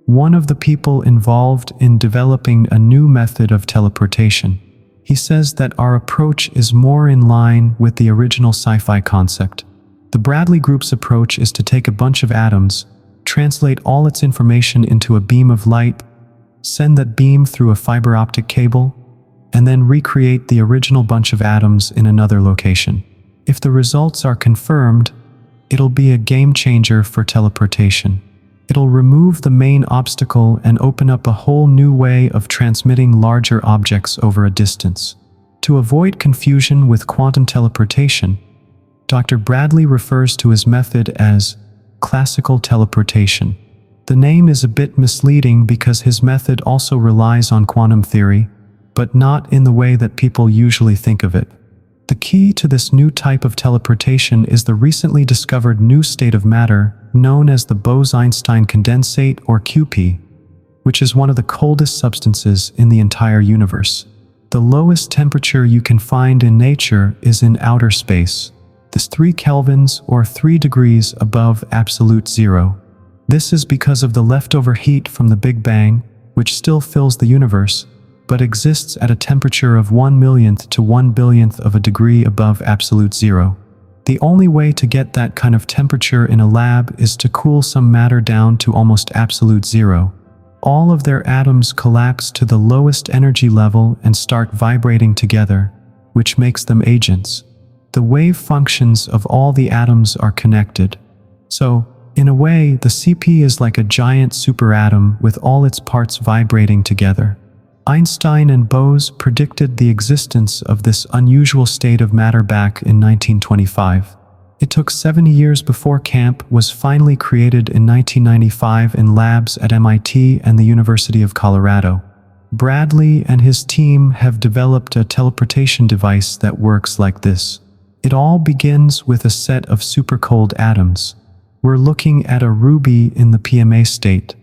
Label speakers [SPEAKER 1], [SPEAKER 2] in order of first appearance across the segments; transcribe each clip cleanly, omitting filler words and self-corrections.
[SPEAKER 1] one of the people involved in developing a new method of teleportation. He says that our approach is more in line with the original sci-fi concept. The Bradley Group's approach is to take a bunch of atoms, translate all its information into a beam of light, send that beam through a fiber optic cable, and then recreate the original bunch of atoms in another location. If the results are confirmed, it'll be a game changer for teleportation. It'll remove the main obstacle and open up a whole new way of transmitting larger objects over a distance. To avoid confusion with quantum teleportation, Dr. Bradley refers to his method as classical teleportation. The name is a bit misleading because his method also relies on quantum theory, but not in the way that people usually think of it. The key to this new type of teleportation is the recently discovered new state of matter known as the Bose-Einstein condensate, or QP, which is one of the coldest substances in the entire universe. The lowest temperature you can find in nature is in outer space. This 3 kelvins or 3 degrees above absolute zero. This is because of the leftover heat from the Big Bang, which still fills the universe, but exists at a temperature of 1/1,000,000th to 1/1000,000th of a degree above absolute zero. The only way to get that kind of temperature in a lab is to cool some matter down to almost absolute zero. All of their atoms collapse to the lowest energy level and start vibrating together, which makes them agents. The wave functions of all the atoms are connected. So, in a way, the CP is like a giant superatom with all its parts vibrating together. Einstein and Bose predicted the existence of this unusual state of matter back in 1925. It took 70 years before CAMP was finally created in 1995 in labs at MIT and the University of Colorado. Bradley and his team have developed a teleportation device that works like this. It all begins with a set of supercold atoms. We're looking at a ruby in the PMA state.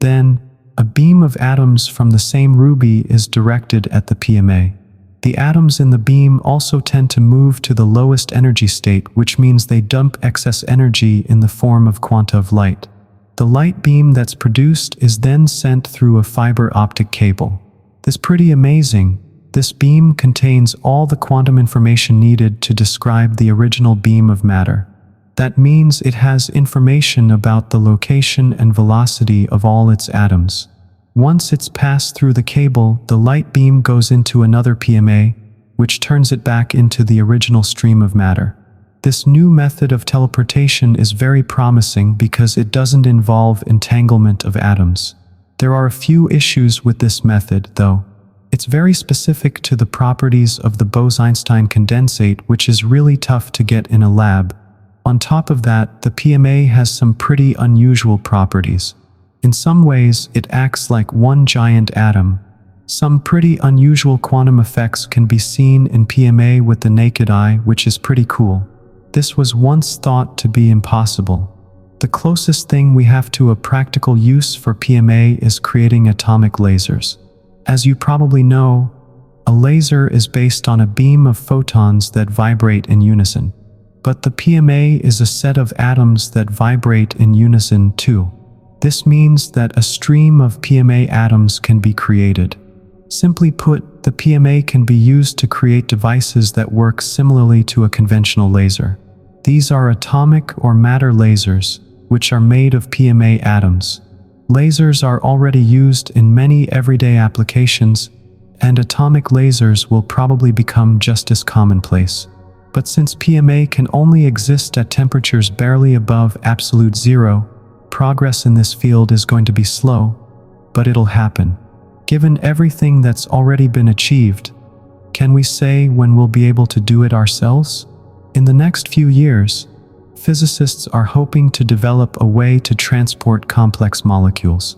[SPEAKER 1] Then, a beam of atoms from the same ruby is directed at the PMA. The atoms in the beam also tend to move to the lowest energy state, which means they dump excess energy in the form of quanta of light. The light beam that's produced is then sent through a fiber optic cable. This is pretty amazing. This beam contains all the quantum information needed to describe the original beam of matter. That means it has information about the location and velocity of all its atoms. Once it's passed through the cable, the light beam goes into another PMA, which turns it back into the original stream of matter. This new method of teleportation is very promising because it doesn't involve entanglement of atoms. There are a few issues with this method, though. It's very specific to the properties of the Bose-Einstein condensate, which is really tough to get in a lab. On top of that, the PMA has some pretty unusual properties. In some ways, it acts like one giant atom. Some pretty unusual quantum effects can be seen in PMA with the naked eye, which is pretty cool. This was once thought to be impossible. The closest thing we have to a practical use for PMA is creating atomic lasers. As you probably know, a laser is based on a beam of photons that vibrate in unison. But the PMA is a set of atoms that vibrate in unison too. This means that a stream of PMA atoms can be created. Simply put, the PMA can be used to create devices that work similarly to a conventional laser. These are atomic or matter lasers, which are made of PMA atoms. Lasers are already used in many everyday applications, and atomic lasers will probably become just as commonplace. But since PMA can only exist at temperatures barely above absolute zero, progress in this field is going to be slow, but it'll happen. Given everything that's already been achieved, can we say when we'll be able to do it ourselves? In the next few years, physicists are hoping to develop a way to transport complex molecules.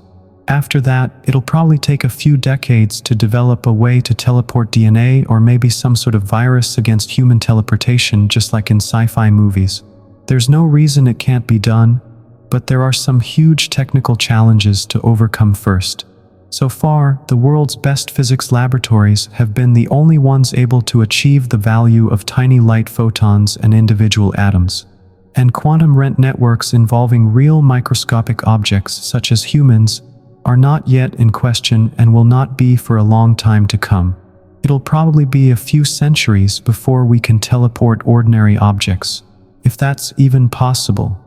[SPEAKER 1] After that, it'll probably take a few decades to develop a way to teleport DNA or maybe some sort of virus against human teleportation, just like in sci-fi movies. There's no reason it can't be done, but there are some huge technical challenges to overcome first. So far, the world's best physics laboratories have been the only ones able to achieve the value of tiny light photons and individual atoms. And quantum networks involving real microscopic objects such as humans are not yet in question and will not be for a long time to come. It'll probably be a few centuries before we can teleport ordinary objects, if that's even possible.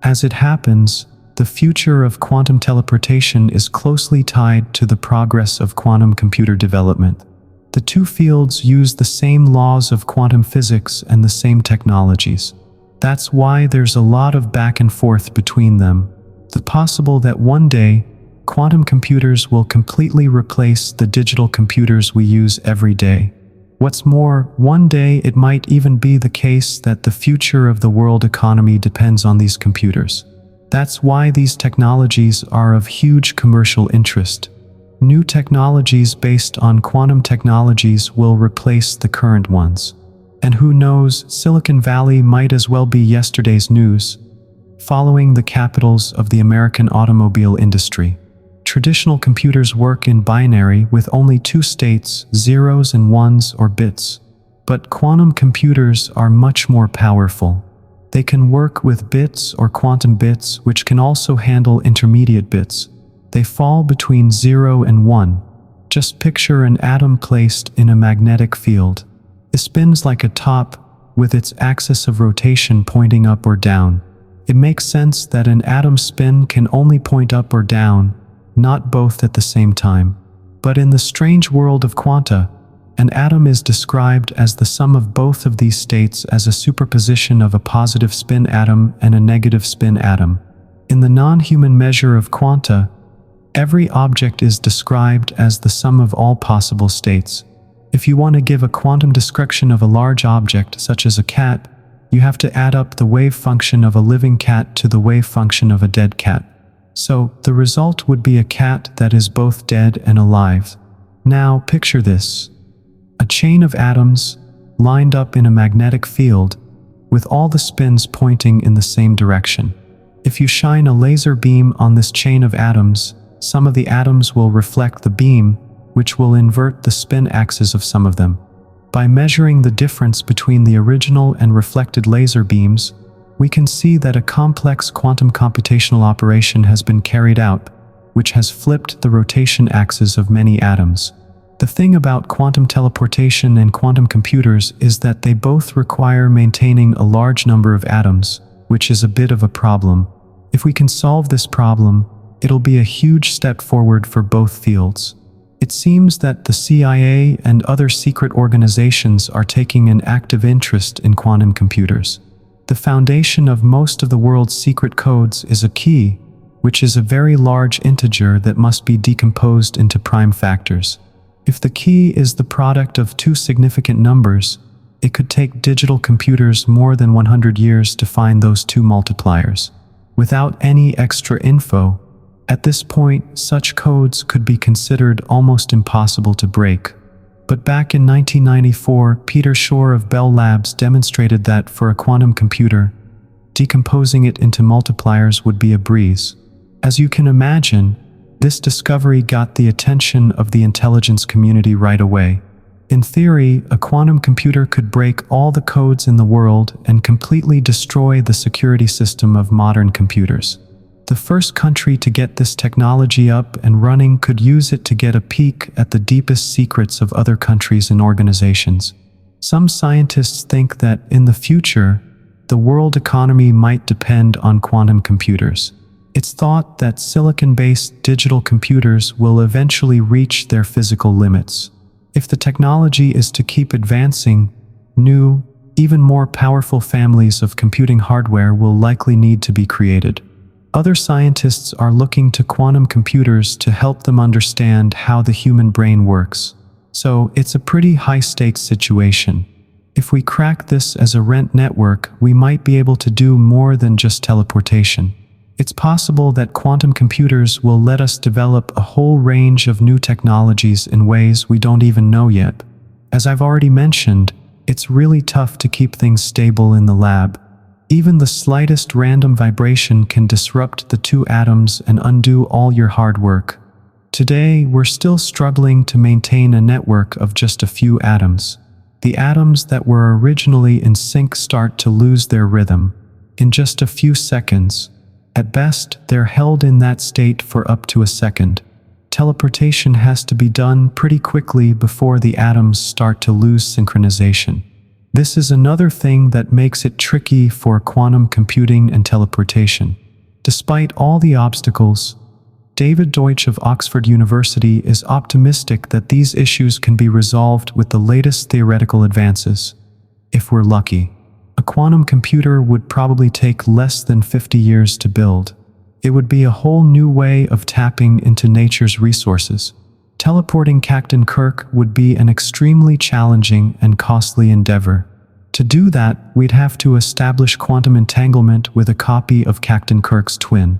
[SPEAKER 1] As it happens, the future of quantum teleportation is closely tied to the progress of quantum computer development. The two fields use the same laws of quantum physics and the same technologies. That's why there's a lot of back and forth between them. It's possible that one day, quantum computers will completely replace the digital computers we use every day. What's more, one day it might even be the case that the future of the world economy depends on these computers. That's why these technologies are of huge commercial interest. New technologies based on quantum technologies will replace the current ones. And who knows, Silicon Valley might as well be yesterday's news, following the capitals of the American automobile industry. Traditional computers work in binary with only two states, zeros and ones or bits. But quantum computers are much more powerful. They can work with bits or quantum bits, which can also handle intermediate bits. They fall between 0 and 1. Just picture an atom placed in a magnetic field. It spins like a top, with its axis of rotation pointing up or down. It makes sense that an atom's spin can only point up or down, not both at the same time. But in the strange world of quanta, an atom is described as the sum of both of these states as a superposition of a positive spin atom and a negative spin atom. In the non-human measure of quanta, every object is described as the sum of all possible states. If you want to give a quantum description of a large object, such as a cat, you have to add up the wave function of a living cat to the wave function of a dead cat. So, the result would be a cat that is both dead and alive. Now, picture this. A chain of atoms, lined up in a magnetic field, with all the spins pointing in the same direction. If you shine a laser beam on this chain of atoms, some of the atoms will reflect the beam, which will invert the spin axis of some of them. By measuring the difference between the original and reflected laser beams, we can see that a complex quantum computational operation has been carried out, which has flipped the rotation axis of many atoms. The thing about quantum teleportation and quantum computers is that they both require maintaining a large number of atoms, which is a bit of a problem. If we can solve this problem, it'll be a huge step forward for both fields. It seems that the CIA and other secret organizations are taking an active interest in quantum computers. The foundation of most of the world's secret codes is a key, which is a very large integer that must be decomposed into prime factors. If the key is the product of two significant numbers, it could take digital computers more than 100 years to find those two multipliers. Without any extra info, at this point, such codes could be considered almost impossible to break. But back in 1994, Peter Shor of Bell Labs demonstrated that for a quantum computer, decomposing it into multipliers would be a breeze. As you can imagine, this discovery got the attention of the intelligence community right away. In theory, a quantum computer could break all the codes in the world and completely destroy the security system of modern computers. The first country to get this technology up and running could use it to get a peek at the deepest secrets of other countries and organizations. Some scientists think that in the future, the world economy might depend on quantum computers. It's thought that silicon-based digital computers will eventually reach their physical limits. If the technology is to keep advancing, new, even more powerful families of computing hardware will likely need to be created. Other scientists are looking to quantum computers to help them understand how the human brain works. So it's a pretty high-stakes situation. If we crack this as a rent network, we might be able to do more than just teleportation. It's possible that quantum computers will let us develop a whole range of new technologies in ways we don't even know yet. As I've already mentioned, it's really tough to keep things stable in the lab. Even the slightest random vibration can disrupt the two atoms and undo all your hard work. Today, we're still struggling to maintain a network of just a few atoms. The atoms that were originally in sync start to lose their rhythm. In just a few seconds, At best, they're held in that state for up to a second. Teleportation has to be done pretty quickly before the atoms start to lose synchronization. This is another thing that makes it tricky for quantum computing and teleportation. Despite all the obstacles, David Deutsch of Oxford University is optimistic that these issues can be resolved with the latest theoretical advances. If we're lucky, a quantum computer would probably take less than 50 years to build. It would be a whole new way of tapping into nature's resources. Teleporting Captain Kirk would be an extremely challenging and costly endeavor. To do that, we'd have to establish quantum entanglement with a copy of Captain Kirk's twin.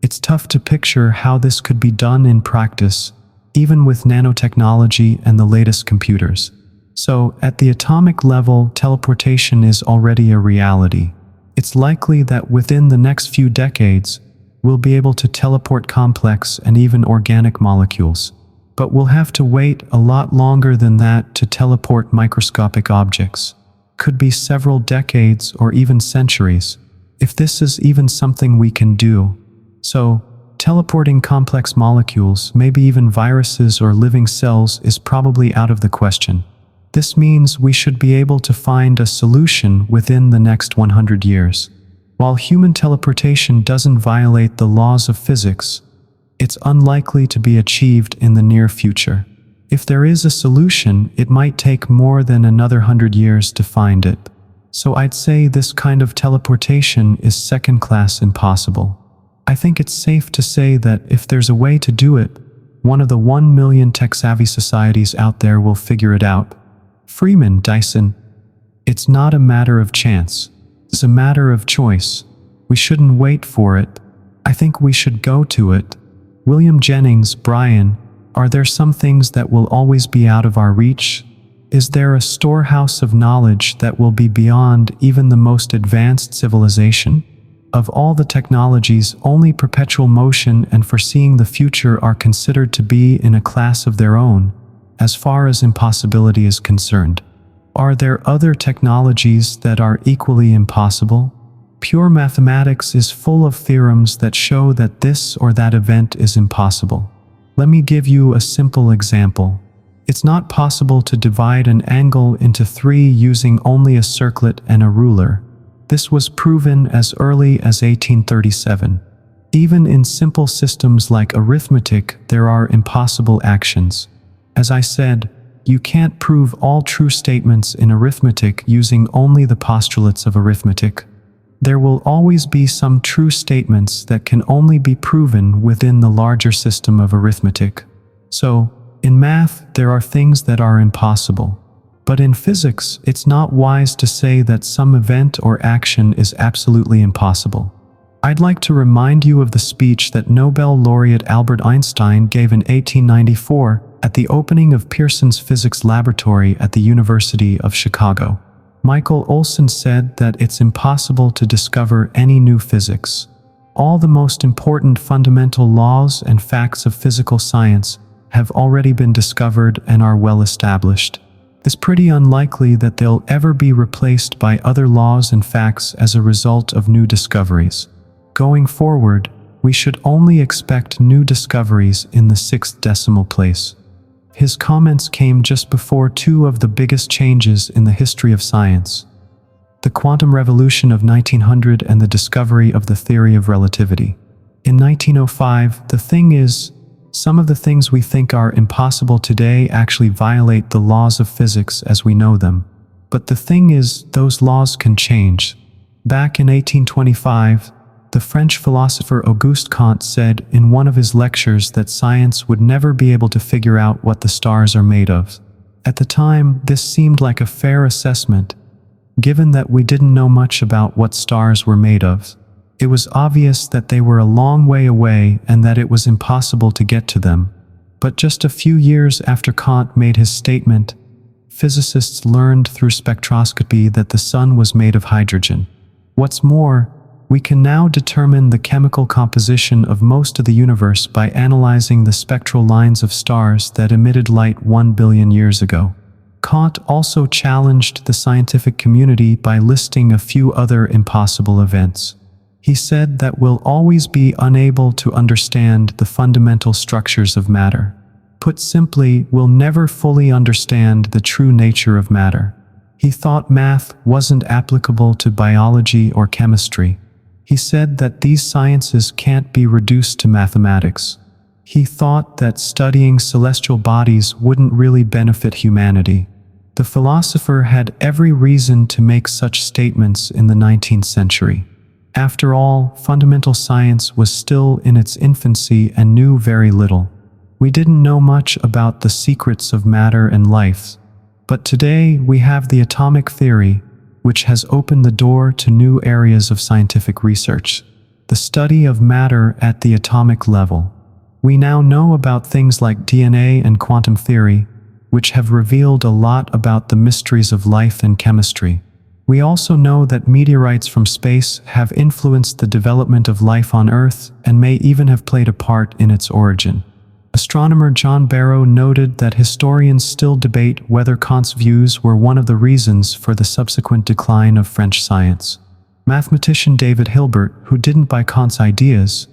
[SPEAKER 1] It's tough to picture how this could be done in practice, even with nanotechnology and the latest computers. So, at the atomic level, teleportation is already a reality. It's likely that within the next few decades, we'll be able to teleport complex and even organic molecules. But we'll have to wait a lot longer than that to teleport microscopic objects. Could be several decades or even centuries, if this is even something we can do. So, teleporting complex molecules, maybe even viruses or living cells, is probably out of the question. This means we should be able to find a solution within the next 100 years. While human teleportation doesn't violate the laws of physics, it's unlikely to be achieved in the near future. If there is a solution, it might take more than another 100 years to find it. So I'd say this kind of teleportation is second-class impossible. I think it's safe to say that if there's a way to do it, one of the 1 million tech-savvy societies out there will figure it out. Freeman Dyson, it's not a matter of chance. It's a matter of choice. We shouldn't wait for it. I think we should go to it. William Jennings, Brian, are there some things that will always be out of our reach? Is there a storehouse of knowledge that will be beyond even the most advanced civilization? Of all the technologies, only perpetual motion and foreseeing the future are considered to be in a class of their own, as far as impossibility is concerned. Are there other technologies that are equally impossible? Pure mathematics is full of theorems that show that this or that event is impossible. Let me give you a simple example. It's not possible to divide an angle into 3 using only a circlet and a ruler. This was proven as early as 1837. Even in simple systems like arithmetic, there are impossible actions. As I said, you can't prove all true statements in arithmetic using only the postulates of arithmetic. There will always be some true statements that can only be proven within the larger system of arithmetic. So, in math, there are things that are impossible. But in physics, it's not wise to say that some event or action is absolutely impossible. I'd like to remind you of the speech that Nobel laureate Albert Einstein gave in 1894 at the opening of Pearson's Physics Laboratory at the University of Chicago. Michael Olson said that it's impossible to discover any new physics. All the most important fundamental laws and facts of physical science have already been discovered and are well established. It's pretty unlikely that they'll ever be replaced by other laws and facts as a result of new discoveries. Going forward, we should only expect new discoveries in the 6th decimal place. His comments came just before 2 of the biggest changes in the history of science: the quantum revolution of 1900 and the discovery of the theory of relativity. In 1905, the thing is, some of the things we think are impossible today actually violate the laws of physics as we know them. But the thing is, those laws can change. Back in 1825, the French philosopher Auguste Comte said in one of his lectures that science would never be able to figure out what the stars are made of. At the time, this seemed like a fair assessment, given that we didn't know much about what stars were made of. It was obvious that they were a long way away and that it was impossible to get to them. But just a few years after Comte made his statement, physicists learned through spectroscopy that the sun was made of hydrogen. What's more, we can now determine the chemical composition of most of the universe by analyzing the spectral lines of stars that emitted light 1 billion years ago. Comte also challenged the scientific community by listing a few other impossible events. He said that we'll always be unable to understand the fundamental structures of matter. Put simply, we'll never fully understand the true nature of matter. He thought math wasn't applicable to biology or chemistry. He said that these sciences can't be reduced to mathematics. He thought that studying celestial bodies wouldn't really benefit humanity. The philosopher had every reason to make such statements in the 19th century. After all, fundamental science was still in its infancy and knew very little. We didn't know much about the secrets of matter and life. But today we have the atomic theory, which has opened the door to new areas of scientific research. The study of matter at the atomic level. We now know about things like DNA and quantum theory, which have revealed a lot about the mysteries of life and chemistry. We also know that meteorites from space have influenced the development of life on Earth and may even have played a part in its origin. Astronomer John Barrow noted that historians still debate whether Kant's views were one of the reasons for the subsequent decline of French science. Mathematician David Hilbert, who didn't buy Kant's ideas,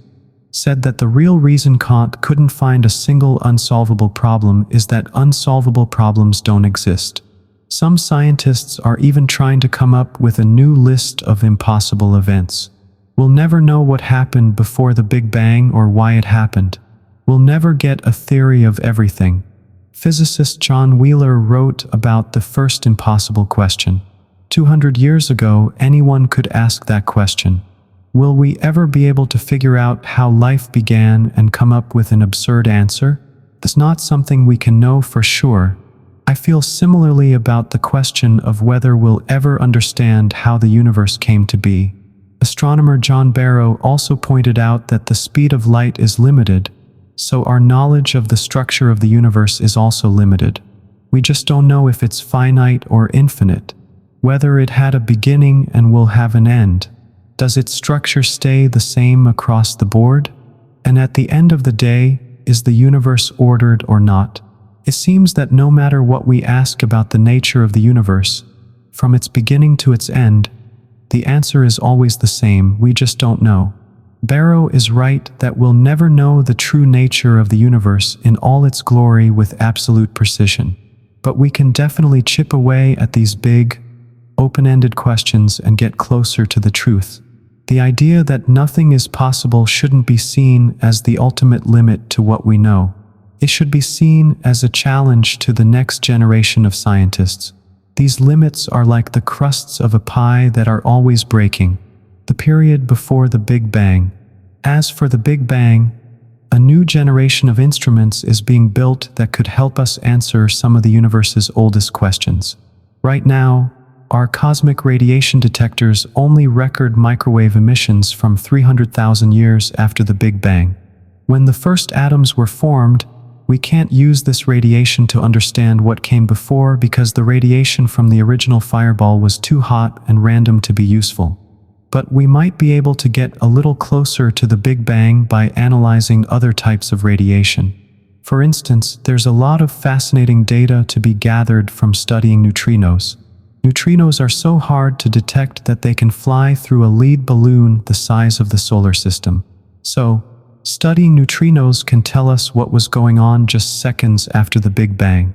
[SPEAKER 1] said that the real reason Kant couldn't find a single unsolvable problem is that unsolvable problems don't exist. Some scientists are even trying to come up with a new list of impossible events. We'll never know what happened before the Big Bang or why it happened. We'll never get a theory of everything. Physicist John Wheeler wrote about the first impossible question. 200 years ago, anyone could ask that question. Will we ever be able to figure out how life began and come up with an absurd answer? That's not something we can know for sure. I feel similarly about the question of whether we'll ever understand how the universe came to be. Astronomer John Barrow also pointed out that the speed of light is limited, so our knowledge of the structure of the universe is also limited. We just don't know if it's finite or infinite, whether it had a beginning and will have an end. Does its structure stay the same across the board? And at the end of the day, is the universe ordered or not? It seems that no matter what we ask about the nature of the universe, from its beginning to its end, the answer is always the same: we just don't know. Barrow is right that we'll never know the true nature of the universe in all its glory with absolute precision. But we can definitely chip away at these big, open-ended questions and get closer to the truth. The idea that nothing is possible shouldn't be seen as the ultimate limit to what we know. It should be seen as a challenge to the next generation of scientists. These limits are like the crusts of a pie that are always breaking. The period before the Big Bang. As for the Big Bang, a new generation of instruments is being built that could help us answer some of the universe's oldest questions. Right now, our cosmic radiation detectors only record microwave emissions from 300,000 years after the Big Bang. When the first atoms were formed, we can't use this radiation to understand what came before because the radiation from the original fireball was too hot and random to be useful. But we might be able to get a little closer to the Big Bang by analyzing other types of radiation. For instance, there's a lot of fascinating data to be gathered from studying neutrinos. Neutrinos are so hard to detect that they can fly through a lead balloon the size of the solar system. So, studying neutrinos can tell us what was going on just seconds after the Big Bang.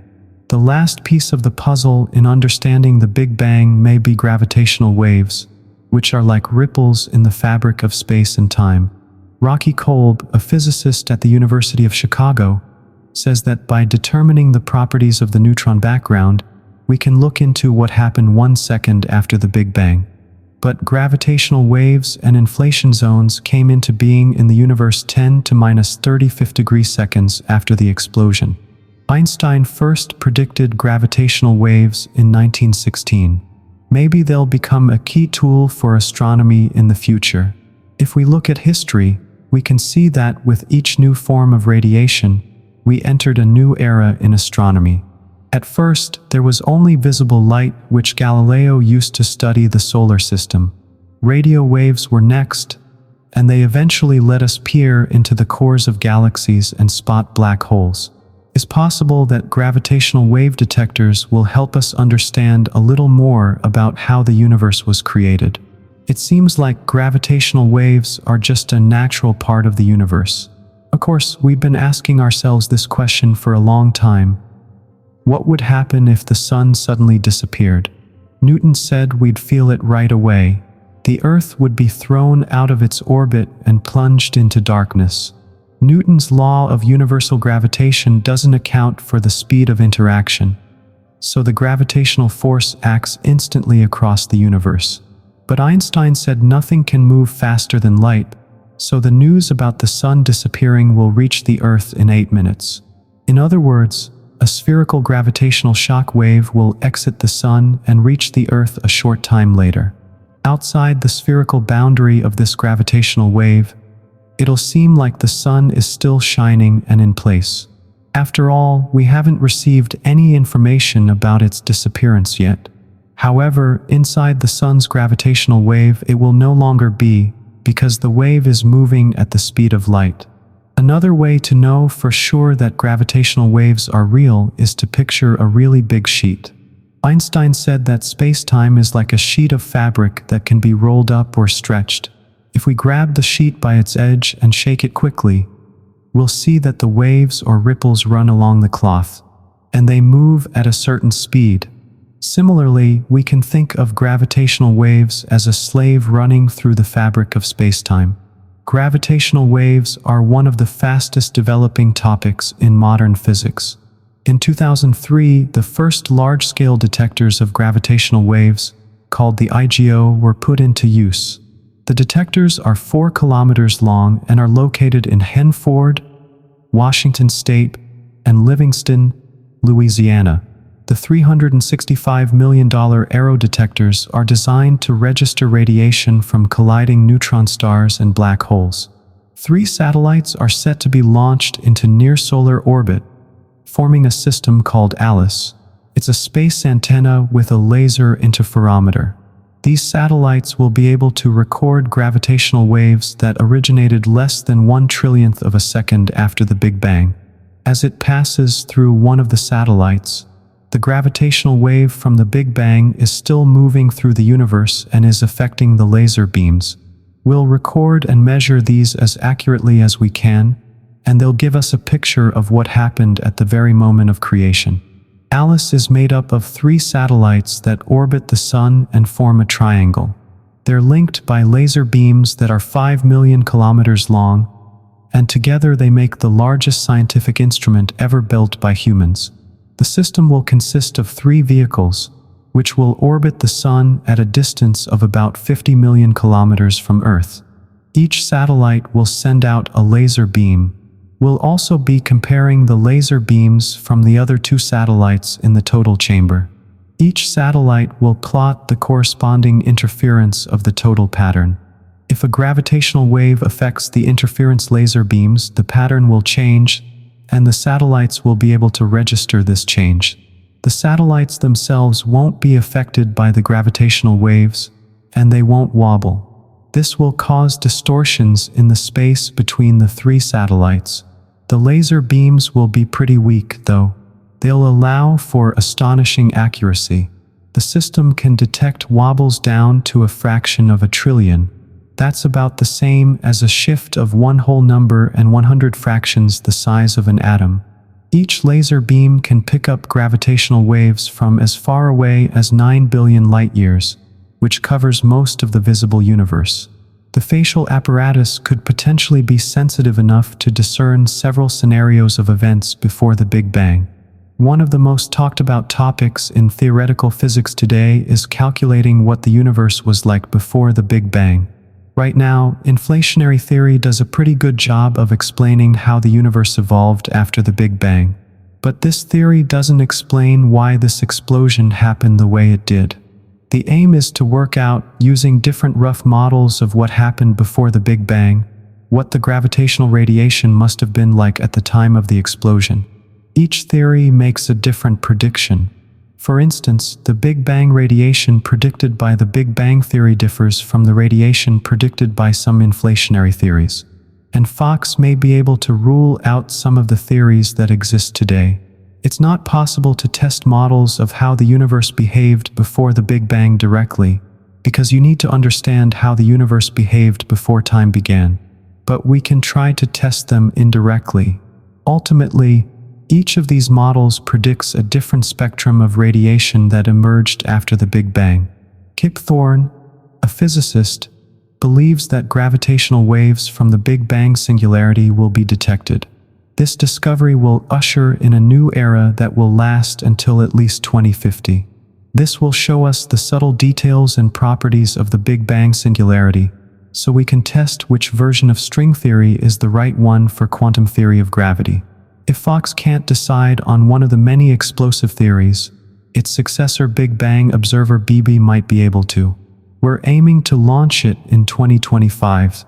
[SPEAKER 1] The last piece of the puzzle in understanding the Big Bang may be gravitational waves, which are like ripples in the fabric of space and time. Rocky Kolb, a physicist at the University of Chicago, says that by determining the properties of the neutron background, we can look into what happened 1 second after the Big Bang. But gravitational waves and inflation zones came into being in the universe 10 to minus 35 degree seconds after the explosion. Einstein first predicted gravitational waves in 1916. Maybe they'll become a key tool for astronomy in the future. If we look at history, we can see that with each new form of radiation, we entered a new era in astronomy. At first, there was only visible light, which Galileo used to study the solar system. Radio waves were next, and they eventually let us peer into the cores of galaxies and spot black holes. It's possible that gravitational wave detectors will help us understand a little more about how the universe was created. It seems like gravitational waves are just a natural part of the universe. Of course, we've been asking ourselves this question for a long time. What would happen if the sun suddenly disappeared? Newton said we'd feel it right away. The Earth would be thrown out of its orbit and plunged into darkness. Newton's law of universal gravitation doesn't account for the speed of interaction, so the gravitational force acts instantly across the universe. But Einstein said nothing can move faster than light, so the news about the sun disappearing will reach the Earth in 8 minutes. In other words, a spherical gravitational shock wave will exit the sun and reach the Earth a short time later. Outside the spherical boundary of this gravitational wave, it'll seem like the sun is still shining and in place. After all, we haven't received any information about its disappearance yet. However, inside the sun's gravitational wave, it will no longer be, because the wave is moving at the speed of light. Another way to know for sure that gravitational waves are real is to picture a really big sheet. Einstein said that space-time is like a sheet of fabric that can be rolled up or stretched. If we grab the sheet by its edge and shake it quickly, we'll see that the waves or ripples run along the cloth, and they move at a certain speed. Similarly, we can think of gravitational waves as a slave running through the fabric of space-time. Gravitational waves are one of the fastest developing topics in modern physics. In 2003, the first large-scale detectors of gravitational waves, called the IGO, were put into use. The detectors are 4 kilometers long and are located in Hanford, Washington State, and Livingston, Louisiana. The $365 million Aero detectors are designed to register radiation from colliding neutron stars and black holes. 3 satellites are set to be launched into near-solar orbit, forming a system called ALICE. It's a space antenna with a laser interferometer. These satellites will be able to record gravitational waves that originated less than 1/trillionth of a second after the Big Bang. As it passes through one of the satellites, the gravitational wave from the Big Bang is still moving through the universe and is affecting the laser beams. We'll record and measure these as accurately as we can, and they'll give us a picture of what happened at the very moment of creation. ALICE is made up of 3 satellites that orbit the sun and form a triangle. They're linked by laser beams that are 5 million kilometers long, and together they make the largest scientific instrument ever built by humans. The system will consist of 3 vehicles, which will orbit the sun at a distance of about 50 million kilometers from Earth. Each satellite will send out a laser beam. We'll also be comparing the laser beams from the other 2 satellites in the total chamber. Each satellite will plot the corresponding interference of the total pattern. If a gravitational wave affects the interference laser beams, the pattern will change, and the satellites will be able to register this change. The satellites themselves won't be affected by the gravitational waves, and they won't wobble. This will cause distortions in the space between the 3 satellites. The laser beams will be pretty weak, though. They'll allow for astonishing accuracy. The system can detect wobbles down to a fraction of a trillion. That's about the same as a shift of 1 whole number and 100 fractions the size of an atom. Each laser beam can pick up gravitational waves from as far away as 9 billion light-years, which covers most of the visible universe. The facial apparatus could potentially be sensitive enough to discern several scenarios of events before the Big Bang. One of the most talked about topics in theoretical physics today is calculating what the universe was like before the Big Bang. Right now, inflationary theory does a pretty good job of explaining how the universe evolved after the Big Bang. But this theory doesn't explain why this explosion happened the way it did. The aim is to work out, using different rough models of what happened before the Big Bang, what the gravitational radiation must have been like at the time of the explosion. Each theory makes a different prediction. For instance, the Big Bang radiation predicted by the Big Bang theory differs from the radiation predicted by some inflationary theories. And Fox may be able to rule out some of the theories that exist today. It's not possible to test models of how the universe behaved before the Big Bang directly, because you need to understand how the universe behaved before time began. But we can try to test them indirectly. Ultimately, each of these models predicts a different spectrum of radiation that emerged after the Big Bang. Kip Thorne, a physicist, believes that gravitational waves from the Big Bang singularity will be detected. This discovery will usher in a new era that will last until at least 2050. This will show us the subtle details and properties of the Big Bang singularity, so we can test which version of string theory is the right one for quantum theory of gravity. If Fox can't decide on one of the many explosive theories, its successor Big Bang observer BB might be able to. We're aiming to launch it in 2025.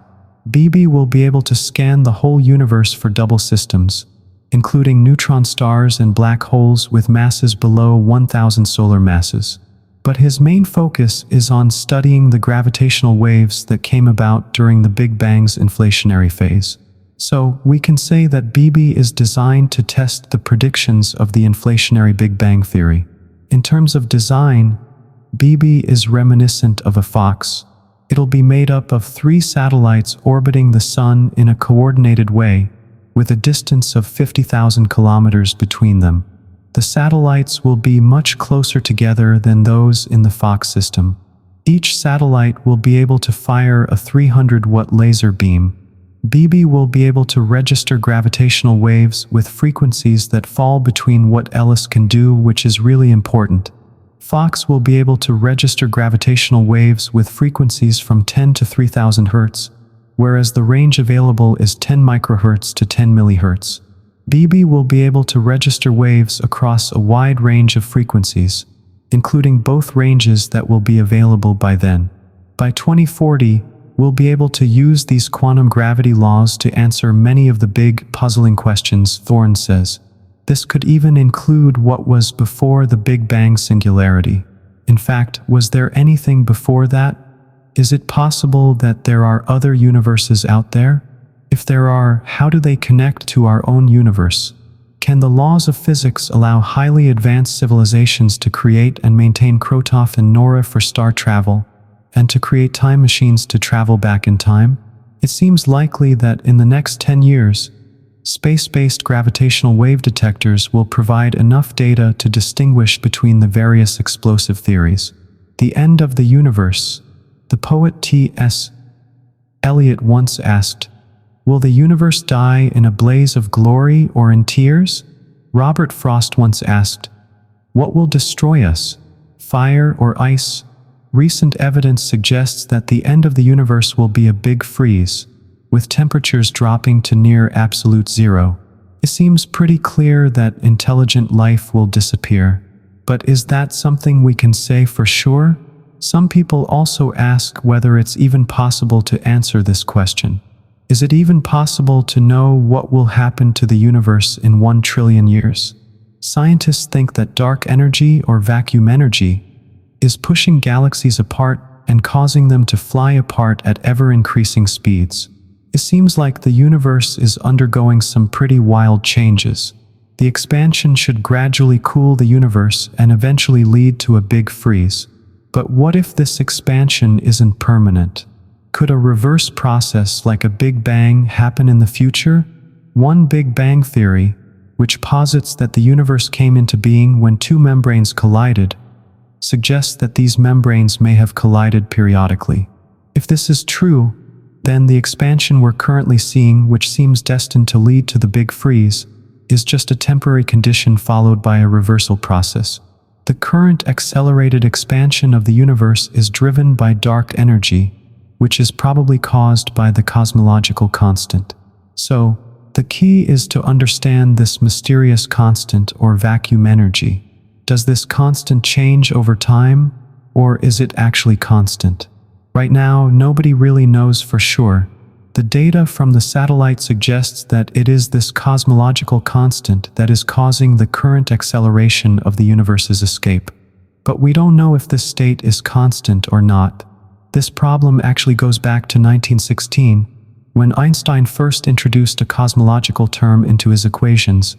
[SPEAKER 1] BB will be able to scan the whole universe for double systems, including neutron stars and black holes with masses below 1,000 solar masses. But his main focus is on studying the gravitational waves that came about during the Big Bang's inflationary phase. So, we can say that BB is designed to test the predictions of the inflationary Big Bang theory. In terms of design, BB is reminiscent of a Fox. It'll be made up of 3 satellites orbiting the Sun in a coordinated way, with a distance of 50,000 kilometers between them. The satellites will be much closer together than those in the Fox system. Each satellite will be able to fire a 300-watt laser beam. BB will be able to register gravitational waves with frequencies that fall between what Ellis can do, which is really important. Fox will be able to register gravitational waves with frequencies from 10 to 3000 Hz, whereas the range available is 10 microhertz to 10 millihertz. BB will be able to register waves across a wide range of frequencies, including both ranges that will be available by then. By 2040, we'll be able to use these quantum gravity laws to answer many of the big, puzzling questions, Thorne says. This could even include what was before the Big Bang singularity. In fact, was there anything before that? Is it possible that there are other universes out there? If there are, how do they connect to our own universe? Can the laws of physics allow highly advanced civilizations to create and maintain Krotov and Nora for star travel, and to create time machines to travel back in time? It seems likely that in the next 10 years, space-based gravitational wave detectors will provide enough data to distinguish between the various explosive theories. The end of the universe. The poet T.S. Eliot once asked, "Will the universe die in a blaze of glory or in tears?" Robert Frost once asked, "What will destroy us, fire or ice?" Recent evidence suggests that the end of the universe will be a big freeze, with temperatures dropping to near absolute zero. It seems pretty clear that intelligent life will disappear. But is that something we can say for sure? Some people also ask whether it's even possible to answer this question. Is it even possible to know what will happen to the universe in 1 trillion years? Scientists think that dark energy or vacuum energy is pushing galaxies apart and causing them to fly apart at ever-increasing speeds. It seems like the universe is undergoing some pretty wild changes. The expansion should gradually cool the universe and eventually lead to a big freeze. But what if this expansion isn't permanent? Could a reverse process like a Big Bang happen in the future? One Big Bang theory, which posits that the universe came into being when 2 membranes collided, suggests that these membranes may have collided periodically. If this is true, then the expansion we're currently seeing, which seems destined to lead to the big freeze, is just a temporary condition followed by a reversal process. The current accelerated expansion of the universe is driven by dark energy, which is probably caused by the cosmological constant. So, the key is to understand this mysterious constant or vacuum energy. Does this constant change over time, or is it actually constant? Right now, nobody really knows for sure. The data from the satellite suggests that it is this cosmological constant that is causing the current acceleration of the universe's escape. But we don't know if this state is constant or not. This problem actually goes back to 1916, when Einstein first introduced a cosmological term into his equations,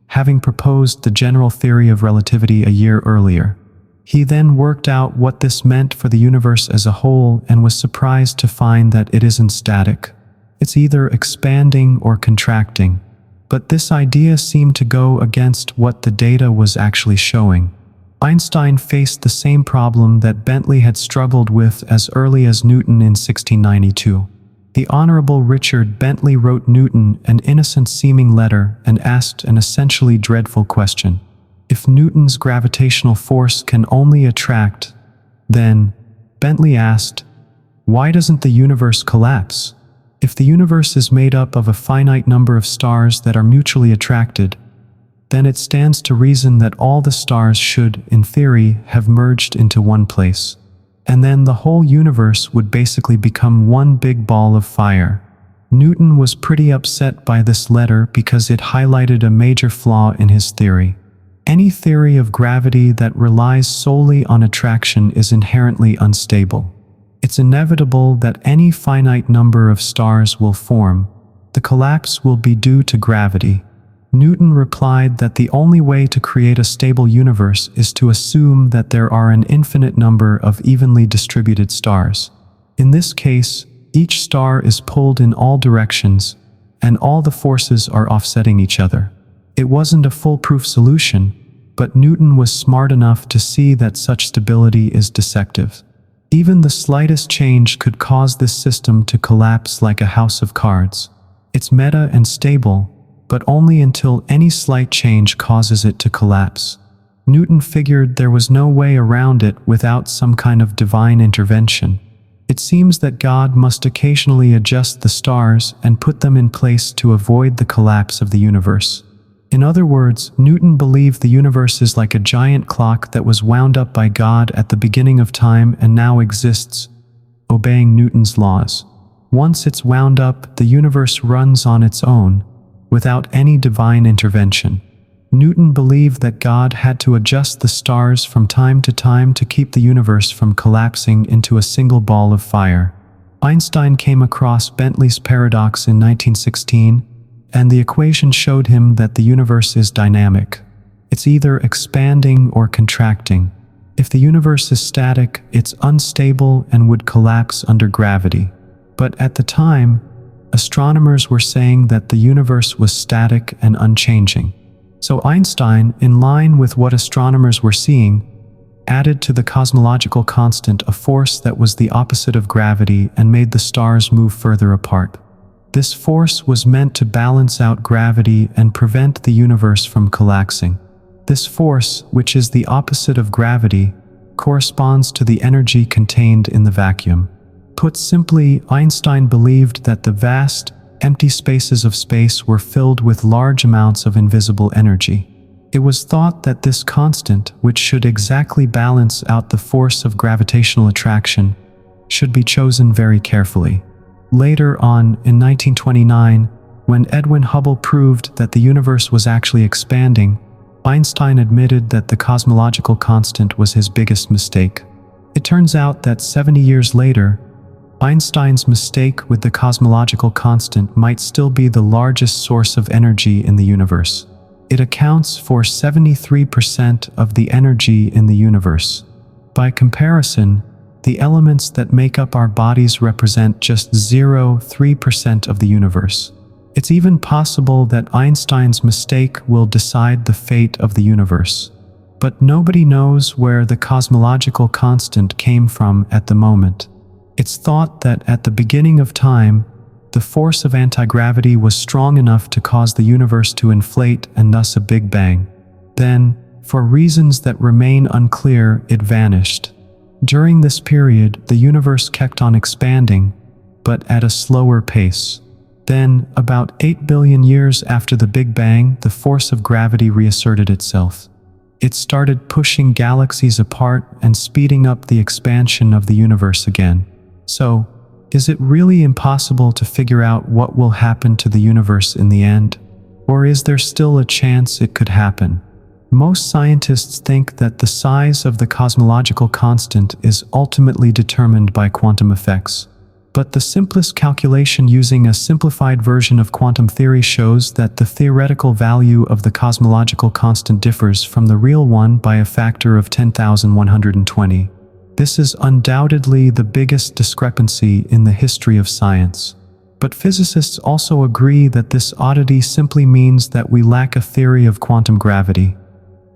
[SPEAKER 1] having proposed the general theory of relativity a year earlier. He then worked out what this meant for the universe as a whole and was surprised to find that it isn't static. It's either expanding or contracting. But this idea seemed to go against what the data was actually showing. Einstein faced the same problem that Bentley had struggled with as early as Newton in 1692. The Honorable Richard Bentley wrote Newton an innocent-seeming letter and asked an essentially dreadful question. If Newton's gravitational force can only attract, then, Bentley asked, why doesn't the universe collapse? If the universe is made up of a finite number of stars that are mutually attracted, then it stands to reason that all the stars should, in theory, have merged into one place. And then the whole universe would basically become one big ball of fire. Newton was pretty upset by this letter because it highlighted a major flaw in his theory. Any theory of gravity that relies solely on attraction is inherently unstable. It's inevitable that any finite number of stars will form. The collapse will be due to gravity. Newton replied that the only way to create a stable universe is to assume that there are an infinite number of evenly distributed stars. In this case, each star is pulled in all directions, and all the forces are offsetting each other. It wasn't a foolproof solution, but Newton was smart enough to see that such stability is deceptive. Even the slightest change could cause this system to collapse like a house of cards. It's meta and stable, but only until any slight change causes it to collapse. Newton figured there was no way around it without some kind of divine intervention. It seems that God must occasionally adjust the stars and put them in place to avoid the collapse of the universe. In other words, Newton believed the universe is like a giant clock that was wound up by God at the beginning of time and now exists, obeying Newton's laws. Once it's wound up, the universe runs on its own, without any divine intervention. Newton believed that God had to adjust the stars from time to time to keep the universe from collapsing into a single ball of fire. Einstein came across Bentley's paradox in 1916, and the equation showed him that the universe is dynamic. It's either expanding or contracting. If the universe is static, it's unstable and would collapse under gravity. But at the time, astronomers were saying that the universe was static and unchanging. So Einstein, in line with what astronomers were seeing, added to the cosmological constant a force that was the opposite of gravity and made the stars move further apart. This force was meant to balance out gravity and prevent the universe from collapsing. This force, which is the opposite of gravity, corresponds to the energy contained in the vacuum. Put simply, Einstein believed that the vast, empty spaces of space were filled with large amounts of invisible energy. It was thought that this constant, which should exactly balance out the force of gravitational attraction, should be chosen very carefully. Later on, in 1929, when Edwin Hubble proved that the universe was actually expanding, Einstein admitted that the cosmological constant was his biggest mistake. It turns out that 70 years later, Einstein's mistake with the cosmological constant might still be the largest source of energy in the universe. It accounts for 73% of the energy in the universe. By comparison, the elements that make up our bodies represent just 0.3% of the universe. It's even possible that Einstein's mistake will decide the fate of the universe. But nobody knows where the cosmological constant came from at the moment. It's thought that at the beginning of time, the force of anti-gravity was strong enough to cause the universe to inflate and thus a Big Bang. Then, for reasons that remain unclear, it vanished. During this period, the universe kept on expanding, but at a slower pace. Then, about 8 billion years after the Big Bang, the force of gravity reasserted itself. It started pushing galaxies apart and speeding up the expansion of the universe again. So, is it really impossible to figure out what will happen to the universe in the end? Or is there still a chance it could happen? Most scientists think that the size of the cosmological constant is ultimately determined by quantum effects. But the simplest calculation using a simplified version of quantum theory shows that the theoretical value of the cosmological constant differs from the real one by a factor of 10,120. This is undoubtedly the biggest discrepancy in the history of science. But physicists also agree that this oddity simply means that we lack a theory of quantum gravity.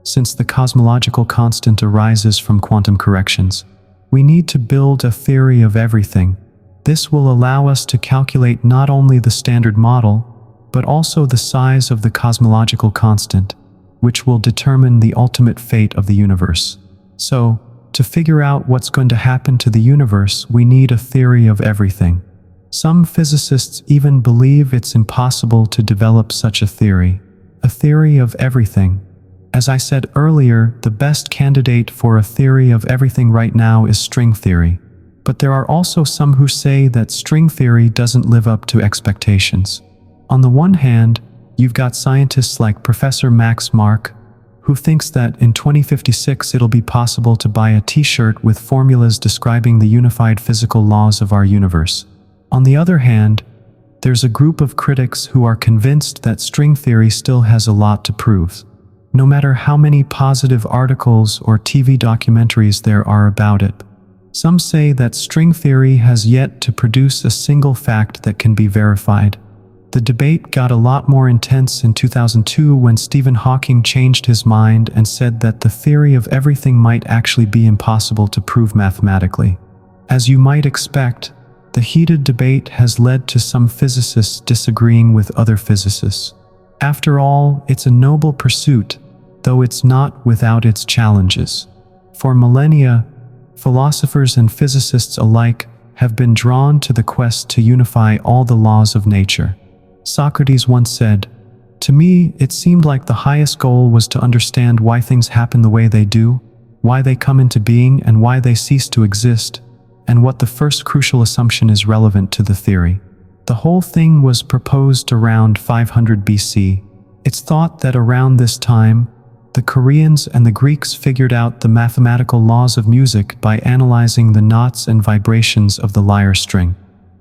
[SPEAKER 1] Since the cosmological constant arises from quantum corrections, we need to build a theory of everything. This will allow us to calculate not only the standard model, but also the size of the cosmological constant, which will determine the ultimate fate of the universe. So, to figure out what's going to happen to the universe, we need a theory of everything. Some physicists even believe it's impossible to develop such a theory of everything. As I said earlier, the best candidate for a theory of everything right now is string theory. But there are also some who say that string theory doesn't live up to expectations. On the one hand, you've got scientists like Professor Max Mark, who thinks that in 2056 it'll be possible to buy a t-shirt with formulas describing the unified physical laws of our universe. On the other hand, there's a group of critics who are convinced that string theory still has a lot to prove. No matter how many positive articles or TV documentaries there are about it. Some say that string theory has yet to produce a single fact that can be verified. The debate got a lot more intense in 2002 when Stephen Hawking changed his mind and said that the theory of everything might actually be impossible to prove mathematically. As you might expect, the heated debate has led to some physicists disagreeing with other physicists. After all, it's a noble pursuit, though it's not without its challenges. For millennia, philosophers and physicists alike have been drawn to the quest to unify all the laws of nature. Socrates once said, "To me, it seemed like the highest goal was to understand why things happen the way they do, why they come into being and why they cease to exist, and what the first crucial assumption is relevant to the theory." The whole thing was proposed around 500 BC. It's thought that around this time, the Koreans and the Greeks figured out the mathematical laws of music by analyzing the knots and vibrations of the lyre string.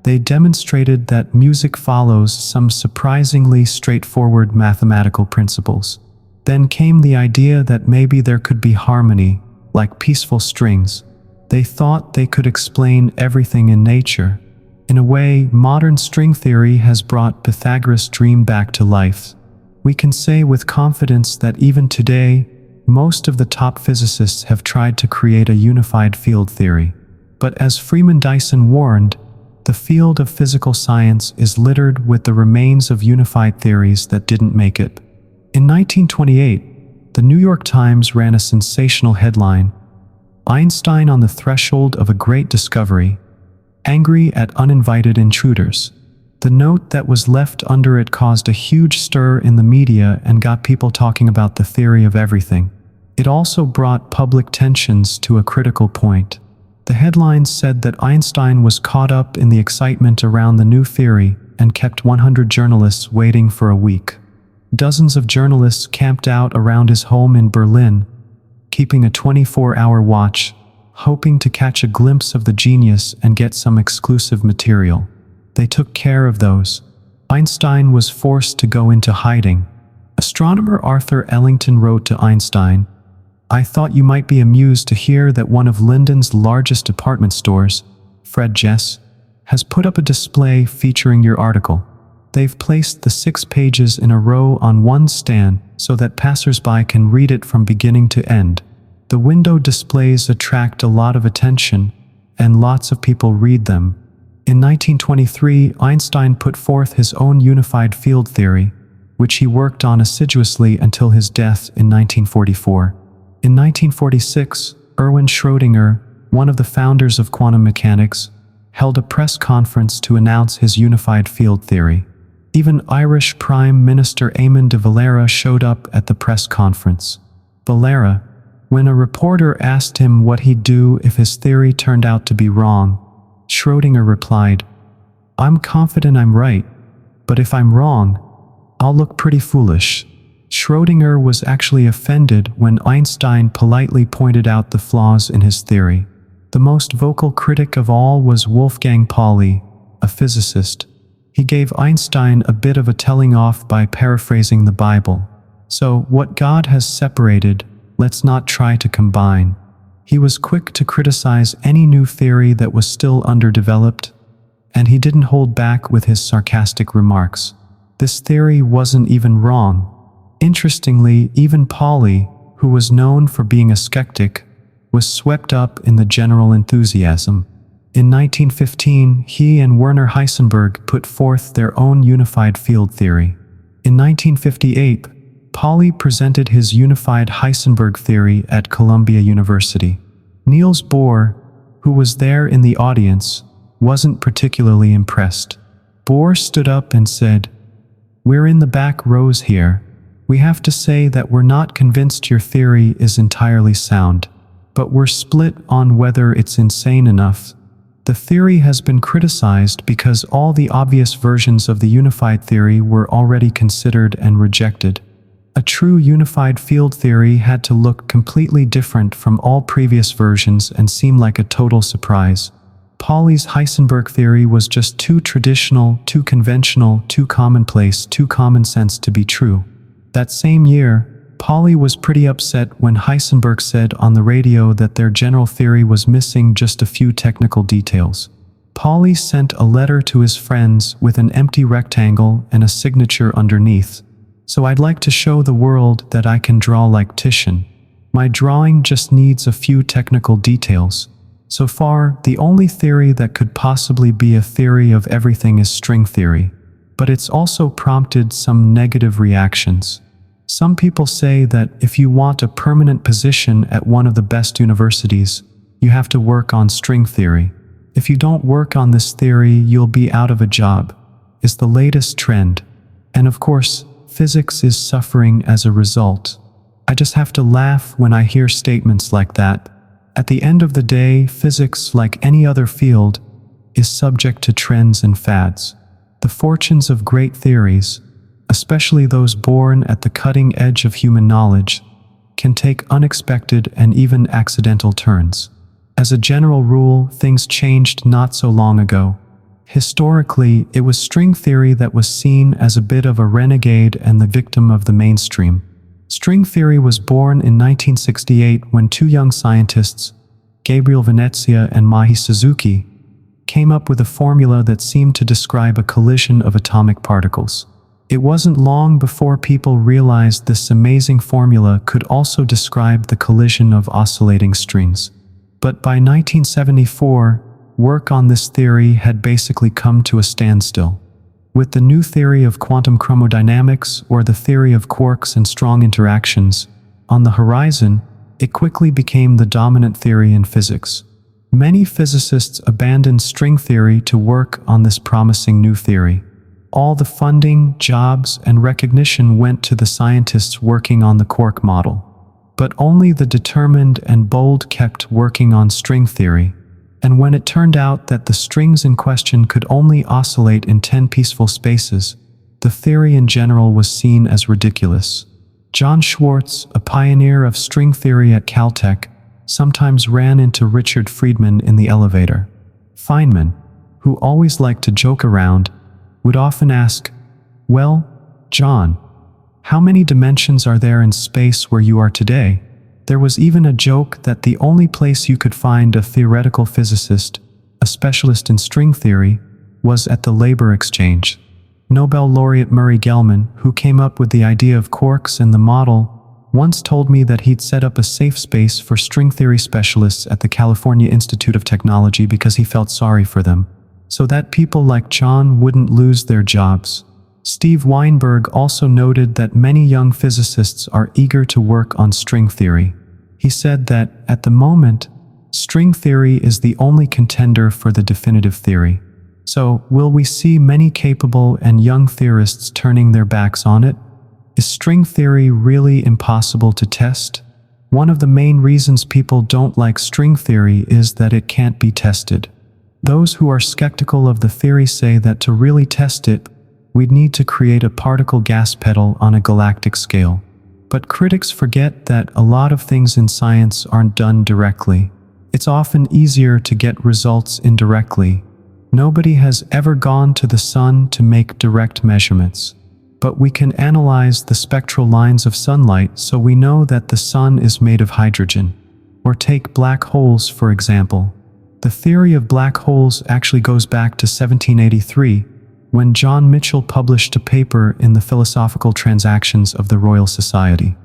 [SPEAKER 1] They demonstrated that music follows some surprisingly straightforward mathematical principles. Then came the idea that maybe there could be harmony, like peaceful strings. They thought they could explain everything in nature. In a way, modern string theory has brought Pythagoras' dream back to life. We can say with confidence that even today, most of the top physicists have tried to create a unified field theory. But as Freeman Dyson warned, the field of physical science is littered with the remains of unified theories that didn't make it. In 1928, the New York Times ran a sensational headline, "Einstein on the threshold of a great discovery, angry at uninvited intruders." The note that was left under it caused a huge stir in the media and got people talking about the theory of everything. It also brought public tensions to a critical point. The headlines said that Einstein was caught up in the excitement around the new theory and kept 100 journalists waiting for a week. Dozens of journalists camped out around his home in Berlin, keeping a 24-hour watch, hoping to catch a glimpse of the genius and get some exclusive material. They took care of those. Einstein was forced to go into hiding. Astronomer Arthur Ellington wrote to Einstein, "I thought you might be amused to hear that one of London's largest department stores, Fred Jess, has put up a display featuring your article. They've placed the 6 pages in a row on one stand so that passers-by can read it from beginning to end. The window displays attract a lot of attention, and lots of people read them." In 1923, Einstein put forth his own unified field theory, which he worked on assiduously until his death in 1944. In 1946, Erwin Schrödinger, one of the founders of quantum mechanics, held a press conference to announce his unified field theory. Even Irish Prime Minister Eamon de Valera showed up at the press conference. Valera, when a reporter asked him what he'd do if his theory turned out to be wrong, Schrödinger replied, "I'm confident I'm right, but if I'm wrong, I'll look pretty foolish." Schrödinger was actually offended when Einstein politely pointed out the flaws in his theory. The most vocal critic of all was Wolfgang Pauli, a physicist. He gave Einstein a bit of a telling off by paraphrasing the Bible. So, what God has separated, let's not try to combine. He was quick to criticize any new theory that was still underdeveloped, and he didn't hold back with his sarcastic remarks. This theory wasn't even wrong. Interestingly, even Pauli, who was known for being a skeptic, was swept up in the general enthusiasm. In 1915, he and Werner Heisenberg put forth their own unified field theory. In 1958, Pauli presented his unified Heisenberg theory at Columbia University. Niels Bohr, who was there in the audience, wasn't particularly impressed. Bohr stood up and said, "We're in the back rows here. We have to say that we're not convinced your theory is entirely sound, but we're split on whether it's insane enough. The theory has been criticized because all the obvious versions of the unified theory were already considered and rejected. A true unified field theory had to look completely different from all previous versions and seem like a total surprise. Pauli's Heisenberg theory was just too traditional, too conventional, too commonplace, too common sense to be true." That same year, Pauli was pretty upset when Heisenberg said on the radio that their general theory was missing just a few technical details. Pauli sent a letter to his friends with an empty rectangle and a signature underneath. "So I'd like to show the world that I can draw like Titian. My drawing just needs a few technical details. So far, the only theory that could possibly be a theory of everything is string theory. But it's also prompted some negative reactions. Some people say that if you want a permanent position at one of the best universities, you have to work on string theory. If you don't work on this theory, you'll be out of a job, is the latest trend. And of course, physics is suffering as a result. I just have to laugh when I hear statements like that. At the end of the day, physics, like any other field, is subject to trends and fads. The fortunes of great theories, especially those born at the cutting edge of human knowledge, can take unexpected and even accidental turns. As a general rule, things changed not so long ago. Historically, it was string theory that was seen as a bit of a renegade and the victim of the mainstream. String theory was born in 1968 when two young scientists, Gabriel Venezia and Mahi Suzuki, came up with a formula that seemed to describe a collision of atomic particles. It wasn't long before people realized this amazing formula could also describe the collision of oscillating strings. But by 1974, work on this theory had basically come to a standstill. With the new theory of quantum chromodynamics, or the theory of quarks and strong interactions, on the horizon, it quickly became the dominant theory in physics. Many physicists abandoned string theory to work on this promising new theory. All the funding, jobs, and recognition went to the scientists working on the quark model. But only the determined and bold kept working on string theory. And when it turned out that the strings in question could only oscillate in 10 peaceful spaces, the theory in general was seen as ridiculous. John Schwartz, a pioneer of string theory at Caltech, sometimes ran into Richard Friedman in the elevator. Feynman, who always liked to joke around, would often ask, "Well, John, how many dimensions are there in space where you are today?" There was even a joke that the only place you could find a theoretical physicist, a specialist in string theory, was at the labor exchange. Nobel laureate Murray Gell-Mann, who came up with the idea of quarks and the model, once told me that he'd set up a safe space for string theory specialists at the California Institute of Technology because he felt sorry for them, so that people like John wouldn't lose their jobs. Steve Weinberg also noted that many young physicists are eager to work on string theory. He said that, at the moment, string theory is the only contender for the definitive theory. So, will we see many capable and young theorists turning their backs on it? Is string theory really impossible to test? One of the main reasons people don't like string theory is that it can't be tested. Those who are skeptical of the theory say that to really test it, we'd need to create a particle gas pedal on a galactic scale. But critics forget that a lot of things in science aren't done directly. It's often easier to get results indirectly. Nobody has ever gone to the sun to make direct measurements. But we can analyze the spectral lines of sunlight, so we know that the sun is made of hydrogen. Or take black holes, for example. The theory of black holes actually goes back to 1783, when John Michell published a paper in the Philosophical Transactions of the Royal Society.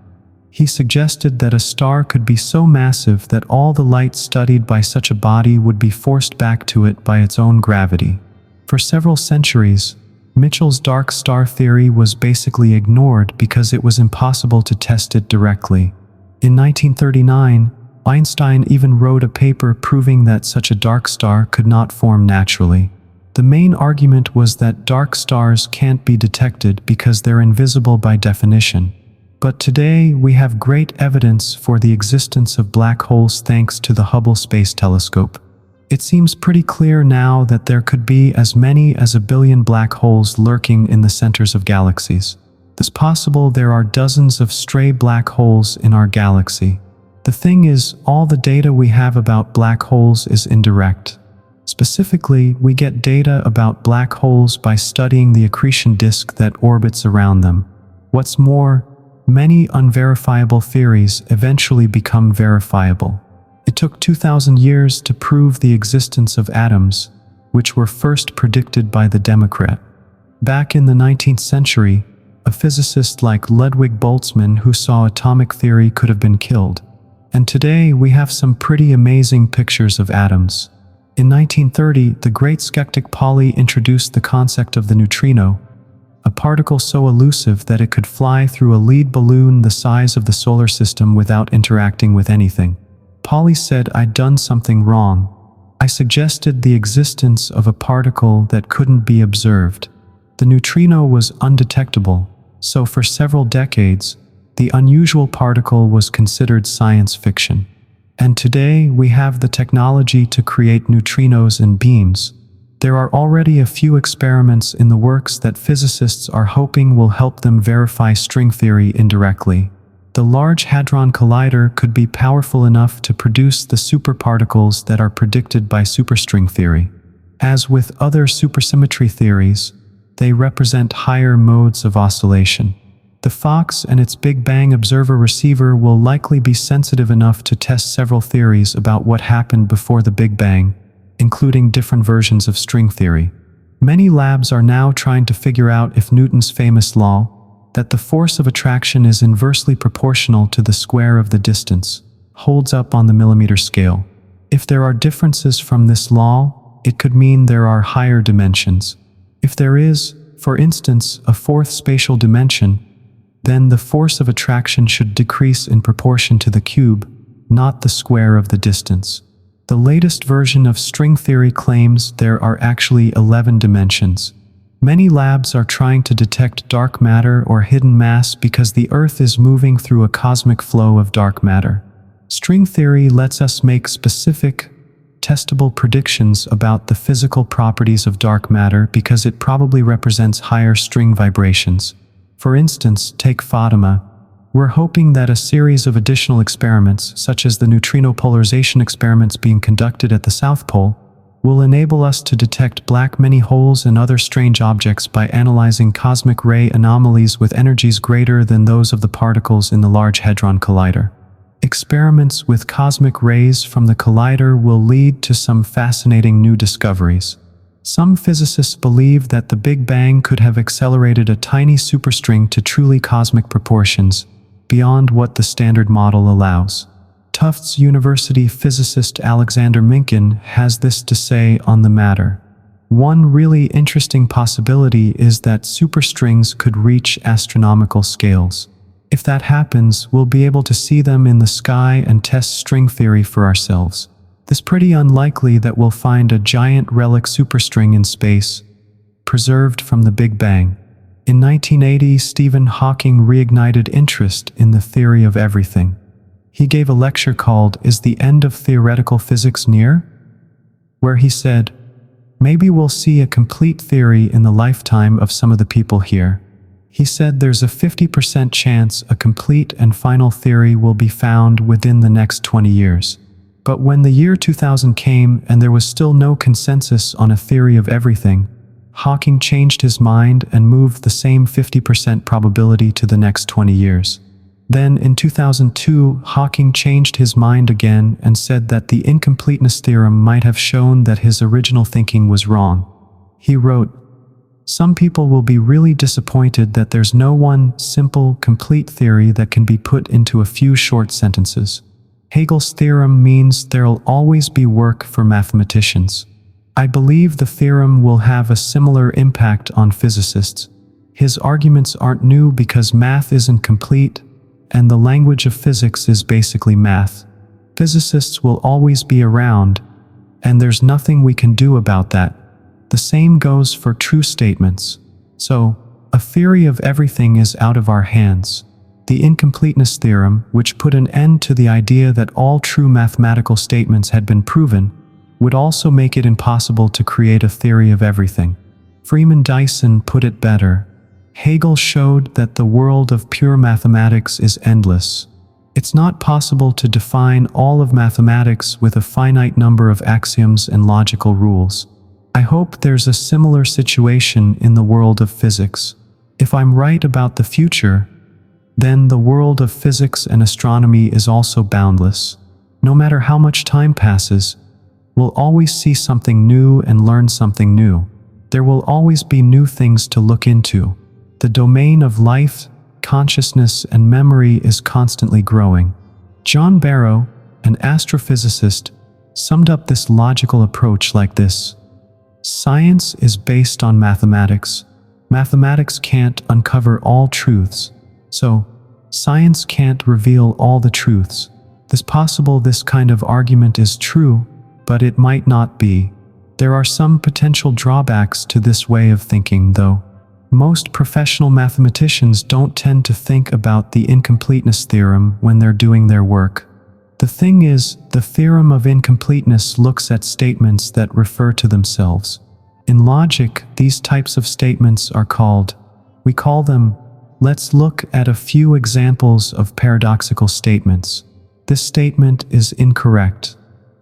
[SPEAKER 1] He suggested that a star could be so massive that all the light studied by such a body would be forced back to it by its own gravity. For several centuries, Mitchell's dark star theory was basically ignored because it was impossible to test it directly. In 1939, Einstein even wrote a paper proving that such a dark star could not form naturally. The main argument was that dark stars can't be detected because they're invisible by definition. But today, we have great evidence for the existence of black holes thanks to the Hubble Space Telescope. It seems pretty clear now that there could be as many as 1 billion black holes lurking in the centers of galaxies. It's possible there are dozens of stray black holes in our galaxy. The thing is, all the data we have about black holes is indirect. Specifically, we get data about black holes by studying the accretion disk that orbits around them. What's more, many unverifiable theories eventually become verifiable. It took 2,000 years to prove the existence of atoms, which were first predicted by the Democrat. Back in the 19th century, a physicist like Ludwig Boltzmann who saw atomic theory could have been killed. And today we have some pretty amazing pictures of atoms. In 1930, the great skeptic Pauli introduced the concept of the neutrino, a particle so elusive that it could fly through a lead balloon the size of the solar system without interacting with anything. Pauli said I'd done something wrong. I suggested the existence of a particle that couldn't be observed. The neutrino was undetectable, so for several decades, the unusual particle was considered science fiction. And today, we have the technology to create neutrinos and beams. There are already a few experiments in the works that physicists are hoping will help them verify string theory indirectly. The Large Hadron Collider could be powerful enough to produce the superparticles that are predicted by superstring theory. As with other supersymmetry theories, they represent higher modes of oscillation. The Fox and its Big Bang observer receiver will likely be sensitive enough to test several theories about what happened before the Big Bang, including different versions of string theory. Many labs are now trying to figure out if Newton's famous law, that the force of attraction is inversely proportional to the square of the distance, holds up on the millimeter scale. If there are differences from this law, it could mean there are higher dimensions. If there is, for instance, a fourth spatial dimension, then the force of attraction should decrease in proportion to the cube, not the square of the distance. The latest version of string theory claims there are actually 11 dimensions. Many labs are trying to detect dark matter or hidden mass because the Earth is moving through a cosmic flow of dark matter. String theory lets us make specific, testable predictions about the physical properties of dark matter because it probably represents higher string vibrations. For instance, take Fatima. We're hoping that a series of additional experiments, such as the neutrino polarization experiments being conducted at the South Pole, will enable us to detect black many holes and other strange objects by analyzing cosmic ray anomalies with energies greater than those of the particles in the Large Hadron Collider. Experiments with cosmic rays from the collider will lead to some fascinating new discoveries. Some physicists believe that the Big Bang could have accelerated a tiny superstring to truly cosmic proportions, beyond what the standard model allows. Tufts University physicist Alexander Minkin has this to say on the matter. One really interesting possibility is that superstrings could reach astronomical scales. If that happens, we'll be able to see them in the sky and test string theory for ourselves. It's pretty unlikely that we'll find a giant relic superstring in space, preserved from the Big Bang. In 1980, Stephen Hawking reignited interest in the theory of everything. He gave a lecture called "Is the End of Theoretical Physics Near?" where he said, "Maybe we'll see a complete theory in the lifetime of some of the people here." He said there's a 50% chance a complete and final theory will be found within the next 20 years. But when the year 2000 came and there was still no consensus on a theory of everything, Hawking changed his mind and moved the same 50% probability to the next 20 years. Then, in 2002, Hawking changed his mind again and said that the incompleteness theorem might have shown that his original thinking was wrong. He wrote, "Some people will be really disappointed that there's no one simple, complete theory that can be put into a few short sentences. Hegel's theorem means there'll always be work for mathematicians. I believe the theorem will have a similar impact on physicists. His arguments aren't new because math isn't complete, and the language of physics is basically math. Physicists will always be around, and there's nothing we can do about that. The same goes for true statements. So, a theory of everything is out of our hands. The incompleteness theorem, which put an end to the idea that all true mathematical statements had been proven, would also make it impossible to create a theory of everything." Freeman Dyson put it better. Hegel showed that the world of pure mathematics is endless. It's not possible to define all of mathematics with a finite number of axioms and logical rules. I hope there's a similar situation in the world of physics. If I'm right about the future, then the world of physics and astronomy is also boundless. No matter how much time passes, we'll always see something new and learn something new. There will always be new things to look into. The domain of life, consciousness, and memory is constantly growing. John Barrow, an astrophysicist, summed up this logical approach like this: "Science is based on mathematics. Mathematics can't uncover all truths. So, science can't reveal all the truths. It's possible this kind of argument is true, but it might not be. There are some potential drawbacks to this way of thinking, though. Most professional mathematicians don't tend to think about the incompleteness theorem when they're doing their work. The thing is, the theorem of incompleteness looks at statements that refer to themselves. In logic, these types of statements are we call them, let's look at a few examples of paradoxical statements. This statement is incorrect.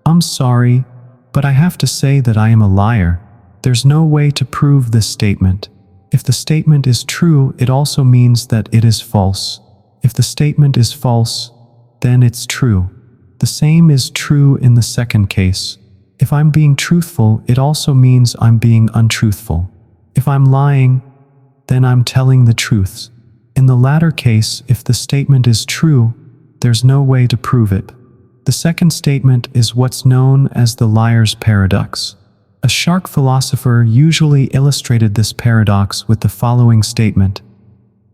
[SPEAKER 1] I'm sorry, but I have to say that I am a liar. There's no way to prove this statement. If the statement is true, it also means that it is false. If the statement is false, then it's true. The same is true in the second case. If I'm being truthful, it also means I'm being untruthful. If I'm lying, then I'm telling the truth. In the latter case, if the statement is true, there's no way to prove it. The second statement is what's known as the liar's paradox. A shark philosopher usually illustrated this paradox with the following statement: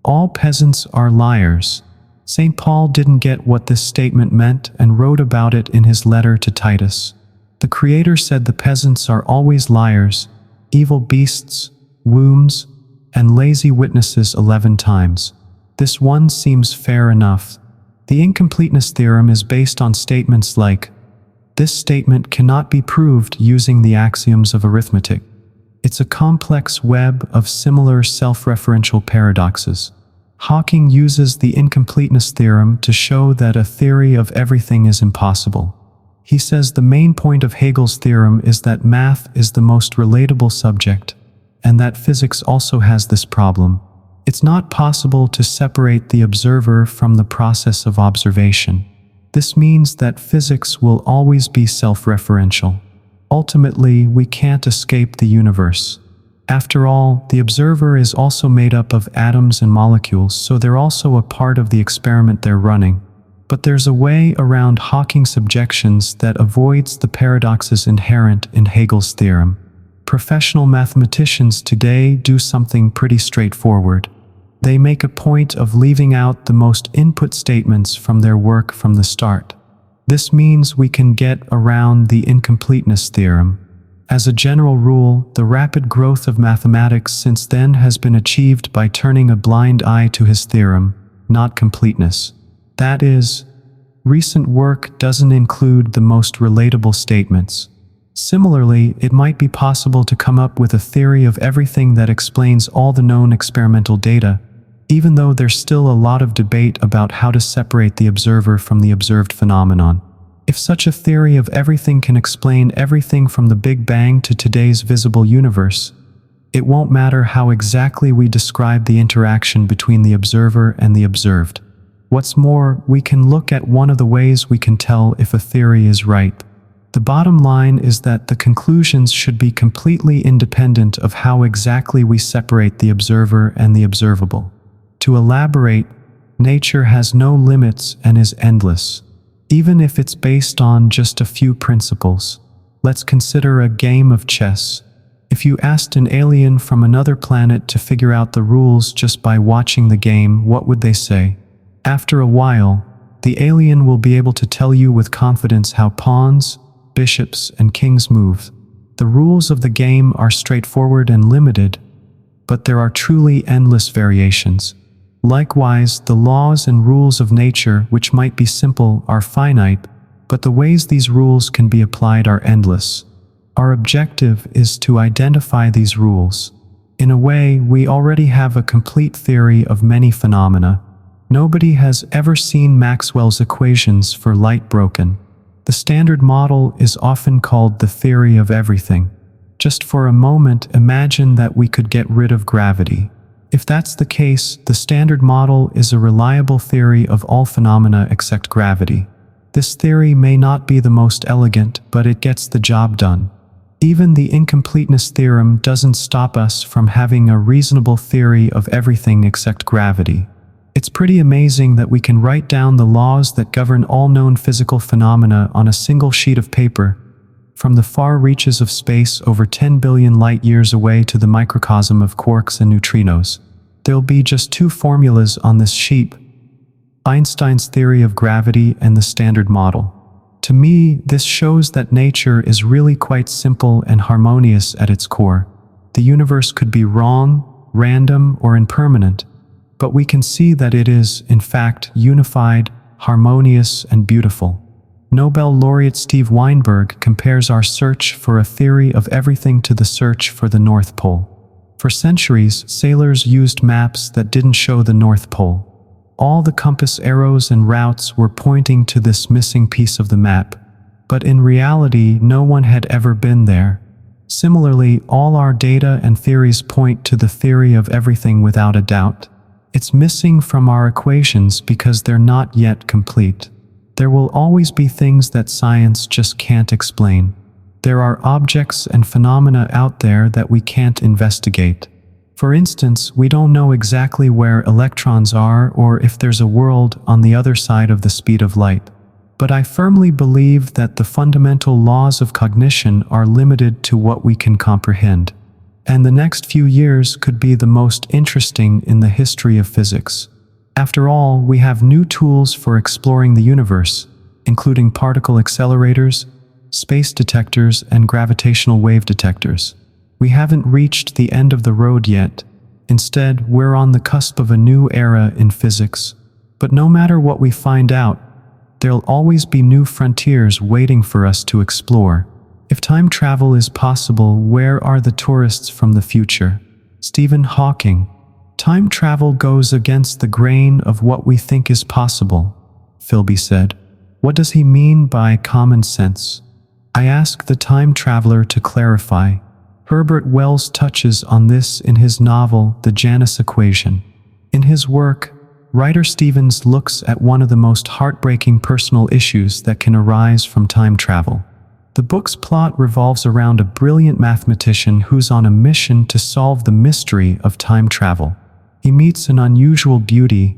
[SPEAKER 1] "All peasants are liars." St. Paul didn't get what this statement meant and wrote about it in his letter to Titus. The Creator said the peasants are always liars, evil beasts, wombs, and lazy witnesses 11 times. This one seems fair enough. The incompleteness theorem is based on statements like, "This statement cannot be proved using the axioms of arithmetic." It's a complex web of similar self-referential paradoxes. Hawking uses the incompleteness theorem to show that a theory of everything is impossible. He says the main point of Hegel's theorem is that math is the most relatable subject, and that physics also has this problem. It's not possible to separate the observer from the process of observation. This means that physics will always be self-referential. Ultimately, we can't escape the universe. After all, the observer is also made up of atoms and molecules, so they're also a part of the experiment they're running. But there's a way around Hawking's objections that avoids the paradoxes inherent in Hegel's theorem. Professional mathematicians today do something pretty straightforward. They make a point of leaving out the most input statements from their work from the start. This means we can get around the incompleteness theorem. As a general rule, the rapid growth of mathematics since then has been achieved by turning a blind eye to his theorem, not completeness. That is, recent work doesn't include the most relatable statements. Similarly, it might be possible to come up with a theory of everything that explains all the known experimental data, even though there's still a lot of debate about how to separate the observer from the observed phenomenon. If such a theory of everything can explain everything from the Big Bang to today's visible universe, it won't matter how exactly we describe the interaction between the observer and the observed. What's more, we can look at one of the ways we can tell if a theory is right. The bottom line is that the conclusions should be completely independent of how exactly we separate the observer and the observable. To elaborate, nature has no limits and is endless, even if it's based on just a few principles. Let's consider a game of chess. If you asked an alien from another planet to figure out the rules just by watching the game, what would they say? After a while, the alien will be able to tell you with confidence how pawns, bishops, and kings move. The rules of the game are straightforward and limited, but there are truly endless variations. Likewise, the laws and rules of nature, which might be simple, are finite, but the ways these rules can be applied are endless. Our objective is to identify these rules. In a way, we already have a complete theory of many phenomena. Nobody has ever seen Maxwell's equations for light broken. The Standard Model is often called the theory of everything. Just for a moment, imagine that we could get rid of gravity. If that's the case, the Standard Model is a reliable theory of all phenomena except gravity. This theory may not be the most elegant, but it gets the job done. Even the incompleteness theorem doesn't stop us from having a reasonable theory of everything except gravity. It's pretty amazing that we can write down the laws that govern all known physical phenomena on a single sheet of paper, from the far reaches of space over 10 billion light-years away to the microcosm of quarks and neutrinos. There'll be just two formulas on this sheet: Einstein's theory of gravity and the Standard Model. To me, this shows that nature is really quite simple and harmonious at its core. The universe could be wrong, random, or impermanent, but we can see that it is, in fact, unified, harmonious, and beautiful. Nobel laureate Steve Weinberg compares our search for a theory of everything to the search for the North Pole. For centuries, sailors used maps that didn't show the North Pole. All the compass arrows and routes were pointing to this missing piece of the map, but in reality, no one had ever been there. Similarly, all our data and theories point to the theory of everything without a doubt. It's missing from our equations because they're not yet complete. There will always be things that science just can't explain. There are objects and phenomena out there that we can't investigate. For instance, we don't know exactly where electrons are or if there's a world on the other side of the speed of light. But I firmly believe that the fundamental laws of cognition are limited to what we can comprehend. And the next few years could be the most interesting in the history of physics. After all, we have new tools for exploring the universe, including particle accelerators, space detectors, and gravitational wave detectors. We haven't reached the end of the road yet. Instead, we're on the cusp of a new era in physics. But no matter what we find out, there'll always be new frontiers waiting for us to explore. If time travel is possible, where are the tourists from the future? Stephen Hawking. Time travel goes against the grain of what we think is possible, Philby said. What does he mean by common sense? I asked the time traveler to clarify. Herbert Wells touches on this in his novel, The Janus Equation. In his work, writer Stevens looks at one of the most heartbreaking personal issues that can arise from time travel. The book's plot revolves around a brilliant mathematician who's on a mission to solve the mystery of time travel. He meets an unusual beauty,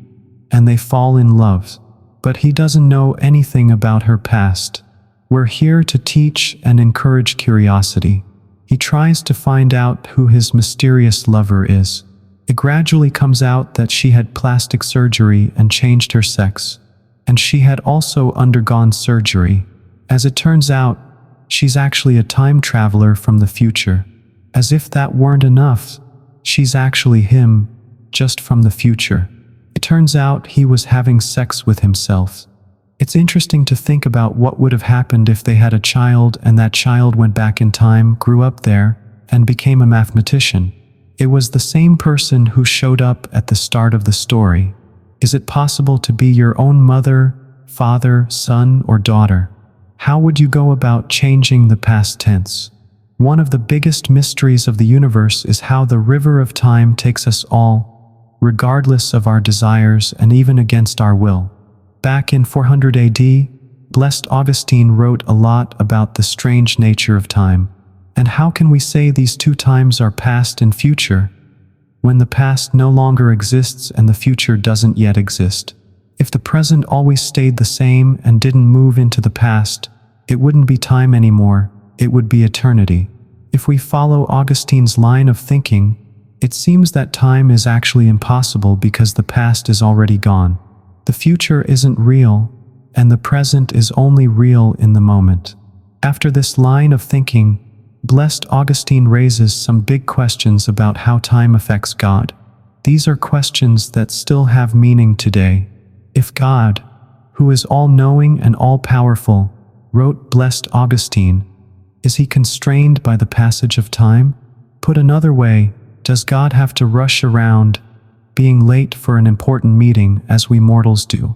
[SPEAKER 1] and they fall in love. But he doesn't know anything about her past. We're here to teach and encourage curiosity. He tries to find out who his mysterious lover is. It gradually comes out that she had plastic surgery and changed her sex, and she had also undergone surgery. As it turns out, she's actually a time traveler from the future. As if that weren't enough, she's actually him, just from the future. It turns out he was having sex with himself. It's interesting to think about what would have happened if they had a child and that child went back in time, grew up there, and became a mathematician. It was the same person who showed up at the start of the story. Is it possible to be your own mother, father, son, or daughter? How would you go about changing the past tense? One of the biggest mysteries of the universe is how the river of time takes us all, regardless of our desires and even against our will. Back in 400 AD, Blessed Augustine wrote a lot about the strange nature of time. And how can we say these two times are past and future, when the past no longer exists and the future doesn't yet exist? If the present always stayed the same and didn't move into the past, it wouldn't be time anymore, it would be eternity. If we follow Augustine's line of thinking, it seems that time is actually impossible because the past is already gone. The future isn't real, and the present is only real in the moment. After this line of thinking, Blessed Augustine raises some big questions about how time affects God. These are questions that still have meaning today. If God, who is all-knowing and all-powerful, wrote Blessed Augustine, is he constrained by the passage of time? Put another way, does God have to rush around, being late for an important meeting as we mortals do?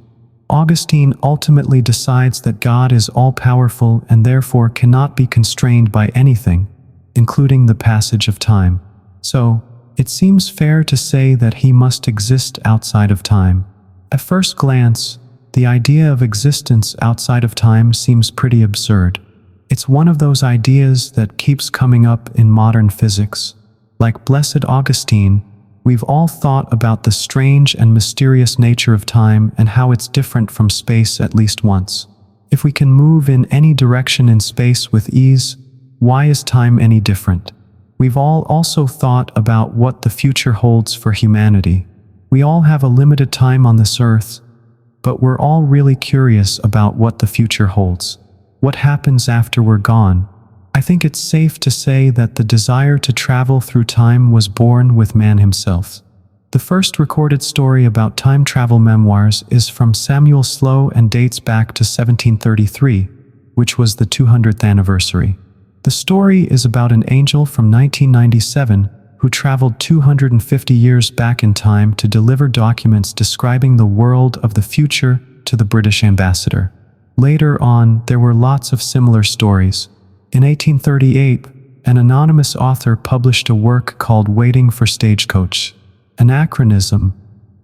[SPEAKER 1] Augustine ultimately decides that God is all-powerful and therefore cannot be constrained by anything, including the passage of time. So, it seems fair to say that he must exist outside of time. At first glance, the idea of existence outside of time seems pretty absurd. It's one of those ideas that keeps coming up in modern physics. Like Blessed Augustine, we've all thought about the strange and mysterious nature of time and how it's different from space at least once. If we can move in any direction in space with ease, why is time any different? We've all also thought about what the future holds for humanity. We all have a limited time on this earth, but we're all really curious about what the future holds. What happens after we're gone? I think it's safe to say that the desire to travel through time was born with man himself. The first recorded story about time travel memoirs is from Samuel Slow and dates back to 1733, which was the 200th anniversary. The story is about an angel from 1997 who traveled 250 years back in time to deliver documents describing the world of the future to the British ambassador. Later on, there were lots of similar stories. In 1838, an anonymous author published a work called Waiting for Stagecoach. Anachronism.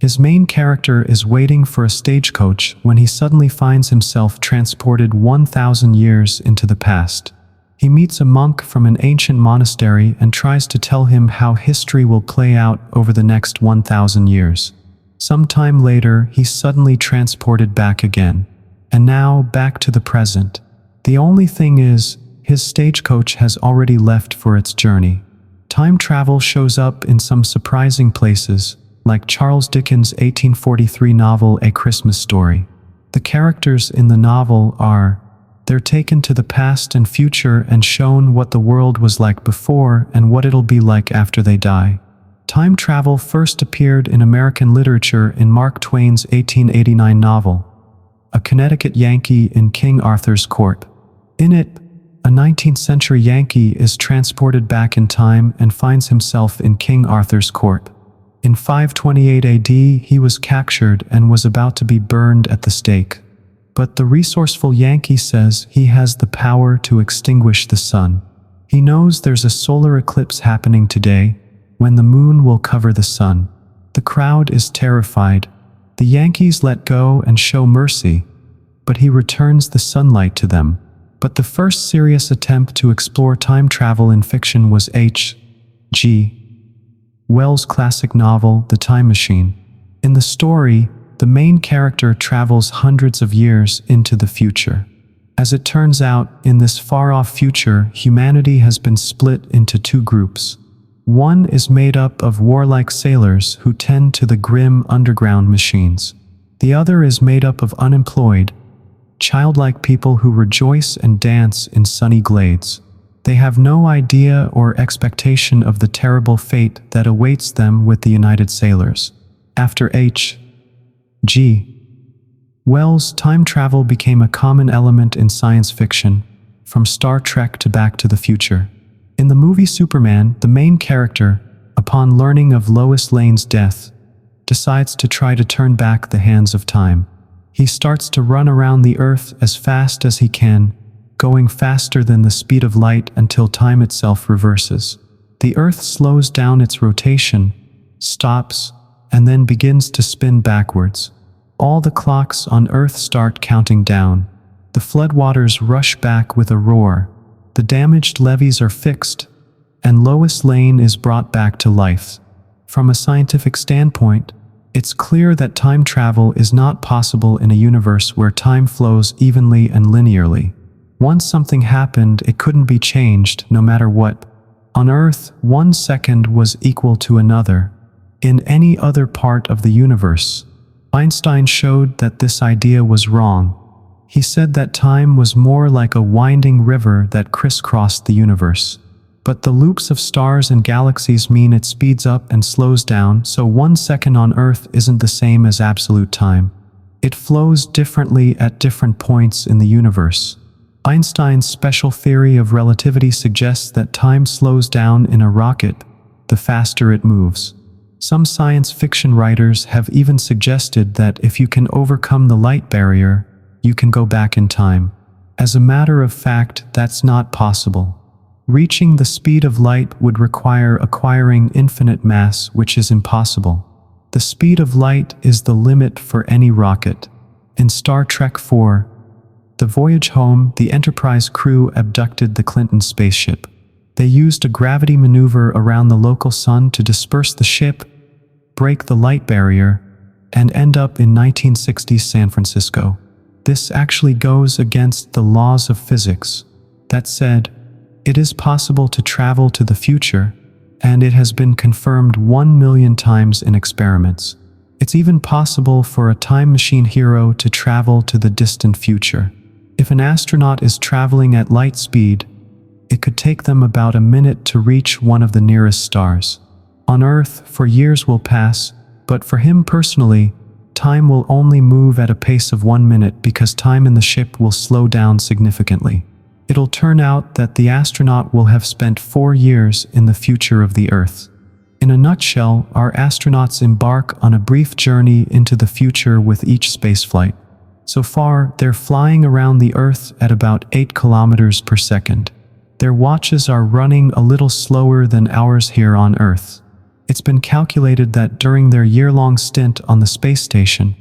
[SPEAKER 1] His main character is waiting for a stagecoach when he suddenly finds himself transported 1,000 years into the past. He meets a monk from an ancient monastery and tries to tell him how history will play out over the next 1,000 years. Sometime later, he's suddenly transported back again. And now, back to the present. The only thing is, his stagecoach has already left for its journey. Time travel shows up in some surprising places, like Charles Dickens' 1843 novel A Christmas Story. The characters in the novel they're taken to the past and future and shown what the world was like before and what it'll be like after they die. Time travel first appeared in American literature in Mark Twain's 1889 novel, A Connecticut Yankee in King Arthur's Court. In it, a 19th century Yankee is transported back in time and finds himself in King Arthur's court. In 528 AD, he was captured and was about to be burned at the stake. But the resourceful Yankee says he has the power to extinguish the sun. He knows there's a solar eclipse happening today, when the moon will cover the sun. The crowd is terrified. The Yankees let go and show mercy, but he returns the sunlight to them. But the first serious attempt to explore time travel in fiction was H.G. Wells' classic novel, The Time Machine. In the story, the main character travels hundreds of years into the future. As it turns out, in this far-off future, humanity has been split into two groups. One is made up of warlike sailors who tend to the grim underground machines. The other is made up of unemployed, childlike people who rejoice and dance in sunny glades. They have no idea or expectation of the terrible fate that awaits them with the United Sailors. After H.G. Wells, time travel became a common element in science fiction, from Star Trek to Back to the Future. In the movie Superman, the main character, upon learning of Lois Lane's death, decides to try to turn back the hands of time. He starts to run around the Earth as fast as he can, going faster than the speed of light until time itself reverses. The Earth slows down its rotation, stops, and then begins to spin backwards. All the clocks on Earth start counting down. The floodwaters rush back with a roar. The damaged levees are fixed, and Lois Lane is brought back to life. From a scientific standpoint, it's clear that time travel is not possible in a universe where time flows evenly and linearly. Once something happened, it couldn't be changed, no matter what. On Earth, 1 second was equal to another. In any other part of the universe, Einstein showed that this idea was wrong. He said that time was more like a winding river that crisscrossed the universe. But the loops of stars and galaxies mean it speeds up and slows down, so 1 second on Earth isn't the same as absolute time. It flows differently at different points in the universe. Einstein's special theory of relativity suggests that time slows down in a rocket the faster it moves. Some science fiction writers have even suggested that if you can overcome the light barrier, you can go back in time. As a matter of fact, that's not possible. Reaching the speed of light would require acquiring infinite mass, which is impossible. The speed of light is the limit for any rocket. In Star Trek IV, The Voyage Home, the Enterprise crew abducted the Clinton spaceship. They used a gravity maneuver around the local sun to disperse the ship, break the light barrier, and end up in 1960s San Francisco. This actually goes against the laws of physics. That said, it is possible to travel to the future, and it has been confirmed 1 million times in experiments. It's even possible for a time machine hero to travel to the distant future. If an astronaut is traveling at light speed, it could take them about a minute to reach one of the nearest stars. On Earth, for years will pass, but for him personally, time will only move at a pace of 1 minute because time in the ship will slow down significantly. It'll turn out that the astronaut will have spent 4 years in the future of the Earth. In a nutshell, our astronauts embark on a brief journey into the future with each spaceflight. So far, they're flying around the Earth at about 8 kilometers per second. Their watches are running a little slower than ours here on Earth. It's been calculated that during their year-long stint on the space station,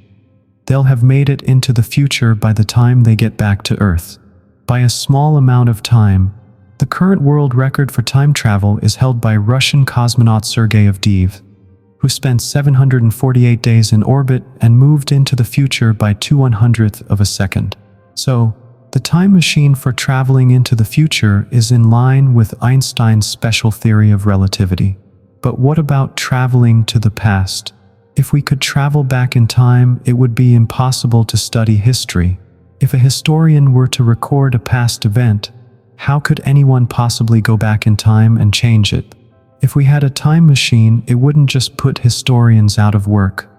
[SPEAKER 1] they'll have made it into the future by the time they get back to Earth. By a small amount of time, the current world record for time travel is held by Russian cosmonaut Sergei Avdeev, who spent 748 days in orbit and moved into the future by 2/100th of a second. So, the time machine for traveling into the future is in line with Einstein's special theory of relativity. But what about traveling to the past? If we could travel back in time, it would be impossible to study history. If a historian were to record a past event, how could anyone possibly go back in time and change it? If we had a time machine, it wouldn't just put historians out of work.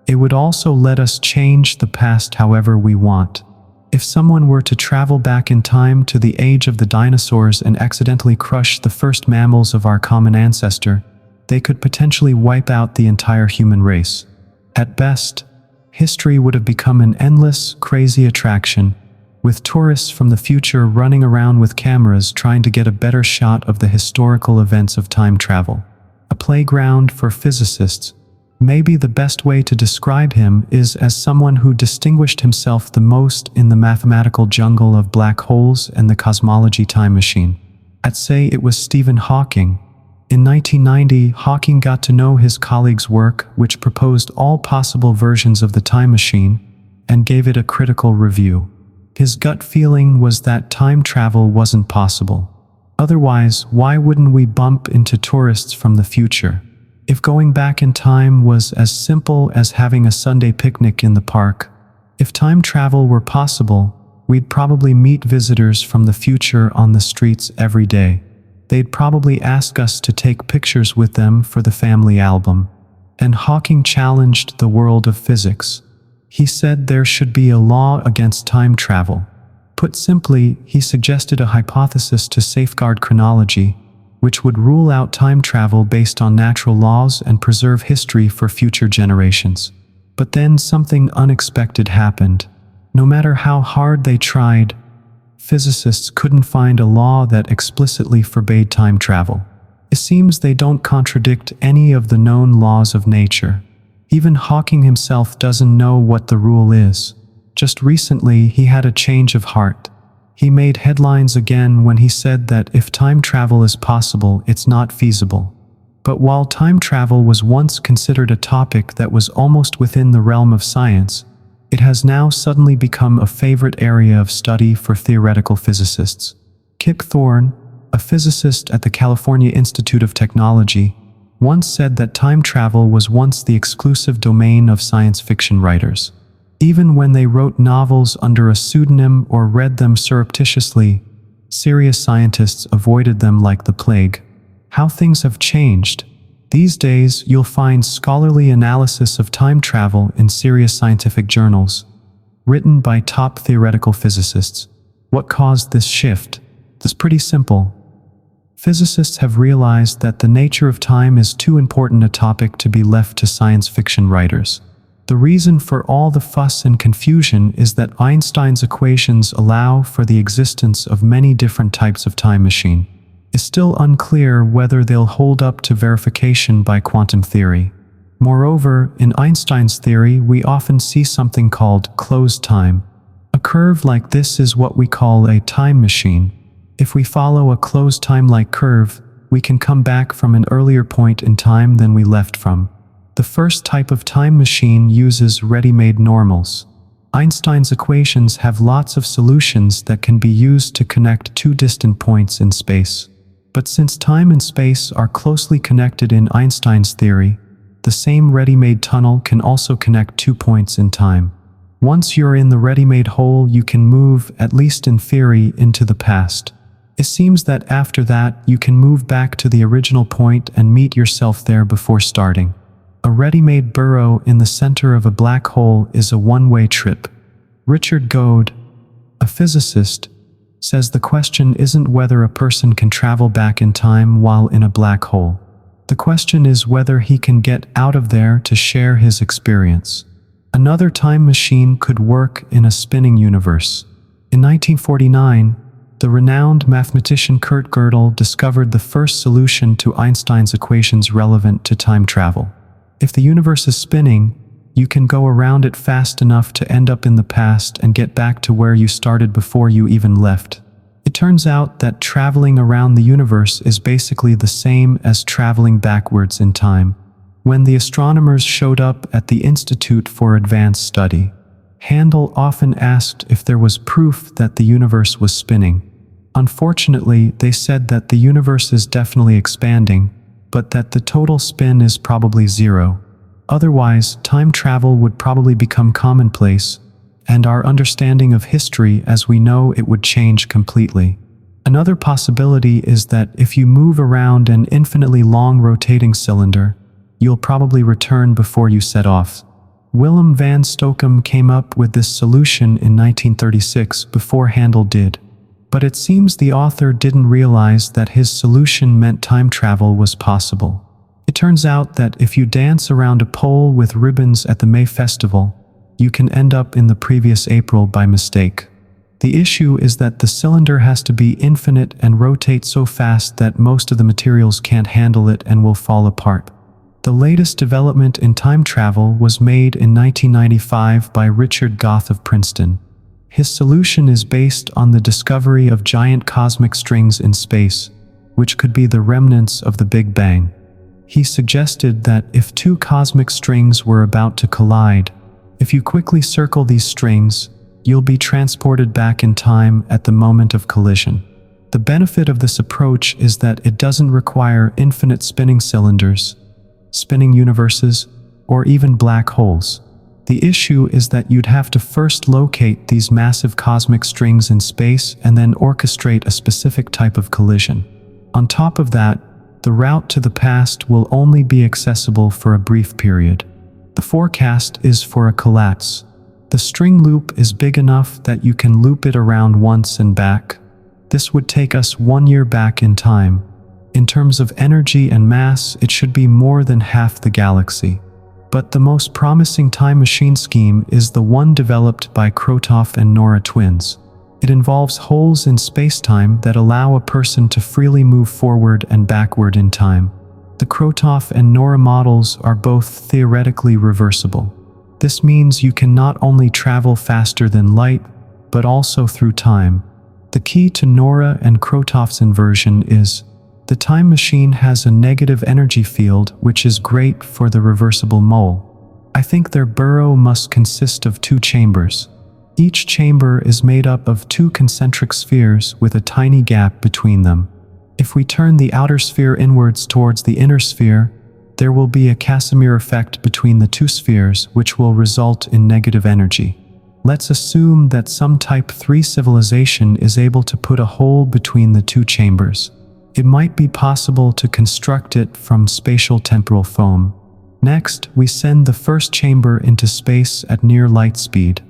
[SPEAKER 1] It would also let us change the past however we want. If someone were to travel back in time to the age of the dinosaurs and accidentally crush the first mammals of our common ancestor, they could potentially wipe out the entire human race. At best, history would have become an endless, crazy attraction, with tourists from the future running around with cameras trying to get a better shot of the historical events of time travel. A playground for physicists. Maybe the best way to describe him is as someone who distinguished himself the most in the mathematical jungle of black holes and the cosmology time machine. I'd say it was Stephen Hawking. In 1990, Hawking got to know his colleague's work, which proposed all possible versions of the time machine, and gave it a critical review. His gut feeling was that time travel wasn't possible. Otherwise, why wouldn't we bump into tourists from the future? If going back in time was as simple as having a Sunday picnic in the park, if time travel were possible, we'd probably meet visitors from the future on the streets every day. They'd probably ask us to take pictures with them for the family album. And Hawking challenged the world of physics. He said there should be a law against time travel. Put simply, he suggested a hypothesis to safeguard chronology, which would rule out time travel based on natural laws and preserve history for future generations. But then something unexpected happened. No matter how hard they tried, physicists couldn't find a law that explicitly forbade time travel. It seems they don't contradict any of the known laws of nature. Even Hawking himself doesn't know what the rule is. Just recently, he had a change of heart. He made headlines again when he said that if time travel is possible, it's not feasible. But while time travel was once considered a topic that was almost within the realm of science, it has now suddenly become a favorite area of study for theoretical physicists. Kip Thorne, a physicist at the California Institute of Technology, once said that time travel was once the exclusive domain of science fiction writers. Even when they wrote novels under a pseudonym or read them surreptitiously, serious scientists avoided them like the plague. How things have changed. These days, you'll find scholarly analysis of time travel in serious scientific journals, written by top theoretical physicists. What caused this shift? It's pretty simple. Physicists have realized that the nature of time is too important a topic to be left to science fiction writers. The reason for all the fuss and confusion is that Einstein's equations allow for the existence of many different types of time machine. It's still unclear whether they'll hold up to verification by quantum theory. Moreover, in Einstein's theory, we often see something called closed time. A curve like this is what we call a time machine. If we follow a closed time-like curve, we can come back from an earlier point in time than we left from. The first type of time machine uses ready-made normals. Einstein's equations have lots of solutions that can be used to connect two distant points in space. But since time and space are closely connected in Einstein's theory, the same ready-made tunnel can also connect 2 points in time. Once you're in the ready-made hole, you can move, at least in theory, into the past. It seems that after that, you can move back to the original point and meet yourself there before starting. A ready-made burrow in the center of a black hole is a one-way trip. Richard Goad, a physicist, says the question isn't whether a person can travel back in time while in a black hole. The question is whether he can get out of there to share his experience. Another time machine could work in a spinning universe. In 1949, the renowned mathematician Kurt Gödel discovered the first solution to Einstein's equations relevant to time travel. If the universe is spinning, you can go around it fast enough to end up in the past and get back to where you started before you even left. It turns out that traveling around the universe is basically the same as traveling backwards in time. When the astronomers showed up at the Institute for Advanced Study, Handel often asked if there was proof that the universe was spinning. Unfortunately, they said that the universe is definitely expanding, but that the total spin is probably zero. Otherwise, time travel would probably become commonplace, and our understanding of history as we know it would change completely. Another possibility is that if you move around an infinitely long rotating cylinder, you'll probably return before you set off. Willem van Stochem came up with this solution in 1936 before Handel did. But it seems the author didn't realize that his solution meant time travel was possible. It turns out that if you dance around a pole with ribbons at the May Festival, you can end up in the previous April by mistake. The issue is that the cylinder has to be infinite and rotate so fast that most of the materials can't handle it and will fall apart. The latest development in time travel was made in 1995 by Richard Goth of Princeton. His solution is based on the discovery of giant cosmic strings in space, which could be the remnants of the Big Bang. He suggested that if two cosmic strings were about to collide, if you quickly circle these strings, you'll be transported back in time at the moment of collision. The benefit of this approach is that it doesn't require infinite spinning cylinders, spinning universes, or even black holes. The issue is that you'd have to first locate these massive cosmic strings in space and then orchestrate a specific type of collision. On top of that, the route to the past will only be accessible for a brief period. The forecast is for a collapse. The string loop is big enough that you can loop it around once and back. This would take us 1 year back in time. In terms of energy and mass, it should be more than half the galaxy. But the most promising time machine scheme is the one developed by Krotov and Nora twins. It involves holes in space-time that allow a person to freely move forward and backward in time. The Krotov and Nora models are both theoretically reversible. This means you can not only travel faster than light, but also through time. The key to Nora and Krotov's inversion is the time machine has a negative energy field, which is great for the reversible mole. I think their burrow must consist of 2 chambers. Each chamber is made up of 2 concentric spheres with a tiny gap between them. If we turn the outer sphere inwards towards the inner sphere, there will be a Casimir effect between the 2 spheres, which will result in negative energy. Let's assume that some Type 3 civilization is able to put a hole between the 2 chambers. It might be possible to construct it from spatial temporal foam. Next, we send the first chamber into space at near light speed.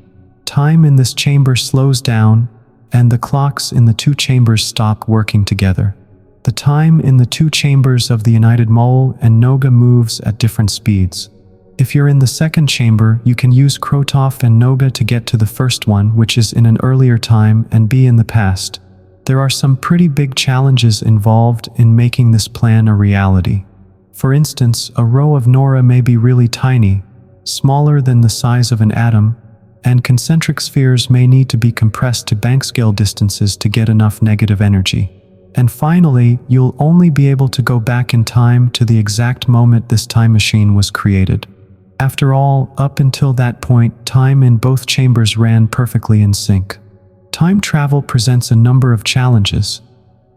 [SPEAKER 1] Time in this chamber slows down, and the clocks in the 2 chambers stop working together. The time in the 2 chambers of the United Mole and Noga moves at different speeds. If you're in the second chamber, you can use Krotov and Noga to get to the first one, which is in an earlier time, and be in the past. There are some pretty big challenges involved in making this plan a reality. For instance, a row of Nora may be really tiny, smaller than the size of an atom, and concentric spheres may need to be compressed to Bank-scale distances to get enough negative energy. And finally, you'll only be able to go back in time to the exact moment this time machine was created. After all, up until that point, time in both chambers ran perfectly in sync. Time travel presents a number of challenges,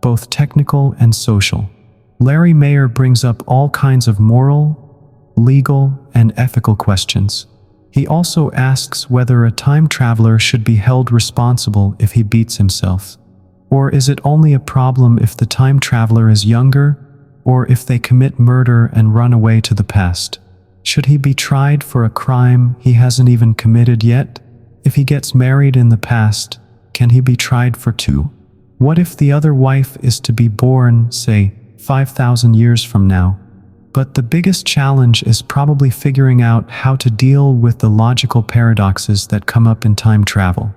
[SPEAKER 1] both technical and social. Larry Mayer brings up all kinds of moral, legal, and ethical questions. He also asks whether a time traveler should be held responsible if he beats himself. Or is it only a problem if the time traveler is younger, or if they commit murder and run away to the past? Should he be tried for a crime he hasn't even committed yet? If he gets married in the past, can he be tried for 2? What if the other wife is to be born, say, 5,000 years from now? But the biggest challenge is probably figuring out how to deal with the logical paradoxes that come up in time travel.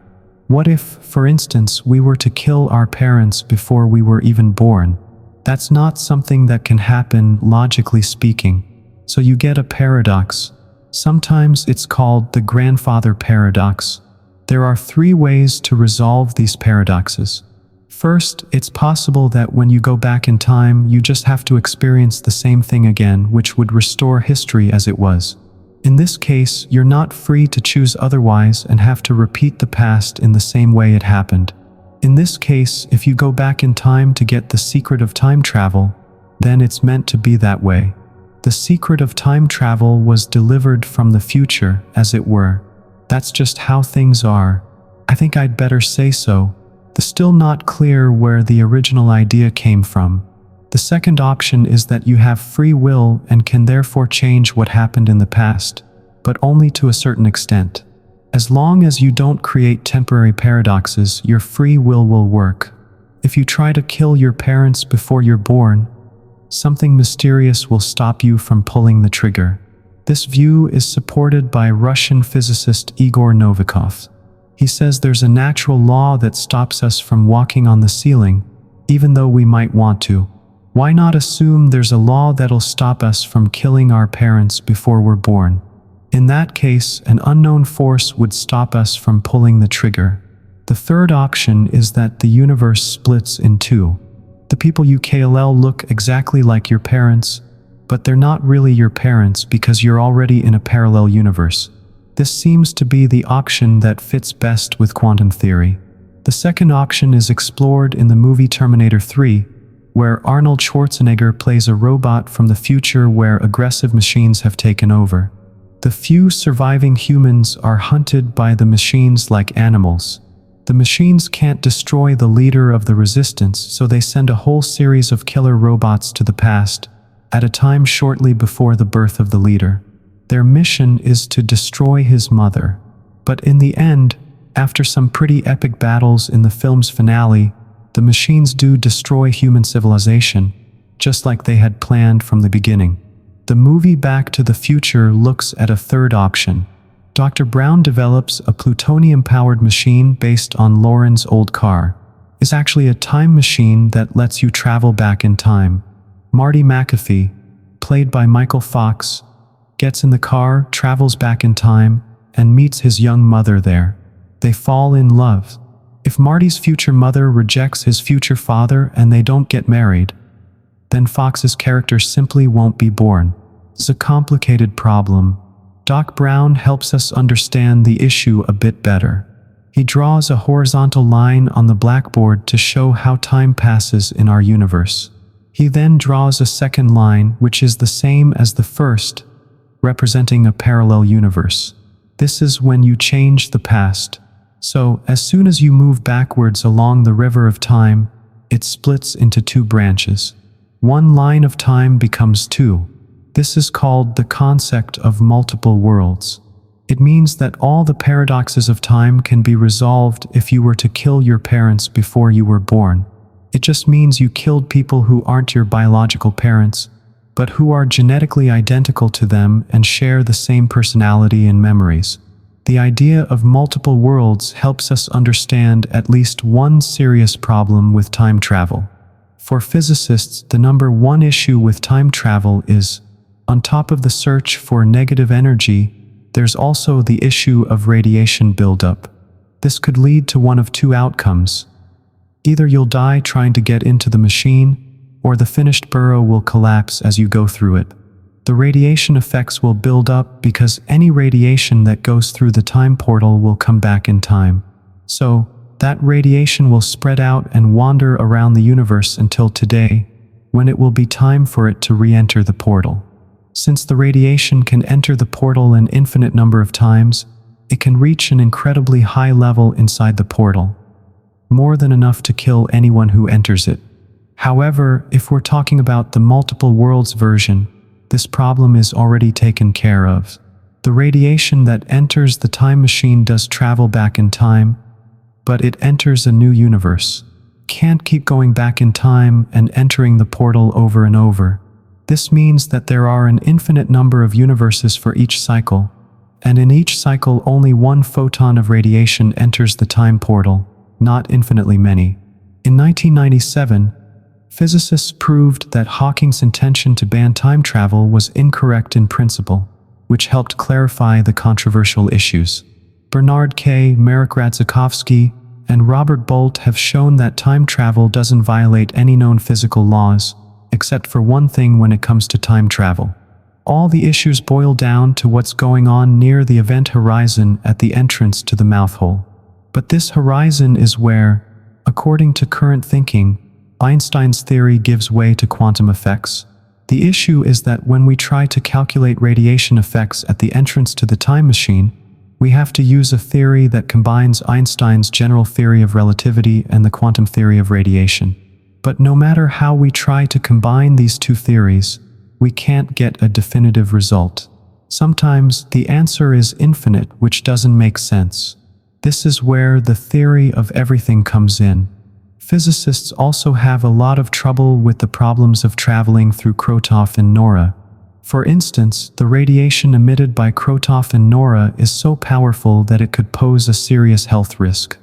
[SPEAKER 1] What if, for instance, we were to kill our parents before we were even born? That's not something that can happen, logically speaking. So you get a paradox. Sometimes it's called the grandfather paradox. There are 3 ways to resolve these paradoxes. First, it's possible that when you go back in time, you just have to experience the same thing again, which would restore history as it was. In this case, you're not free to choose otherwise and have to repeat the past in the same way it happened. In this case, if you go back in time to get the secret of time travel, then it's meant to be that way. The secret of time travel was delivered from the future, as it were. That's just how things are. I think I'd better say so. It's still not clear where the original idea came from. The second option is that you have free will and can therefore change what happened in the past, but only to a certain extent. As long as you don't create temporary paradoxes, your free will work. If you try to kill your parents before you're born, something mysterious will stop you from pulling the trigger. This view is supported by Russian physicist Igor Novikov. He says there's a natural law that stops us from walking on the ceiling, even though we might want to. Why not assume there's a law that'll stop us from killing our parents before we're born? In that case, an unknown force would stop us from pulling the trigger. The third option is that the universe splits in 2. The people you KLL look exactly like your parents, but they're not really your parents because you're already in a parallel universe. This seems to be the option that fits best with quantum theory. The second option is explored in the movie Terminator 3, where Arnold Schwarzenegger plays a robot from the future where aggressive machines have taken over. The few surviving humans are hunted by the machines like animals. The machines can't destroy the leader of the resistance, so they send a whole series of killer robots to the past, at a time shortly before the birth of the leader. Their mission is to destroy his mother. But in the end, after some pretty epic battles in the film's finale, the machines do destroy human civilization, just like they had planned from the beginning. The movie Back to the Future looks at a third option. Dr. Brown develops a plutonium-powered machine based on Lauren's old car. It's actually a time machine that lets you travel back in time. Marty McAfee, played by Michael Fox, gets in the car, travels back in time, and meets his young mother there. They fall in love. If Marty's future mother rejects his future father and they don't get married, then Fox's character simply won't be born. It's a complicated problem. Doc Brown helps us understand the issue a bit better. He draws a horizontal line on the blackboard to show how time passes in our universe. He then draws a second line, which is the same as the first, representing a parallel universe. This is when you change the past. So, as soon as you move backwards along the river of time, it splits into two branches. One line of time becomes two. This is called the concept of multiple worlds. It means that all the paradoxes of time can be resolved if you were to kill your parents before you were born. It just means you killed people who aren't your biological parents, but who are genetically identical to them and share the same personality and memories. The idea of multiple worlds helps us understand at least one serious problem with time travel. For physicists, the number one issue with time travel is, on top of the search for negative energy, there's also the issue of radiation buildup. This could lead to one of two outcomes. Either you'll die trying to get into the machine, or the finished burrow will collapse as you go through it. The radiation effects will build up because any radiation that goes through the time portal will come back in time. So, that radiation will spread out and wander around the universe until today, when it will be time for it to re-enter the portal. Since the radiation can enter the portal an infinite number of times, it can reach an incredibly high level inside the portal, more than enough to kill anyone who enters it. However, if we're talking about the multiple worlds version, this problem is already taken care of. The radiation that enters the time machine does travel back in time, but it enters a new universe. Can't keep going back in time and entering the portal over and over. This means that there are an infinite number of universes for each cycle, and in each cycle only one photon of radiation enters the time portal, not infinitely many. In 1997, physicists proved that Hawking's intention to ban time travel was incorrect in principle, which helped clarify the controversial issues. Bernard K. Marek-Radzikovsky and Robert Bolt have shown that time travel doesn't violate any known physical laws, except for one thing when it comes to time travel. All the issues boil down to what's going on near the event horizon at the entrance to the mouth hole. But this horizon is where, according to current thinking, Einstein's theory gives way to quantum effects. The issue is that when we try to calculate radiation effects at the entrance to the time machine, we have to use a theory that combines Einstein's general theory of relativity and the quantum theory of radiation. But no matter how we try to combine these two theories, we can't get a definitive result. Sometimes the answer is infinite, which doesn't make sense. This is where the theory of everything comes in. Physicists also have a lot of trouble with the problems of traveling through Krotov and Nora. For instance, the radiation emitted by Krotov and Nora is so powerful that it could pose a serious health risk.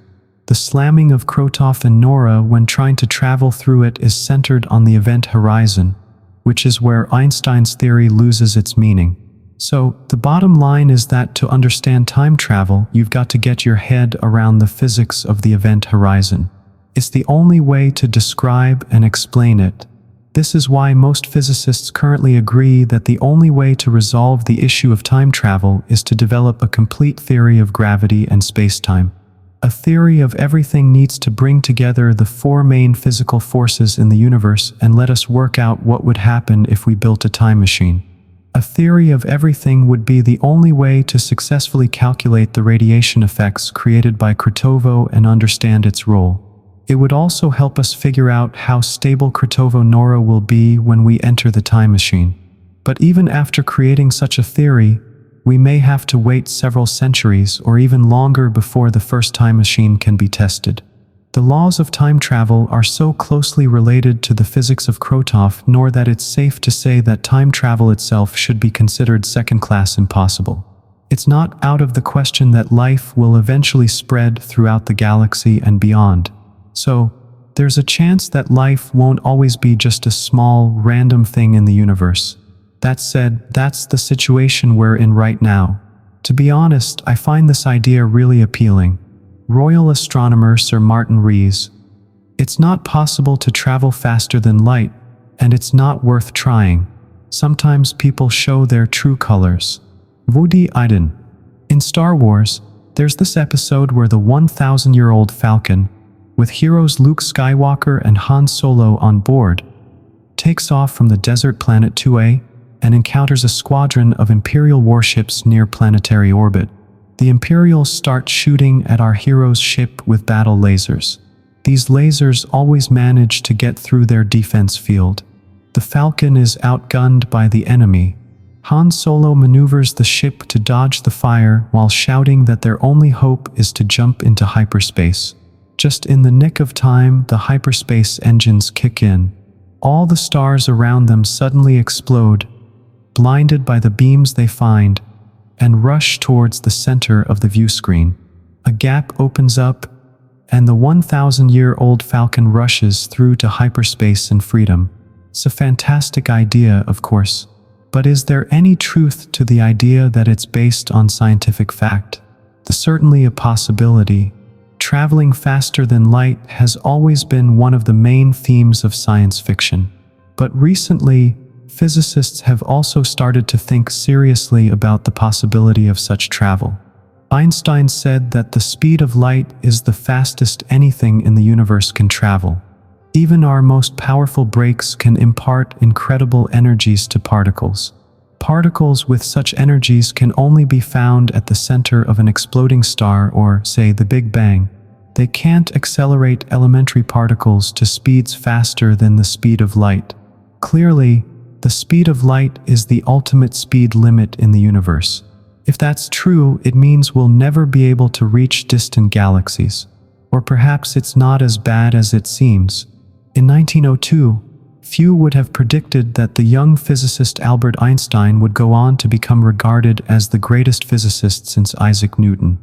[SPEAKER 1] The slamming of Krotov and Nora when trying to travel through it is centered on the event horizon, which is where Einstein's theory loses its meaning. So, the bottom line is that to understand time travel, you've got to get your head around the physics of the event horizon. It's the only way to describe and explain it. This is why most physicists currently agree that the only way to resolve the issue of time travel is to develop a complete theory of gravity and space-time. A theory of everything needs to bring together the four main physical forces in the universe and let us work out what would happen if we built a time machine. A theory of everything would be the only way to successfully calculate the radiation effects created by Krotov and understand its role. It would also help us figure out how stable Krotov-Nora will be when we enter the time machine. But even after creating such a theory, we may have to wait several centuries or even longer before the first time machine can be tested. The laws of time travel are so closely related to the physics of Krotov-Nora that it's safe to say that time travel itself should be considered second-class impossible. It's not out of the question that life will eventually spread throughout the galaxy and beyond. So, there's a chance that life won't always be just a small, random thing in the universe. That said, that's the situation we're in right now. To be honest, I find this idea really appealing. Royal astronomer Sir Martin Rees. It's not possible to travel faster than light, and it's not worth trying. Sometimes people show their true colors. Woody Allen. In Star Wars, there's this episode where the 1,000-year-old Falcon, with heroes Luke Skywalker and Han Solo on board, takes off from the desert planet 2A and encounters a squadron of Imperial warships near planetary orbit. The Imperials start shooting at our hero's ship with battle lasers. These lasers always manage to get through their defense field. The Falcon is outgunned by the enemy. Han Solo maneuvers the ship to dodge the fire while shouting that their only hope is to jump into hyperspace. Just in the nick of time, the hyperspace engines kick in. All the stars around them suddenly explode, blinded by the beams they find, and rush towards the center of the view screen. A gap opens up, and the 1,000-year-old Falcon rushes through to hyperspace and freedom. It's a fantastic idea, of course. But is there any truth to the idea that it's based on scientific fact? There's certainly a possibility. Traveling faster than light has always been one of the main themes of science fiction. But recently, physicists have also started to think seriously about the possibility of such travel. Einstein said that the speed of light is the fastest anything in the universe can travel. Even our most powerful breaks can impart incredible energies to particles. Particles with such energies can only be found at the center of an exploding star or, say, the Big Bang. They can't accelerate elementary particles to speeds faster than the speed of light. Clearly, the speed of light is the ultimate speed limit in the universe. If that's true, it means we'll never be able to reach distant galaxies. Or perhaps it's not as bad as it seems. In 1902, few would have predicted that the young physicist Albert Einstein would go on to become regarded as the greatest physicist since Isaac Newton.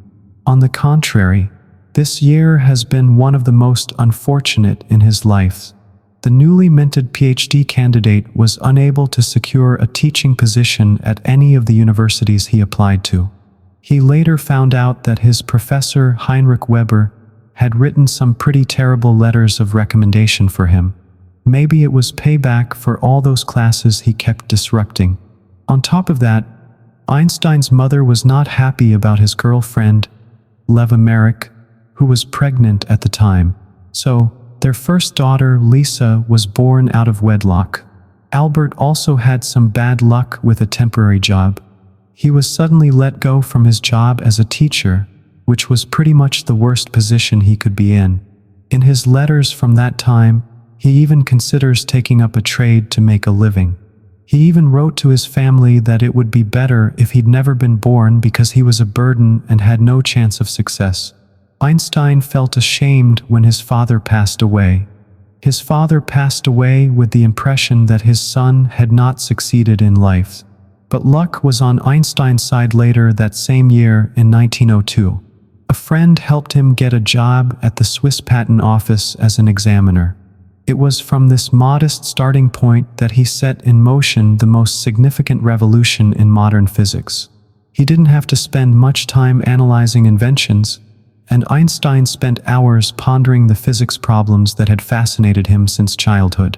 [SPEAKER 1] On the contrary, this year has been one of the most unfortunate in his life. The newly minted PhD candidate was unable to secure a teaching position at any of the universities he applied to. He later found out that his professor, Heinrich Weber, had written some pretty terrible letters of recommendation for him. Maybe it was payback for all those classes he kept disrupting. On top of that, Einstein's mother was not happy about his girlfriend, Leva Merrick, who was pregnant at the time. So, their first daughter, Lisa, was born out of wedlock. Albert also had some bad luck with a temporary job. He was suddenly let go from his job as a teacher, which was pretty much the worst position he could be in. In his letters from that time, he even considers taking up a trade to make a living. He even wrote to his family that it would be better if he'd never been born because he was a burden and had no chance of success. Einstein felt ashamed when his father passed away. His father passed away with the impression that his son had not succeeded in life. But luck was on Einstein's side later that same year in 1902. A friend helped him get a job at the Swiss Patent Office as an examiner. It was from this modest starting point that he set in motion the most significant revolution in modern physics. He didn't have to spend much time analyzing inventions, and Einstein spent hours pondering the physics problems that had fascinated him since childhood.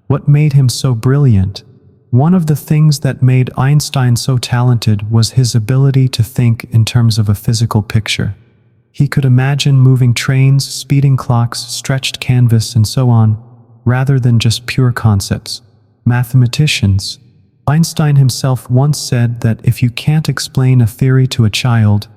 [SPEAKER 1] What made him so brilliant? One of the things that made Einstein so talented was his ability to think in terms of a physical picture. He could imagine moving trains, speeding clocks, stretched canvas, and so on, rather than just pure concepts. Mathematicians. Einstein himself once said that if you can't explain a theory to a child,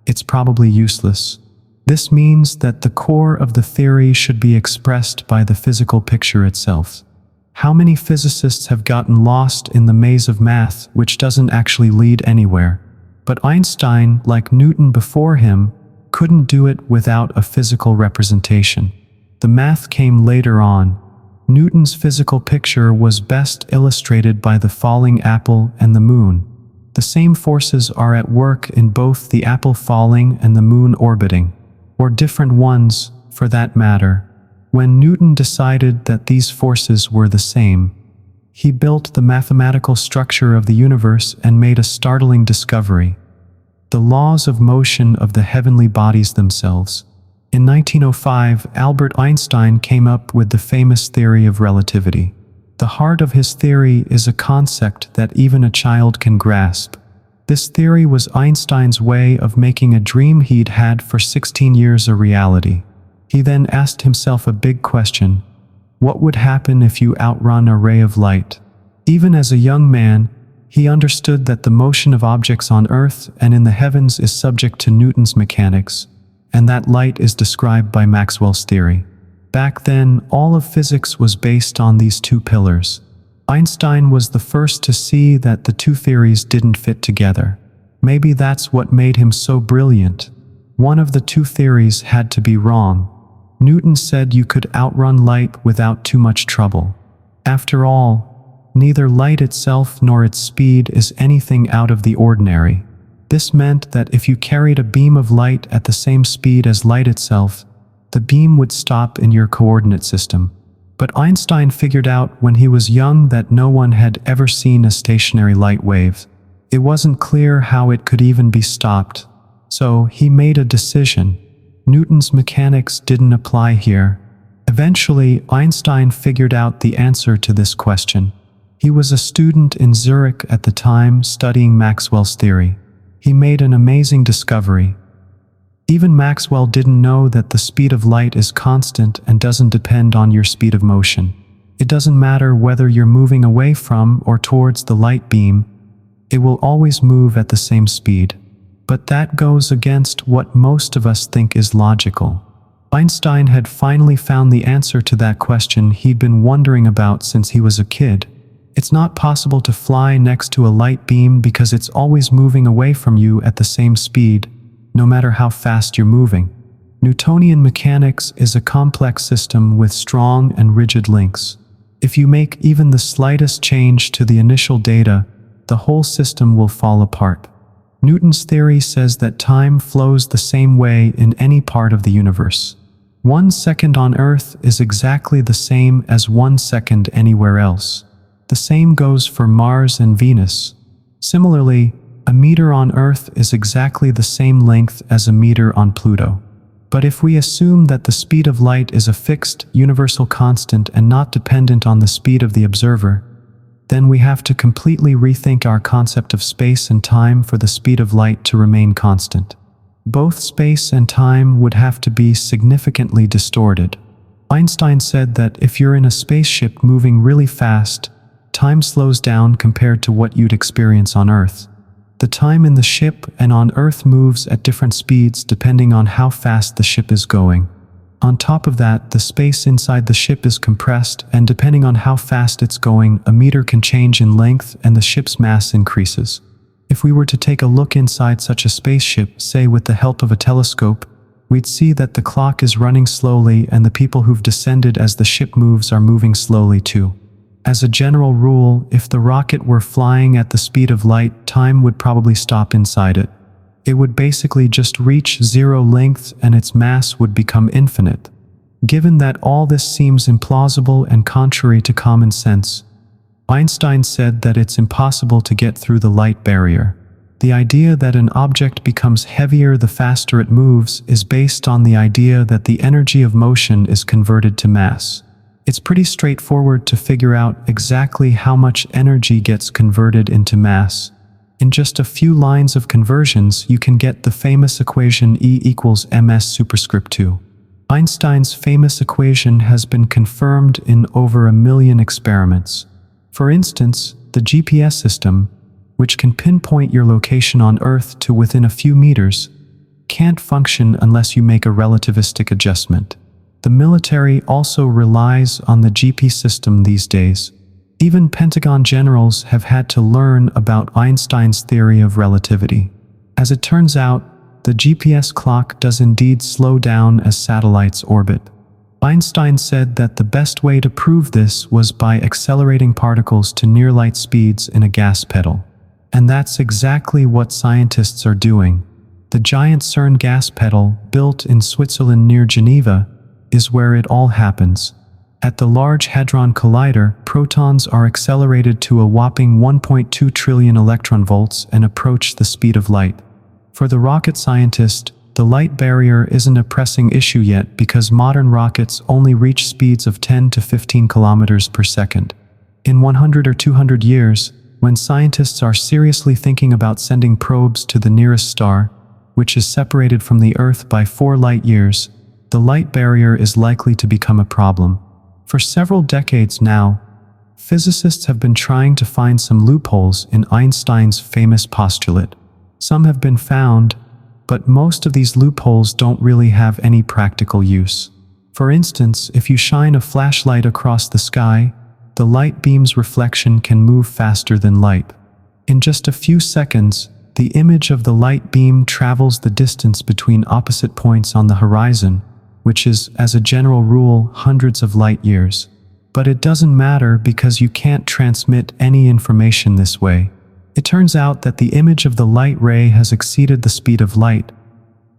[SPEAKER 1] it's probably useless. This means that the core of the theory should be expressed by the physical picture itself. How many physicists have gotten lost in the maze of math, which doesn't actually lead anywhere? But Einstein, like Newton before him, couldn't do it without a physical representation. The math came later on. Newton's physical picture was best illustrated by the falling apple and the moon. The same forces are at work in both the apple falling and the moon orbiting, or different ones, for that matter. When Newton decided that these forces were the same, he built the mathematical structure of the universe and made a startling discovery: the laws of motion of the heavenly bodies themselves. In 1905, Albert Einstein came up with the famous theory of relativity. The heart of his theory is a concept that even a child can grasp. This theory was Einstein's way of making a dream he'd had for 16 years a reality. He then asked himself a big question: what would happen if you outrun a ray of light? Even as a young man, he understood that the motion of objects on Earth and in the heavens is subject to Newton's mechanics, and that light is described by Maxwell's theory. Back then, all of physics was based on these two pillars. Einstein was the first to see that the two theories didn't fit together. Maybe that's what made him so brilliant. One of the two theories had to be wrong. Newton said you could outrun light without too much trouble. After all, neither light itself nor its speed is anything out of the ordinary. This meant that if you carried a beam of light at the same speed as light itself, the beam would stop in your coordinate system. But Einstein figured out when he was young that no one had ever seen a stationary light wave. It wasn't clear how it could even be stopped. So he made a decision. Newton's mechanics didn't apply here. Eventually, Einstein figured out the answer to this question. He was a student in Zurich at the time studying Maxwell's theory. He made an amazing discovery. Even Maxwell didn't know that the speed of light is constant and doesn't depend on your speed of motion. It doesn't matter whether you're moving away from or towards the light beam, it will always move at the same speed. But that goes against what most of us think is logical. Einstein had finally found the answer to that question he'd been wondering about since he was a kid. It's not possible to fly next to a light beam because it's always moving away from you at the same speed, no matter how fast you're moving. Newtonian mechanics is a complex system with strong and rigid links. If you make even the slightest change to the initial data, the whole system will fall apart. Newton's theory says that time flows the same way in any part of the universe. 1 second on Earth is exactly the same as 1 second anywhere else. The same goes for Mars and Venus. Similarly, a meter on Earth is exactly the same length as a meter on Pluto. But if we assume that the speed of light is a fixed, universal constant and not dependent on the speed of the observer, then we have to completely rethink our concept of space and time for the speed of light to remain constant. Both space and time would have to be significantly distorted. Einstein said that if you're in a spaceship moving really fast, time slows down compared to what you'd experience on Earth. The time in the ship and on Earth moves at different speeds depending on how fast the ship is going. On top of that, the space inside the ship is compressed, and depending on how fast it's going, a meter can change in length and the ship's mass increases. If we were to take a look inside such a spaceship, say with the help of a telescope, we'd see that the clock is running slowly and the people who've descended as the ship moves are moving slowly too. As a general rule, if the rocket were flying at the speed of light, time would probably stop inside it. It would basically just reach zero length and its mass would become infinite. Given that all this seems implausible and contrary to common sense, Einstein said that it's impossible to get through the light barrier. The idea that an object becomes heavier the faster it moves is based on the idea that the energy of motion is converted to mass. It's pretty straightforward to figure out exactly how much energy gets converted into mass. In just a few lines of conversions, you can get the famous equation E equals ms superscript 2. Einstein's famous equation has been confirmed in over 1 million experiments. For instance, the GPS system, which can pinpoint your location on Earth to within a few meters, can't function unless you make a relativistic adjustment. The military also relies on the GPS system these days. Even Pentagon generals have had to learn about Einstein's theory of relativity. As it turns out, the GPS clock does indeed slow down as satellites orbit. Einstein said that the best way to prove this was by accelerating particles to near-light speeds in a gas pedal. And that's exactly what scientists are doing. The giant CERN gas pedal, built in Switzerland near Geneva, is where it all happens. At the Large Hadron Collider, protons are accelerated to a whopping 1.2 trillion electron volts and approach the speed of light. For the rocket scientist, the light barrier isn't a pressing issue yet because modern rockets only reach speeds of 10 to 15 kilometers per second. In 100 or 200 years, when scientists are seriously thinking about sending probes to the nearest star, which is separated from the Earth by 4 light years, the light barrier is likely to become a problem. For several decades now, physicists have been trying to find some loopholes in Einstein's famous postulate. Some have been found, but most of these loopholes don't really have any practical use. For instance, if you shine a flashlight across the sky, the light beam's reflection can move faster than light. In just a few seconds, the image of the light beam travels the distance between opposite points on the horizon, which is, as a general rule, hundreds of light years. But it doesn't matter because you can't transmit any information this way. It turns out that the image of the light ray has exceeded the speed of light,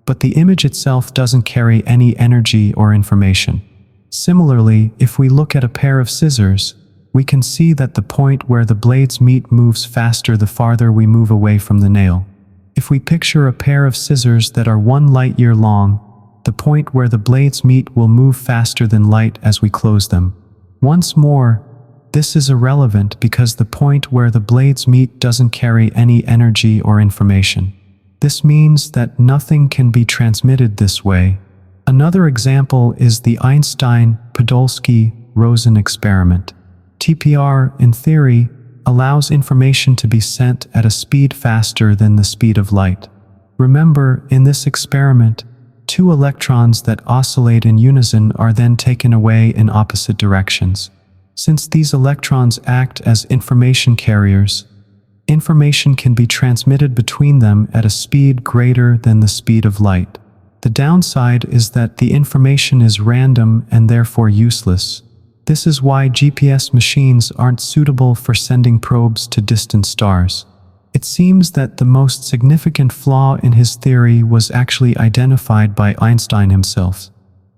[SPEAKER 1] but the image itself doesn't carry any energy or information. Similarly, if we look at a pair of scissors, we can see that the point where the blades meet moves faster the farther we move away from the nail. If we picture a pair of scissors that are 1 light year long, the point where the blades meet will move faster than light as we close them. Once more, this is irrelevant because the point where the blades meet doesn't carry any energy or information. This means that nothing can be transmitted this way. Another example is the Einstein-Podolsky-Rosen experiment. TPR, in theory, allows information to be sent at a speed faster than the speed of light. Remember, in this experiment, 2 electrons that oscillate in unison are then taken away in opposite directions. Since these electrons act as information carriers, information can be transmitted between them at a speed greater than the speed of light. The downside is that the information is random and therefore useless. This is why GPS machines aren't suitable for sending probes to distant stars. It seems that the most significant flaw in his theory was actually identified by Einstein himself.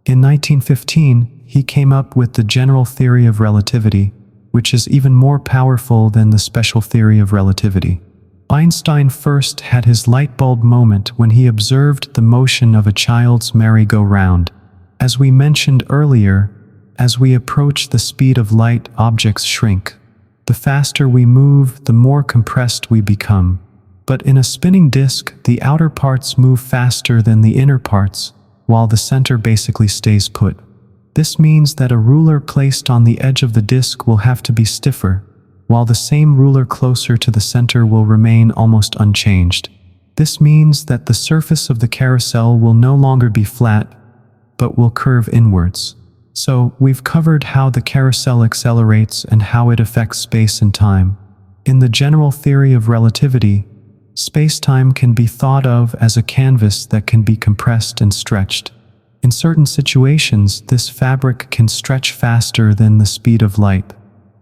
[SPEAKER 1] In 1915, he came up with the general theory of relativity, which is even more powerful than the special theory of relativity. Einstein first had his light bulb moment when he observed the motion of a child's merry-go-round. As we mentioned earlier, as we approach the speed of light, objects shrink. The faster we move, the more compressed we become. But in a spinning disk, the outer parts move faster than the inner parts, while the center basically stays put. This means that a ruler placed on the edge of the disk will have to be stiffer, while the same ruler closer to the center will remain almost unchanged. This means that the surface of the carousel will no longer be flat, but will curve inwards. So, we've covered how the carousel accelerates and how it affects space and time. In the general theory of relativity, space-time can be thought of as a canvas that can be compressed and stretched. In certain situations, this fabric can stretch faster than the speed of light.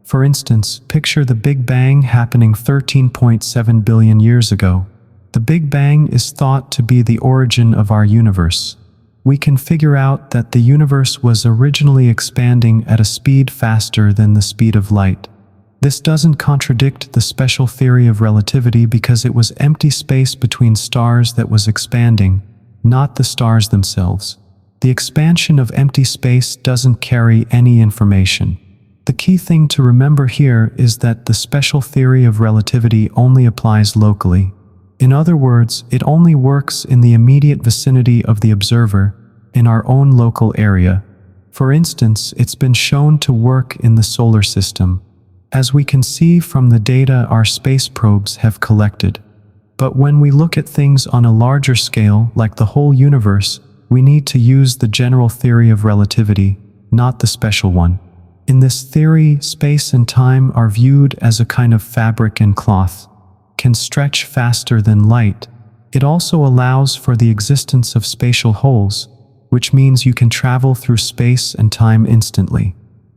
[SPEAKER 1] For instance, picture the Big Bang happening 13.7 billion years ago. The Big Bang is thought to be the origin of our universe. We can figure out that the universe was originally expanding at a speed faster than the speed of light. This doesn't contradict the special theory of relativity because it was empty space between stars that was expanding, not the stars themselves. The expansion of empty space doesn't carry any information. The key thing to remember here is that the special theory of relativity only applies locally. In other words, it only works in the immediate vicinity of the observer, in our own local area. For instance, it's been shown to work in the solar system, as we can see from the data our space probes have collected. But when we look at things on a larger scale, like the whole universe, we need to use the general theory of relativity, not the special one. In this theory, space and time are viewed as a kind of fabric and cloth, can stretch faster than light. It also allows for the existence of spatial holes, which means you can travel through space and time instantly.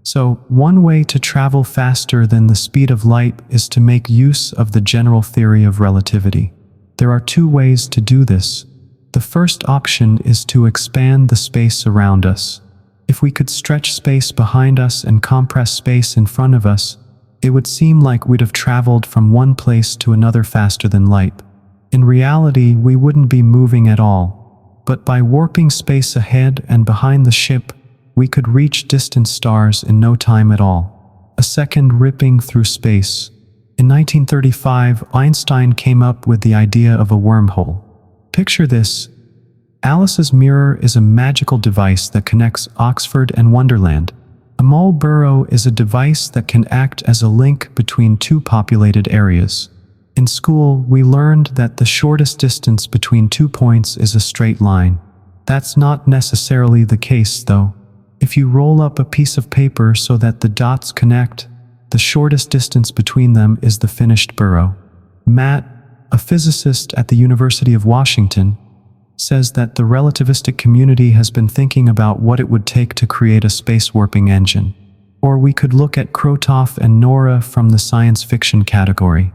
[SPEAKER 1] So, one way to travel faster than the speed of light is to make use of the general theory of relativity. There are two ways to do this. The first option is to expand the space around us. If we could stretch space behind us and compress space in front of us, it would seem like we'd have traveled from one place to another faster than light. In reality, we wouldn't be moving at all. But by warping space ahead and behind the ship, we could reach distant stars in no time at all. A second ripping through space. In 1935, Einstein came up with the idea of a wormhole. Picture this. Alice's mirror is a magical device that connects Oxford and Wonderland. A mole burrow is a device that can act as a link between two populated areas. In school, we learned that the shortest distance between 2 points is a straight line. That's not necessarily the case, though. If you roll up a piece of paper so that the dots connect, the shortest distance between them is the finished burrow. Matt, a physicist at the University of Washington, says that the relativistic community has been thinking about what it would take to create a space warping engine. Or we could look at Krotov and Nora from the science fiction category.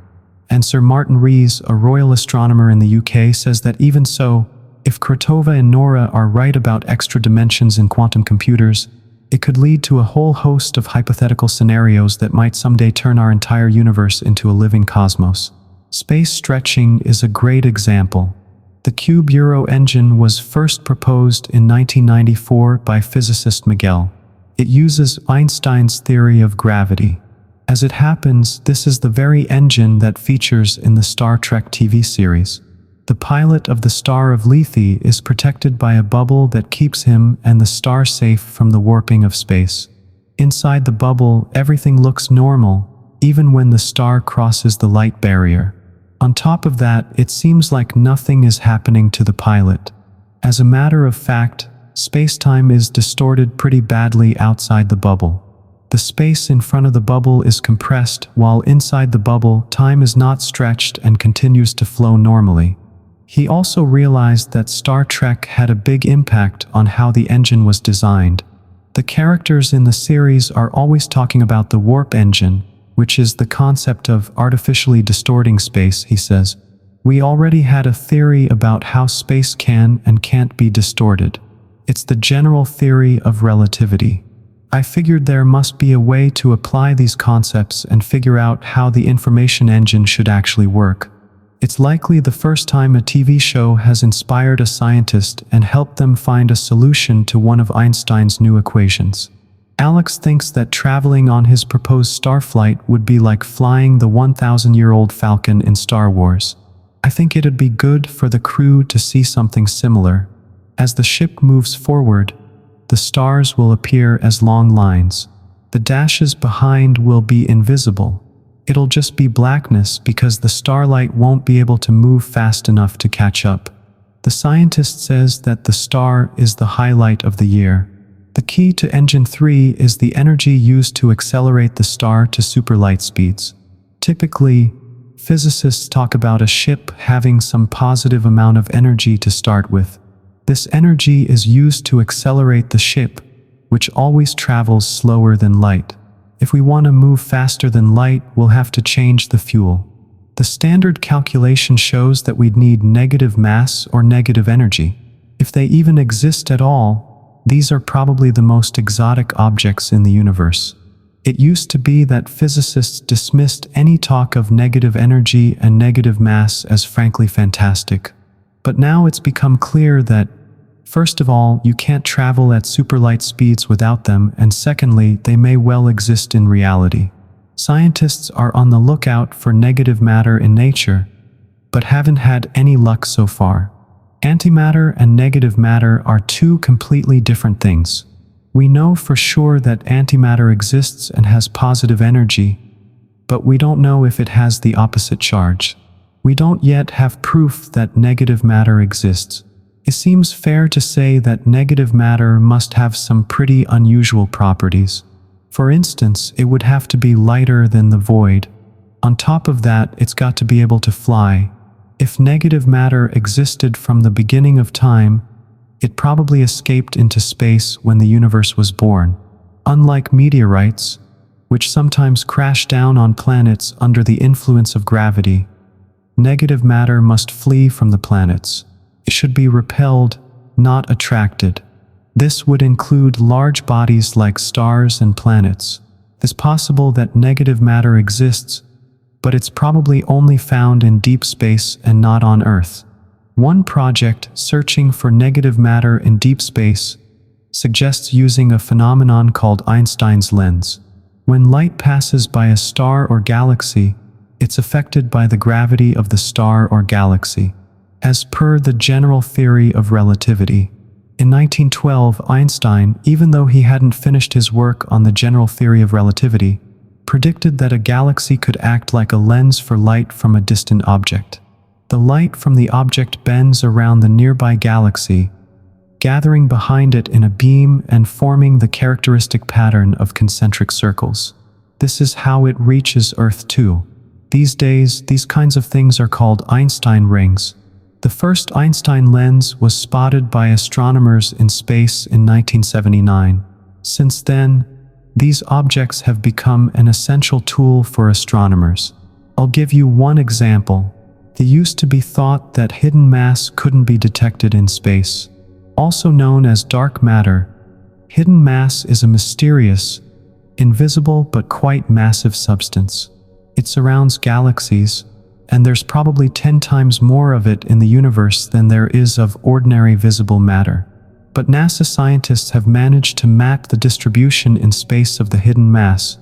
[SPEAKER 1] And Sir Martin Rees, a royal astronomer in the UK, says that even so, if Krotova and Nora are right about extra dimensions in quantum computers, it could lead to a whole host of hypothetical scenarios that might someday turn our entire universe into a living cosmos. Space stretching is a great example. The Cube Euro engine was first proposed in 1994 by physicist Miguel. It uses Einstein's theory of gravity. As it happens, this is the very engine that features in the Star Trek TV series. The pilot of the Star of Lethe is protected by a bubble that keeps him and the star safe from the warping of space. Inside the bubble, everything looks normal, even when the star crosses the light barrier. On top of that, it seems like nothing is happening to the pilot. As a matter of fact, space-time is distorted pretty badly outside the bubble. The space in front of the bubble is compressed, while inside the bubble, time is not stretched and continues to flow normally. He also realized that Star Trek had a big impact on how the engine was designed. The characters in the series are always talking about the warp engine, which is the concept of artificially distorting space, he says. We already had a theory about how space can and can't be distorted. It's the general theory of relativity. I figured there must be a way to apply these concepts and figure out how the information engine should actually work. It's likely the first time a TV show has inspired a scientist and helped them find a solution to one of Einstein's new equations. Alex thinks that traveling on his proposed starflight would be like flying the 1,000-year-old Falcon in Star Wars. I think it'd be good for the crew to see something similar. As the ship moves forward, the stars will appear as long lines. The dashes behind will be invisible. It'll just be blackness because the starlight won't be able to move fast enough to catch up. The scientist says that the star is the highlight of the year. The key to Engine 3 is the energy used to accelerate the star to superlight speeds. Typically, physicists talk about a ship having some positive amount of energy to start with. This energy is used to accelerate the ship, which always travels slower than light. If we want to move faster than light, we'll have to change the fuel. The standard calculation shows that we'd need negative mass or negative energy. If they even exist at all, these are probably the most exotic objects in the universe. It used to be that physicists dismissed any talk of negative energy and negative mass as frankly fantastic. But now it's become clear that, first of all, you can't travel at superlight speeds without them, and secondly, they may well exist in reality. Scientists are on the lookout for negative matter in nature, but haven't had any luck so far. Antimatter and negative matter are two completely different things. We know for sure that antimatter exists and has positive energy, but we don't know if it has the opposite charge. We don't yet have proof that negative matter exists. It seems fair to say that negative matter must have some pretty unusual properties. For instance, it would have to be lighter than the void. On top of that, it's got to be able to fly. If negative matter existed from the beginning of time, it probably escaped into space when the universe was born. Unlike meteorites, which sometimes crash down on planets under the influence of gravity, negative matter must flee from the planets. It should be repelled, not attracted. This would include large bodies like stars and planets. It's possible that negative matter exists, but it's probably only found in deep space and not on Earth. One project searching for negative matter in deep space suggests using a phenomenon called Einstein's lens. When light passes by a star or galaxy, it's affected by the gravity of the star or galaxy, as per the general theory of relativity. In 1912, Einstein, even though he hadn't finished his work on the general theory of relativity, predicted that a galaxy could act like a lens for light from a distant object. The light from the object bends around the nearby galaxy, gathering behind it in a beam and forming the characteristic pattern of concentric circles. This is how it reaches Earth too. These days, these kinds of things are called Einstein rings. The first Einstein lens was spotted by astronomers in space in 1979. Since then, these objects have become an essential tool for astronomers. I'll give you one example. It used to be thought that hidden mass couldn't be detected in space. Also known as dark matter, hidden mass is a mysterious, invisible but quite massive substance. It surrounds galaxies, and there's probably 10 times more of it in the universe than there is of ordinary visible matter. But NASA scientists have managed to map the distribution in space of the hidden mass,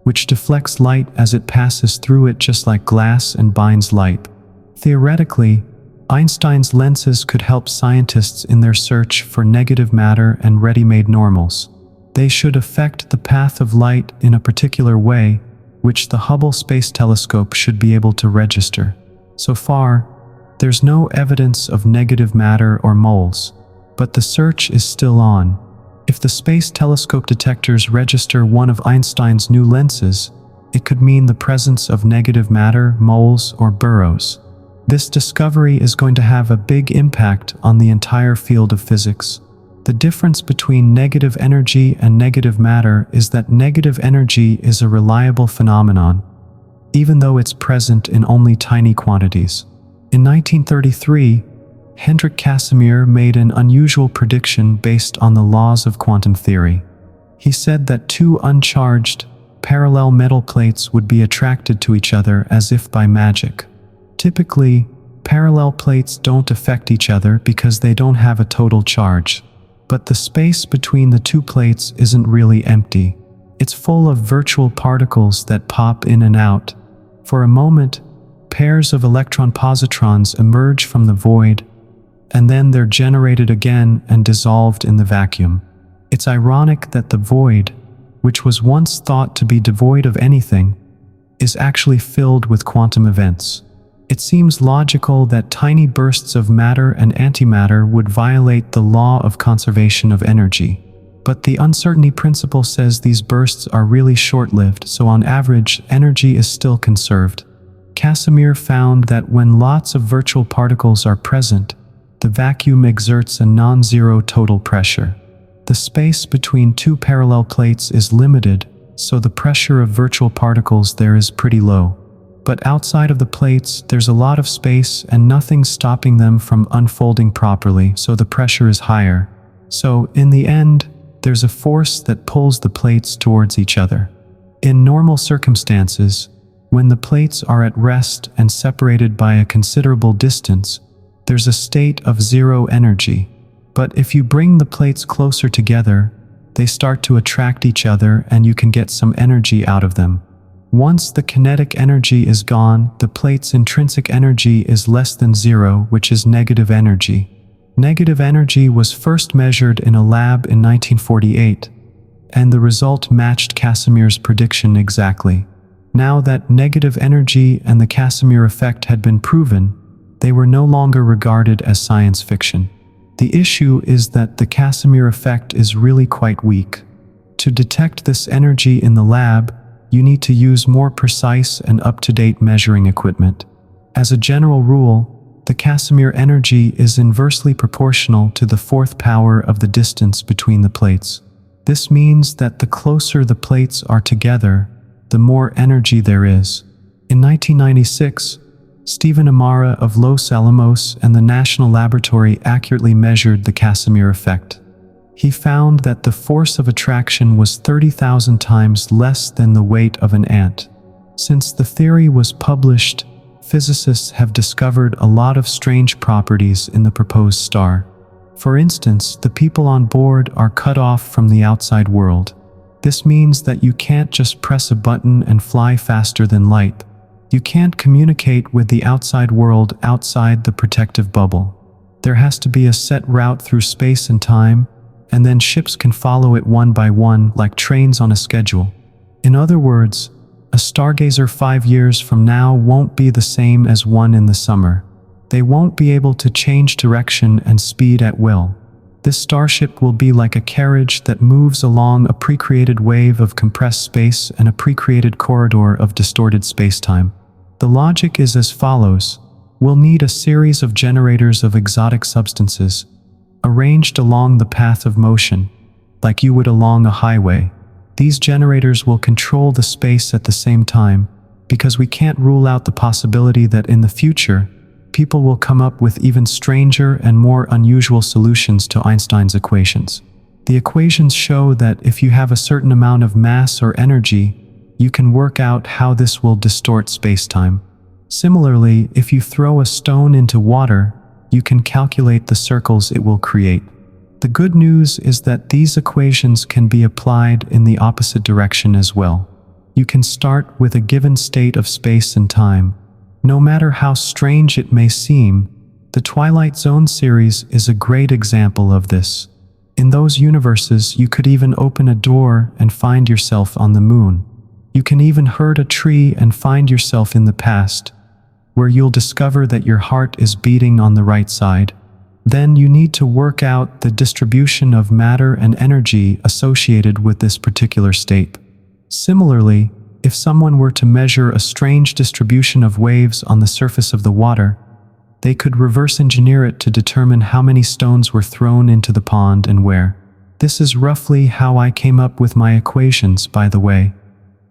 [SPEAKER 1] which deflects light as it passes through it just like glass and binds light. Theoretically, Einstein's lenses could help scientists in their search for negative matter and ready-made normals. They should affect the path of light in a particular way, which the Hubble Space Telescope should be able to register. So far, there's no evidence of negative matter or moles, but the search is still on. If the Space Telescope detectors register one of Einstein's new lenses, it could mean the presence of negative matter, moles, or burrows. This discovery is going to have a big impact on the entire field of physics. The difference between negative energy and negative matter is that negative energy is a reliable phenomenon, even though it's present in only tiny quantities. In 1933, Hendrik Casimir made an unusual prediction based on the laws of quantum theory. He said that two uncharged, parallel metal plates would be attracted to each other as if by magic. Typically, parallel plates don't affect each other because they don't have a total charge. But the space between the two plates isn't really empty. It's full of virtual particles that pop in and out. For a moment, pairs of electron-positrons emerge from the void, and then they're generated again and dissolved in the vacuum. It's ironic that the void, which was once thought to be devoid of anything, is actually filled with quantum events. It seems logical that tiny bursts of matter and antimatter would violate the law of conservation of energy. But the uncertainty principle says these bursts are really short-lived, so on average, energy is still conserved. Casimir found that when lots of virtual particles are present, the vacuum exerts a non-zero total pressure. The space between two parallel plates is limited, so the pressure of virtual particles there is pretty low. But outside of the plates, there's a lot of space and nothing stopping them from unfolding properly, so the pressure is higher. So, in the end, there's a force that pulls the plates towards each other. In normal circumstances, when the plates are at rest and separated by a considerable distance, there's a state of zero energy. But if you bring the plates closer together, they start to attract each other and you can get some energy out of them. Once the kinetic energy is gone, the plate's intrinsic energy is less than zero, which is negative energy. Negative energy was first measured in a lab in 1948, and the result matched Casimir's prediction exactly. Now that negative energy and the Casimir effect had been proven, they were no longer regarded as science fiction. The issue is that the Casimir effect is really quite weak. To detect this energy in the lab, you need to use more precise and up-to-date measuring equipment. As a general rule, the Casimir energy is inversely proportional to the fourth power of the distance between the plates. This means that the closer the plates are together, the more energy there is. In 1996, Stephen Amara of Los Alamos and the National Laboratory accurately measured the Casimir effect. He found that the force of attraction was 30,000 times less than the weight of an ant. Since the theory was published, physicists have discovered a lot of strange properties in the proposed star. For instance, the people on board are cut off from the outside world. This means that you can't just press a button and fly faster than light. You can't communicate with the outside world outside the protective bubble. There has to be a set route through space and time, and then ships can follow it one by one like trains on a schedule. In other words, a stargazer 5 years from now won't be the same as one in the summer. They won't be able to change direction and speed at will. This starship will be like a carriage that moves along a pre-created wave of compressed space and a pre-created corridor of distorted spacetime. The logic is as follows. We'll need a series of generators of exotic substances, arranged along the path of motion, like you would along a highway. These generators will control the space at the same time, because we can't rule out the possibility that in the future, people will come up with even stranger and more unusual solutions to Einstein's equations. The equations show that if you have a certain amount of mass or energy, you can work out how this will distort spacetime. Similarly, if you throw a stone into water, you can calculate the circles it will create. The good news is that these equations can be applied in the opposite direction as well. You can start with a given state of space and time. No matter how strange it may seem, the Twilight Zone series is a great example of this. In those universes, you could even open a door and find yourself on the moon. You can even hurt a tree and find yourself in the past, where you'll discover that your heart is beating on the right side. Then you need to work out the distribution of matter and energy associated with this particular state. Similarly, if someone were to measure a strange distribution of waves on the surface of the water, they could reverse engineer it to determine how many stones were thrown into the pond and where. This is roughly how I came up with my equations, by the way.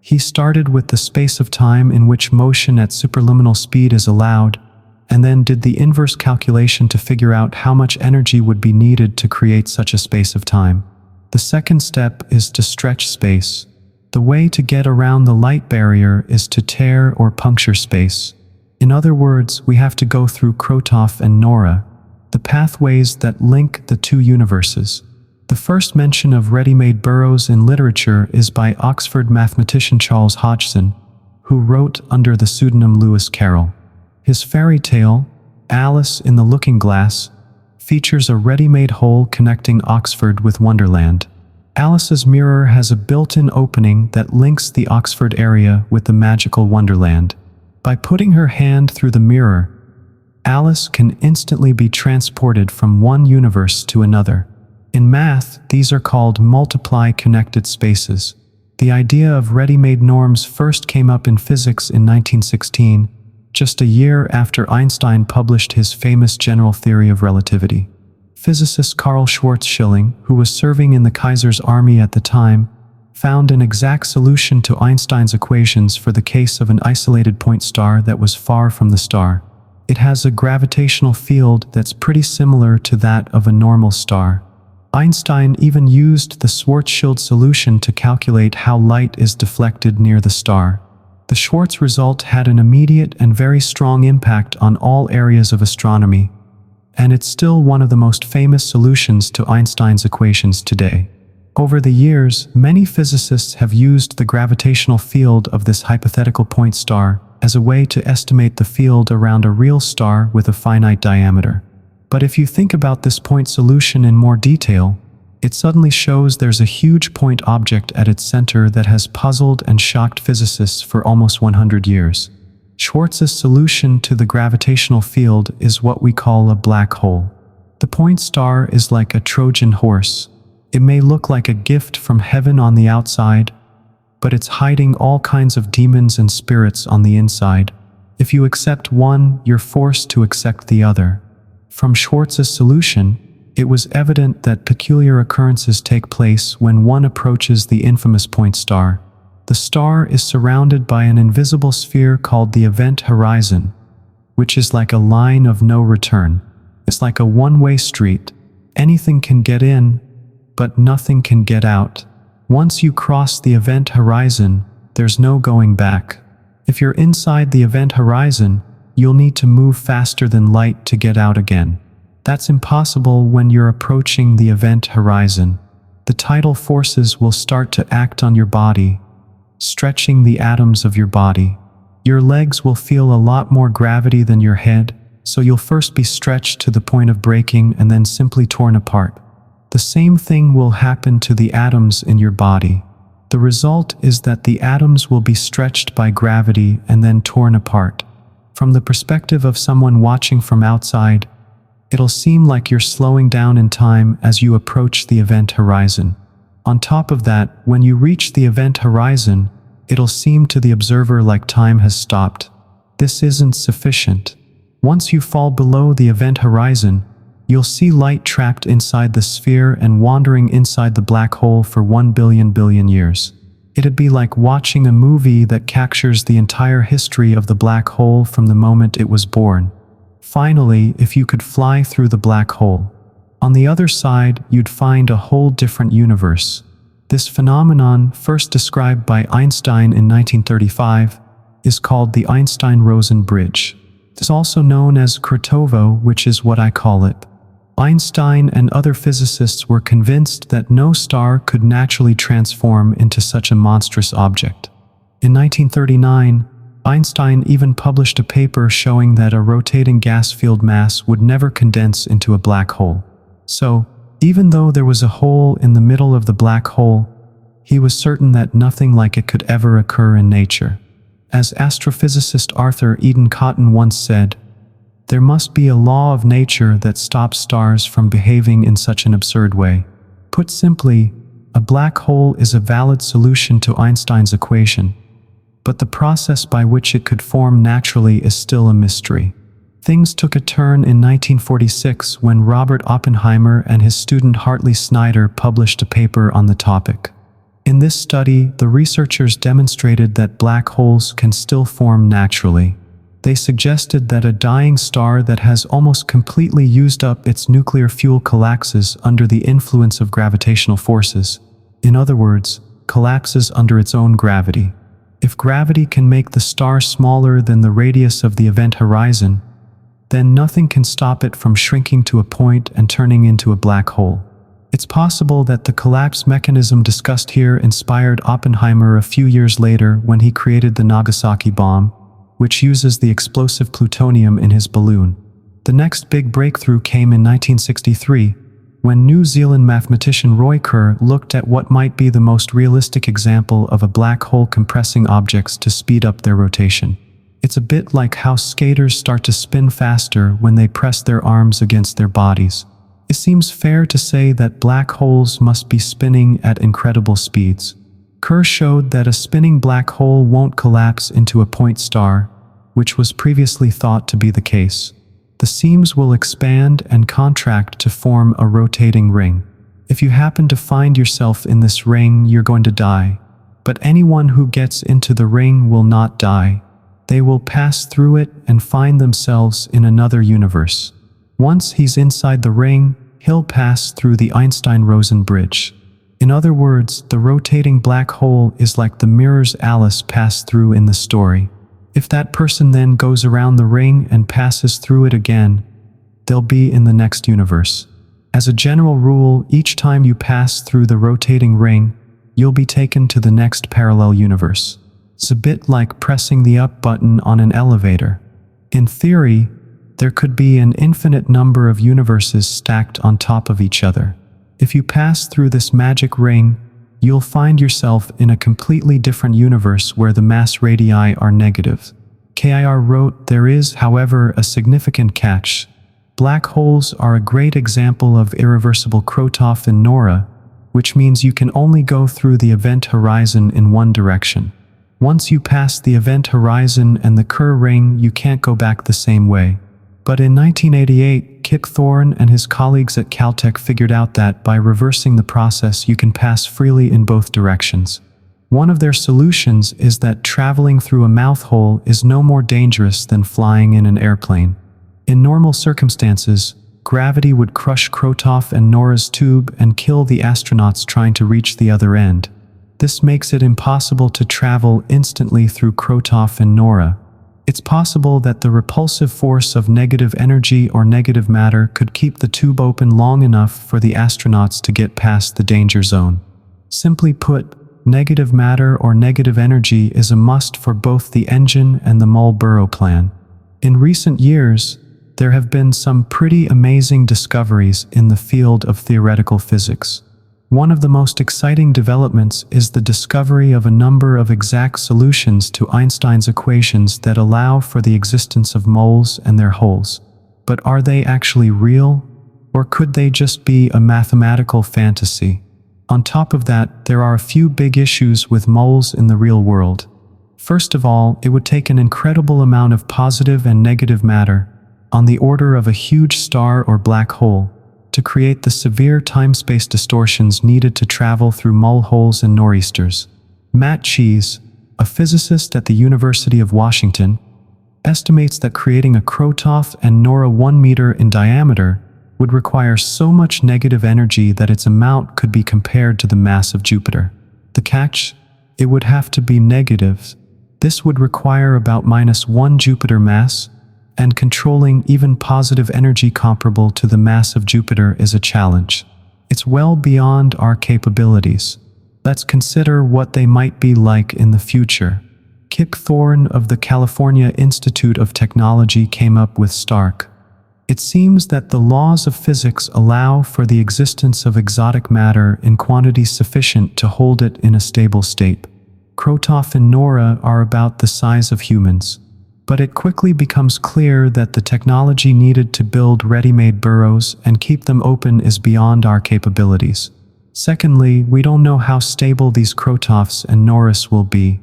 [SPEAKER 1] He started with the space of time in which motion at superluminal speed is allowed, and then did the inverse calculation to figure out how much energy would be needed to create such a space of time. The second step is to stretch space. The way to get around the light barrier is to tear or puncture space. In other words, we have to go through Krotov and Nora, the pathways that link the two universes. The first mention of ready-made burrows in literature is by Oxford mathematician Charles Hodgson, who wrote under the pseudonym Lewis Carroll. His fairy tale, Alice in the Looking Glass, features a ready-made hole connecting Oxford with Wonderland. Alice's mirror has a built-in opening that links the Oxford area with the magical Wonderland. By putting her hand through the mirror, Alice can instantly be transported from one universe to another. In math, these are called multiply connected spaces. The idea of ready-made norms first came up in physics in 1916, just a year after Einstein published his famous general theory of relativity. Physicist Karl Schwarzschild, who was serving in the Kaiser's army at the time, found an exact solution to Einstein's equations for the case of an isolated point star that was far from the star. It has a gravitational field that's pretty similar to that of a normal star. Einstein even used the Schwarzschild solution to calculate how light is deflected near the star. The Schwarz result had an immediate and very strong impact on all areas of astronomy, and it's still one of the most famous solutions to Einstein's equations today. Over the years, many physicists have used the gravitational field of this hypothetical point star as a way to estimate the field around a real star with a finite diameter. But if you think about this point solution in more detail, it suddenly shows there's a huge point object at its center that has puzzled and shocked physicists for almost 100 years. Schwarz's solution to the gravitational field is what we call a black hole. The point star is like a Trojan horse. It may look like a gift from heaven on the outside, but it's hiding all kinds of demons and spirits on the inside. If you accept one, you're forced to accept the other. From Schwarz's solution, It was evident that peculiar occurrences take place when one approaches the infamous point star. The star is surrounded by an invisible sphere called the event horizon, which is like a line of no return. It's like a one-way street. Anything can get in, but nothing can get out. Once you cross the event horizon, there's no going back. If you're inside the event horizon, you'll need to move faster than light to get out again. That's impossible when you're approaching the event horizon. The tidal forces will start to act on your body, stretching the atoms of your body. Your legs will feel a lot more gravity than your head, so you'll first be stretched to the point of breaking and then simply torn apart. The same thing will happen to the atoms in your body. The result is that the atoms will be stretched by gravity and then torn apart. From the perspective of someone watching from outside, it'll seem like you're slowing down in time as you approach the event horizon. On top of that, when you reach the event horizon, it'll seem to the observer like time has stopped. This isn't sufficient. Once you fall below the event horizon, you'll see light trapped inside the sphere and wandering inside the black hole for 1 billion years. It'd be like watching a movie that captures the entire history of the black hole from the moment it was born. Finally, if you could fly through the black hole, on the other side, you'd find a whole different universe. This phenomenon, first described by Einstein in 1935, is called the Einstein-Rosen bridge. It's also known as Krotovo, which is what I call it. Einstein and other physicists were convinced that no star could naturally transform into such a monstrous object. In 1939, Einstein even published a paper showing that a rotating gas field mass would never condense into a black hole. So, even though there was a hole in the middle of the black hole, he was certain that nothing like it could ever occur in nature. As astrophysicist Arthur Eden Cotton once said, "There must be a law of nature that stops stars from behaving in such an absurd way." Put simply, a black hole is a valid solution to Einstein's equation, but the process by which it could form naturally is still a mystery. Things took a turn in 1946 when Robert Oppenheimer and his student Hartley Snyder published a paper on the topic. In this study, the researchers demonstrated that black holes can still form naturally. They suggested that a dying star that has almost completely used up its nuclear fuel collapses under the influence of gravitational forces. In other words, collapses under its own gravity. If gravity can make the star smaller than the radius of the event horizon, then nothing can stop it from shrinking to a point and turning into a black hole. It's possible that the collapse mechanism discussed here inspired Oppenheimer a few years later when he created the Nagasaki bomb, which uses the explosive plutonium in his balloon. The next big breakthrough came in 1963, when New Zealand mathematician Roy Kerr looked at what might be the most realistic example of a black hole compressing objects to speed up their rotation. It's a bit like how skaters start to spin faster when they press their arms against their bodies. It seems fair to say that black holes must be spinning at incredible speeds. Kerr showed that a spinning black hole won't collapse into a point star, which was previously thought to be the case. The seams will expand and contract to form a rotating ring. If you happen to find yourself in this ring, you're going to die. But anyone who gets into the ring will not die. They will pass through it and find themselves in another universe. Once he's inside the ring, he'll pass through the Einstein-Rosen bridge. In other words, the rotating black hole is like the mirrors Alice passed through in the story. If that person then goes around the ring and passes through it again, they'll be in the next universe. As a general rule, each time you pass through the rotating ring, you'll be taken to the next parallel universe. It's a bit like pressing the up button on an elevator. In theory, there could be an infinite number of universes stacked on top of each other. If you pass through this magic ring, you'll find yourself in a completely different universe where the mass radii are negative. Kerr wrote, "There is, however, a significant catch. Black holes are a great example of irreversible Krotoff and Nora, which means you can only go through the event horizon in one direction. Once you pass the event horizon and the Kerr ring, you can't go back the same way. But in 1988, Kip Thorne and his colleagues at Caltech figured out that by reversing the process, you can pass freely in both directions. One of their solutions is that traveling through a mouth hole is no more dangerous than flying in an airplane. In normal circumstances, gravity would crush Krotov and Nora's tube and kill the astronauts trying to reach the other end. This makes it impossible to travel instantly through Krotov and Nora. It's possible that the repulsive force of negative energy or negative matter could keep the tube open long enough for the astronauts to get past the danger zone. Simply put, negative matter or negative energy is a must for both the engine and the Mull-Burrow plan. In recent years, there have been some pretty amazing discoveries in the field of theoretical physics. One of the most exciting developments is the discovery of a number of exact solutions to Einstein's equations that allow for the existence of moles and their holes. But are they actually real? Or could they just be a mathematical fantasy? On top of that, there are a few big issues with moles in the real world. First of all, it would take an incredible amount of positive and negative matter, on the order of a huge star or black hole, to create the severe time-space distortions needed to travel through Mull holes and nor'easters. Matt Cheese, a physicist at the University of Washington, estimates that creating a Krotov and Nora 1 meter in diameter would require so much negative energy that its amount could be compared to the mass of Jupiter. The catch? It would have to be negative. This would require about -1 Jupiter mass, and controlling even positive energy comparable to the mass of Jupiter is a challenge. It's well beyond our capabilities. Let's consider what they might be like in the future. Kip Thorne of the California Institute of Technology came up with STARK. It seems that the laws of physics allow for the existence of exotic matter in quantities sufficient to hold it in a stable state. Krotov and Nora are about the size of humans. But it quickly becomes clear that the technology needed to build ready-made burrows and keep them open is beyond our capabilities. Secondly, we don't know how stable these Krotovs and Noras will be.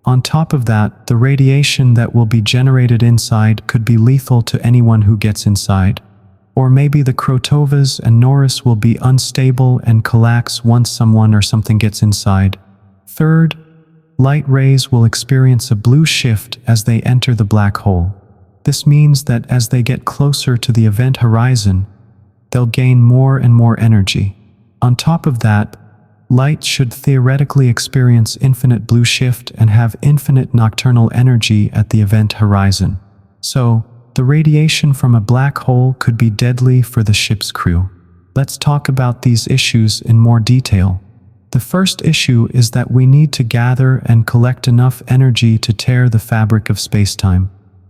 [SPEAKER 1] On top of that, the radiation that will be generated inside could be lethal to anyone who gets inside. Or maybe the Krotovas and Noras will be unstable and collapse once someone or something gets inside. Third, light rays will experience a blue shift as they enter the black hole. This means that as they get closer to the event horizon, they'll gain more and more energy. On top of that, light should theoretically experience infinite blue shift and have infinite nocturnal energy at the event horizon. So, the radiation from a black hole could be deadly for the ship's crew. Let's talk about these issues in more detail. The first issue is that we need to gather and collect enough energy to tear the fabric of spacetime.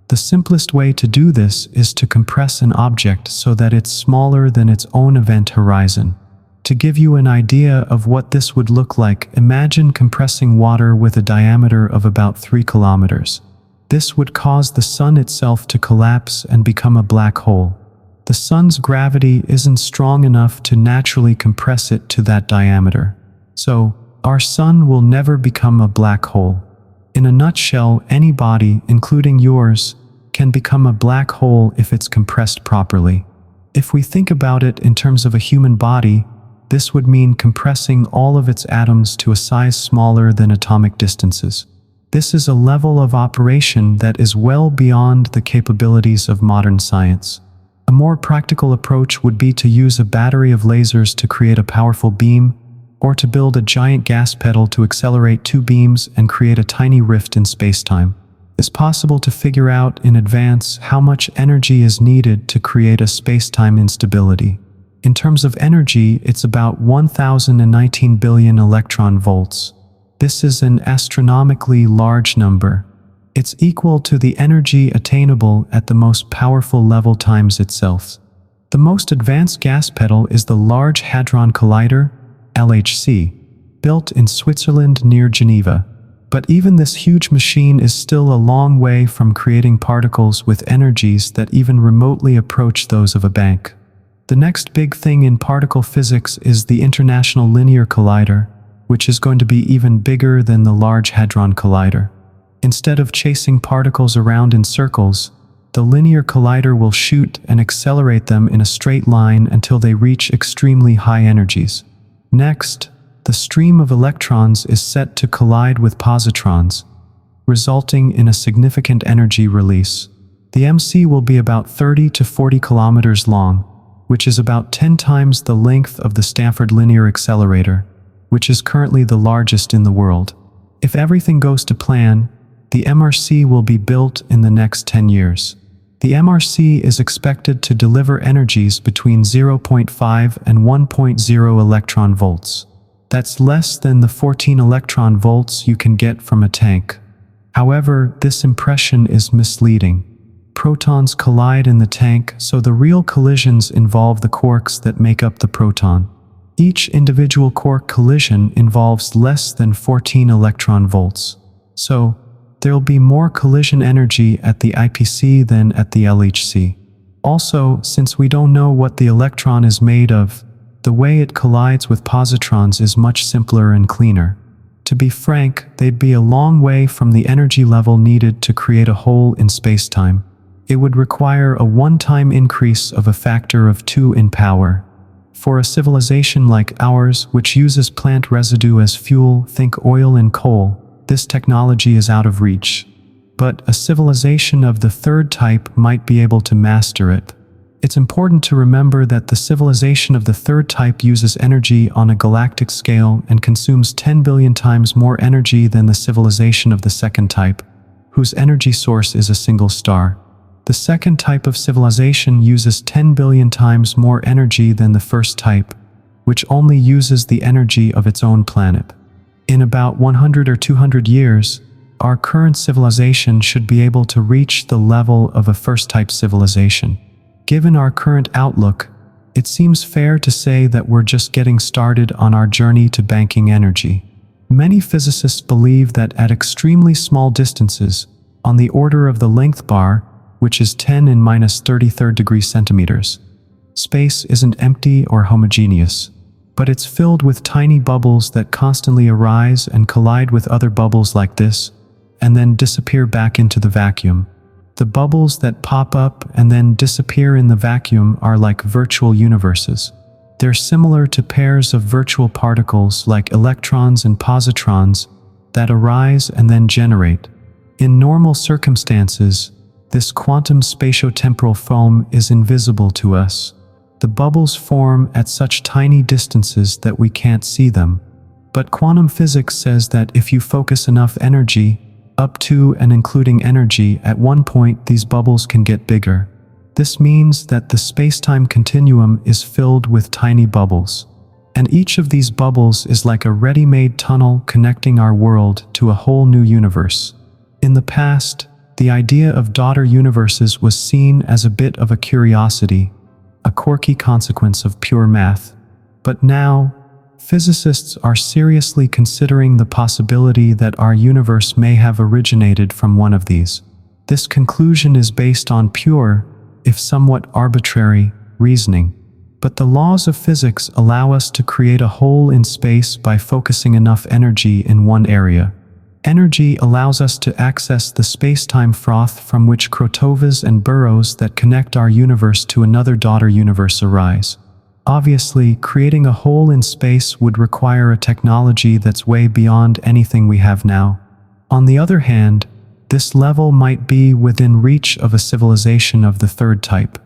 [SPEAKER 1] The simplest way to do this is to compress an object so that it's smaller than its own event horizon. To give you an idea of what this would look like, imagine compressing water with a diameter of about 3 kilometers. This would cause the sun itself to collapse and become a black hole. The sun's gravity isn't strong enough to naturally compress it to that diameter. So, our sun will never become a black hole. In a nutshell, any body, including yours, can become a black hole if it's compressed properly. If we think about it in terms of a human body, this would mean compressing all of its atoms to a size smaller than atomic distances. This is a level of operation that is well beyond the capabilities of modern science. A more practical approach would be to use a battery of lasers to create a powerful beam, or to build a giant gas pedal to accelerate 2 beams and create a tiny rift in spacetime. It's possible to figure out in advance how much energy is needed to create a spacetime instability. In terms of energy, it's about 1019 billion electron volts. This is an astronomically large number. It's equal to the energy attainable at the most powerful level times itself. The most advanced gas pedal is the Large Hadron Collider, LHC, built in Switzerland near Geneva. But even this huge machine is still a long way from creating particles with energies that even remotely approach those of a bank. The next big thing in particle physics is the International Linear Collider, which is going to be even bigger than the Large Hadron Collider. Instead of chasing particles around in circles, the linear collider will shoot and accelerate them in a straight line until they reach extremely high energies. Next, the stream of electrons is set to collide with positrons, resulting in a significant energy release. The MC will be about 30 to 40 kilometers long, which is about 10 times the length of the Stanford Linear Accelerator, which is currently the largest in the world. If everything goes to plan, the MRC will be built in the next 10 years. The MRC is expected to deliver energies between 0.5 and 1.0 electron volts. That's less than the 14 electron volts you can get from a tank. However, this impression is misleading. Protons collide in the tank, so the real collisions involve the quarks that make up the proton. Each individual quark collision involves less than 14 electron volts. So, there'll be more collision energy at the IPC than at the LHC. Also, since we don't know what the electron is made of, the way it collides with positrons is much simpler and cleaner. To be frank, they'd be a long way from the energy level needed to create a hole in spacetime. It would require a one-time increase of a factor of 2 in power. For a civilization like ours, which uses plant residue as fuel, think oil and coal, this technology is out of reach. But a civilization of the third type might be able to master it. It's important to remember that the civilization of the third type uses energy on a galactic scale and consumes 10 billion times more energy than the civilization of the second type, whose energy source is a single star. The second type of civilization uses 10 billion times more energy than the first type, which only uses the energy of its own planet. In about 100 or 200 years, our current civilization should be able to reach the level of a first-type civilization. Given our current outlook, it seems fair to say that we're just getting started on our journey to banking energy. Many physicists believe that at extremely small distances, on the order of the length bar, which is 10 in minus 33rd degree centimeters, space isn't empty or homogeneous, but it's filled with tiny bubbles that constantly arise and collide with other bubbles like this, and then disappear back into the vacuum. The bubbles that pop up and then disappear in the vacuum are like virtual universes. They're similar to pairs of virtual particles like electrons and positrons that arise and then generate. In normal circumstances, this quantum spatiotemporal foam is invisible to us. The bubbles form at such tiny distances that we can't see them. But quantum physics says that if you focus enough energy, up to and including energy, at one point these bubbles can get bigger. This means that the space-time continuum is filled with tiny bubbles. And each of these bubbles is like a ready-made tunnel connecting our world to a whole new universe. In the past, the idea of daughter universes was seen as a bit of a curiosity, a quirky consequence of pure math. But now, physicists are seriously considering the possibility that our universe may have originated from one of these. This conclusion is based on pure, if somewhat arbitrary, reasoning. But the laws of physics allow us to create a hole in space by focusing enough energy in one area. Energy allows us to access the space-time froth from which crotovas and burrows that connect our universe to another daughter universe arise. Obviously, creating a hole in space would require a technology that's way beyond anything we have now. On the other hand, this level might be within reach of a civilization of the third type.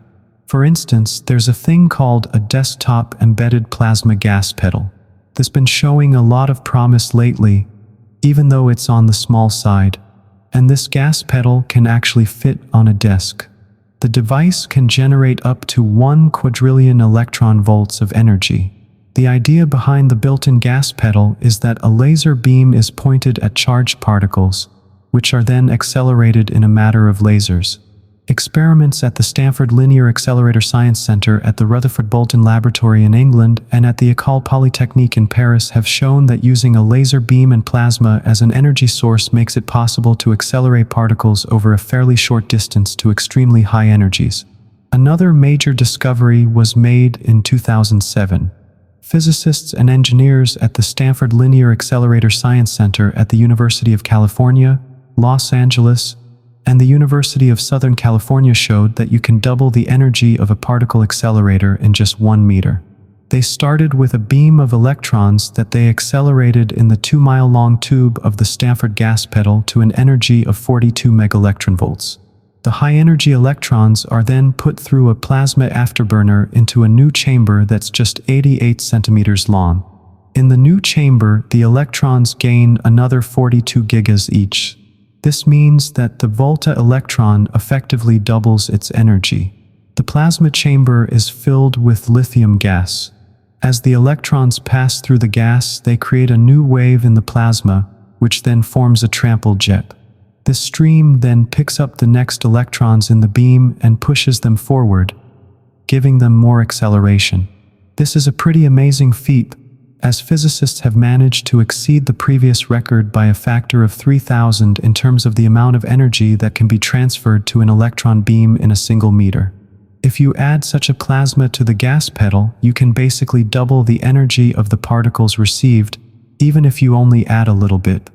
[SPEAKER 1] For instance, there's a thing called a desktop embedded plasma gas pedal. That's been showing a lot of promise lately, even though it's on the small side, and this gas pedal can actually fit on a desk. The device can generate up to 1 quadrillion electron volts of energy. The idea behind the built-in gas pedal is that a laser beam is pointed at charged particles, which are then accelerated in a matter of lasers. Experiments at the Stanford Linear Accelerator Science Center at the Rutherford Bolton Laboratory in England and at the École Polytechnique in Paris have shown that using a laser beam and plasma as an energy source makes it possible to accelerate particles over a fairly short distance to extremely high energies. Another major discovery was made in 2007. Physicists and engineers at the Stanford Linear Accelerator Science Center at the University of California, Los Angeles, and the University of Southern California showed that you can double the energy of a particle accelerator in just 1 meter. They started with a beam of electrons that they accelerated in the 2-mile-long tube of the Stanford gas pedal to an energy of 42 megaelectronvolts. The high-energy electrons are then put through a plasma afterburner into a new chamber that's just 88 centimeters long. In the new chamber, the electrons gain another 42 gigas each. This means that the volta electron effectively doubles its energy. The plasma chamber is filled with lithium gas. As the electrons pass through the gas, they create a new wave in the plasma, which then forms a trampled jet. This stream then picks up the next electrons in the beam and pushes them forward, giving them more acceleration. This is a pretty amazing feat, as physicists have managed to exceed the previous record by a factor of 3,000 in terms of the amount of energy that can be transferred to an electron beam in a single meter. If you add such a plasma to the gas pedal, you can basically double the energy of the particles received, even if you only add a little bit.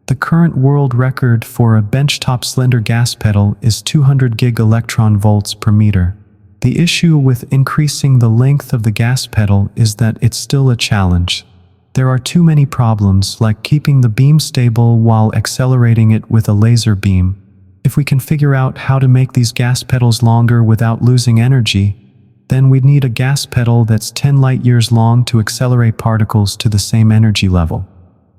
[SPEAKER 1] The current world record for a benchtop slender gas pedal is 200 gig-electron-volts per meter. The issue with increasing the length of the gas pedal is that it's still a challenge. There are too many problems, like keeping the beam stable while accelerating it with a laser beam. If we can figure out how to make these gas pedals longer without losing energy, then we'd need a gas pedal that's 10 light-years long to accelerate particles to the same energy level.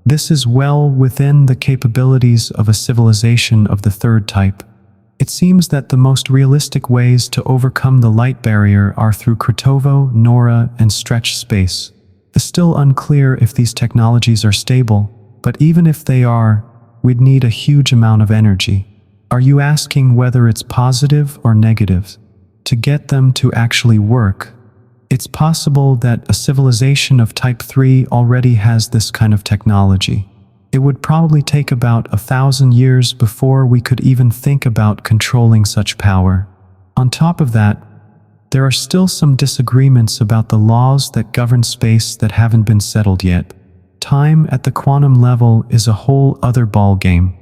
[SPEAKER 1] This is well within the capabilities of a civilization of the third type. It seems that the most realistic ways to overcome the light barrier are through Kratovo, Nora, and stretch space. It's still unclear if these technologies are stable, but even if they are, we'd need a huge amount of energy. Are you asking whether it's positive or negative? To get them to actually work, it's possible that a civilization of Type 3 already has this kind of technology. It would probably take about 1,000 years before we could even think about controlling such power. On top of that, there are still some disagreements about the laws that govern space that haven't been settled yet. Time at the quantum level is a whole other ballgame.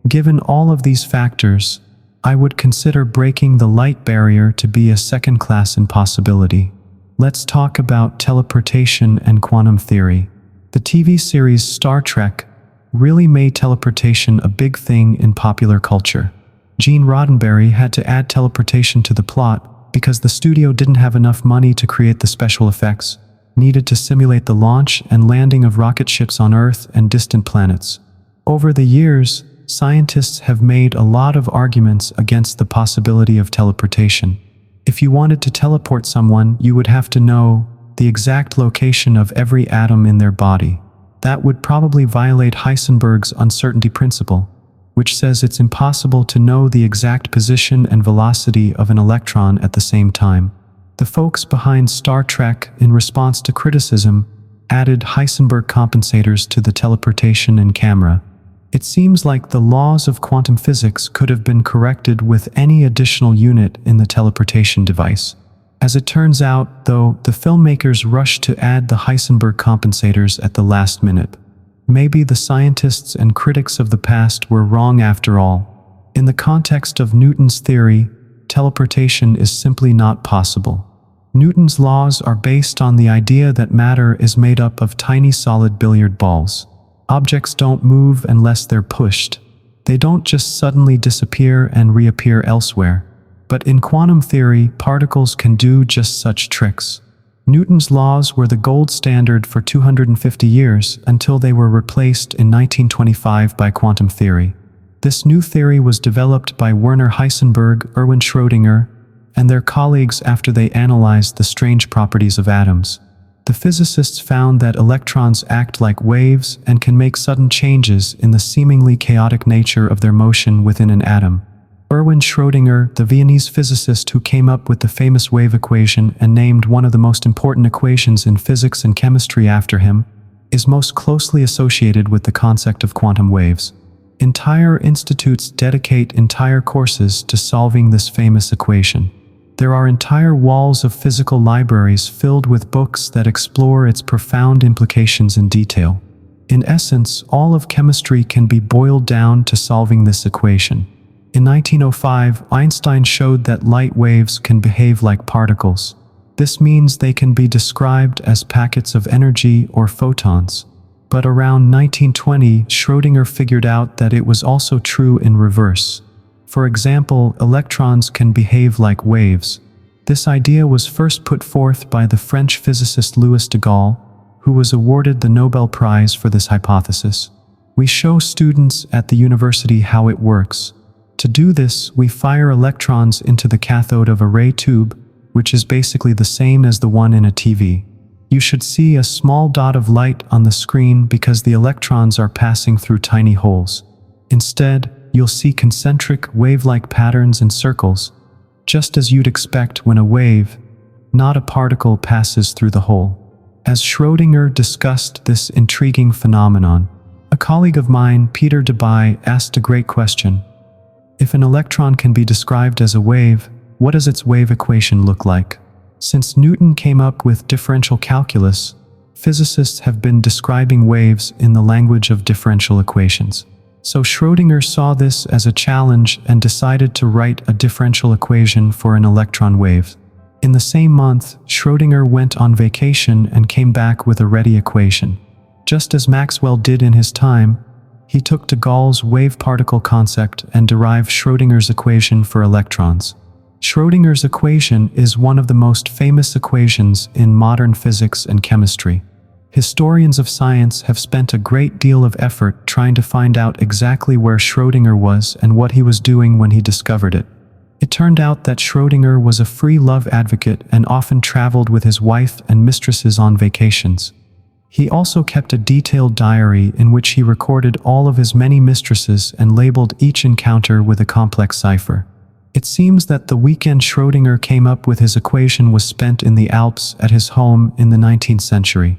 [SPEAKER 1] Given all of these factors, I would consider breaking the light barrier to be a second-class impossibility. Let's talk about teleportation and quantum theory. The TV series Star Trek really made teleportation a big thing in popular culture. Gene Roddenberry had to add teleportation to the plot because the studio didn't have enough money to create the special effects needed to simulate the launch and landing of rocket ships on Earth and distant planets. Over the years, scientists have made a lot of arguments against the possibility of teleportation. If you wanted to teleport someone, you would have to know the exact location of every atom in their body. That would probably violate Heisenberg's uncertainty principle, which says it's impossible to know the exact position and velocity of an electron at the same time. The folks behind Star Trek, in response to criticism, added Heisenberg compensators to the teleportation and camera. It seems like the laws of quantum physics could have been corrected with any additional unit in the teleportation device. As it turns out, though, the filmmakers rushed to add the Heisenberg compensators at the last minute. Maybe the scientists and critics of the past were wrong after all. In the context of Newton's theory, teleportation is simply not possible. Newton's laws are based on the idea that matter is made up of tiny solid billiard balls. Objects don't move unless they're pushed. They don't just suddenly disappear and reappear elsewhere. But in quantum theory, particles can do just such tricks. Newton's laws were the gold standard for 250 years until they were replaced in 1925 by quantum theory. This new theory was developed by Werner Heisenberg, Erwin Schrödinger, and their colleagues after they analyzed the strange properties of atoms. The physicists found that electrons act like waves and can make sudden changes in the seemingly chaotic nature of their motion within an atom. Erwin Schrödinger, the Viennese physicist who came up with the famous wave equation and named one of the most important equations in physics and chemistry after him, is most closely associated with the concept of quantum waves. Entire institutes dedicate entire courses to solving this famous equation. There are entire walls of physical libraries filled with books that explore its profound implications in detail. In essence, all of chemistry can be boiled down to solving this equation. In 1905, Einstein showed that light waves can behave like particles. This means they can be described as packets of energy or photons. But around 1920, Schrödinger figured out that it was also true in reverse. For example, electrons can behave like waves. This idea was first put forth by the French physicist Louis de Gaulle, who was awarded the Nobel Prize for this hypothesis. We show students at the university how it works. To do this, we fire electrons into the cathode of a ray tube, which is basically the same as the one in a TV. You should see a small dot of light on the screen because the electrons are passing through tiny holes. Instead, you'll see concentric, wave-like patterns and circles, just as you'd expect when a wave, not a particle, passes through the hole. As Schrödinger discussed this intriguing phenomenon, a colleague of mine, Peter Debye, asked a great question. If an electron can be described as a wave, what does its wave equation look like? Since Newton came up with differential calculus, physicists have been describing waves in the language of differential equations. So Schrödinger saw this as a challenge and decided to write a differential equation for an electron wave. In the same month, Schrödinger went on vacation and came back with a ready equation. Just as Maxwell did in his time, he took de Gaulle's wave-particle concept and derived Schrödinger's equation for electrons. Schrödinger's equation is one of the most famous equations in modern physics and chemistry. Historians of science have spent a great deal of effort trying to find out exactly where Schrödinger was and what he was doing when he discovered it. It turned out that Schrödinger was a free love advocate and often traveled with his wife and mistresses on vacations. He also kept a detailed diary in which he recorded all of his many mistresses and labeled each encounter with a complex cipher. It seems that the weekend Schrödinger came up with his equation was spent in the Alps at his home in the 19th century.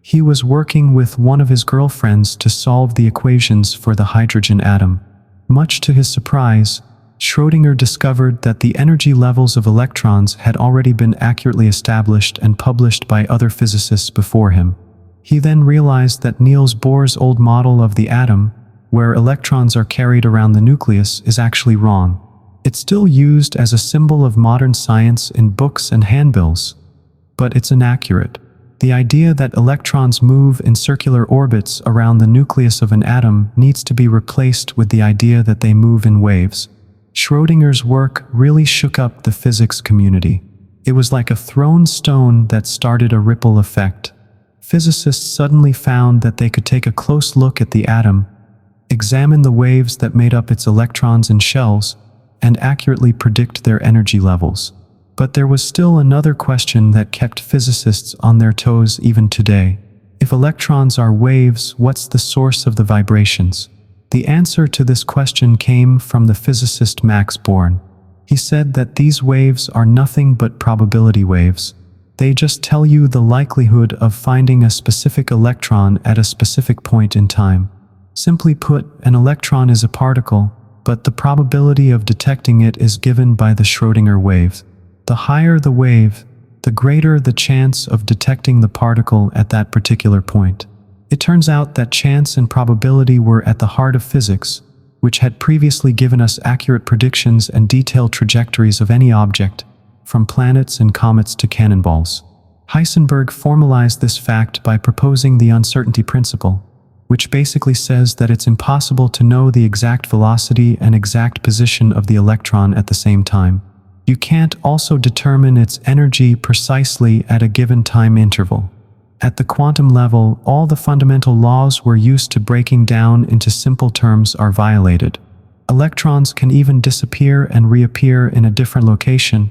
[SPEAKER 1] He was working with one of his girlfriends to solve the equations for the hydrogen atom. Much to his surprise, Schrödinger discovered that the energy levels of electrons had already been accurately established and published by other physicists before him. He then realized that Niels Bohr's old model of the atom, where electrons are carried around the nucleus, is actually wrong. It's still used as a symbol of modern science in books and handbills, but it's inaccurate. The idea that electrons move in circular orbits around the nucleus of an atom needs to be replaced with the idea that they move in waves. Schrödinger's work really shook up the physics community. It was like a thrown stone that started a ripple effect. Physicists suddenly found that they could take a close look at the atom, examine the waves that made up its electrons and shells, and accurately predict their energy levels. But there was still another question that kept physicists on their toes even today. If electrons are waves, what's the source of the vibrations? The answer to this question came from the physicist Max Born. He said that these waves are nothing but probability waves. They just tell you the likelihood of finding a specific electron at a specific point in time. Simply put, an electron is a particle, but the probability of detecting it is given by the Schrödinger wave. The higher the wave, the greater the chance of detecting the particle at that particular point. It turns out that chance and probability were at the heart of physics, which had previously given us accurate predictions and detailed trajectories of any object, from planets and comets to cannonballs. Heisenberg formalized this fact by proposing the uncertainty principle, which basically says that it's impossible to know the exact velocity and exact position of the electron at the same time. You can't also determine its energy precisely at a given time interval. At the quantum level, all the fundamental laws we're used to breaking down into simple terms are violated. Electrons can even disappear and reappear in a different location,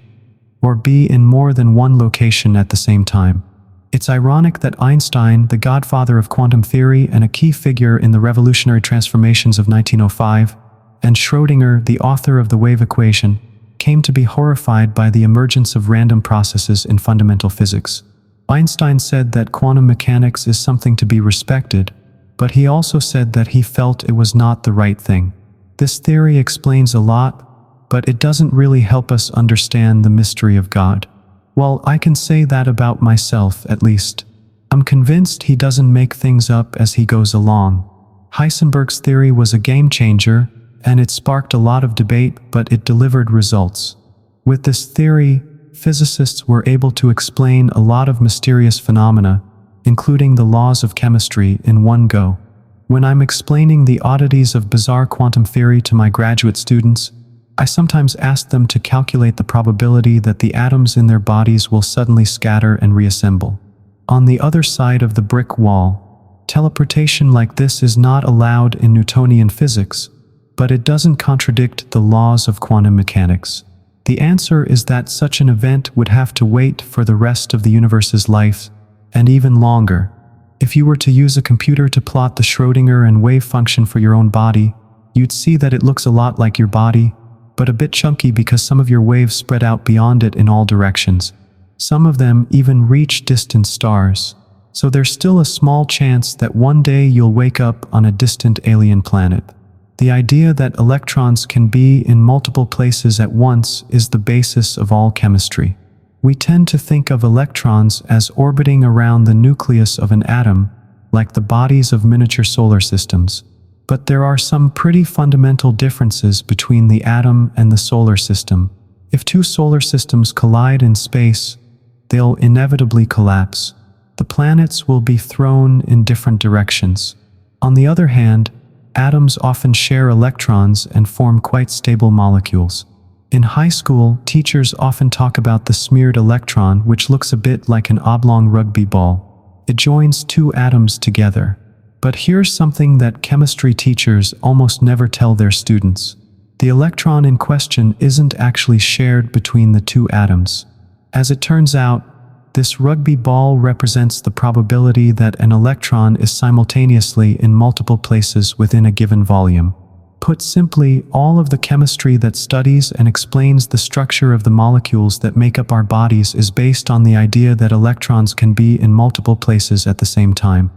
[SPEAKER 1] or be in more than one location at the same time. It's ironic that Einstein, the godfather of quantum theory and a key figure in the revolutionary transformations of 1905, and Schrödinger, the author of the wave equation, came to be horrified by the emergence of random processes in fundamental physics. Einstein said that quantum mechanics is something to be respected, but he also said that he felt it was not the right thing. This theory explains a lot, but it doesn't really help us understand the mystery of God. Well, I can say that about myself, at least. I'm convinced he doesn't make things up as he goes along. Heisenberg's theory was a game changer, and it sparked a lot of debate, but it delivered results. With this theory, physicists were able to explain a lot of mysterious phenomena, including the laws of chemistry, in one go. When I'm explaining the oddities of bizarre quantum theory to my graduate students, I sometimes ask them to calculate the probability that the atoms in their bodies will suddenly scatter and reassemble. On the other side of the brick wall, teleportation like this is not allowed in Newtonian physics, but it doesn't contradict the laws of quantum mechanics. The answer is that such an event would have to wait for the rest of the universe's life, and even longer. If you were to use a computer to plot the Schrödinger and wave function for your own body, you'd see that it looks a lot like your body, but a bit chunky because some of your waves spread out beyond it in all directions. Some of them even reach distant stars. So there's still a small chance that one day you'll wake up on a distant alien planet. The idea that electrons can be in multiple places at once is the basis of all chemistry. We tend to think of electrons as orbiting around the nucleus of an atom, like the bodies of miniature solar systems. But there are some pretty fundamental differences between the atom and the solar system. If two solar systems collide in space, they'll inevitably collapse. The planets will be thrown in different directions. On the other hand, atoms often share electrons and form quite stable molecules. In high school, teachers often talk about the smeared electron, which looks a bit like an oblong rugby ball. It joins two atoms together. But here's something that chemistry teachers almost never tell their students. The electron in question isn't actually shared between the two atoms. As it turns out, this rugby ball represents the probability that an electron is simultaneously in multiple places within a given volume. Put simply, all of the chemistry that studies and explains the structure of the molecules that make up our bodies is based on the idea that electrons can be in multiple places at the same time.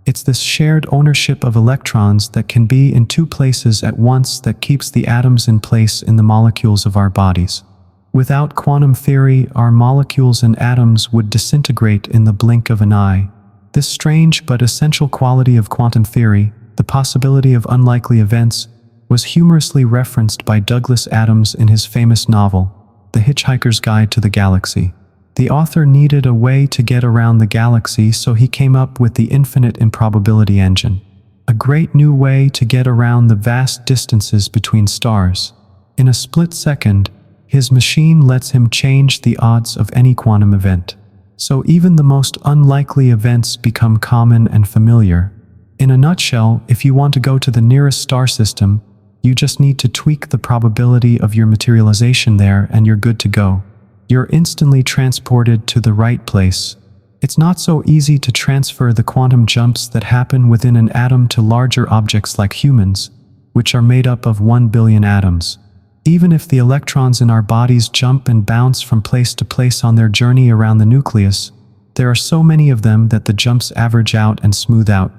[SPEAKER 1] It's this shared ownership of electrons that can be in two places at once that keeps the atoms in place in the molecules of our bodies. Without quantum theory, our molecules and atoms would disintegrate in the blink of an eye. This strange but essential quality of quantum theory, the possibility of unlikely events, was humorously referenced by Douglas Adams in his famous novel, The Hitchhiker's Guide to the Galaxy. The author needed a way to get around the galaxy, so he came up with the infinite improbability engine. A great new way to get around the vast distances between stars. In a split second, his machine lets him change the odds of any quantum event. So even the most unlikely events become common and familiar. In a nutshell, if you want to go to the nearest star system, you just need to tweak the probability of your materialization there and you're good to go. You're instantly transported to the right place. It's not so easy to transfer the quantum jumps that happen within an atom to larger objects like humans, which are made up of 1 billion atoms. Even if the electrons in our bodies jump and bounce from place to place on their journey around the nucleus, there are so many of them that the jumps average out and smooth out.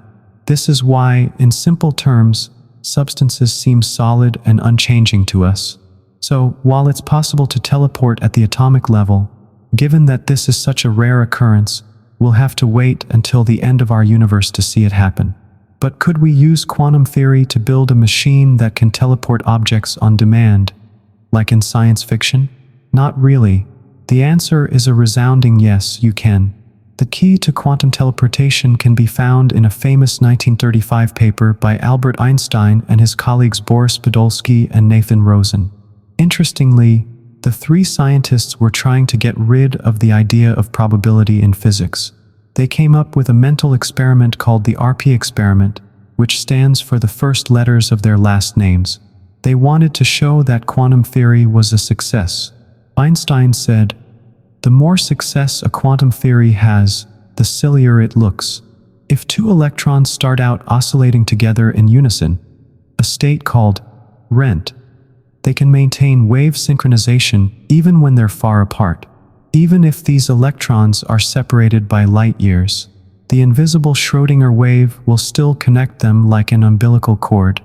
[SPEAKER 1] This is why, in simple terms, substances seem solid and unchanging to us. So, while it's possible to teleport at the atomic level, given that this is such a rare occurrence, we'll have to wait until the end of our universe to see it happen. But could we use quantum theory to build a machine that can teleport objects on demand, like in science fiction? Not really. The answer is a resounding yes, you can. The key to quantum teleportation can be found in a famous 1935 paper by Albert Einstein and his colleagues Boris Podolsky and Nathan Rosen. Interestingly, the three scientists were trying to get rid of the idea of probability in physics. They came up with a mental experiment called the RP experiment, which stands for the first letters of their last names. They wanted to show that quantum theory was a success. Einstein said, "The more success a quantum theory has, the sillier it looks. If two electrons start out oscillating together in unison, a state called rent, they can maintain wave synchronization even when they're far apart. Even if these electrons are separated by light years, the invisible Schrödinger wave will still connect them like an umbilical cord.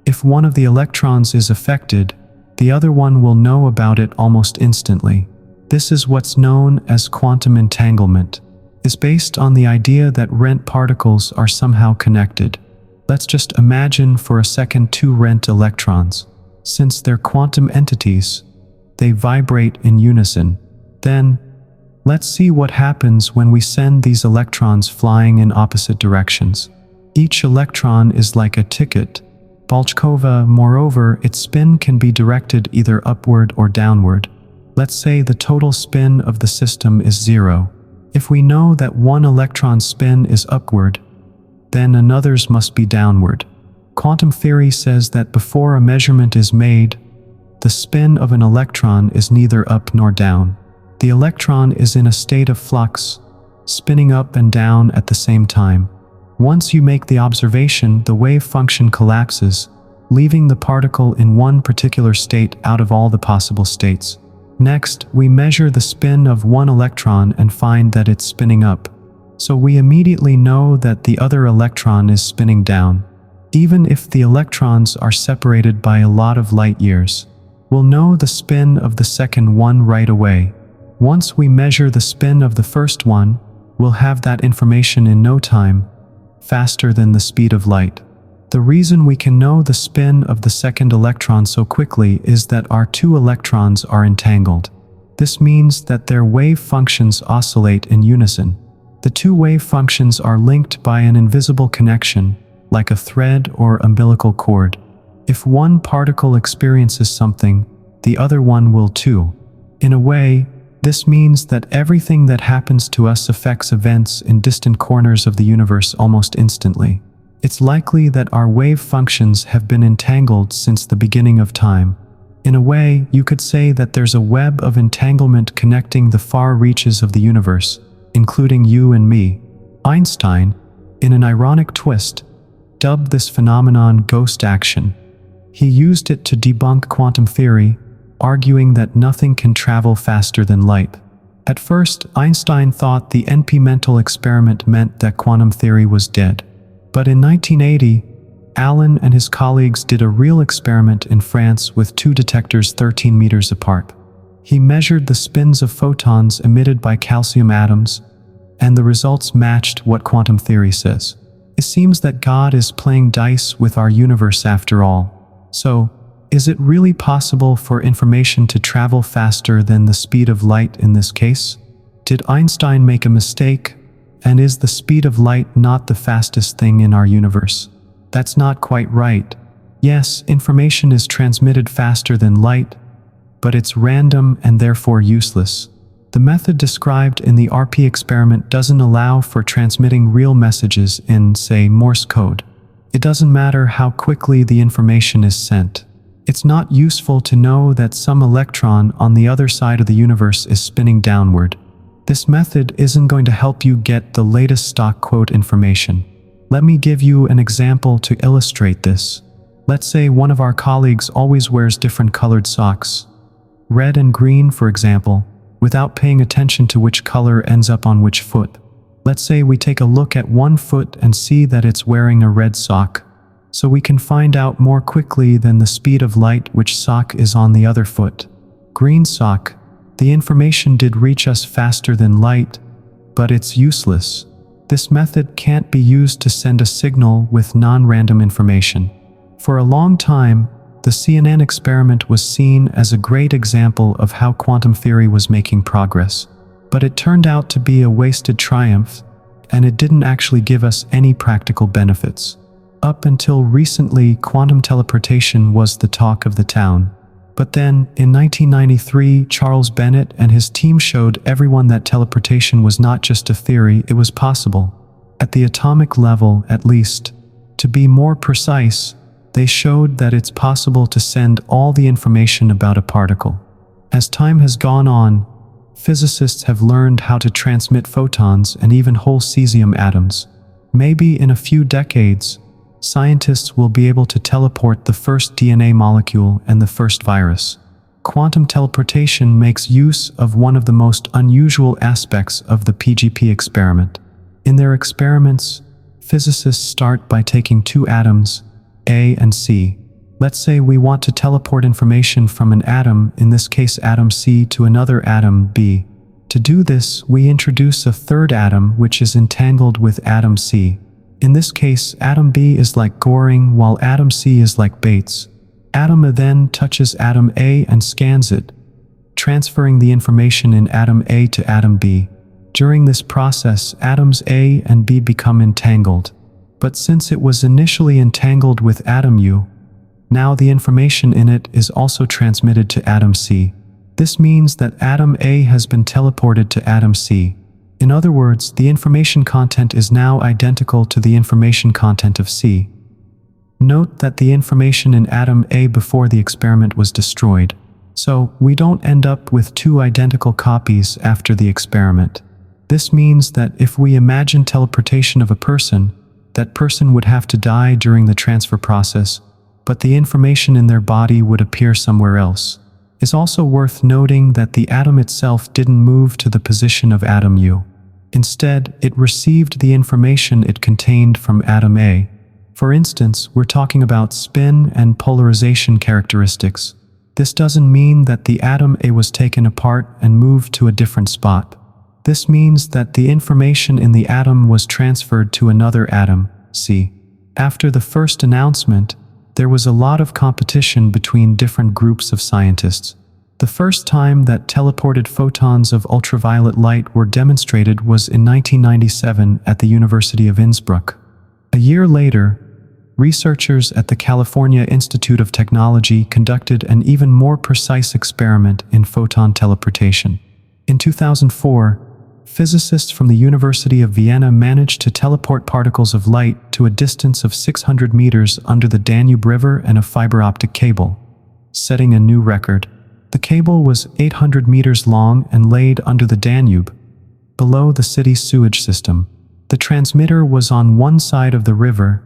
[SPEAKER 1] If one of the electrons is affected, the other one will know about it almost instantly. This is what's known as quantum entanglement. It's based on the idea that rent particles are somehow connected. Let's just imagine for a second two rent electrons. Since they're quantum entities, they vibrate in unison. Then, let's see what happens when we send these electrons flying in opposite directions. Each electron is like a ticket. Bolchkova, moreover, its spin can be directed either upward or downward. Let's say the total spin of the system is 0. If we know that one electron's spin is upward, then another's must be downward. Quantum theory says that before a measurement is made, the spin of an electron is neither up nor down. The electron is in a state of flux, spinning up and down at the same time. Once you make the observation, the wave function collapses, leaving the particle in one particular state out of all the possible states. Next, we measure the spin of one electron and find that it's spinning up. So we immediately know that the other electron is spinning down. Even if the electrons are separated by a lot of light years, we'll know the spin of the second one right away. Once we measure the spin of the first one, we'll have that information in no time, faster than the speed of light. The reason we can know the spin of the second electron so quickly is that our two electrons are entangled. This means that their wave functions oscillate in unison. The two wave functions are linked by an invisible connection, like a thread or umbilical cord. If one particle experiences something, the other one will too. In a way, this means that everything that happens to us affects events in distant corners of the universe almost instantly. It's likely that our wave functions have been entangled since the beginning of time. In a way, you could say that there's a web of entanglement connecting the far reaches of the universe, including you and me. Einstein, in an ironic twist, dubbed this phenomenon ghost action. He used it to debunk quantum theory, arguing that nothing can travel faster than light. At first, Einstein thought the NP mental experiment meant that quantum theory was dead. But in 1980, Allen and his colleagues did a real experiment in France with two detectors 13 meters apart. He measured the spins of photons emitted by calcium atoms, and the results matched what quantum theory says. It seems that God is playing dice with our universe after all. So, is it really possible for information to travel faster than the speed of light in this case? Did Einstein make a mistake? And is the speed of light not the fastest thing in our universe? That's not quite right. Yes, information is transmitted faster than light, but it's random and therefore useless. The method described in the RP experiment doesn't allow for transmitting real messages in, say, Morse code. It doesn't matter how quickly the information is sent. It's not useful to know that some electron on the other side of the universe is spinning downward. This method isn't going to help you get the latest stock quote information. Let me give you an example to illustrate this. Let's say one of our colleagues always wears different colored socks, red and green for example, without paying attention to which color ends up on which foot. Let's say we take a look at one foot and see that it's wearing a red sock, so we can find out more quickly than the speed of light which sock is on the other foot. Green sock. The information did reach us faster than light, but it's useless. This method can't be used to send a signal with non-random information. For a long time, the CNN experiment was seen as a great example of how quantum theory was making progress. But it turned out to be a wasted triumph, and it didn't actually give us any practical benefits. Up until recently, quantum teleportation was the talk of the town. But then, in 1993, Charles Bennett and his team showed everyone that teleportation was not just a theory, it was possible. At the atomic level, at least. To be more precise, they showed that it's possible to send all the information about a particle. As time has gone on, physicists have learned how to transmit photons and even whole cesium atoms. Maybe in a few decades, scientists will be able to teleport the first DNA molecule and the first virus. Quantum teleportation makes use of one of the most unusual aspects of the PGP experiment. In their experiments, physicists start by taking two atoms, A and C. Let's say we want to teleport information from an atom, in this case atom C, to another atom, B. To do this, we introduce a third atom which is entangled with atom C. In this case, atom B is like Goring while atom C is like Bates. Atom A then touches atom A and scans it, transferring the information in atom A to atom B. During this process, atoms A and B become entangled. But since it was initially entangled with atom U, now the information in it is also transmitted to atom C. This means that atom A has been teleported to atom C. In other words, the information content is now identical to the information content of C. Note that the information in atom A before the experiment was destroyed, so we don't end up with two identical copies after the experiment. This means that if we imagine teleportation of a person, that person would have to die during the transfer process, but the information in their body would appear somewhere else. It's also worth noting that the atom itself didn't move to the position of atom U. Instead, it received the information it contained from atom A. For instance, we're talking about spin and polarization characteristics. This doesn't mean that the atom A was taken apart and moved to a different spot. This means that the information in the atom was transferred to another atom, C. After the first announcement, there was a lot of competition between different groups of scientists. The first time that teleported photons of ultraviolet light were demonstrated was in 1997 at the University of Innsbruck. A year later, researchers at the California Institute of Technology conducted an even more precise experiment in photon teleportation. In 2004, physicists from the University of Vienna managed to teleport particles of light to a distance of 600 meters under the Danube River and a fiber optic cable, setting a new record. The cable was 800 meters long and laid under the Danube, below the city's sewage system. The transmitter was on one side of the river,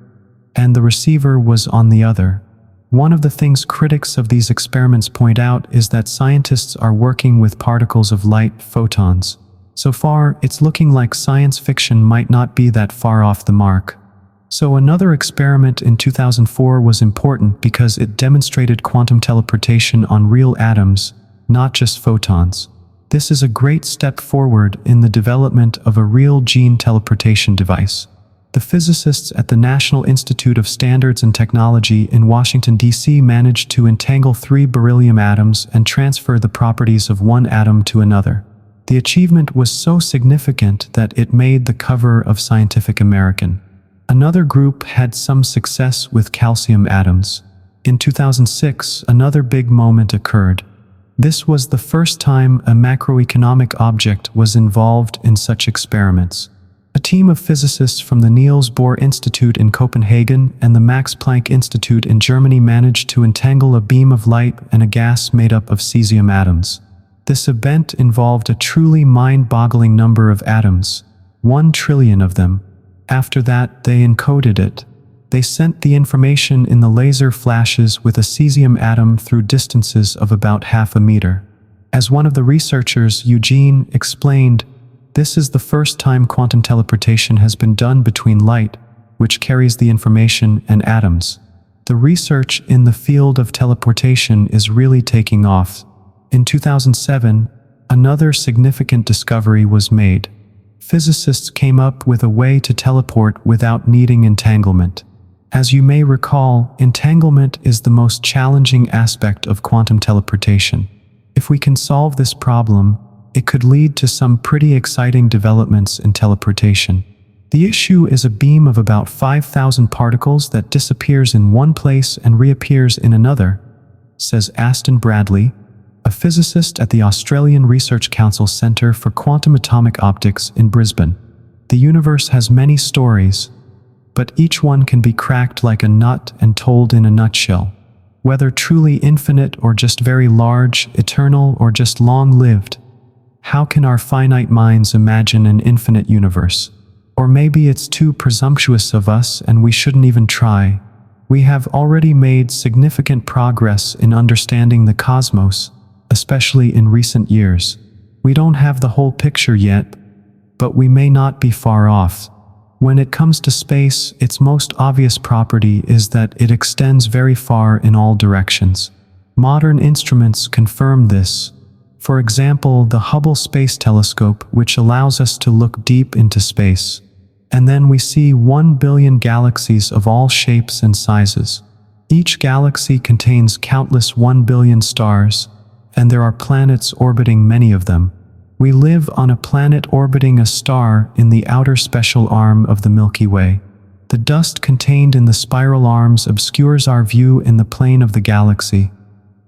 [SPEAKER 1] and the receiver was on the other. One of the things critics of these experiments point out is that scientists are working with particles of light, photons. So far, it's looking like science fiction might not be that far off the mark. So another experiment in 2004 was important because it demonstrated quantum teleportation on real atoms, not just photons. This is a great step forward in the development of a real gene teleportation device. The physicists at the National Institute of Standards and Technology in Washington, D.C. managed to entangle 3 beryllium atoms and transfer the properties of one atom to another. The achievement was so significant that it made the cover of Scientific American. Another group had some success with calcium atoms. In 2006, another big moment occurred. This was the first time a macroeconomic object was involved in such experiments. A team of physicists from the Niels Bohr Institute in Copenhagen and the Max Planck Institute in Germany managed to entangle a beam of light and a gas made up of cesium atoms. This event involved a truly mind-boggling number of atoms, 1 trillion of them. After that, they encoded it. They sent the information in the laser flashes with a cesium atom through distances of about half a meter. As one of the researchers, Eugene, explained, this is the first time quantum teleportation has been done between light, which carries the information, and atoms. The research in the field of teleportation is really taking off. In 2007, another significant discovery was made. Physicists came up with a way to teleport without needing entanglement. As you may recall, entanglement is the most challenging aspect of quantum teleportation. If we can solve this problem, it could lead to some pretty exciting developments in teleportation. The issue is a beam of about 5,000 particles that disappears in one place and reappears in another, says Aston Bradley, a physicist at the Australian Research Council Centre for Quantum Atomic Optics in Brisbane. The universe has many stories, but each one can be cracked like a nut and told in a nutshell. Whether truly infinite or just very large, eternal or just long-lived, how can our finite minds imagine an infinite universe? Or maybe it's too presumptuous of us and we shouldn't even try. We have already made significant progress in understanding the cosmos, especially in recent years. We don't have the whole picture yet, but we may not be far off. When it comes to space, its most obvious property is that it extends very far in all directions. Modern instruments confirm this. For example, the Hubble Space Telescope, which allows us to look deep into space. And then we see 1 billion galaxies of all shapes and sizes. Each galaxy contains countless 1 billion stars, and there are planets orbiting many of them. We live on a planet orbiting a star in the outer special arm of the Milky Way. The dust contained in the spiral arms obscures our view in the plane of the galaxy,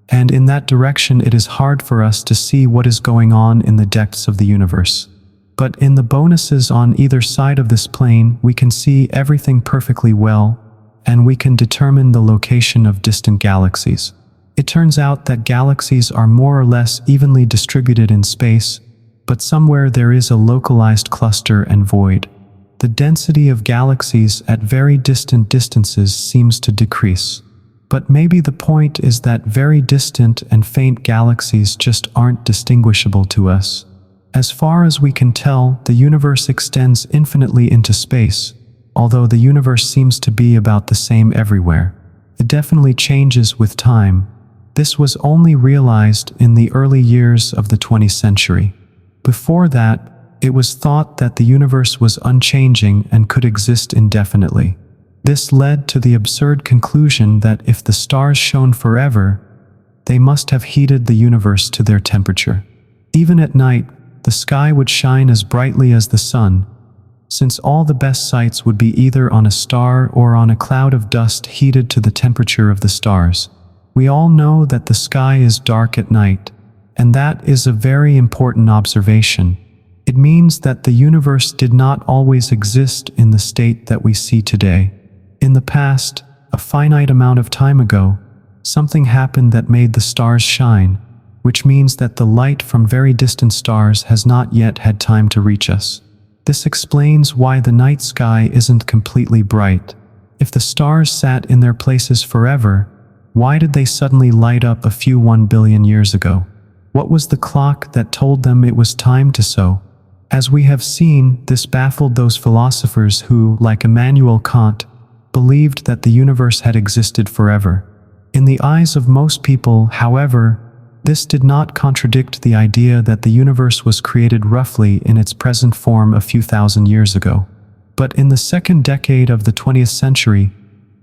[SPEAKER 1] and in that direction it is hard for us to see what is going on in the depths of the universe. But in the bonuses on either side of this plane, we can see everything perfectly well, and we can determine the location of distant galaxies. It turns out that galaxies are more or less evenly distributed in space, but somewhere there is a localized cluster and void. The density of galaxies at very distant distances seems to decrease. But maybe the point is that very distant and faint galaxies just aren't distinguishable to us. As far as we can tell, the universe extends infinitely into space, although the universe seems to be about the same everywhere. It definitely changes with time. This was only realized in the early years of the 20th century. Before that, it was thought that the universe was unchanging and could exist indefinitely. This led to the absurd conclusion that if the stars shone forever, they must have heated the universe to their temperature. Even at night, the sky would shine as brightly as the sun, since all the best sights would be either on a star or on a cloud of dust heated to the temperature of the stars. We all know that the sky is dark at night, and that is a very important observation. It means that the universe did not always exist in the state that we see today. In the past, a finite amount of time ago, something happened that made the stars shine, which means that the light from very distant stars has not yet had time to reach us. This explains why the night sky isn't completely bright. If the stars sat in their places forever, why did they suddenly light up a few 1 billion years ago? What was the clock that told them it was time to so? As we have seen, this baffled those philosophers who, like Immanuel Kant, believed that the universe had existed forever. In the eyes of most people, however, this did not contradict the idea that the universe was created roughly in its present form a few thousand years ago. But in the second decade of the 20th century,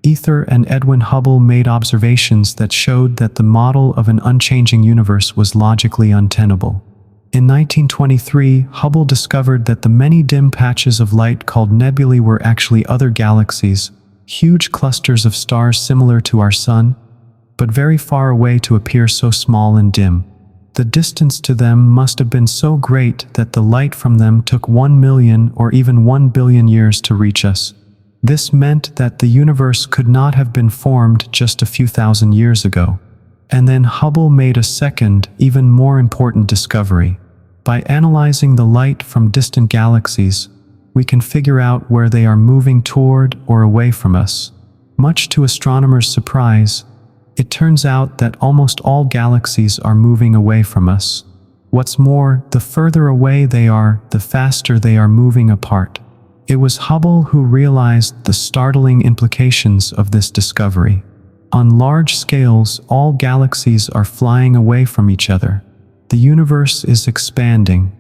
[SPEAKER 1] Ether and Edwin Hubble made observations that showed that the model of an unchanging universe was logically untenable. In 1923, Hubble discovered that the many dim patches of light called nebulae were actually other galaxies, huge clusters of stars similar to our Sun, but very far away to appear so small and dim. The distance to them must have been so great that the light from them took 1 million or even 1 billion years to reach us. This meant that the universe could not have been formed just a few thousand years ago. And then Hubble made a second, even more important discovery. By analyzing the light from distant galaxies, we can figure out where they are moving toward or away from us. Much to astronomers' surprise, it turns out that almost all galaxies are moving away from us. What's more, the further away they are, the faster they are moving apart. It was Hubble who realized the startling implications of this discovery. On large scales, all galaxies are flying away from each other. The universe is expanding.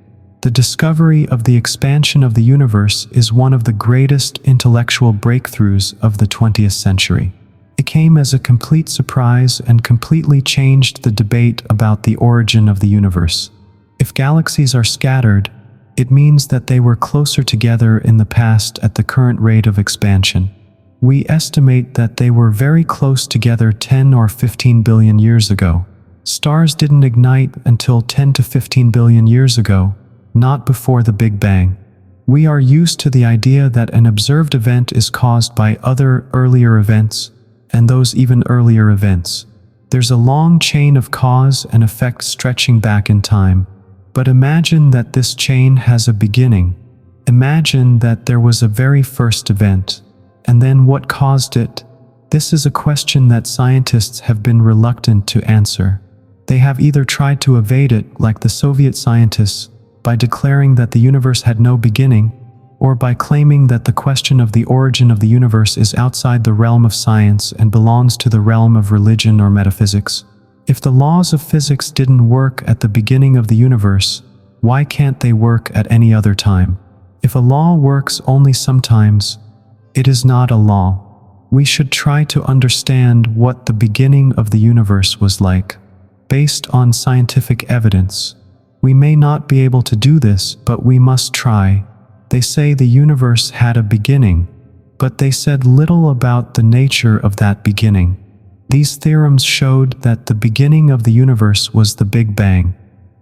[SPEAKER 1] The discovery of the expansion of the universe is one of the greatest intellectual breakthroughs of the 20th century. It came as a complete surprise and completely changed the debate about the origin of the universe. If galaxies are scattered, it means that they were closer together in the past at the current rate of expansion. We estimate that they were very close together 10 or 15 billion years ago. Stars didn't ignite until 10 to 15 billion years ago, not before the Big Bang. We are used to the idea that an observed event is caused by other earlier events, and those even earlier events. There's a long chain of cause and effect stretching back in time. But imagine that this chain has a beginning. Imagine that there was a very first event, and then what caused it? This is a question that scientists have been reluctant to answer. They have either tried to evade it, like the Soviet scientists, by declaring that the universe had no beginning, or by claiming that the question of the origin of the universe is outside the realm of science and belongs to the realm of religion or metaphysics. If the laws of physics didn't work at the beginning of the universe, why can't they work at any other time? If a law works only sometimes, it is not a law. we should try to understand what the beginning of the universe was like, based on scientific evidence. We may not be able to do this, but we must try. They say the universe had a beginning, but they said little about the nature of that beginning. These theorems showed that the beginning of the universe was the Big Bang,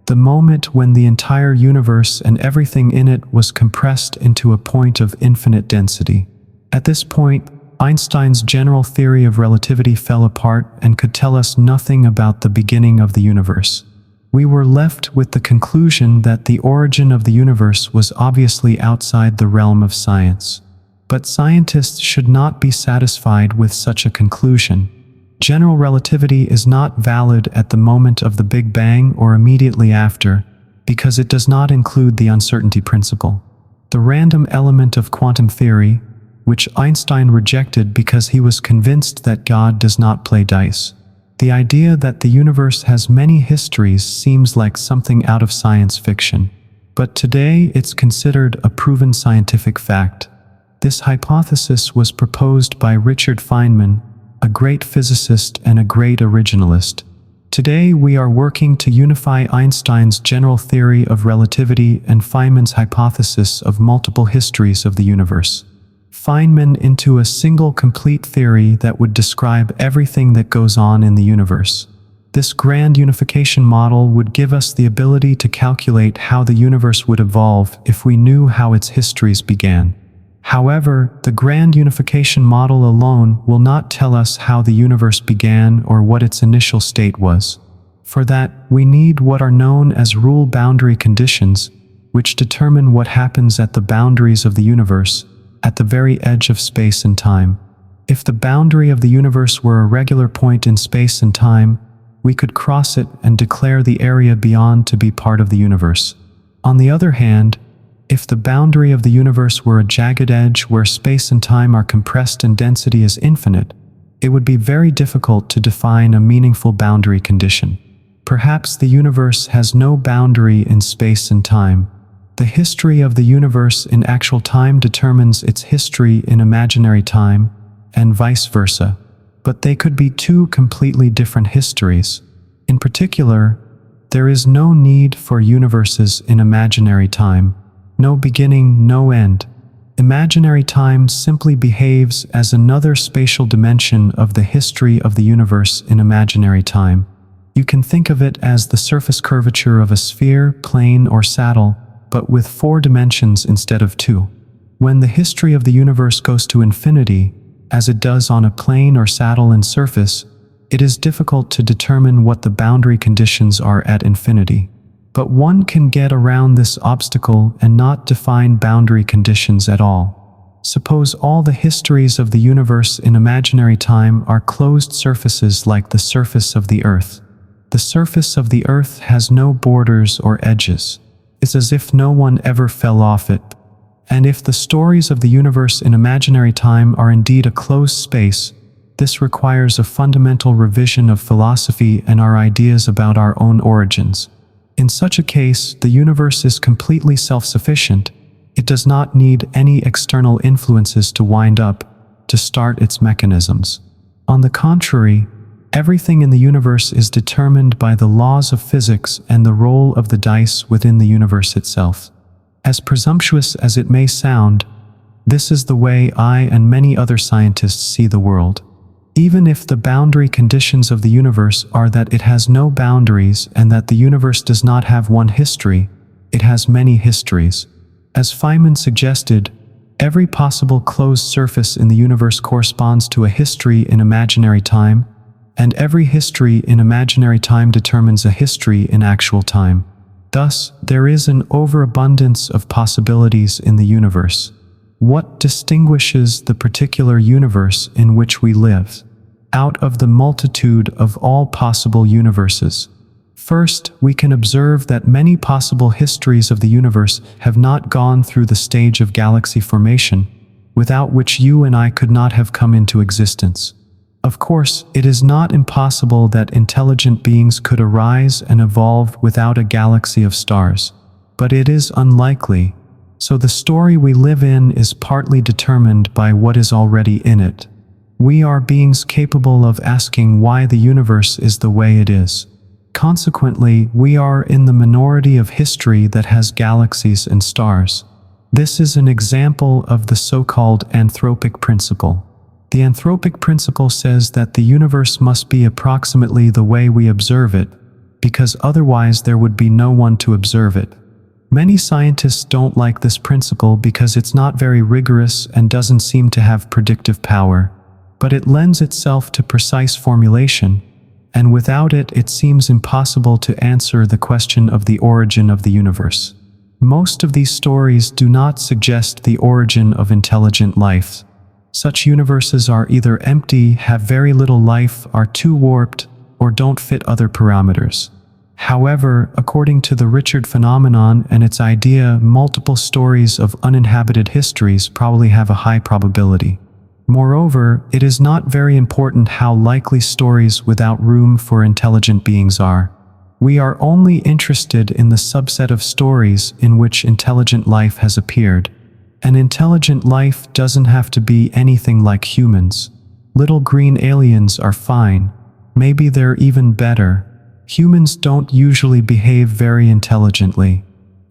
[SPEAKER 1] the moment when the entire universe and everything in it was compressed into a point of infinite density. At this point, Einstein's general theory of relativity fell apart and could tell us nothing about the beginning of the universe. We were left with the conclusion that the origin of the universe was obviously outside the realm of science. But scientists should not be satisfied with such a conclusion. General relativity is not valid at the moment of the Big Bang or immediately after, because it does not include the uncertainty principle, the random element of quantum theory, which Einstein rejected because he was convinced that God does not play dice. The idea that the universe has many histories seems like something out of science fiction, but today it's considered a proven scientific fact. This hypothesis was proposed by Richard Feynman, a great physicist and a great originalist. Today we are working to unify Einstein's general theory of relativity and Feynman's hypothesis of multiple histories of the universe. Feynman into a single complete theory that would describe everything that goes on in the universe. This grand unification model would give us the ability to calculate how the universe would evolve if we knew how its histories began. However, the grand unification model alone will not tell us how the universe began or what its initial state was. For that, we need what are known as rule boundary conditions, which determine what happens at the boundaries of the universe, at the very edge of space and time. If the boundary of the universe were a regular point in space and time, we could cross it and declare the area beyond to be part of the universe. On the other hand, if the boundary of the universe were a jagged edge where space and time are compressed and density is infinite, it would be very difficult to define a meaningful boundary condition. Perhaps the universe has no boundary in space and time. The history of the universe in actual time determines its history in imaginary time, and vice versa. But they could be two completely different histories. In particular, there is no need for universes in imaginary time. No beginning, no end. Imaginary time simply behaves as another spatial dimension of the history of the universe in imaginary time. You can think of it as the surface curvature of a sphere, plane, or saddle, but with 4 dimensions instead of 2. When the history of the universe goes to infinity, as it does on a plane or saddle and surface, it is difficult to determine what the boundary conditions are at infinity. But one can get around this obstacle and not define boundary conditions at all. Suppose all the histories of the universe in imaginary time are closed surfaces like the surface of the Earth. The surface of the Earth has no borders or edges. It's as if no one ever fell off it. And if the stories of the universe in imaginary time are indeed a closed space, this requires a fundamental revision of philosophy and our ideas about our own origins. In such a case, the universe is completely self-sufficient. It does not need any external influences to wind up, to start its mechanisms. On the contrary, everything in the universe is determined by the laws of physics and the roll of the dice within the universe itself. As presumptuous as it may sound, this is the way I and many other scientists see the world. Even if the boundary conditions of the universe are that it has no boundaries and that the universe does not have one history, it has many histories. As Feynman suggested, every possible closed surface in the universe corresponds to a history in imaginary time, and every history in imaginary time determines a history in actual time. Thus, there is an overabundance of possibilities in the universe. What distinguishes the particular universe in which we live, out of the multitude of all possible universes? First, we can observe that many possible histories of the universe have not gone through the stage of galaxy formation, without which you and I could not have come into existence. Of course, it is not impossible that intelligent beings could arise and evolve without a galaxy of stars, but it is unlikely. So the story we live in is partly determined by what is already in it. We are beings capable of asking why the universe is the way it is. Consequently, we are in the minority of history that has galaxies and stars. This is an example of the so-called anthropic principle. The anthropic principle says that the universe must be approximately the way we observe it, because otherwise there would be no one to observe it. Many scientists don't like this principle because it's not very rigorous and doesn't seem to have predictive power, but it lends itself to precise formulation, and without it, it seems impossible to answer the question of the origin of the universe. Most of these stories do not suggest the origin of intelligent life. Such universes are either empty, have very little life, are too warped, or don't fit other parameters. However, according to the Richard phenomenon and its idea, multiple stories of uninhabited histories probably have a high probability. Moreover, it is not very important how likely stories without room for intelligent beings are. We are only interested in the subset of stories in which intelligent life has appeared. An intelligent life doesn't have to be anything like humans. Little green aliens are fine. Maybe they're even better. Humans don't usually behave very intelligently.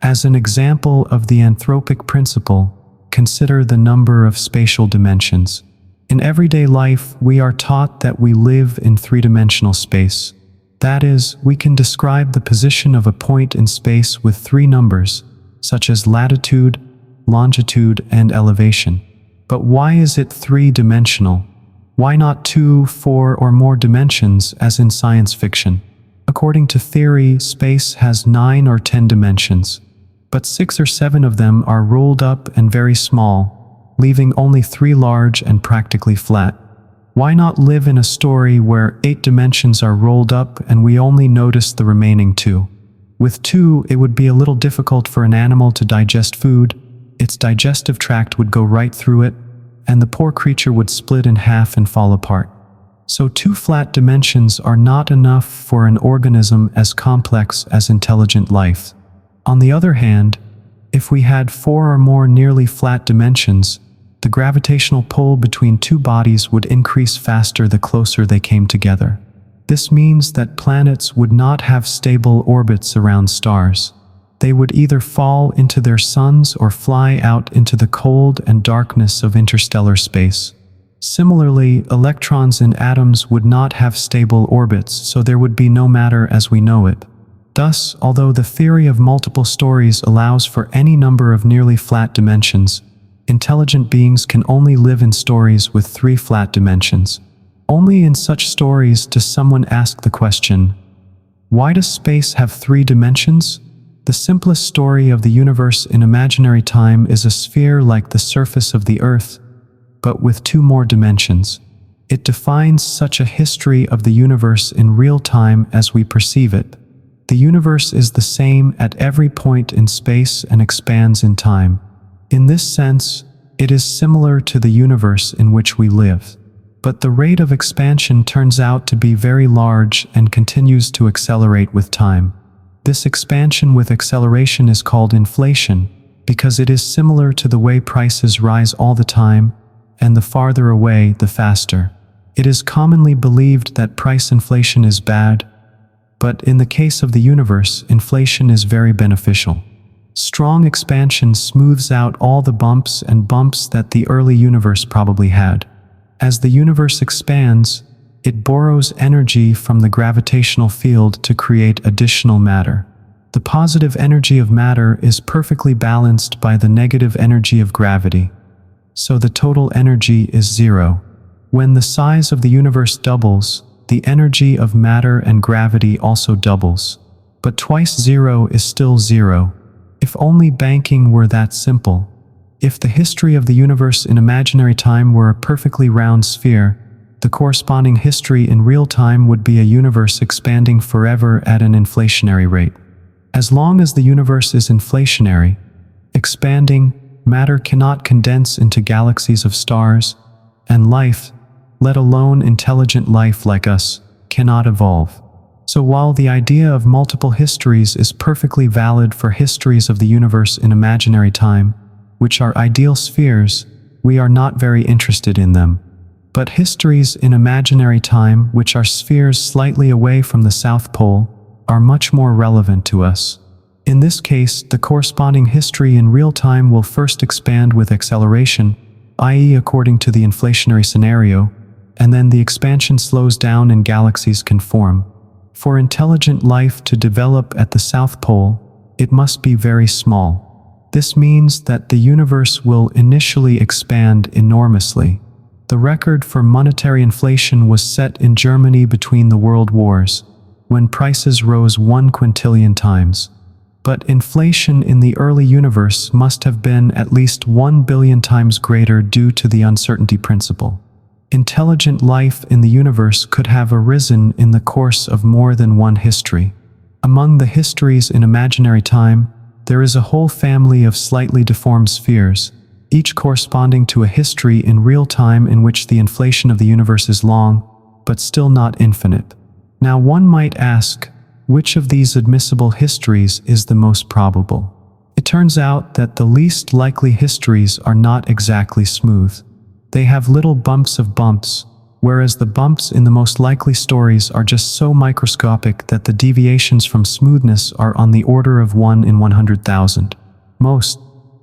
[SPEAKER 1] As an example of the anthropic principle, consider the number of spatial dimensions. In everyday life, we are taught that we live in three-dimensional space. That is, we can describe the position of a point in space with three numbers, such as latitude, longitude, and elevation. But why is it three-dimensional? Why not 2, 4, or more dimensions as in science fiction? According to theory, space has 9 or 10 dimensions, but 6 or 7 of them are rolled up and very small, leaving only 3 large and practically flat. Why not live in a story where 8 dimensions are rolled up and we only notice the remaining 2? With 2, it would be a little difficult for an animal to digest food, its digestive tract would go right through it, and the poor creature would split in half and fall apart. So 2 flat dimensions are not enough for an organism as complex as intelligent life. On the other hand, if we had 4 or more nearly flat dimensions, the gravitational pull between 2 bodies would increase faster the closer they came together. This means that planets would not have stable orbits around stars. They would either fall into their suns or fly out into the cold and darkness of interstellar space. Similarly, electrons in atoms would not have stable orbits, so there would be no matter as we know it. Thus, although the theory of multiple stories allows for any number of nearly flat dimensions, intelligent beings can only live in stories with 3 flat dimensions. Only in such stories does someone ask the question, why does space have 3 dimensions? The simplest story of the universe in imaginary time is a sphere like the surface of the Earth, but with 2 more dimensions. It defines such a history of the universe in real time as we perceive it. The universe is the same at every point in space and expands in time. In this sense, it is similar to the universe in which we live. But the rate of expansion turns out to be very large and continues to accelerate with time. This expansion with acceleration is called inflation because it is similar to the way prices rise all the time, and the farther away, the faster. It is commonly believed that price inflation is bad, but in the case of the universe, inflation is very beneficial. Strong expansion smooths out all the bumps and bumps that the early universe probably had. As the universe expands, it borrows energy from the gravitational field to create additional matter. The positive energy of matter is perfectly balanced by the negative energy of gravity. So the total energy is 0. When the size of the universe doubles, the energy of matter and gravity also doubles. But twice 0 is still 0. If only banking were that simple. If the history of the universe in imaginary time were a perfectly round sphere, the corresponding history in real time would be a universe expanding forever at an inflationary rate. As long as the universe is inflationary, expanding, matter cannot condense into galaxies of stars, and life, let alone intelligent life like us, cannot evolve. So while the idea of multiple histories is perfectly valid for histories of the universe in imaginary time, which are ideal spheres, we are not very interested in them. But histories in imaginary time, which are spheres slightly away from the South Pole, are much more relevant to us. In this case, the corresponding history in real time will first expand with acceleration, i.e. according to the inflationary scenario, and then the expansion slows down and galaxies can form. For intelligent life to develop at the South Pole, it must be very small. This means that the universe will initially expand enormously. The record for monetary inflation was set in Germany between the world wars, when prices rose 1 quintillion times. But inflation in the early universe must have been at least 1 billion times greater due to the uncertainty principle. Intelligent life in the universe could have arisen in the course of more than one history. Among the histories in imaginary time, there is a whole family of slightly deformed spheres, each corresponding to a history in real time in which the inflation of the universe is long, but still not infinite. Now one might ask, which of these admissible histories is the most probable? It turns out that the least likely histories are not exactly smooth. They have little bumps of bumps, whereas the bumps in the most likely stories are just so microscopic that the deviations from smoothness are on the order of 1 in 100,000. Most,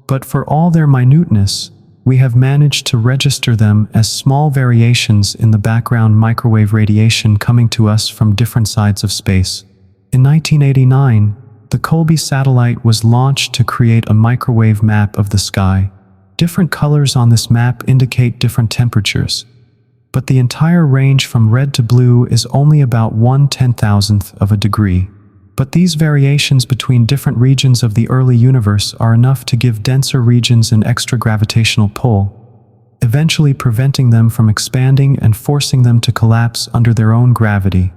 [SPEAKER 1] but for all their minuteness, we have managed to register them as small variations in the background microwave radiation coming to us from different sides of space. In 1989, the Colby satellite was launched to create a microwave map of the sky. Different colors on this map indicate different temperatures, but the entire range from red to blue is only about 1/10,000th of a degree. But these variations between different regions of the early universe are enough to give denser regions an extra gravitational pull, eventually preventing them from expanding and forcing them to collapse under their own gravity,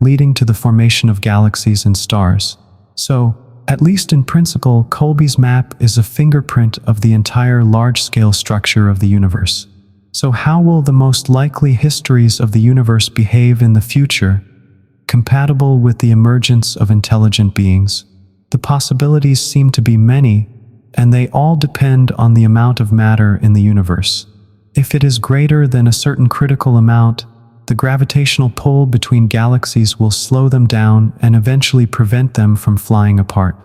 [SPEAKER 1] leading to the formation of galaxies and stars. So, at least in principle, Colby's map is a fingerprint of the entire large-scale structure of the universe. So how will the most likely histories of the universe behave in the future, compatible with the emergence of intelligent beings? The possibilities seem to be many, and they all depend on the amount of matter in the universe. If it is greater than a certain critical amount, the gravitational pull between galaxies will slow them down and eventually prevent them from flying apart.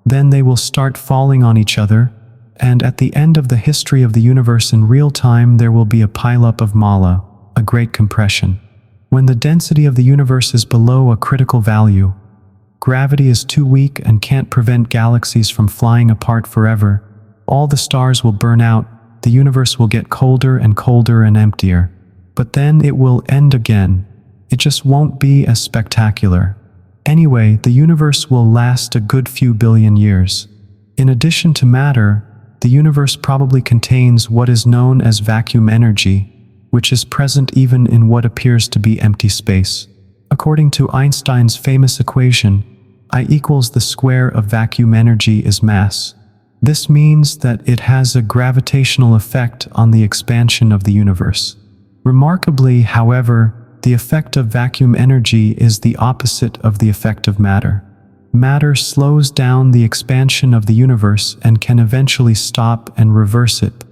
[SPEAKER 1] Then they will start falling on each other, and at the end of the history of the universe in real time there will be a pileup of Mala, a great compression. When the density of the universe is below a critical value, gravity is too weak and can't prevent galaxies from flying apart forever, all the stars will burn out, the universe will get colder and colder and emptier. But then it will end again. It just won't be as spectacular. Anyway, the universe will last a good few billion years. In addition to matter, the universe probably contains what is known as vacuum energy, which is present even in what appears to be empty space. According to Einstein's famous equation, I equals the square of vacuum energy is mass. This means that it has a gravitational effect on the expansion of the universe. Remarkably, however, the effect of vacuum energy is the opposite of the effect of matter. Matter slows down the expansion of the universe and can eventually stop and reverse it.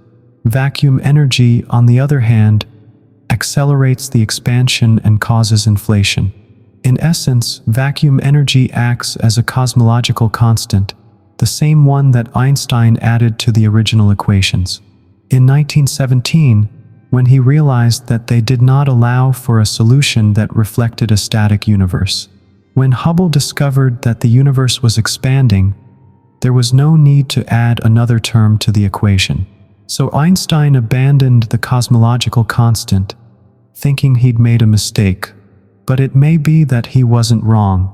[SPEAKER 1] Vacuum energy, on the other hand, accelerates the expansion and causes inflation. In essence, vacuum energy acts as a cosmological constant, the same one that Einstein added to the original equations. In 1917, when he realized that they did not allow for a solution that reflected a static universe. When Hubble discovered that the universe was expanding, there was no need to add another term to the equation. So Einstein abandoned the cosmological constant, thinking he'd made a mistake. But it may be that he wasn't wrong.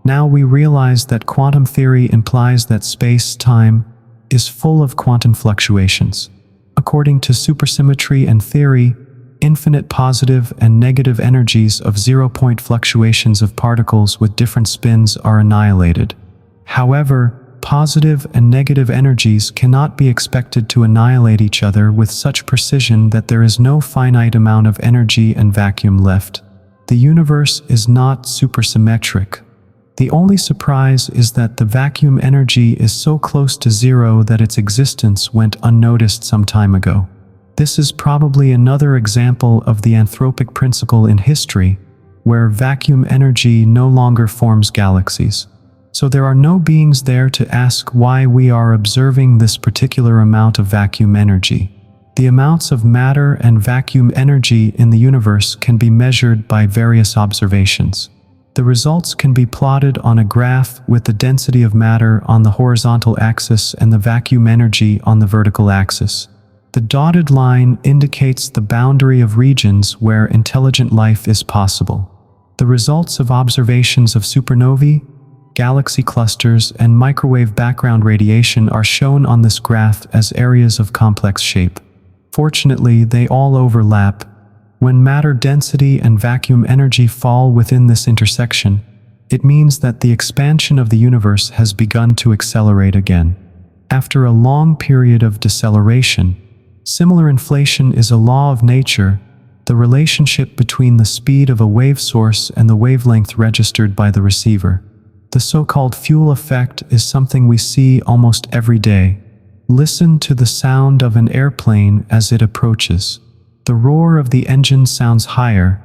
[SPEAKER 1] Now we realize that quantum theory implies that space-time is full of quantum fluctuations. According to supersymmetry and theory, infinite positive and negative energies of zero-point fluctuations of particles with different spins are annihilated. However, positive and negative energies cannot be expected to annihilate each other with such precision that there is no finite amount of energy and vacuum left. The universe is not supersymmetric. The only surprise is that the vacuum energy is so close to zero that its existence went unnoticed some time ago. This is probably another example of the anthropic principle in history, where vacuum energy no longer forms galaxies. So there are no beings there to ask why we are observing this particular amount of vacuum energy. The amounts of matter and vacuum energy in the universe can be measured by various observations. The results can be plotted on a graph with the density of matter on the horizontal axis and the vacuum energy on the vertical axis. The dotted line indicates the boundary of regions where intelligent life is possible. The results of observations of supernovae, galaxy clusters, and microwave background radiation are shown on this graph as areas of complex shape. Fortunately, they all overlap. When matter density and vacuum energy fall within this intersection, it means that the expansion of the universe has begun to accelerate again. After a long period of deceleration, similar inflation is a law of nature, the relationship between the speed of a wave source and the wavelength registered by the receiver. The so-called fuel effect is something we see almost every day. Listen to the sound of an airplane as it approaches. The roar of the engine sounds higher,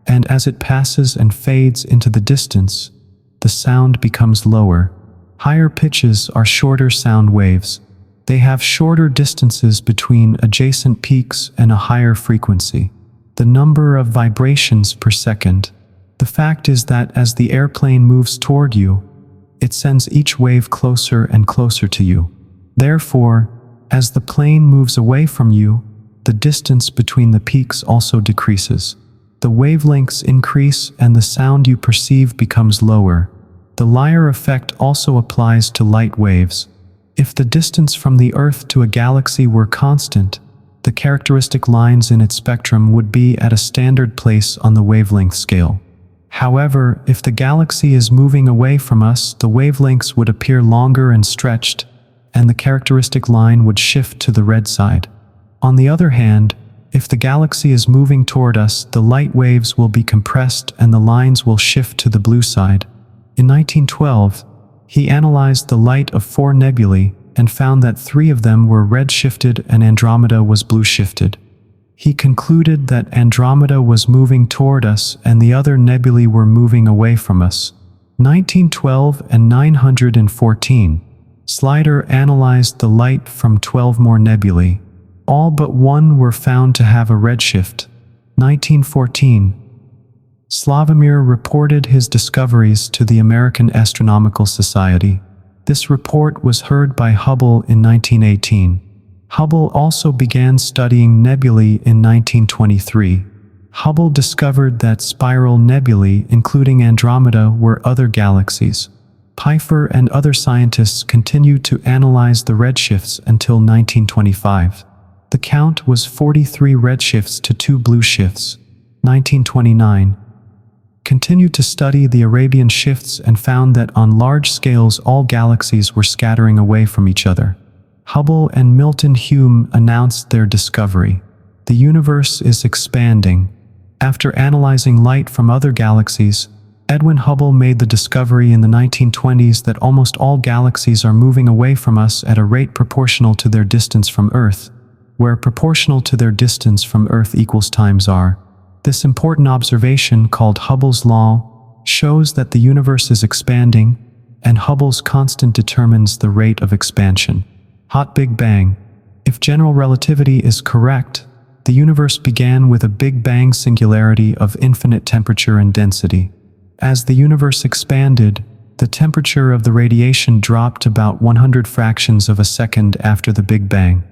[SPEAKER 1] and as it passes and fades into the distance, the sound becomes lower. Higher pitches are shorter sound waves. They have shorter distances between adjacent peaks and a higher frequency. The number of vibrations per second. The fact is that as the airplane moves toward you, it sends each wave closer and closer to you. Therefore, as the plane moves away from you, the distance between the peaks also decreases. The wavelengths increase and the sound you perceive becomes lower. The Lyre effect also applies to light waves. If the distance from the Earth to a galaxy were constant, the characteristic lines in its spectrum would be at a standard place on the wavelength scale. However, if the galaxy is moving away from us, the wavelengths would appear longer and stretched, and the characteristic line would shift to the red side. On the other hand, if the galaxy is moving toward us, the light waves will be compressed and the lines will shift to the blue side. In 1912, he analyzed the light of 4 nebulae and found that 3 of them were red-shifted and Andromeda was blue-shifted. He concluded that Andromeda was moving toward us and the other nebulae were moving away from us. 1912 and 914. Slider analyzed the light from 12 more nebulae. All but 1 were found to have a redshift. 1914. Slavomir reported his discoveries to the American Astronomical Society. This report was heard by Hubble in 1918. Hubble also began studying nebulae in 1923. Hubble discovered that spiral nebulae, including Andromeda, were other galaxies. Pfeiffer and other scientists continued to analyze the redshifts until 1925. The count was 43 redshifts to 2 blue shifts. 1929. Continued to study the Arabian shifts and found that on large scales all galaxies were scattering away from each other. Hubble and Milton Hume announced their discovery. The universe is expanding. After analyzing light from other galaxies, Edwin Hubble made the discovery in the 1920s that almost all galaxies are moving away from us at a rate proportional to their distance from Earth, where proportional to their distance from Earth equals times r. This important observation, called Hubble's law, shows that the universe is expanding, and Hubble's constant determines the rate of expansion. Hot Big Bang. If general relativity is correct, the universe began with a Big Bang singularity of infinite temperature and density. As the universe expanded, the temperature of the radiation dropped about 100 fractions of a second after the Big Bang.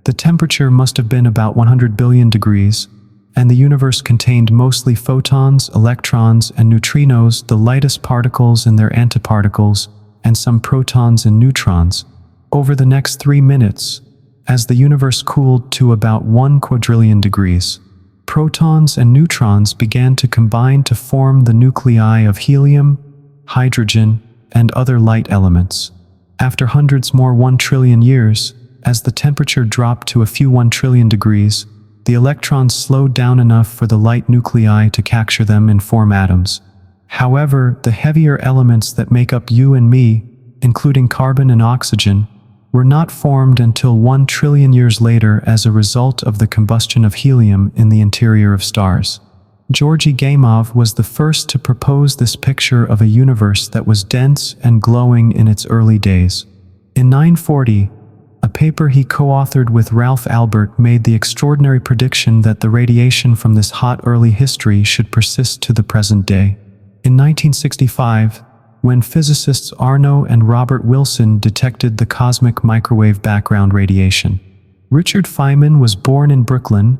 [SPEAKER 1] The temperature must have been about 100 billion degrees, and the universe contained mostly photons, electrons, and neutrinos, the lightest particles and their antiparticles, and some protons and neutrons. Over the next 3 minutes, as the universe cooled to about 1 quadrillion degrees, protons and neutrons began to combine to form the nuclei of helium, hydrogen, and other light elements. After hundreds more 1 trillion years, as the temperature dropped to a few 1 trillion degrees, the electrons slowed down enough for the light nuclei to capture them and form atoms. However, the heavier elements that make up you and me, including carbon and oxygen, were not formed until 1 trillion years later as a result of the combustion of helium in the interior of stars. Georgy Gamow was the first to propose this picture of a universe that was dense and glowing in its early days. In 940, a paper he co-authored with Ralph Albert made the extraordinary prediction that the radiation from this hot early history should persist to the present day. In 1965, when physicists Arno and Robert Wilson detected the cosmic microwave background radiation, Richard Feynman was born in Brooklyn,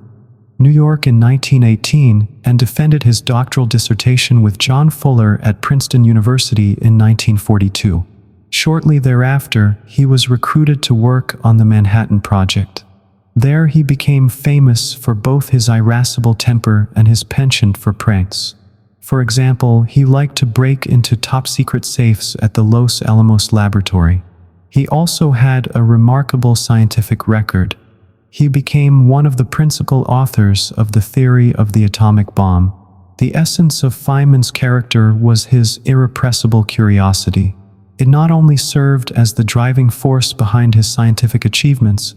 [SPEAKER 1] New York in 1918 and defended his doctoral dissertation with John Fuller at Princeton University in 1942. Shortly thereafter, he was recruited to work on the Manhattan Project. There he became famous for both his irascible temper and his penchant for pranks. For example, he liked to break into top-secret safes at the Los Alamos laboratory. He also had a remarkable scientific record. He became one of the principal authors of the theory of the atomic bomb. The essence of Feynman's character was his irrepressible curiosity. It not only served as the driving force behind his scientific achievements,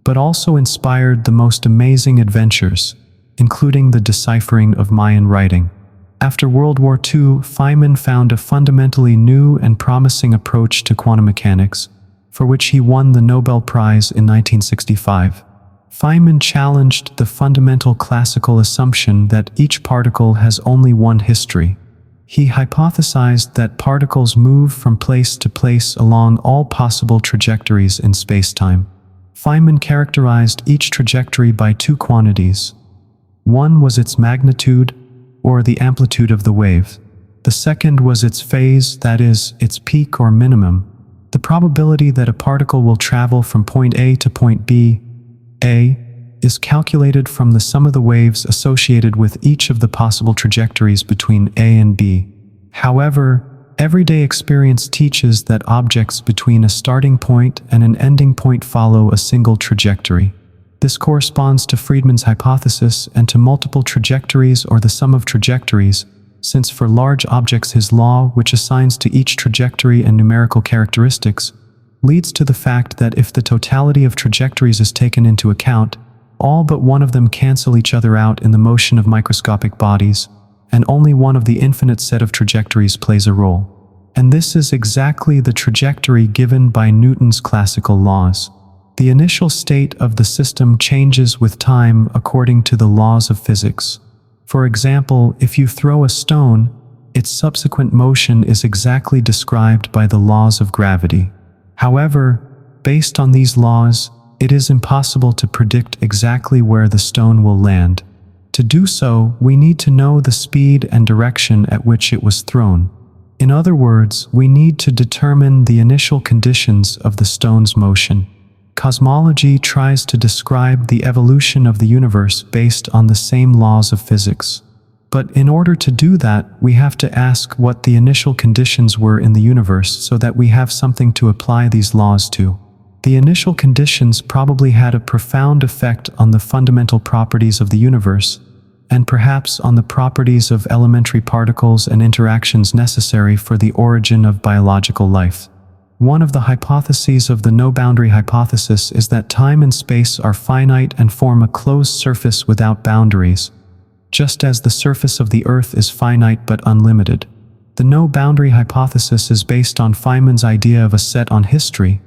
[SPEAKER 1] but also inspired the most amazing adventures, including the deciphering of Mayan writing. After World War II, Feynman found a fundamentally new and promising approach to quantum mechanics, for which he won the Nobel Prize in 1965. Feynman challenged the fundamental classical assumption that each particle has only one history. He hypothesized that particles move from place to place along all possible trajectories in spacetime. Feynman characterized each trajectory by two quantities. One was its magnitude, or the amplitude of the wave. The second was its phase, that is, its peak or minimum. The probability that a particle will travel from point A to point B, A, is calculated from the sum of the waves associated with each of the possible trajectories between A and B. However, everyday experience teaches that objects between a starting point and an ending point follow a single trajectory. This corresponds to Friedman's hypothesis and to multiple trajectories or the sum of trajectories, since for large objects his law, which assigns to each trajectory and numerical characteristics, leads to the fact that if the totality of trajectories is taken into account, all but one of them cancel each other out in the motion of microscopic bodies, and only one of the infinite set of trajectories plays a role. And this is exactly the trajectory given by Newton's classical laws. The initial state of the system changes with time according to the laws of physics. For example, if you throw a stone, its subsequent motion is exactly described by the laws of gravity. However, based on these laws, it is impossible to predict exactly where the stone will land. To do so, we need to know the speed and direction at which it was thrown. In other words, we need to determine the initial conditions of the stone's motion. Cosmology tries to describe the evolution of the universe based on the same laws of physics. But in order to do that, we have to ask what the initial conditions were in the universe so that we have something to apply these laws to. The initial conditions probably had a profound effect on the fundamental properties of the universe, and perhaps on the properties of elementary particles and interactions necessary for the origin of biological life. One of the hypotheses of the no-boundary hypothesis is that time and space are finite and form a closed surface without boundaries, just as the surface of the Earth is finite but unlimited. The no-boundary hypothesis is based on Feynman's idea of a set on history,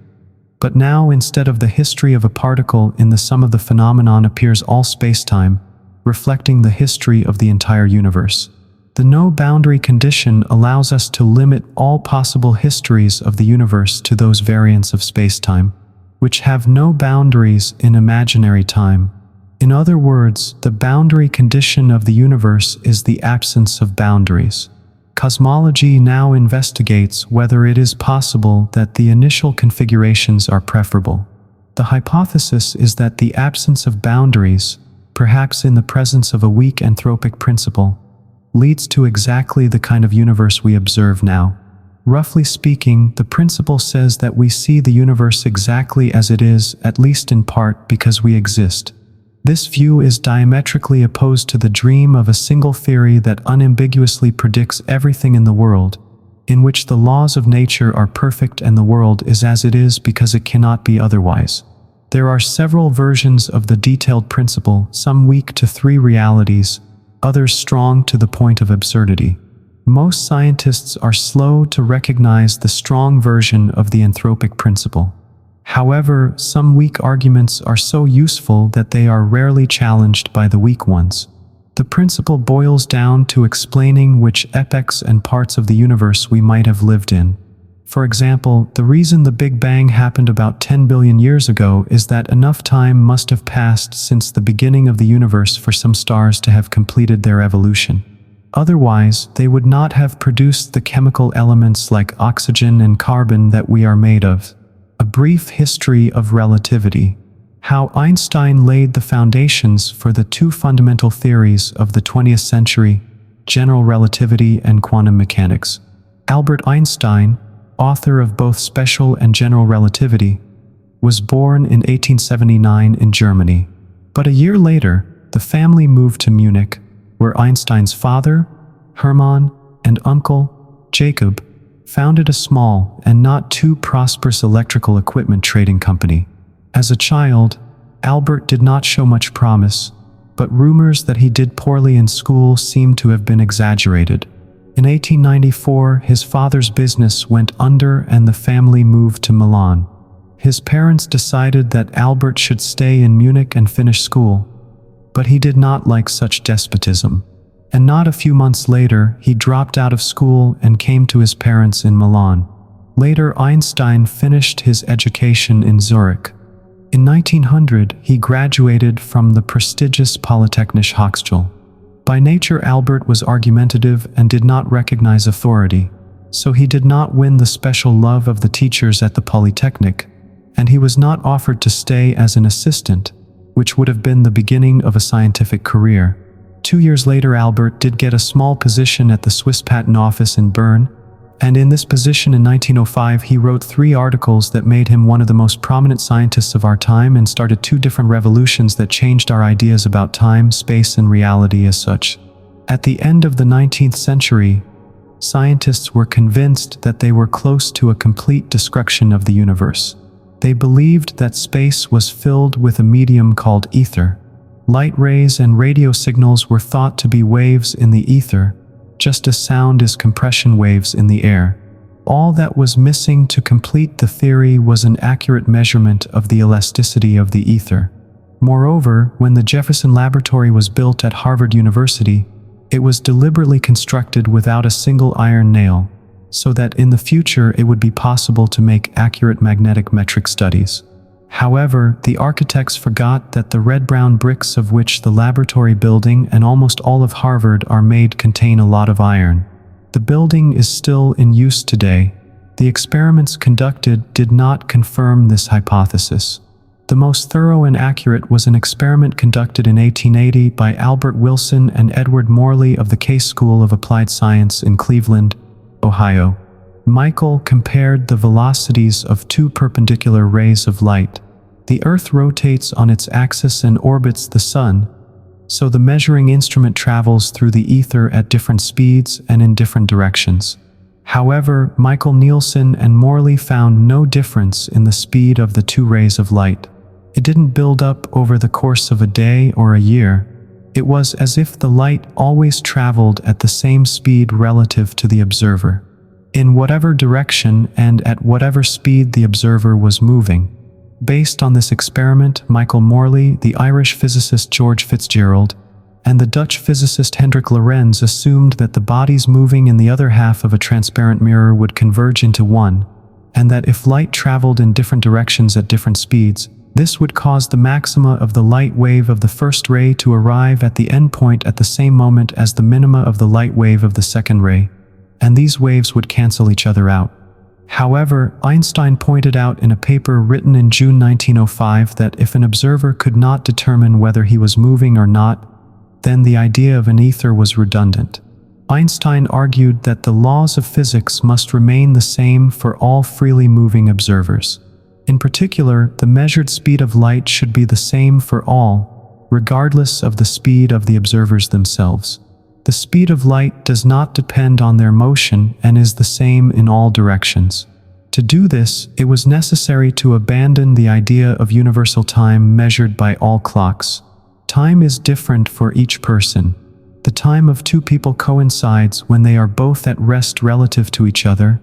[SPEAKER 1] but now instead of the history of a particle in the sum of the phenomenon appears all spacetime, reflecting the history of the entire universe. The no-boundary condition allows us to limit all possible histories of the universe to those variants of spacetime, which have no boundaries in imaginary time. In other words, the boundary condition of the universe is the absence of boundaries. Cosmology now investigates whether it is possible that the initial configurations are preferable. The hypothesis is that the absence of boundaries, perhaps in the presence of a weak anthropic principle, leads to exactly the kind of universe we observe now. Roughly speaking, the principle says that we see the universe exactly as it is, at least in part, because we exist. This view is diametrically opposed to the dream of a single theory that unambiguously predicts everything in the world, in which the laws of nature are perfect and the world is as it is because it cannot be otherwise. There are several versions of the detailed principle, some weak to three realities, others strong to the point of absurdity. Most scientists are slow to recognize the strong version of the anthropic principle. However, some weak arguments are so useful that they are rarely challenged by the weak ones. The principle boils down to explaining which epochs and parts of the universe we might have lived in. For example, the reason the Big Bang happened about 10 billion years ago is that enough time must have passed since the beginning of the universe for some stars to have completed their evolution. Otherwise, they would not have produced the chemical elements like oxygen and carbon that we are made of. A brief history of relativity. How Einstein laid the foundations for the two fundamental theories of the 20th century, general relativity and quantum mechanics. Albert Einstein, author of both special and general relativity, was born in 1879 in Germany. But a year later, the family moved to Munich, where Einstein's father, Hermann, and uncle, Jacob, founded a small and not too prosperous electrical equipment trading company. As a child, Albert did not show much promise, but rumors that he did poorly in school seemed to have been exaggerated. In 1894, his father's business went under and the family moved to Milan. His parents decided that Albert should stay in Munich and finish school, but he did not like such despotism. And not a few months later, he dropped out of school and came to his parents in Milan. Later, Einstein finished his education in Zurich. In 1900, he graduated from the prestigious Polytechnische Hochschule. By nature, Albert was argumentative and did not recognize authority, so he did not win the special love of the teachers at the Polytechnic, and he was not offered to stay as an assistant, which would have been the beginning of a scientific career. 2 years later, Albert did get a small position at the Swiss Patent Office in Bern, and in this position in 1905 he wrote 3 articles that made him one of the most prominent scientists of our time and started 2 different revolutions that changed our ideas about time, space, and reality as such. At the end of the 19th century, scientists were convinced that they were close to a complete destruction of the universe. They believed that space was filled with a medium called ether. Light rays and radio signals were thought to be waves in the ether, just as sound is compression waves in the air. All that was missing to complete the theory was an accurate measurement of the elasticity of the ether. Moreover, when the Jefferson Laboratory was built at Harvard University, it was deliberately constructed without a single iron nail, so that in the future it would be possible to make accurate magnetic metric studies. However, the architects forgot that the red-brown bricks of which the laboratory building and almost all of Harvard are made contain a lot of iron. The building is still in use today. The experiments conducted did not confirm this hypothesis. The most thorough and accurate was an experiment conducted in 1880 by Albert Wilson and Edward Morley of the Case School of Applied Science in Cleveland, Ohio. Michael compared the velocities of 2 perpendicular rays of light. The Earth rotates on its axis and orbits the Sun, so the measuring instrument travels through the ether at different speeds and in different directions. However, Michael Nielsen and Morley found no difference in the speed of the 2 rays of light. It didn't build up over the course of a day or a year. It was as if the light always traveled at the same speed relative to the observer, in whatever direction and at whatever speed the observer was moving. Based on this experiment, Michael Morley, the Irish physicist George Fitzgerald, and the Dutch physicist Hendrik Lorentz assumed that the bodies moving in the other half of a transparent mirror would converge into one, and that if light traveled in different directions at different speeds, this would cause the maxima of the light wave of the first ray to arrive at the endpoint at the same moment as the minima of the light wave of the second ray, and these waves would cancel each other out. However, Einstein pointed out in a paper written in June 1905 that if an observer could not determine whether he was moving or not, then the idea of an ether was redundant. Einstein argued that the laws of physics must remain the same for all freely moving observers. In particular, the measured speed of light should be the same for all, regardless of the speed of the observers themselves. The speed of light does not depend on their motion and is the same in all directions. To do this, it was necessary to abandon the idea of universal time measured by all clocks. Time is different for each person. The time of two people coincides when they are both at rest relative to each other,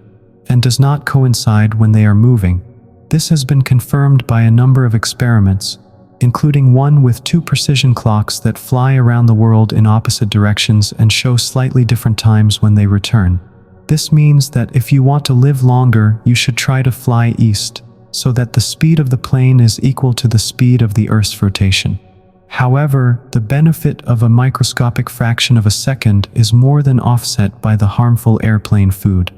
[SPEAKER 1] and does not coincide when they are moving. This has been confirmed by a number of experiments, including one with two precision clocks that fly around the world in opposite directions and show slightly different times when they return. This means that if you want to live longer, you should try to fly east, so that the speed of the plane is equal to the speed of the Earth's rotation. However, the benefit of a microscopic fraction of a second is more than offset by the harmful airplane food.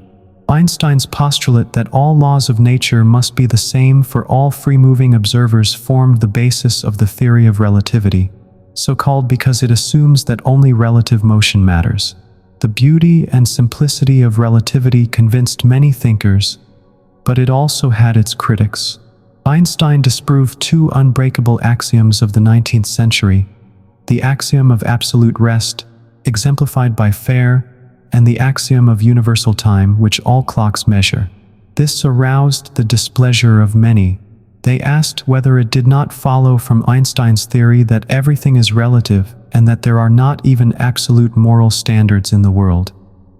[SPEAKER 1] Einstein's postulate that all laws of nature must be the same for all free-moving observers formed the basis of the theory of relativity, so-called because it assumes that only relative motion matters. The beauty and simplicity of relativity convinced many thinkers, but it also had its critics. Einstein disproved two unbreakable axioms of the 19th century: the axiom of absolute rest, exemplified by Fair, and the axiom of universal time, which all clocks measure. This aroused the displeasure of many. They asked whether it did not follow from Einstein's theory that everything is relative and that there are not even absolute moral standards in the world.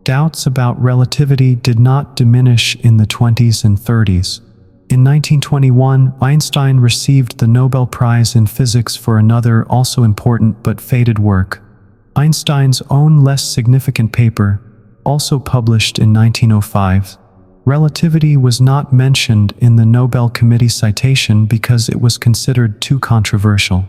[SPEAKER 1] Doubts about relativity did not diminish in the 20s and 30s. In 1921, Einstein received the Nobel Prize in Physics for another also important but faded work. Einstein's own less significant paper, also published in 1905. Relativity was not mentioned in the Nobel Committee citation because it was considered too controversial.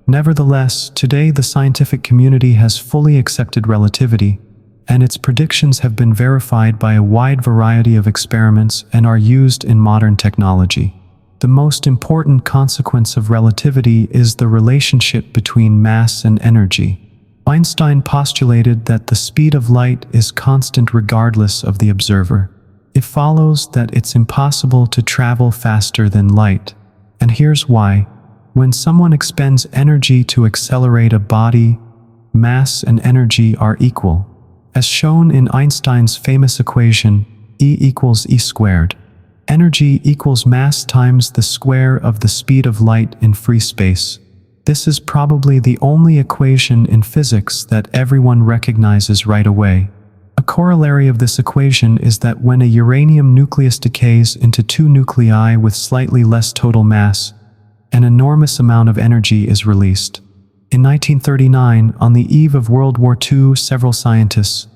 [SPEAKER 1] Nevertheless, today the scientific community has fully accepted relativity, and its predictions have been verified by a wide variety of experiments and are used in modern technology. The most important consequence of relativity is the relationship between mass and energy. Einstein postulated that the speed of light is constant regardless of the observer. It follows that it's impossible to travel faster than light. And here's why. When someone expends energy to accelerate a body, mass and energy are equal, as shown in Einstein's famous equation, E equals E squared. Energy equals mass times the square of the speed of light in free space. This is probably the only equation in physics that everyone recognizes right away. A corollary of this equation is that when a uranium nucleus decays into two nuclei with slightly less total mass, an enormous amount of energy is released. In 1939, on the eve of World War II, several scientists,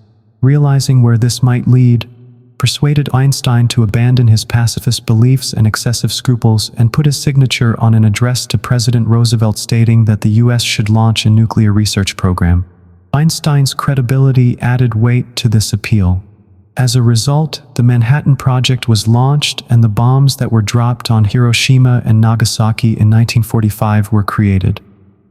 [SPEAKER 1] realizing where this might lead, persuaded Einstein to abandon his pacifist beliefs and excessive scruples and put his signature on an address to President Roosevelt stating that the U.S. should launch a nuclear research program. Einstein's credibility added weight to this appeal. As a result, the Manhattan Project was launched and the bombs that were dropped on Hiroshima and Nagasaki in 1945 were created.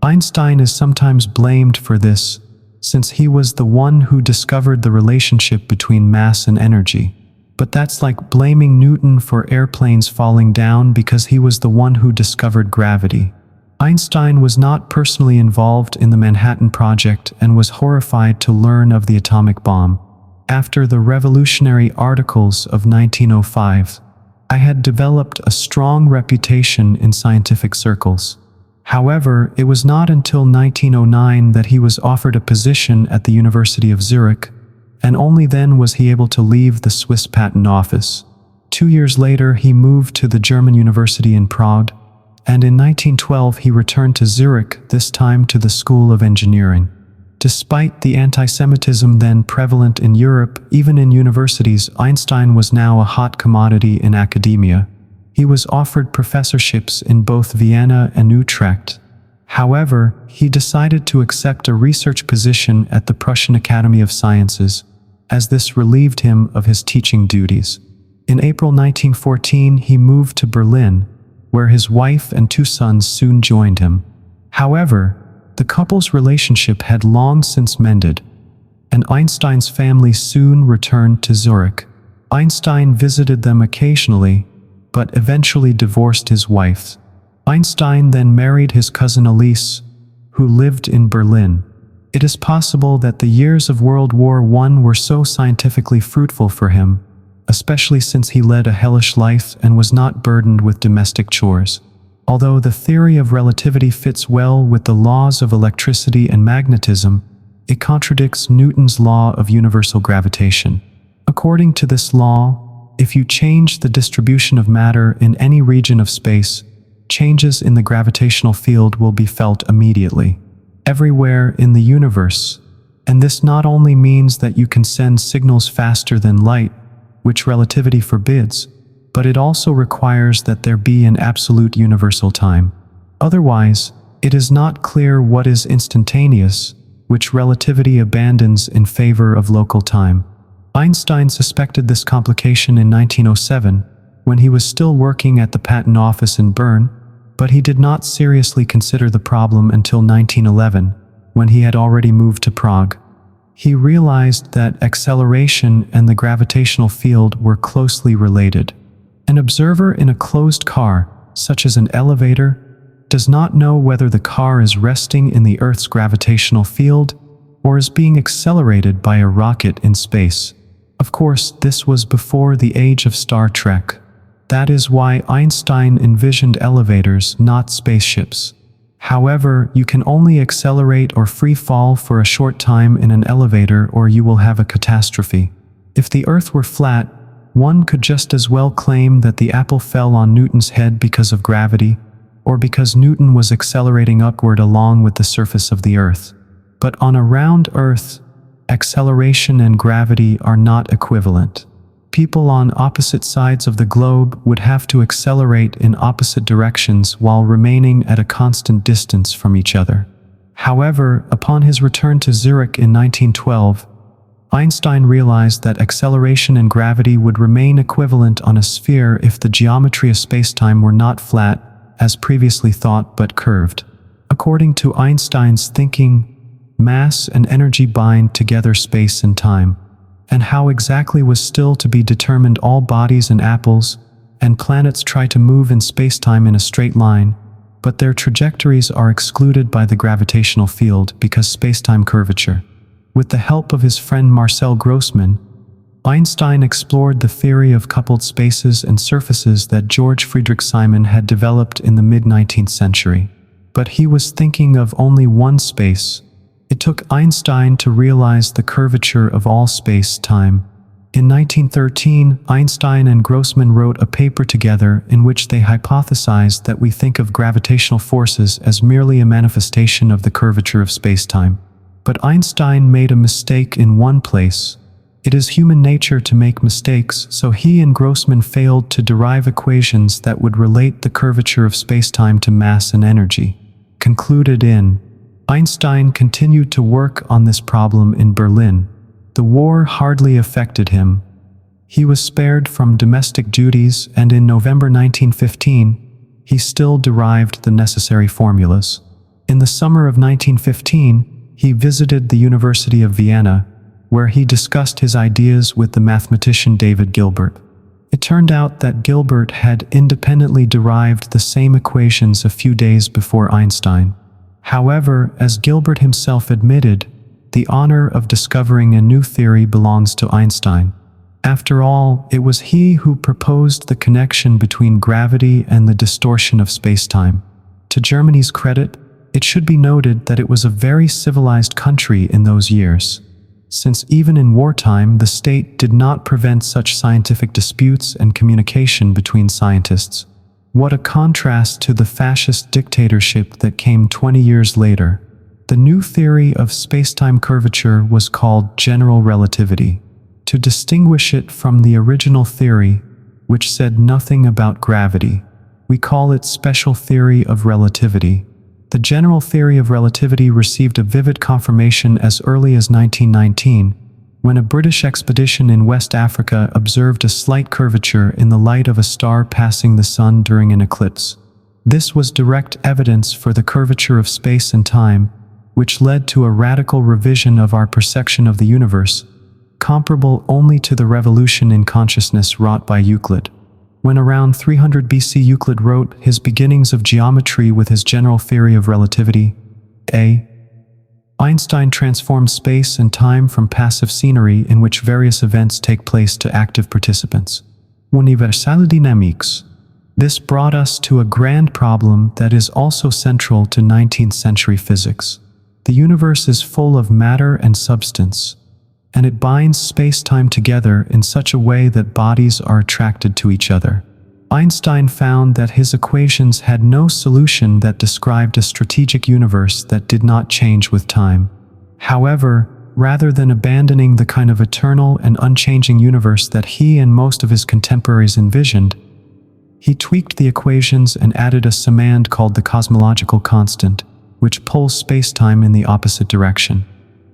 [SPEAKER 1] Einstein is sometimes blamed for this, since he was the one who discovered the relationship between mass and energy. But that's like blaming Newton for airplanes falling down because he was the one who discovered gravity. Einstein was not personally involved in the Manhattan Project and was horrified to learn of the atomic bomb. After the revolutionary articles of 1905, I had developed a strong reputation in scientific circles. However, it was not until 1909 that he was offered a position at the University of Zurich, and only then was he able to leave the Swiss Patent Office. 2 years later, he moved to the German University in Prague, and in 1912 he returned to Zurich, this time to the School of Engineering. Despite the anti-Semitism then prevalent in Europe, even in universities, Einstein was now a hot commodity in academia. He was offered professorships in both Vienna and Utrecht. However, he decided to accept a research position at the Prussian Academy of Sciences, as this relieved him of his teaching duties. In April 1914, he moved to Berlin, where his wife and 2 sons soon joined him. However, the couple's relationship had long since mended, and Einstein's family soon returned to Zurich. Einstein visited them occasionally, but eventually divorced his wife. Einstein then married his cousin Elise, who lived in Berlin. It is possible that the years of World War I were so scientifically fruitful for him, especially since he led a hellish life and was not burdened with domestic chores. Although the theory of relativity fits well with the laws of electricity and magnetism, it contradicts Newton's law of universal gravitation. According to this law, if you change the distribution of matter in any region of space, changes in the gravitational field will be felt immediately, everywhere in the universe. And this not only means that you can send signals faster than light, which relativity forbids, but it also requires that there be an absolute universal time. Otherwise, it is not clear what is instantaneous, which relativity abandons in favor of local time. Einstein suspected this complication in 1907, when he was still working at the patent office in Bern, but he did not seriously consider the problem until 1911, when he had already moved to Prague. He realized that acceleration and the gravitational field were closely related. An observer in a closed car, such as an elevator, does not know whether the car is resting in the Earth's gravitational field or is being accelerated by a rocket in space. Of course, this was before the age of Star Trek. That is why Einstein envisioned elevators, not spaceships. However, you can only accelerate or free fall for a short time in an elevator, or you will have a catastrophe. If the Earth were flat, one could just as well claim that the apple fell on Newton's head because of gravity, or because Newton was accelerating upward along with the surface of the Earth. But on a round Earth, acceleration and gravity are not equivalent. People on opposite sides of the globe would have to accelerate in opposite directions while remaining at a constant distance from each other. However, upon his return to Zurich in 1912, Einstein realized that acceleration and gravity would remain equivalent on a sphere if the geometry of spacetime were not flat, as previously thought, but curved. According to Einstein's thinking, mass and energy bind together space and time. And how exactly was still to be determined. All bodies and apples and planets try to move in spacetime in a straight line, but their trajectories are excluded by the gravitational field because spacetime curvature. With the help of his friend Marcel Grossmann, Einstein explored the theory of coupled spaces and surfaces that George Friedrich Simon had developed in the mid-19th century. But he was thinking of only one space. It took Einstein to realize the curvature of all space-time. In 1913, Einstein and Grossmann wrote a paper together in which they hypothesized that we think of gravitational forces as merely a manifestation of the curvature of space-time. But Einstein made a mistake in one place. It is human nature to make mistakes, so he and Grossmann failed to derive equations that would relate the curvature of space-time to mass and energy. Concluded in. Einstein continued to work on this problem in Berlin. The war hardly affected him. He was spared from domestic duties, and in November 1915, he still derived the necessary formulas. In the summer of 1915, he visited the University of Vienna, where he discussed his ideas with the mathematician David Gilbert. It turned out that Gilbert had independently derived the same equations a few days before Einstein. However, as Gilbert himself admitted, the honor of discovering a new theory belongs to Einstein. After all, it was he who proposed the connection between gravity and the distortion of spacetime. To Germany's credit, it should be noted that it was a very civilized country in those years, since even in wartime the state did not prevent such scientific disputes and communication between scientists. What a contrast to the fascist dictatorship that came 20 years later. The new theory of spacetime curvature was called general relativity, to distinguish it from the original theory, which said nothing about gravity. We call it special theory of relativity. The general theory of relativity received a vivid confirmation as early as 1919, when a British expedition in West Africa observed a slight curvature in the light of a star passing the sun during an eclipse. This was direct evidence for the curvature of space and time, which led to a radical revision of our perception of the universe, comparable only to the revolution in consciousness wrought by Euclid. When around 300 BC Euclid wrote his beginnings of geometry with his general theory of relativity, a Einstein transformed space and time from passive scenery in which various events take place to active participants. Universelle dynamics. This brought us to a grand problem that is also central to 19th century physics. The universe is full of matter and substance, and it binds space-time together in such a way that bodies are attracted to each other. Einstein found that his equations had no solution that described a strategic universe that did not change with time. However, rather than abandoning the kind of eternal and unchanging universe that he and most of his contemporaries envisioned, he tweaked the equations and added a summand called the cosmological constant, which pulls space-time in the opposite direction.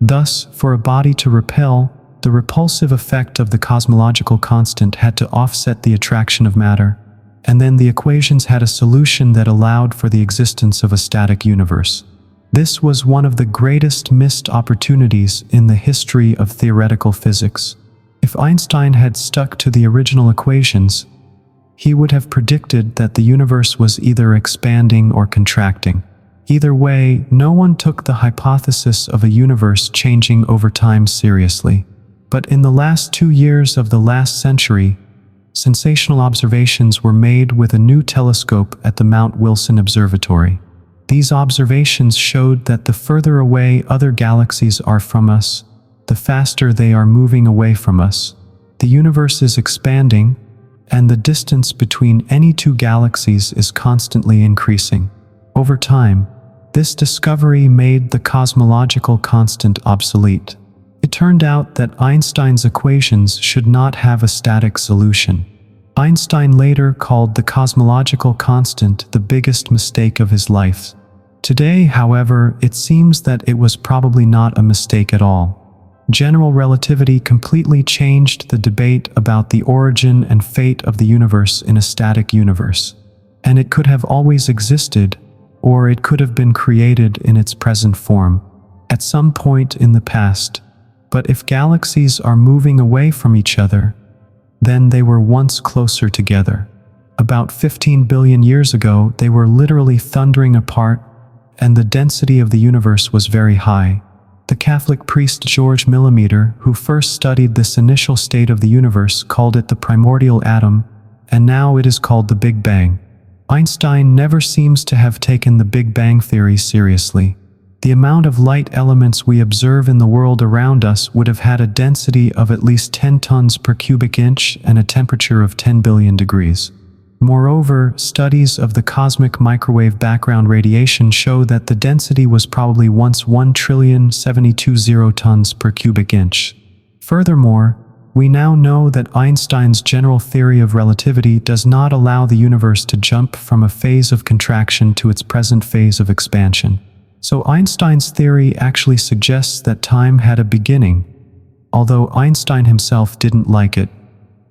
[SPEAKER 1] Thus, for a body to repel, the repulsive effect of the cosmological constant had to offset the attraction of matter, and then the equations had a solution that allowed for the existence of a static universe. This was one of the greatest missed opportunities in the history of theoretical physics. If Einstein had stuck to the original equations, he would have predicted that the universe was either expanding or contracting. Either way, no one took the hypothesis of a universe changing over time seriously. But in the last 2 years of the last century, sensational observations were made with a new telescope at the Mount Wilson Observatory. These observations showed that the further away other galaxies are from us, the faster they are moving away from us. The universe is expanding, and the distance between any two galaxies is constantly increasing. Over time, this discovery made the cosmological constant obsolete. It turned out that Einstein's equations should not have a static solution. Einstein later called the cosmological constant the biggest mistake of his life. Today, however, it seems that it was probably not a mistake at all. General relativity completely changed the debate about the origin and fate of the universe in a static universe. And it could have always existed, or it could have been created in its present form, at some point in the past. But if galaxies are moving away from each other, then they were once closer together. About 15 billion years ago, they were literally thundering apart, and the density of the universe was very high. The Catholic priest George Millimeter, who first studied this initial state of the universe, called it the primordial atom, and now it is called the Big Bang. Einstein never seems to have taken the Big Bang theory seriously. The amount of light elements we observe in the world around us would have had a density of at least 10 tons per cubic inch and a temperature of 10 billion degrees. Moreover, studies of the cosmic microwave background radiation show that the density was probably once 1,720 tons per cubic inch. Furthermore, we now know that Einstein's general theory of relativity does not allow the universe to jump from a phase of contraction to its present phase of expansion. So Einstein's theory actually suggests that time had a beginning, although Einstein himself didn't like it.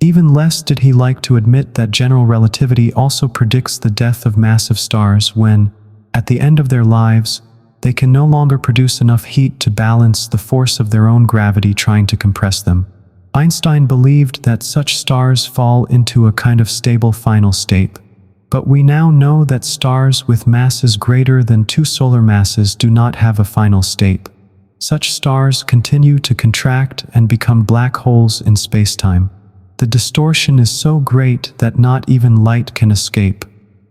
[SPEAKER 1] Even less did he like to admit that general relativity also predicts the death of massive stars when, at the end of their lives, they can no longer produce enough heat to balance the force of their own gravity trying to compress them. Einstein believed that such stars fall into a kind of stable final state. But we now know that stars with masses greater than 2 solar masses do not have a final state. Such stars continue to contract and become black holes in spacetime. The distortion is so great that not even light can escape.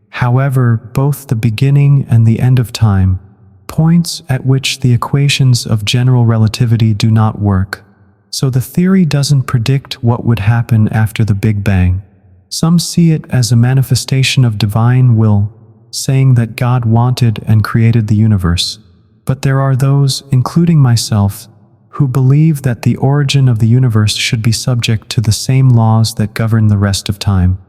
[SPEAKER 1] However, both the beginning and the end of time, points at which the equations of general relativity do not work. So the theory doesn't predict what would happen after the Big Bang. Some see it as a manifestation of divine will, saying that God wanted and created the universe. But there are those, including myself, who believe that the origin of the universe should be subject to the same laws that govern the rest of time.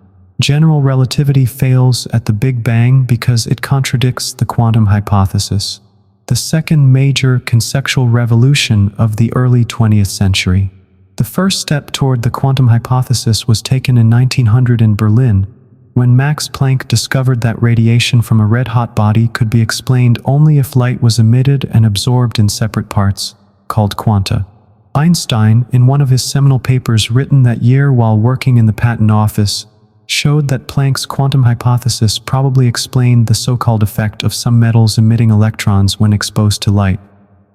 [SPEAKER 1] General relativity fails at the Big Bang because it contradicts the quantum hypothesis, the second major conceptual revolution of the early 20th century. The first step toward the quantum hypothesis was taken in 1900 in Berlin, when Max Planck discovered that radiation from a red-hot body could be explained only if light was emitted and absorbed in separate parts, called quanta. Einstein, in one of his seminal papers written that year while working in the patent office, showed that Planck's quantum hypothesis probably explained the so-called effect of some metals emitting electrons when exposed to light.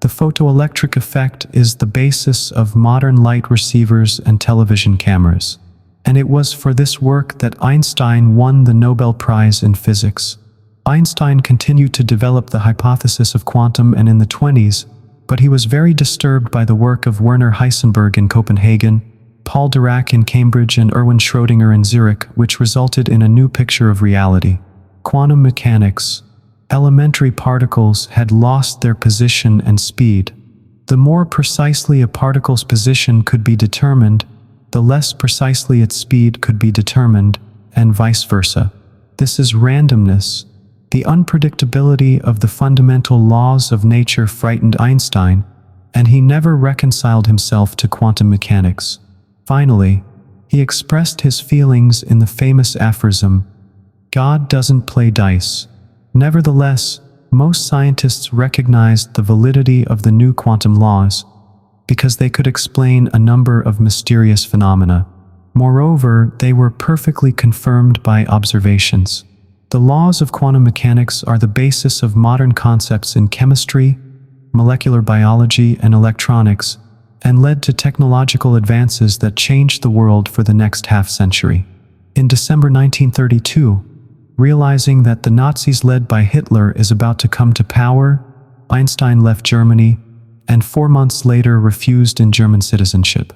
[SPEAKER 1] The photoelectric effect is the basis of modern light receivers and television cameras. And it was for this work that Einstein won the Nobel Prize in Physics. Einstein continued to develop the hypothesis of quantum and in the 20s, but he was very disturbed by the work of Werner Heisenberg in Copenhagen, Paul Dirac in Cambridge and Erwin Schrödinger in Zurich, which resulted in a new picture of reality. Quantum mechanics. Elementary particles had lost their position and speed. The more precisely a particle's position could be determined, the less precisely its speed could be determined, and vice versa. This is randomness. The unpredictability of the fundamental laws of nature frightened Einstein, and he never reconciled himself to quantum mechanics. Finally, he expressed his feelings in the famous aphorism, "God doesn't play dice." Nevertheless, most scientists recognized the validity of the new quantum laws because they could explain a number of mysterious phenomena. Moreover, they were perfectly confirmed by observations. The laws of quantum mechanics are the basis of modern concepts in chemistry, molecular biology, and electronics, and led to technological advances that changed the world for the next half-century. In December 1932, realizing that the Nazis led by Hitler is about to come to power, Einstein left Germany and 4 months later refused in German citizenship,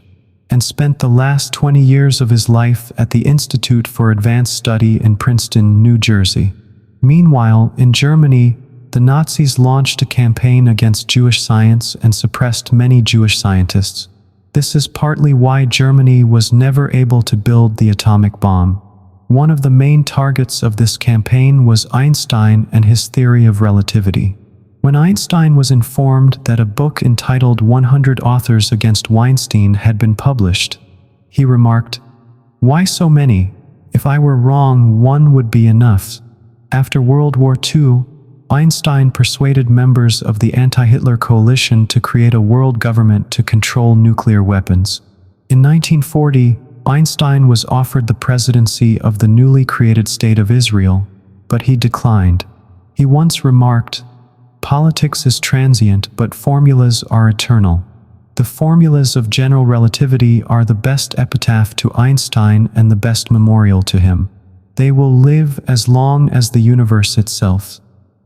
[SPEAKER 1] and spent the last 20 years of his life at the Institute for Advanced Study in Princeton, New Jersey. Meanwhile, in Germany, the Nazis launched a campaign against Jewish science and suppressed many Jewish scientists. This is partly why Germany was never able to build the atomic bomb. One of the main targets of this campaign was Einstein and his theory of relativity. When Einstein was informed that a book entitled 100 Authors Against Weinstein had been published, he remarked, "Why so many? If I were wrong, one would be enough." After World War II, Einstein persuaded members of the anti-Hitler coalition to create a world government to control nuclear weapons. In 1940, Einstein was offered the presidency of the newly created State of Israel, but he declined. He once remarked, "Politics is transient, but formulas are eternal." The formulas of general relativity are the best epitaph to Einstein and the best memorial to him. They will live as long as the universe itself.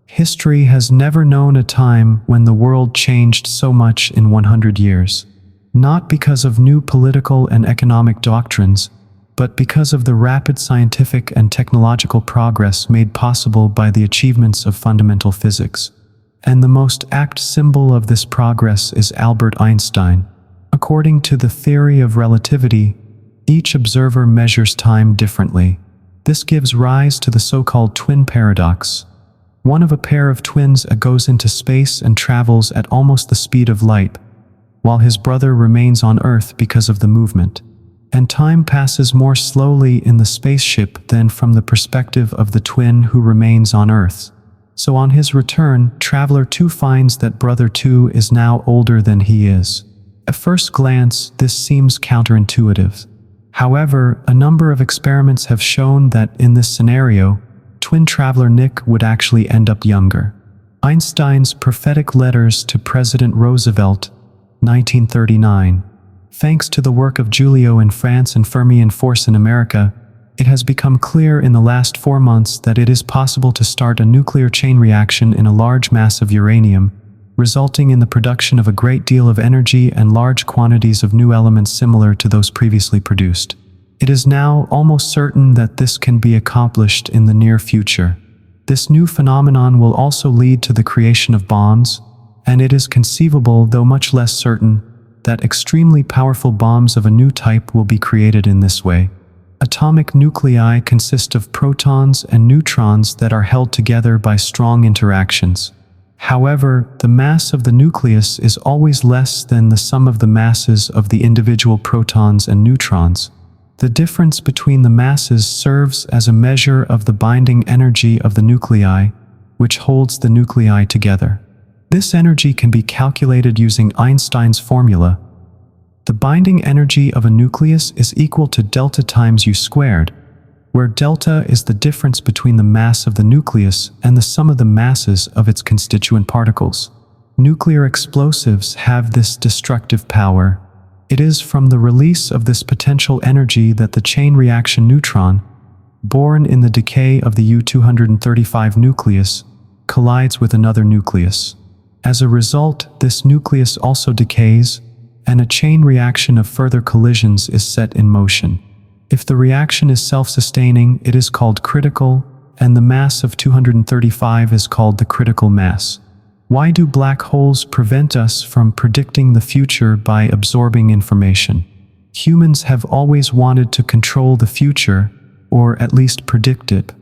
[SPEAKER 1] History has never known a time when the world changed so much in 100 years. Not because of new political and economic doctrines, but because of the rapid scientific and technological progress made possible by the achievements of fundamental physics. And the most apt symbol of this progress is Albert Einstein. According to the theory of relativity, each observer measures time differently. This gives rise to the so-called twin paradox. One of a pair of twins goes into space and travels at almost the speed of light, while his brother remains on Earth because of the movement. And time passes more slowly in the spaceship than from the perspective of the twin who remains on Earth. So on his return, Traveler 2 finds that Brother 2 is now older than he is. At first glance, this seems counterintuitive. However, a number of experiments have shown that in this scenario, twin traveler Nick would actually end up younger. Einstein's prophetic letters to President Roosevelt, 1939. Thanks to the work of Julio in France and Fermi in Force in America, it has become clear in the last 4 months that it is possible to start a nuclear chain reaction in a large mass of uranium, resulting in the production of a great deal of energy and large quantities of new elements similar to those previously produced. It is now almost certain that this can be accomplished in the near future. This new phenomenon will also lead to the creation of bombs, and it is conceivable, though much less certain, that extremely powerful bombs of a new type will be created in this way. Atomic nuclei consist of protons and neutrons that are held together by strong interactions. However, the mass of the nucleus is always less than the sum of the masses of the individual protons and neutrons. The difference between the masses serves as a measure of the binding energy of the nuclei, which holds the nuclei together. This energy can be calculated using Einstein's formula. The binding energy of a nucleus is equal to delta times U squared, where delta is the difference between the mass of the nucleus and the sum of the masses of its constituent particles. Nuclear explosives have this destructive power. It is from the release of this potential energy that the chain reaction neutron, born in the decay of the U-235 nucleus, collides with another nucleus. As a result, this nucleus also decays, and a chain reaction of further collisions is set in motion. If the reaction is self-sustaining, it is called critical, and the mass of 235 is called the critical mass. Why do black holes prevent us from predicting the future by absorbing information? Humans have always wanted to control the future, or at least predict it.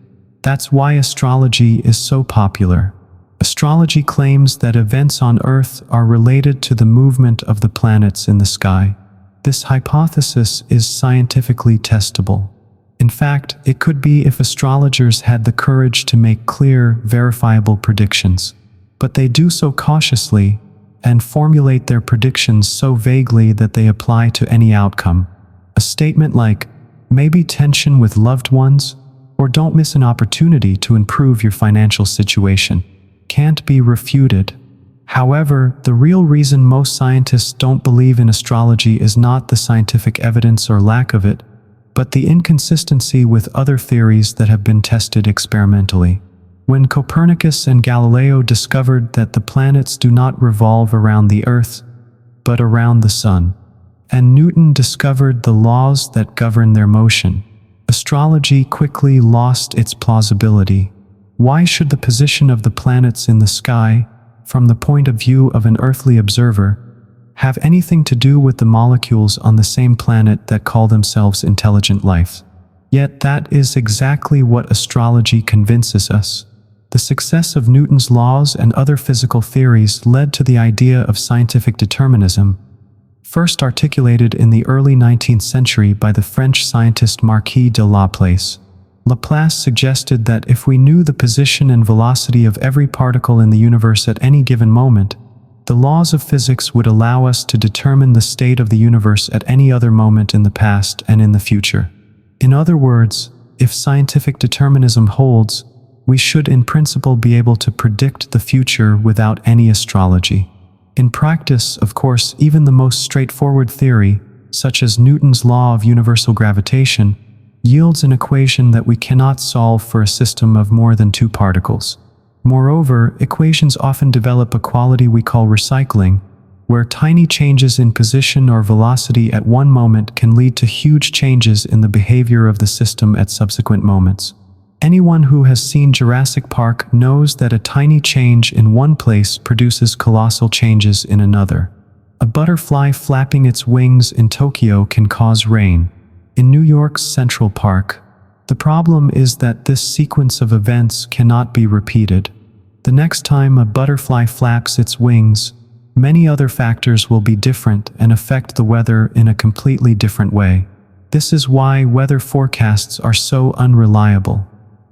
[SPEAKER 1] That's why astrology is so popular. Astrology claims that events on Earth are related to the movement of the planets in the sky. This hypothesis is scientifically testable. In fact, it could be if astrologers had the courage to make clear, verifiable predictions. But they do so cautiously and formulate their predictions so vaguely that they apply to any outcome. A statement like, maybe tension with loved ones, or don't miss an opportunity to improve your financial situation, can't be refuted. However, the real reason most scientists don't believe in astrology is not the scientific evidence or lack of it, but the inconsistency with other theories that have been tested experimentally. When Copernicus and Galileo discovered that the planets do not revolve around the Earth, but around the Sun, and Newton discovered the laws that govern their motion, astrology quickly lost its plausibility. Why should the position of the planets in the sky, from the point of view of an earthly observer, have anything to do with the molecules on the same planet that call themselves intelligent life? Yet that is exactly what astrology convinces us. The success of Newton's laws and other physical theories led to the idea of scientific determinism, first articulated in the early 19th century by the French scientist Marquis de Laplace. Laplace suggested that if we knew the position and velocity of every particle in the universe at any given moment, the laws of physics would allow us to determine the state of the universe at any other moment in the past and in the future. In other words, if scientific determinism holds, we should in principle be able to predict the future without any astrology. In practice, of course, even the most straightforward theory, such as Newton's law of universal gravitation, yields an equation that we cannot solve for a system of more than two particles. Moreover, equations often develop a quality we call recycling, where tiny changes in position or velocity at one moment can lead to huge changes in the behavior of the system at subsequent moments. Anyone who has seen Jurassic Park knows that a tiny change in one place produces colossal changes in another. A butterfly flapping its wings in Tokyo can cause rain. In New York's Central Park, the problem is that this sequence of events cannot be repeated. The next time a butterfly flaps its wings, many other factors will be different and affect the weather in a completely different way. This is why weather forecasts are so unreliable.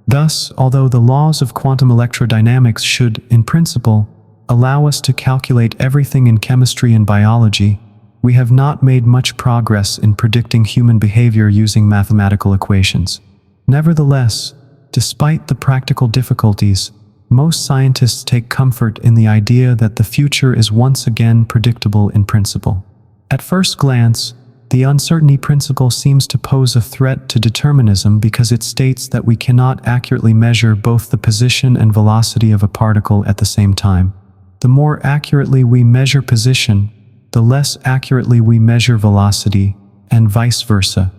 [SPEAKER 1] Thus, although the laws of quantum electrodynamics should, in principle, allow us to calculate everything in chemistry and biology, we have not made much progress in predicting human behavior using mathematical equations. Nevertheless, despite the practical difficulties, most scientists take comfort in the idea that the future is once again predictable in principle. At first glance, the uncertainty principle seems to pose a threat to determinism because it states that we cannot accurately measure both the position and velocity of a particle at the same time. The more accurately we measure position, the less accurately we measure velocity, and vice versa.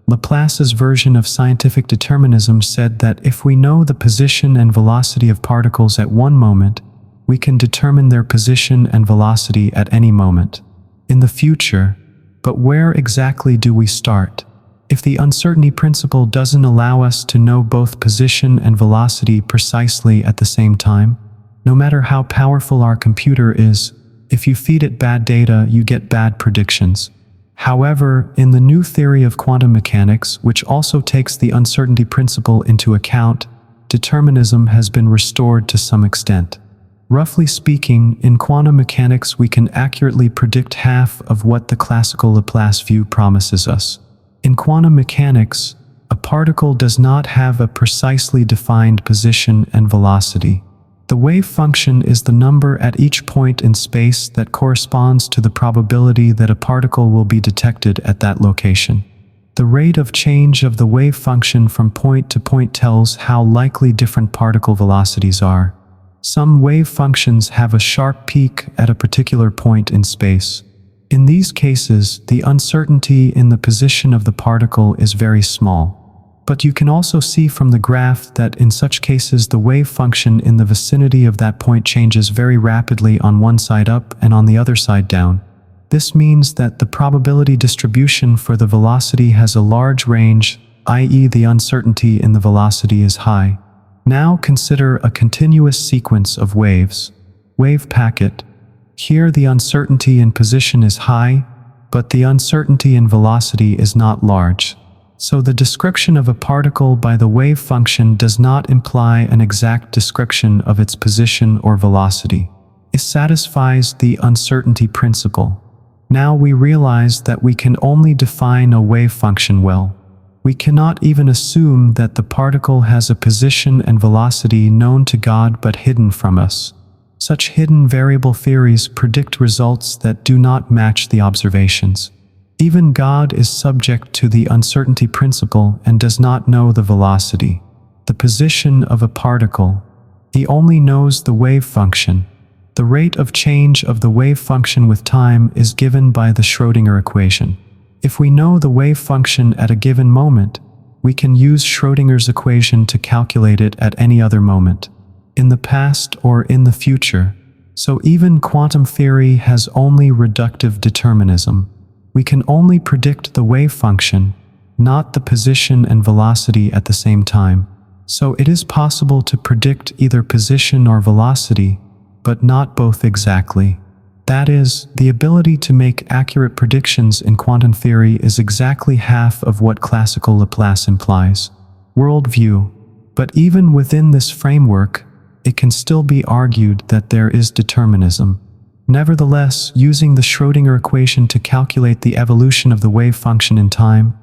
[SPEAKER 1] Laplace's version of scientific determinism said that if we know the position and velocity of particles at one moment, we can determine their position and velocity at any moment in the future. But where exactly do we start? If the uncertainty principle doesn't allow us to know both position and velocity precisely at the same time, no matter how powerful our computer is, if you feed it bad data, you get bad predictions. However, in the new theory of quantum mechanics, which also takes the uncertainty principle into account, determinism has been restored to some extent. Roughly speaking, in quantum mechanics we can accurately predict half of what the classical Laplace view promises us. In quantum mechanics, a particle does not have a precisely defined position and velocity. The wave function is the number at each point in space that corresponds to the probability that a particle will be detected at that location. The rate of change of the wave function from point to point tells how likely different particle velocities are. Some wave functions have a sharp peak at a particular point in space. In these cases, the uncertainty in the position of the particle is very small. But you can also see from the graph that in such cases the wave function in the vicinity of that point changes very rapidly on one side up and on the other side down. This means that the probability distribution for the velocity has a large range, i.e. the uncertainty in the velocity is high. Now consider a continuous sequence of waves. Wave packet. Here the uncertainty in position is high, but the uncertainty in velocity is not large. So the description of a particle by the wave function does not imply an exact description of its position or velocity. It satisfies the uncertainty principle. Now we realize that we can only define a wave function well. We cannot even assume that the particle has a position and velocity known to God but hidden from us. Such hidden variable theories predict results that do not match the observations. Even God is subject to the uncertainty principle and does not know the velocity, the position of a particle. He only knows the wave function. The rate of change of the wave function with time is given by the Schrödinger equation. If we know the wave function at a given moment, we can use Schrödinger's equation to calculate it at any other moment, in the past or in the future. So even quantum theory has only reductive determinism. We can only predict the wave function, not the position and velocity at the same time. So it is possible to predict either position or velocity, but not both exactly. That is, the ability to make accurate predictions in quantum theory is exactly half of what classical Laplace implies. Worldview. But even within this framework, it can still be argued that there is determinism. Nevertheless, using the Schrödinger equation to calculate the evolution of the wave function in time,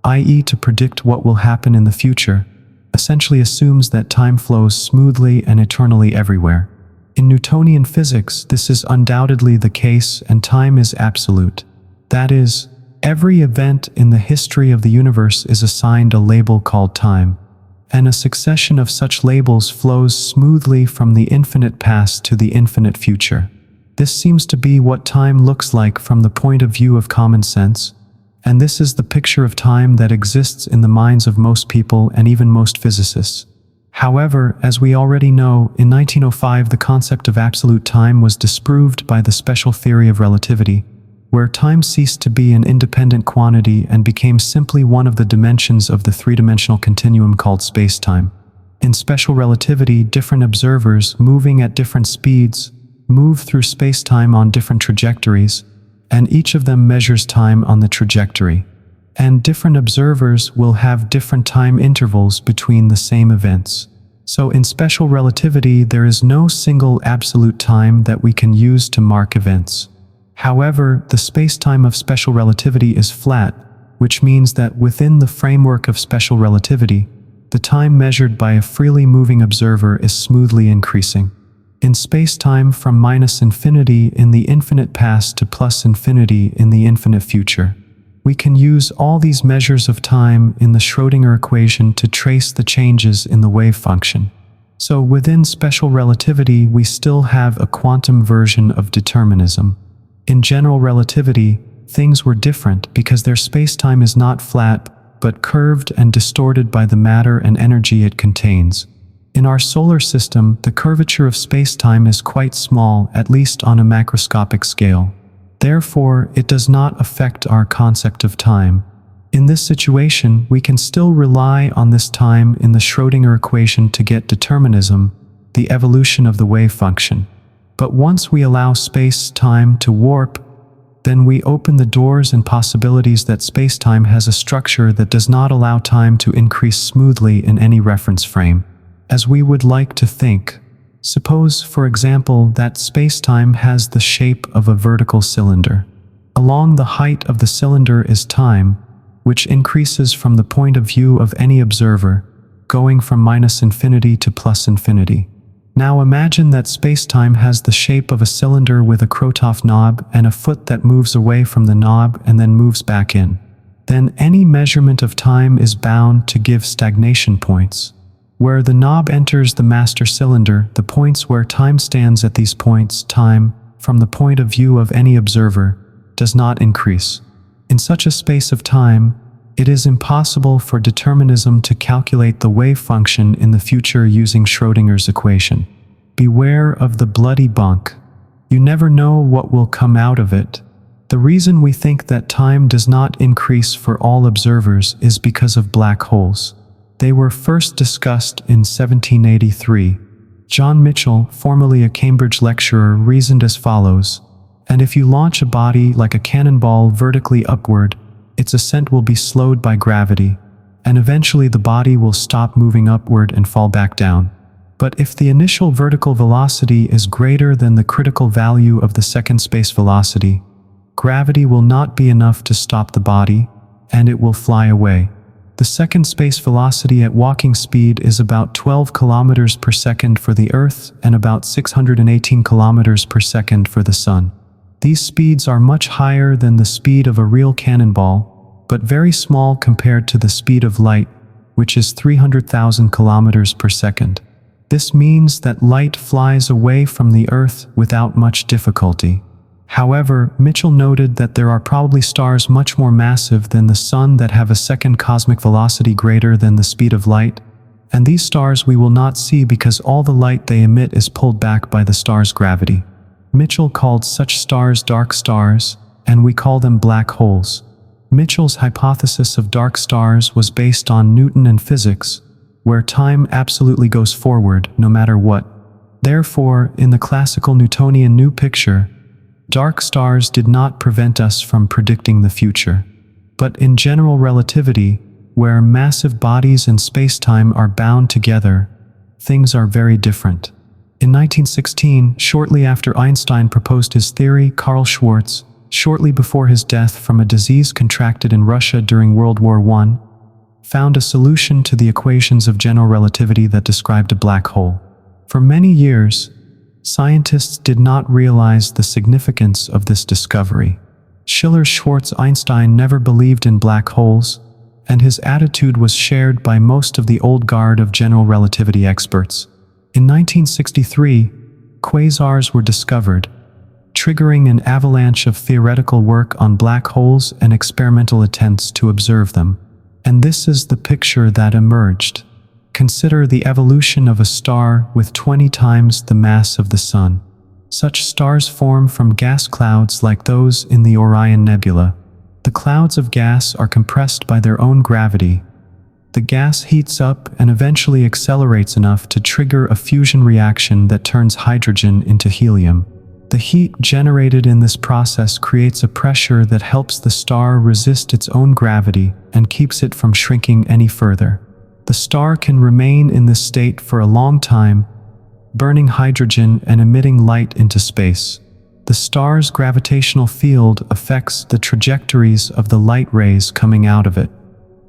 [SPEAKER 1] i.e. to predict what will happen in the future, essentially assumes that time flows smoothly and eternally everywhere. In Newtonian physics, this is undoubtedly the case and time is absolute. That is, every event in the history of the universe is assigned a label called time, and a succession of such labels flows smoothly from the infinite past to the infinite future. This seems to be what time looks like from the point of view of common sense, and this is the picture of time that exists in the minds of most people and even most physicists. However, as we already know, in 1905 the concept of absolute time was disproved by the special theory of relativity, where time ceased to be an independent quantity and became simply one of the dimensions of the three-dimensional continuum called space-time. In special relativity, different observers moving at different speeds move through space-time on different trajectories, and each of them measures time on the trajectory. And different observers will have different time intervals between the same events. So in special relativity, there is no single absolute time that we can use to mark events. However, the space-time of special relativity is flat, which means that within the framework of special relativity, the time measured by a freely moving observer is smoothly increasing. In space-time from -infinity in the infinite past to +infinity in the infinite future. We can use all these measures of time in the Schrödinger equation to trace the changes in the wave function. So within special relativity, we still have a quantum version of determinism. In general relativity, things were different because their space-time is not flat, but curved and distorted by the matter and energy it contains. In our solar system, the curvature of space-time is quite small, at least on a macroscopic scale. Therefore, it does not affect our concept of time. In this situation, we can still rely on this time in the Schrödinger equation to get determinism, the evolution of the wave function. But once we allow space-time to warp, then we open the doors and possibilities that space-time has a structure that does not allow time to increase smoothly in any reference frame, as we would like to think. Suppose, for example, that space-time has the shape of a vertical cylinder. Along the height of the cylinder is time, which increases from the point of view of any observer, going from -infinity to +infinity. Now imagine that space-time has the shape of a cylinder with a Krotov knob and a foot that moves away from the knob and then moves back in. Then any measurement of time is bound to give stagnation points. Where the knob enters the master cylinder, the points where time stands at these points, time, from the point of view of any observer, does not increase. In such a space of time, it is impossible for determinism to calculate the wave function in the future using Schrödinger's equation. Beware of the bloody bunk. You never know what will come out of it. The reason we think that time does not increase for all observers is because of black holes. They were first discussed in 1783. John Michell, formerly a Cambridge lecturer, reasoned as follows: and if you launch a body like a cannonball vertically upward, its ascent will be slowed by gravity, and eventually the body will stop moving upward and fall back down. But if the initial vertical velocity is greater than the critical value of the second space velocity, gravity will not be enough to stop the body, and it will fly away. The second space velocity at walking speed is about 12 kilometers per second for the Earth and about 618 kilometers per second for the Sun. These speeds are much higher than the speed of a real cannonball, but very small compared to the speed of light, which is 300,000 kilometers per second. This means that light flies away from the Earth without much difficulty. However, Mitchell noted that there are probably stars much more massive than the Sun that have a second cosmic velocity greater than the speed of light, and these stars we will not see because all the light they emit is pulled back by the star's gravity. Mitchell called such stars dark stars, and we call them black holes. Mitchell's hypothesis of dark stars was based on Newton and physics, where time absolutely goes forward no matter what. Therefore, in the classical Newtonian new picture, dark stars did not prevent us from predicting the future. But in general relativity, where massive bodies and space-time are bound together, things are very different. In 1916, shortly after Einstein proposed his theory, Karl Schwarz, shortly before his death from a disease contracted in Russia during World War I, found a solution to the equations of general relativity that described a black hole. For many years, scientists did not realize the significance of this discovery. Schiller's Schwarz-Einstein never believed in black holes, and his attitude was shared by most of the old guard of general relativity experts. In 1963, quasars were discovered, triggering an avalanche of theoretical work on black holes and experimental attempts to observe them. And this is the picture that emerged. Consider the evolution of a star with 20 times the mass of the Sun. Such stars form from gas clouds like those in the Orion Nebula. The clouds of gas are compressed by their own gravity. The gas heats up and eventually accelerates enough to trigger a fusion reaction that turns hydrogen into helium. The heat generated in this process creates a pressure that helps the star resist its own gravity and keeps it from shrinking any further. The star can remain in this state for a long time, burning hydrogen and emitting light into space. The star's gravitational field affects the trajectories of the light rays coming out of it.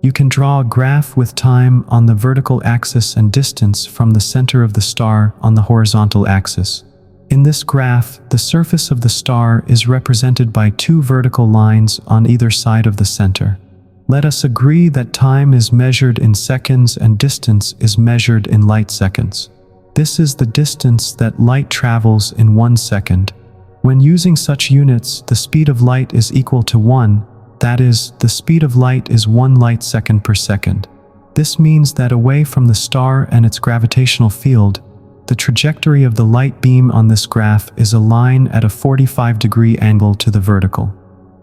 [SPEAKER 1] You can draw a graph with time on the vertical axis and distance from the center of the star on the horizontal axis. In this graph, the surface of the star is represented by two vertical lines on either side of the center. Let us agree that time is measured in seconds and distance is measured in light seconds. This is the distance that light travels in 1 second. When using such units, the speed of light is equal to 1. That is, the speed of light is 1 light second per second. This means that away from the star and its gravitational field, the trajectory of the light beam on this graph is a line at a 45-degree angle to the vertical.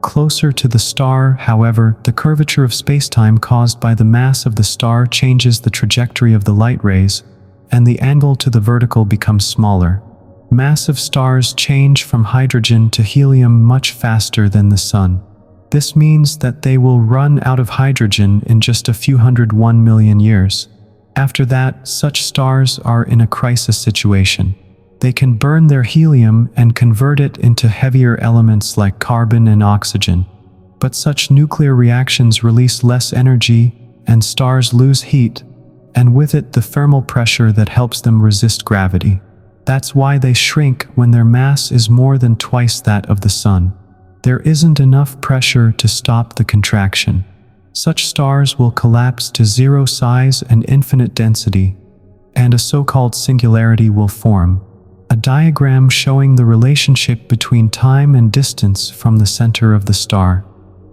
[SPEAKER 1] Closer to the star, however, the curvature of spacetime caused by the mass of the star changes the trajectory of the light rays, and the angle to the vertical becomes smaller. Massive stars change from hydrogen to helium much faster than the Sun. This means that they will run out of hydrogen in just a few 101 million years. After that, such stars are in a crisis situation. They can burn their helium and convert it into heavier elements like carbon and oxygen. But such nuclear reactions release less energy, and stars lose heat, and with it the thermal pressure that helps them resist gravity. That's why they shrink when their mass is more than twice that of the Sun. There isn't enough pressure to stop the contraction. Such stars will collapse to zero size and infinite density, and a so-called singularity will form. A diagram showing the relationship between time and distance from the center of the star.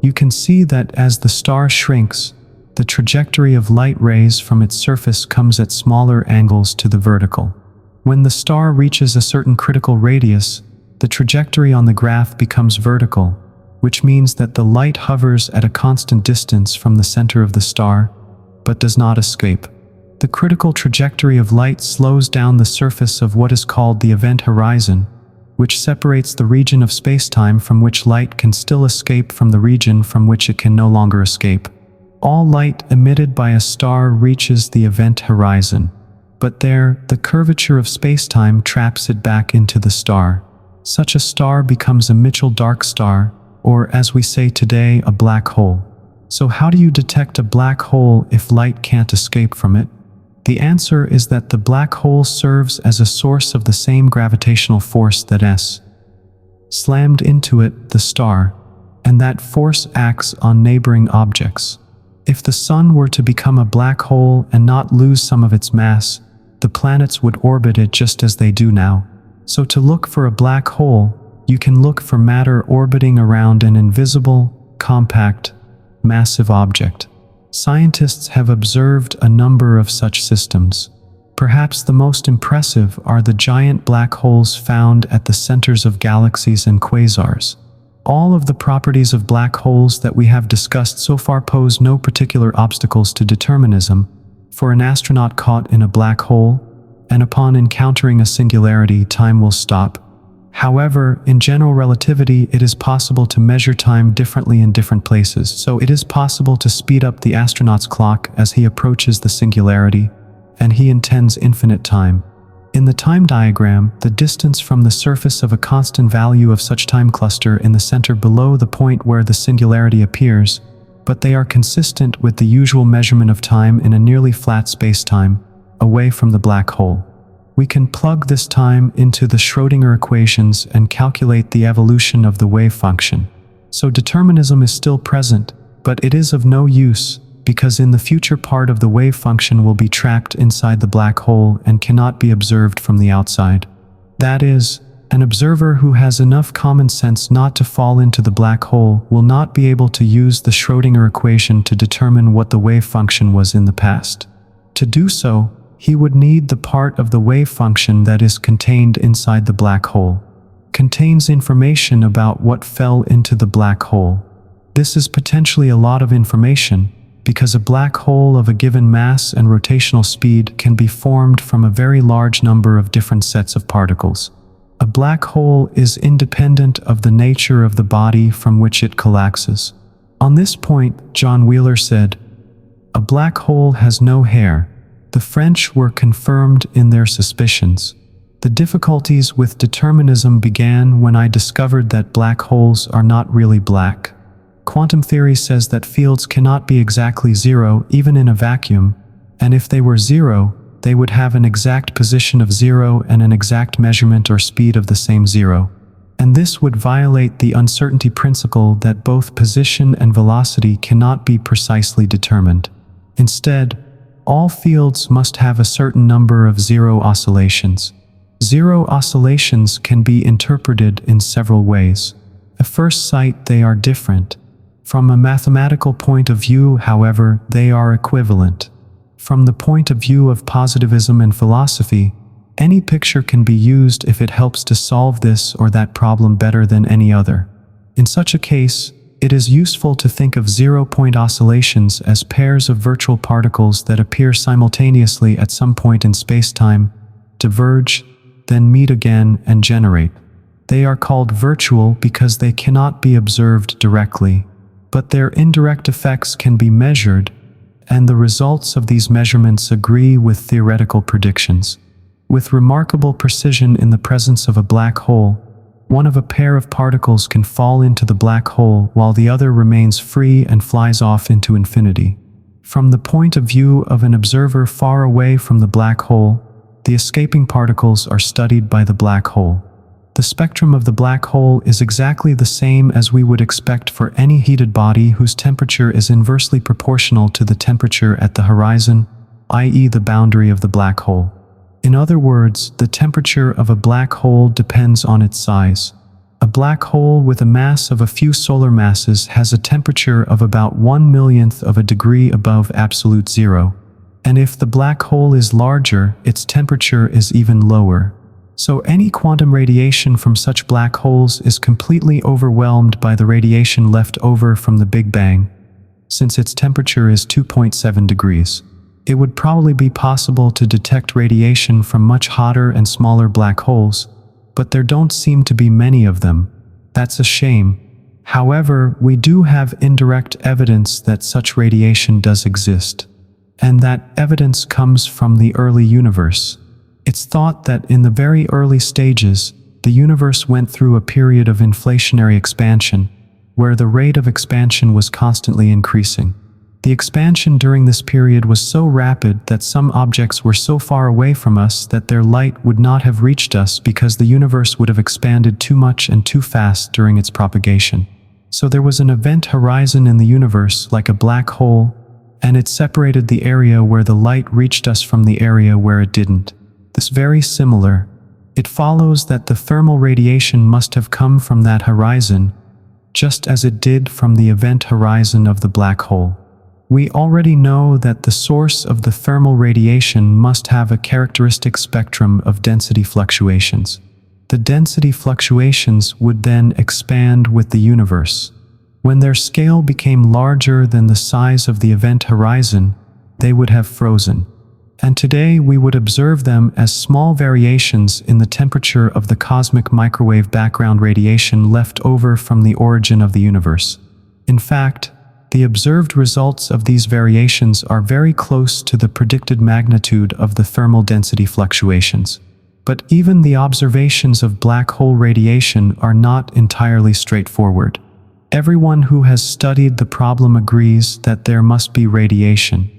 [SPEAKER 1] You can see that as the star shrinks, the trajectory of light rays from its surface comes at smaller angles to the vertical. When the star reaches a certain critical radius, the trajectory on the graph becomes vertical, which means that the light hovers at a constant distance from the center of the star, but does not escape. The critical trajectory of light slows down the surface of what is called the event horizon, which separates the region of spacetime from which light can still escape from the region from which it can no longer escape. All light emitted by a star reaches the event horizon, but there, the curvature of spacetime traps it back into the star. Such a star becomes a Mitchell dark star, or as we say today, a black hole. So how do you detect a black hole if light can't escape from it? The answer is that the black hole serves as a source of the same gravitational force that slammed into it, the star, and that force acts on neighboring objects. If the Sun were to become a black hole and not lose some of its mass, the planets would orbit it just as they do now. So to look for a black hole, you can look for matter orbiting around an invisible, compact, massive object. Scientists have observed a number of such systems. Perhaps the most impressive are the giant black holes found at the centers of galaxies and quasars. All of the properties of black holes that we have discussed so far pose no particular obstacles to determinism for an astronaut caught in a black hole, and upon encountering a singularity, time will stop. However, in general relativity, it is possible to measure time differently in different places, so it is possible to speed up the astronaut's clock as he approaches the singularity, and he intends infinite time. In the time diagram, the distance from the surface of a constant value of such time cluster in the center below the point where the singularity appears, but they are consistent with the usual measurement of time in a nearly flat space-time, away from the black hole. We can plug this time into the Schrödinger equations and calculate the evolution of the wave function. So determinism is still present, but it is of no use, because in the future part of the wave function will be trapped inside the black hole and cannot be observed from the outside. That is, an observer who has enough common sense not to fall into the black hole will not be able to use the Schrödinger equation to determine what the wave function was in the past. To do so, he would need the part of the wave function that is contained inside the black hole. Contains information about what fell into the black hole. This is potentially a lot of information, because a black hole of a given mass and rotational speed can be formed from a very large number of different sets of particles. A black hole is independent of the nature of the body from which it collapses. On this point, John Wheeler said, "A black hole has no hair." The French were confirmed in their suspicions. The difficulties with determinism began when I discovered that black holes are not really black. Quantum theory says that fields cannot be exactly zero even in a vacuum, and if they were zero, they would have an exact position of zero and an exact measurement or speed of the same zero. And this would violate the uncertainty principle that both position and velocity cannot be precisely determined. Instead, all fields must have a certain number of zero oscillations. Zero oscillations can be interpreted in several ways. At first sight, they are different. From a mathematical point of view, however, they are equivalent. From the point of view of positivism and philosophy, any picture can be used if it helps to solve this or that problem better than any other. In such a case, it is useful to think of zero-point oscillations as pairs of virtual particles that appear simultaneously at some point in spacetime, diverge, then meet again and generate. They are called virtual because they cannot be observed directly, but their indirect effects can be measured, and the results of these measurements agree with theoretical predictions. With remarkable precision in the presence of a black hole, one of a pair of particles can fall into the black hole while the other remains free and flies off into infinity. From the point of view of an observer far away from the black hole, the escaping particles are studied by the black hole. The spectrum of the black hole is exactly the same as we would expect for any heated body whose temperature is inversely proportional to the temperature at the horizon, i.e. the boundary of the black hole. In other words, the temperature of a black hole depends on its size. A black hole with a mass of a few solar masses has a temperature of about 1/1,000,000th of a degree above absolute zero. And if the black hole is larger, its temperature is even lower. So any quantum radiation from such black holes is completely overwhelmed by the radiation left over from the Big Bang, since its temperature is 2.7 degrees. It would probably be possible to detect radiation from much hotter and smaller black holes, but there don't seem to be many of them. That's a shame. However, we do have indirect evidence that such radiation does exist, and that evidence comes from the early universe. It's thought that in the very early stages, the universe went through a period of inflationary expansion, where the rate of expansion was constantly increasing. The expansion during this period was so rapid that some objects were so far away from us that their light would not have reached us because the universe would have expanded too much and too fast during its propagation. So there was an event horizon in the universe like a black hole, and it separated the area where the light reached us from the area where it didn't. This very similar. It follows that the thermal radiation must have come from that horizon, just as it did from the event horizon of the black hole. We already know that the source of the thermal radiation must have a characteristic spectrum of density fluctuations. The density fluctuations would then expand with the universe. When their scale became larger than the size of the event horizon, they would have frozen. And today we would observe them as small variations in the temperature of the cosmic microwave background radiation left over from the origin of the universe. In fact, the observed results of these variations are very close to the predicted magnitude of the thermal density fluctuations. But even the observations of black hole radiation are not entirely straightforward. Everyone who has studied the problem agrees that there must be radiation.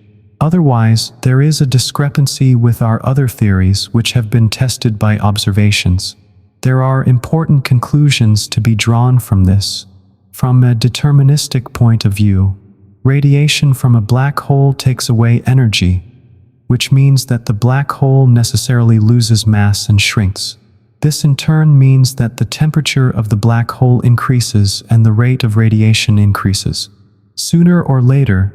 [SPEAKER 1] Otherwise, there is a discrepancy with our other theories which have been tested by observations. There are important conclusions to be drawn from this. From a deterministic point of view, radiation from a black hole takes away energy, which means that the black hole necessarily loses mass and shrinks. This in turn means that the temperature of the black hole increases and the rate of radiation increases. Sooner or later,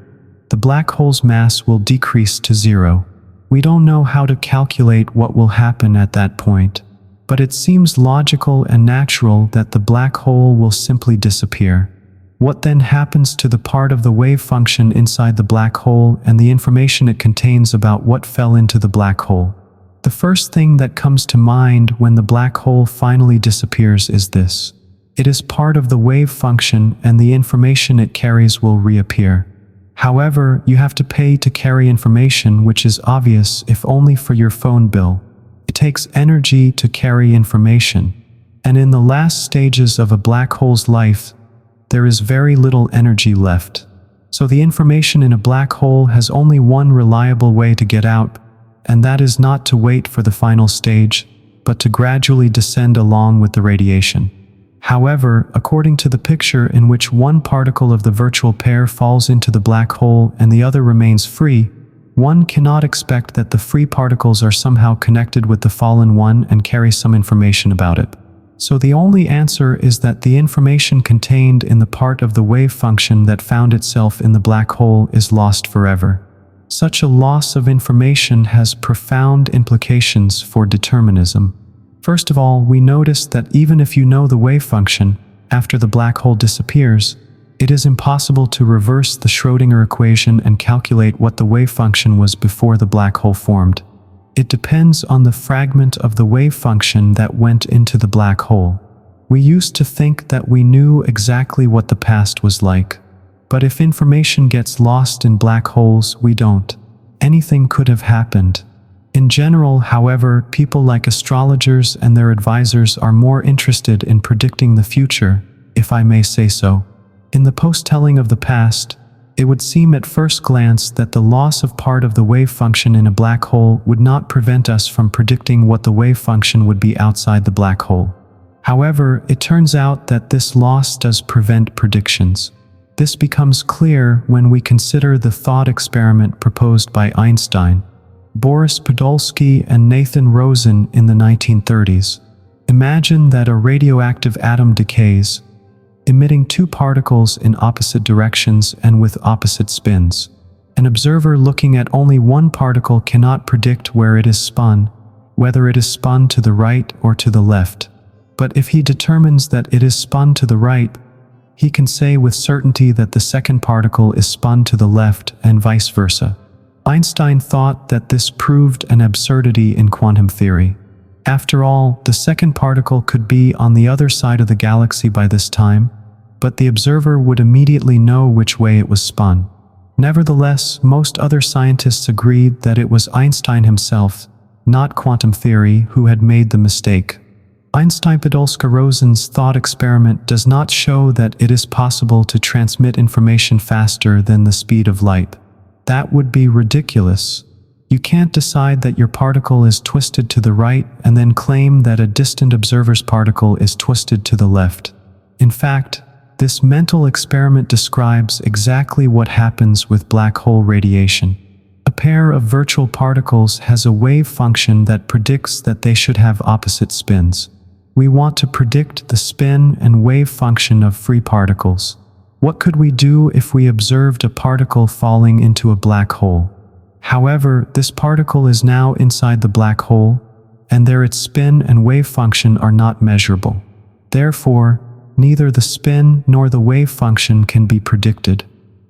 [SPEAKER 1] the black hole's mass will decrease to zero. We don't know how to calculate what will happen at that point, but it seems logical and natural that the black hole will simply disappear. What then happens to the part of the wave function inside the black hole and the information it contains about what fell into the black hole? The first thing that comes to mind when the black hole finally disappears is this. It is part of the wave function and the information it carries will reappear. However, you have to pay to carry information, which is obvious if only for your phone bill. It takes energy to carry information, and in the last stages of a black hole's life, there is very little energy left. So the information in a black hole has only one reliable way to get out, and that is not to wait for the final stage, but to gradually descend along with the radiation. However, according to the picture in which one particle of the virtual pair falls into the black hole and the other remains free, one cannot expect that the free particles are somehow connected with the fallen one and carry some information about it. So the only answer is that the information contained in the part of the wave function that found itself in the black hole is lost forever. Such a loss of information has profound implications for determinism. First of all, we notice that even if you know the wave function, after the black hole disappears, it is impossible to reverse the Schrödinger equation and calculate what the wave function was before the black hole formed. It depends on the fragment of the wave function that went into the black hole. We used to think that we knew exactly what the past was like. But if information gets lost in black holes, we don't. Anything could have happened. In general, however, people like astrologers and their advisors are more interested in predicting the future, if I may say so. In the post-telling of the past, It would seem at first glance that the loss of part of the wave function in a black hole would not prevent us from predicting what the wave function would be outside the black hole. However, it turns out that this loss does prevent predictions. This becomes clear when we consider the thought experiment proposed by Einstein, Boris Podolsky, and Nathan Rosen in the 1930s. Imagine that a radioactive atom decays, emitting two particles in opposite directions and with opposite spins. An observer looking at only one particle cannot predict where it is spun, whether it is spun to the right or to the left. But if he determines that it is spun to the right, he can say with certainty that the second particle is spun to the left and vice versa. Einstein thought that this proved an absurdity in quantum theory. After all, the second particle could be on the other side of the galaxy by this time, but the observer would immediately know which way it was spun. Nevertheless, most other scientists agreed that it was Einstein himself, not quantum theory, who had made the mistake. Einstein-Podolsky-Rosen's thought experiment does not show that it is possible to transmit information faster than the speed of light. That would be ridiculous. You can't decide that your particle is twisted to the right and then claim that a distant observer's particle is twisted to the left. In fact, this mental experiment describes exactly what happens with black hole radiation. A pair of virtual particles has a wave function that predicts that they should have opposite spins. We want to predict the spin and wave function of free particles. What could we do if we observed a particle falling into a black hole? However, this particle is now inside the black hole, and there its spin and wave function are not measurable. Therefore, neither the spin nor the wave function can be predicted.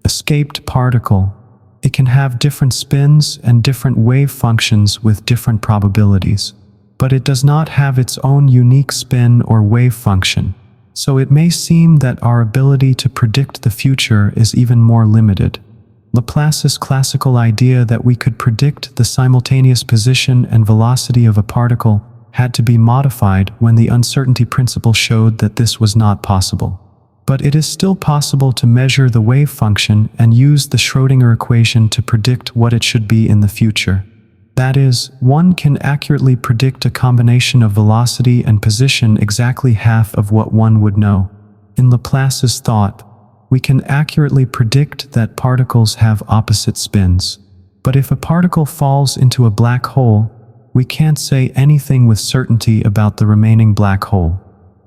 [SPEAKER 1] Escaped particle. It can have different spins and different wave functions with different probabilities, but it does not have its own unique spin or wave function. So it may seem that our ability to predict the future is even more limited. Laplace's classical idea that we could predict the simultaneous position and velocity of a particle had to be modified when the uncertainty principle showed that this was not possible. But it is still possible to measure the wave function and use the Schrödinger equation to predict what it should be in the future. That is, one can accurately predict a combination of velocity and position exactly half of what one would know. In Laplace's thought, we can accurately predict that particles have opposite spins. But if a particle falls into a black hole, we can't say anything with certainty about the remaining black hole.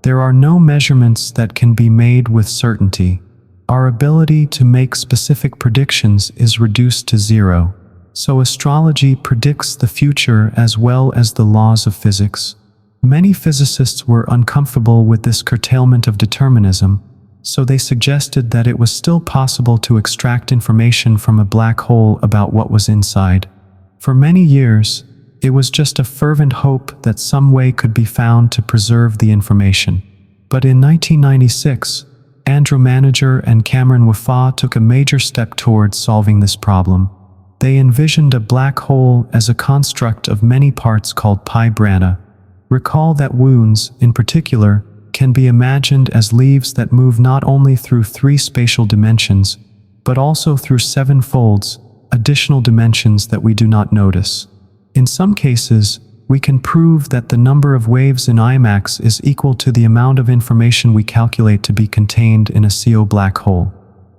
[SPEAKER 1] There are no measurements that can be made with certainty. Our ability to make specific predictions is reduced to zero. So astrology predicts the future as well as the laws of physics. Many physicists were uncomfortable with this curtailment of determinism, so they suggested that it was still possible to extract information from a black hole about what was inside. For many years, it was just a fervent hope that some way could be found to preserve the information. But in 1996, Andrew Manager and Cameron Wafaa took a major step towards solving this problem. They envisioned a black hole as a construct of many parts called pi Brana. Recall that wounds, in particular, can be imagined as leaves that move not only through 3 spatial dimensions, but also through 7 folds, additional dimensions that we do not notice. In some cases, we can prove that the number of waves in IMAX is equal to the amount of information we calculate to be contained in a CO black hole.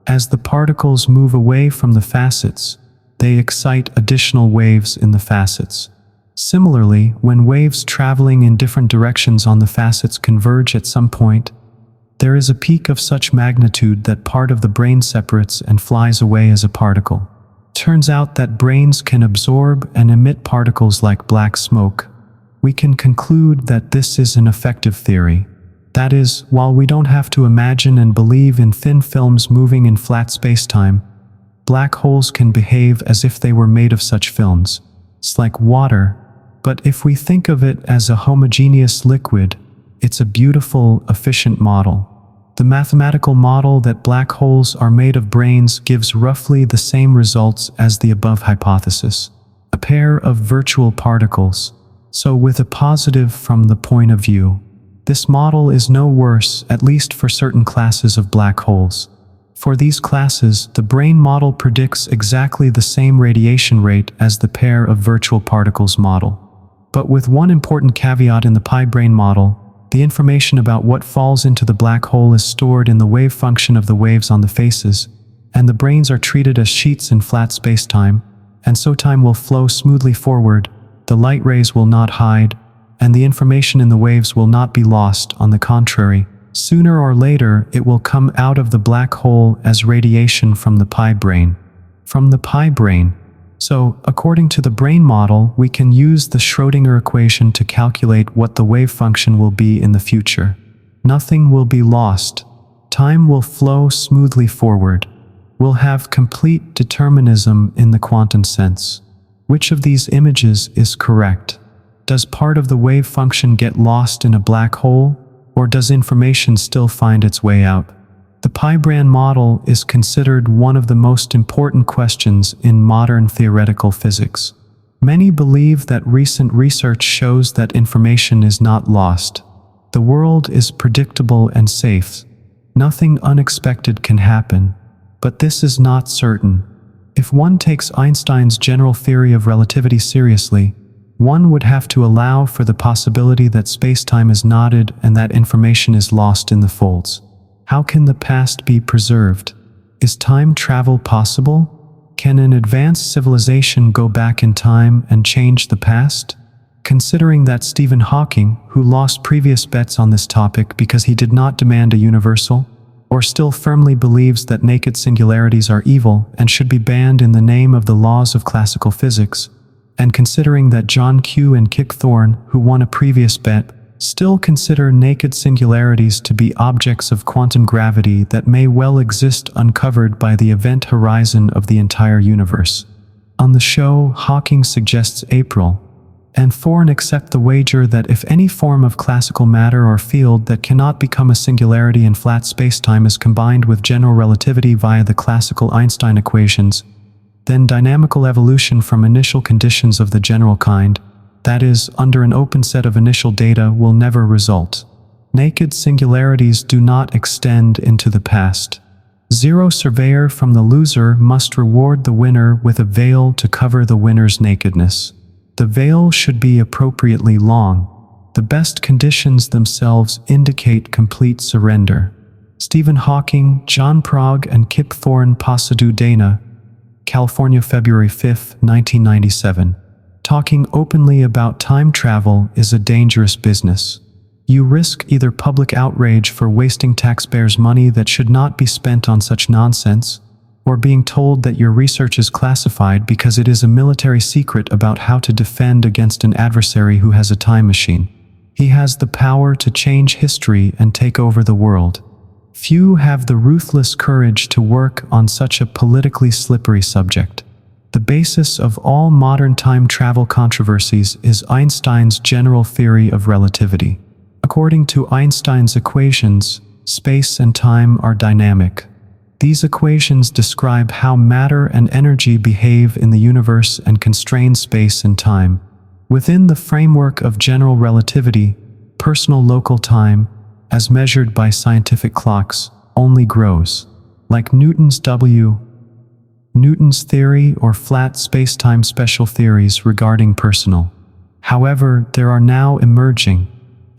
[SPEAKER 1] As the particles move away from the facets, they excite additional waves in the facets. Similarly, when waves traveling in different directions on the facets converge at some point, there is a peak of such magnitude that part of the brain separates and flies away as a particle. Turns out that brains can absorb and emit particles like black smoke. We can conclude that this is an effective theory. That is, while we don't have to imagine and believe in thin films moving in flat spacetime, black holes can behave as if they were made of such films. It's like water, but if we think of it as a homogeneous liquid, it's a beautiful, efficient model. The mathematical model that black holes are made of brains gives roughly the same results as the above hypothesis. A pair of virtual particles. So with a positive from the point of view, this model is no worse, at least for certain classes of black holes. For these classes, the brain model predicts exactly the same radiation rate as the pair of virtual particles model. But with one important caveat: in the pi brain model, the information about what falls into the black hole is stored in the wave function of the waves on the faces, and the brains are treated as sheets in flat spacetime, and so time will flow smoothly forward, the light rays will not hide, and the information in the waves will not be lost. On the contrary, sooner or later it will come out of the black hole as radiation from the pi brain. So, according to the brain model, we can use the Schrödinger equation to calculate what the wave function will be in the future. Nothing will be lost. Time will flow smoothly forward. We'll have complete determinism in the quantum sense. Which of these images is correct? Does part of the wave function get lost in a black hole, or does information still find its way out? The pi brain model is considered one of the most important questions in modern theoretical physics. Many believe that recent research shows that information is not lost. The world is predictable and safe. Nothing unexpected can happen. But this is not certain. If one takes Einstein's general theory of relativity seriously, one would have to allow for the possibility that spacetime is knotted and that information is lost in the folds. How can the past be preserved? Is time travel possible? Can an advanced civilization go back in time and change the past? Considering that Stephen Hawking, who lost previous bets on this topic because he did not demand a universal, or still firmly believes that naked singularities are evil and should be banned in the name of the laws of classical physics, and considering that John Q and Kip Thorne, who won a previous bet, still consider naked singularities to be objects of quantum gravity that may well exist uncovered by the event horizon of the entire universe. On the show, Hawking suggests April, and Thorne accept the wager that if any form of classical matter or field that cannot become a singularity in flat spacetime is combined with general relativity via the classical Einstein equations, then dynamical evolution from initial conditions of the general kind, that is, under an open set of initial data, will never result. Naked singularities do not extend into the past. Zero surveyor from the loser must reward the winner with a veil to cover the winner's nakedness. The veil should be appropriately long. The best conditions themselves indicate complete surrender. Stephen Hawking, John Prague, and Kip Thorne, Pasadena, California, February 5, 1997. Talking openly about time travel is a dangerous business. You risk either public outrage for wasting taxpayers' money that should not be spent on such nonsense, or being told that your research is classified because it is a military secret about how to defend against an adversary who has a time machine. He has the power to change history and take over the world. Few have the ruthless courage to work on such a politically slippery subject. The basis of all modern time travel controversies is Einstein's general theory of relativity. According to Einstein's equations, space and time are dynamic. These equations describe how matter and energy behave in the universe and constrain space and time. Within the framework of general relativity, personal local time, as measured by scientific clocks, only grows. Like Newton's theory or flat spacetime special theories regarding personal. However, there are now emerging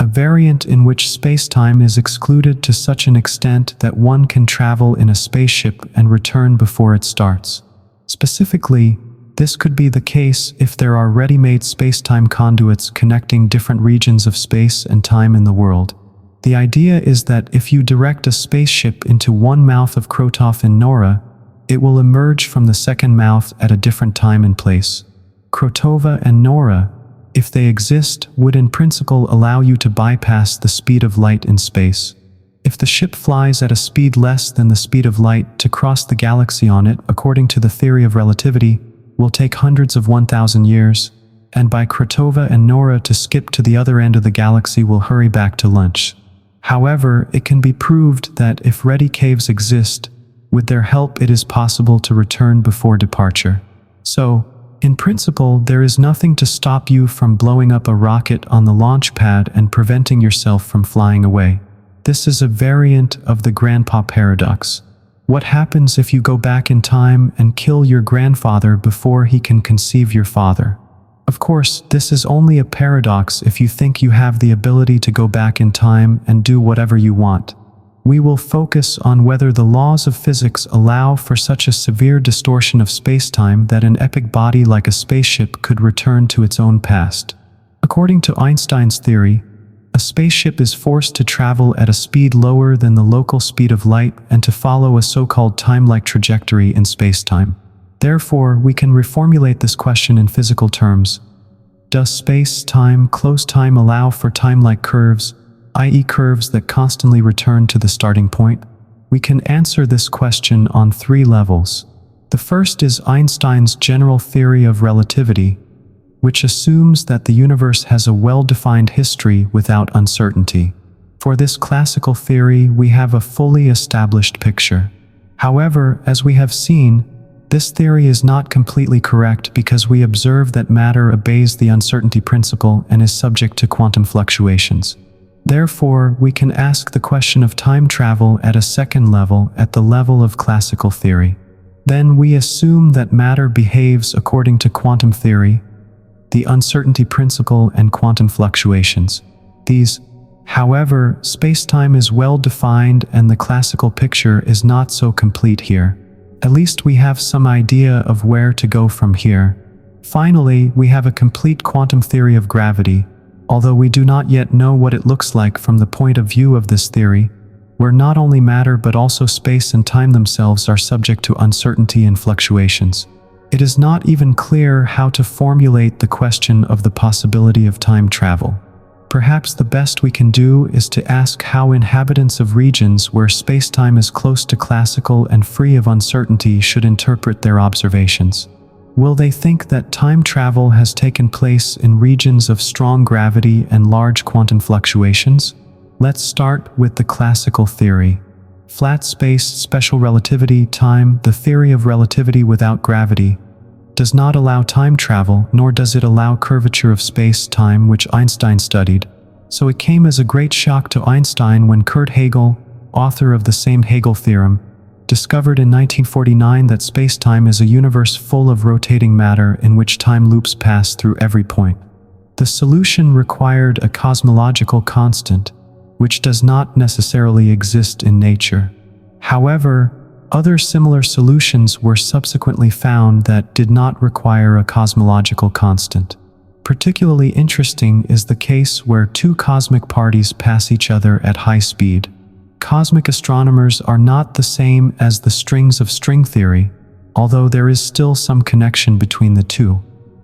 [SPEAKER 1] a variant in which spacetime is excluded to such an extent that one can travel in a spaceship and return before it starts. Specifically, this could be the case if there are ready-made spacetime conduits connecting different regions of space and time in the world. The idea is that if you direct a spaceship into one mouth of Krotov in Nora, it will emerge from the second mouth at a different time and place. Krotova and Nora, if they exist, would in principle allow you to bypass the speed of light in space. If the ship flies at a speed less than the speed of light, to cross the galaxy on it, according to the theory of relativity, will take hundreds of 1,000 years, and by Krotova and Nora to skip to the other end of the galaxy will hurry back to lunch. However, it can be proved that if ready caves exist, with their help it is possible to return before departure. So, in principle, there is nothing to stop you from blowing up a rocket on the launch pad and preventing yourself from flying away. This is a variant of the Grandpa paradox. What happens if you go back in time and kill your grandfather before he can conceive your father? Of course, this is only a paradox if you think you have the ability to go back in time and do whatever you want. We will focus on whether the laws of physics allow for such a severe distortion of space-time that an epic body like a spaceship could return to its own past. According to Einstein's theory, a spaceship is forced to travel at a speed lower than the local speed of light and to follow a so-called time-like trajectory in space-time. Therefore, we can reformulate this question in physical terms. Does space-time, closed time allow for time-like curves, i.e. curves that constantly return to the starting point? We can answer this question on 3 levels. The first is Einstein's general theory of relativity, which assumes that the universe has a well-defined history without uncertainty. For this classical theory, we have a fully established picture. However, as we have seen, this theory is not completely correct because we observe that matter obeys the uncertainty principle and is subject to quantum fluctuations. Therefore, we can ask the question of time travel at a second level, at the level of classical theory. Then we assume that matter behaves according to quantum theory, the uncertainty principle, and quantum fluctuations. However, space-time is well defined and the classical picture is not so complete here. At least we have some idea of where to go from here. Finally, we have a complete quantum theory of gravity, although we do not yet know what it looks like from the point of view of this theory, where not only matter but also space and time themselves are subject to uncertainty and fluctuations. It is not even clear how to formulate the question of the possibility of time travel. Perhaps the best we can do is to ask how inhabitants of regions where space-time is close to classical and free of uncertainty should interpret their observations. Will they think that time travel has taken place in regions of strong gravity and large quantum fluctuations? Let's start with the classical theory. Flat space, special relativity, time, the theory of relativity without gravity, does not allow time travel, nor does it allow curvature of space-time, which Einstein studied. So it came as a great shock to Einstein when Kurt Hegel, author of the same Hegel theorem, discovered in 1949 that space-time is a universe full of rotating matter in which time loops pass through every point. The solution required a cosmological constant, which does not necessarily exist in nature. However, other similar solutions were subsequently found that did not require a cosmological constant. Particularly interesting is the case where 2 cosmic parties pass each other at high speed. Cosmic astronomers are not the same as the strings of string theory, although there is still some connection between the two.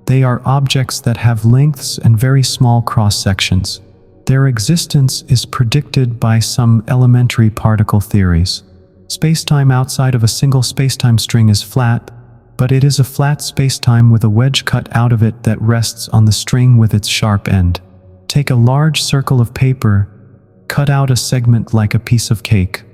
[SPEAKER 1] They are objects that have lengths and very small cross-sections. Their existence is predicted by some elementary particle theories. Spacetime outside of a single spacetime string is flat, but it is a flat spacetime with a wedge cut out of it that rests on the string with its sharp end. Take a large circle of paper, cut out a segment like a piece of cake.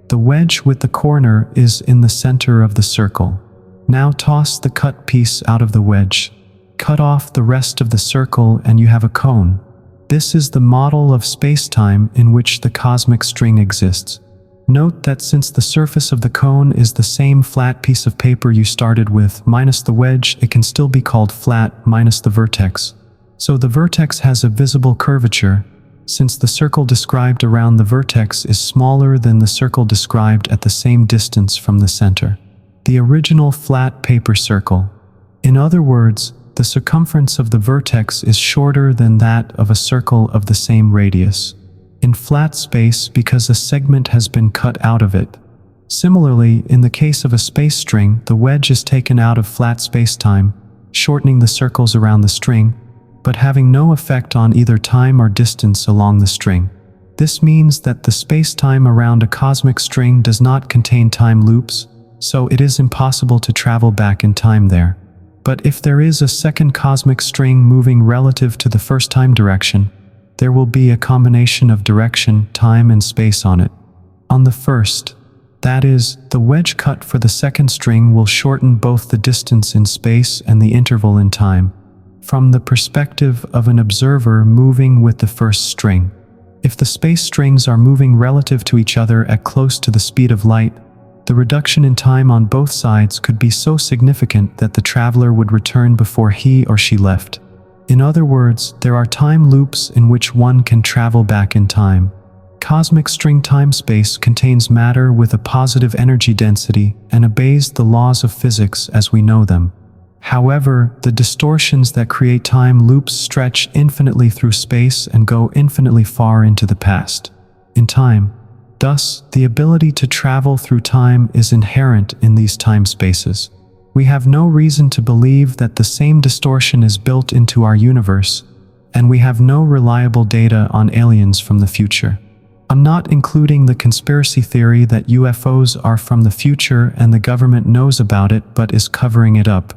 [SPEAKER 1] The wedge with the corner is in the center of the circle. Now toss the cut piece out of the wedge. Cut off the rest of the circle and you have a cone. This is the model of spacetime in which the cosmic string exists. Note that since the surface of the cone is the same flat piece of paper you started with minus the wedge, it can still be called flat minus the vertex. So the vertex has a visible curvature, since the circle described around the vertex is smaller than the circle described at the same distance from the center. The original flat paper circle. In other words, the circumference of the vertex is shorter than that of a circle of the same radius. In flat space because a segment has been cut out of it. Similarly, in the case of a space string, the wedge is taken out of flat spacetime, shortening the circles around the string, but having no effect on either time or distance along the string. This means that the spacetime around a cosmic string does not contain time loops, so it is impossible to travel back in time there. But if there is a second cosmic string moving relative to the first time direction, there will be a combination of direction, time, and space on it. On the first, that is, the wedge cut for the second string will shorten both the distance in space and the interval in time, from the perspective of an observer moving with the first string. If the space strings are moving relative to each other at close to the speed of light, the reduction in time on both sides could be so significant that the traveler would return before he or she left. In other words, there are time loops in which one can travel back in time. Cosmic string time-space contains matter with a positive energy density and obeys the laws of physics as we know them. However, the distortions that create time loops stretch infinitely through space and go infinitely far into the past. In time, thus, the ability to travel through time is inherent in these time spaces. We have no reason to believe that the same distortion is built into our universe, and we have no reliable data on aliens from the future. I'm not including the conspiracy theory that UFOs are from the future and the government knows about it but is covering it up.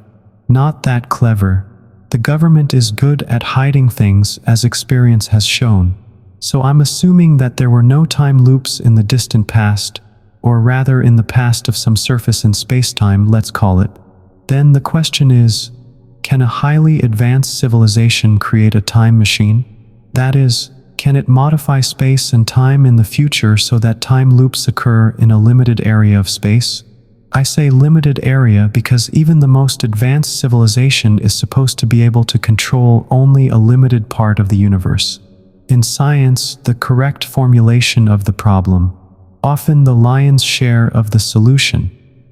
[SPEAKER 1] Not that clever. The government is good at hiding things, as experience has shown. So I'm assuming that there were no time loops in the distant past, or rather in the past of some surface in space-time, let's call it. Then the question is, can a highly advanced civilization create a time machine? That is, can it modify space and time in the future so that time loops occur in a limited area of space? I say limited area because even the most advanced civilization is supposed to be able to control only a limited part of the universe. In science, the correct formulation of the problem, often the lion's share of the solution,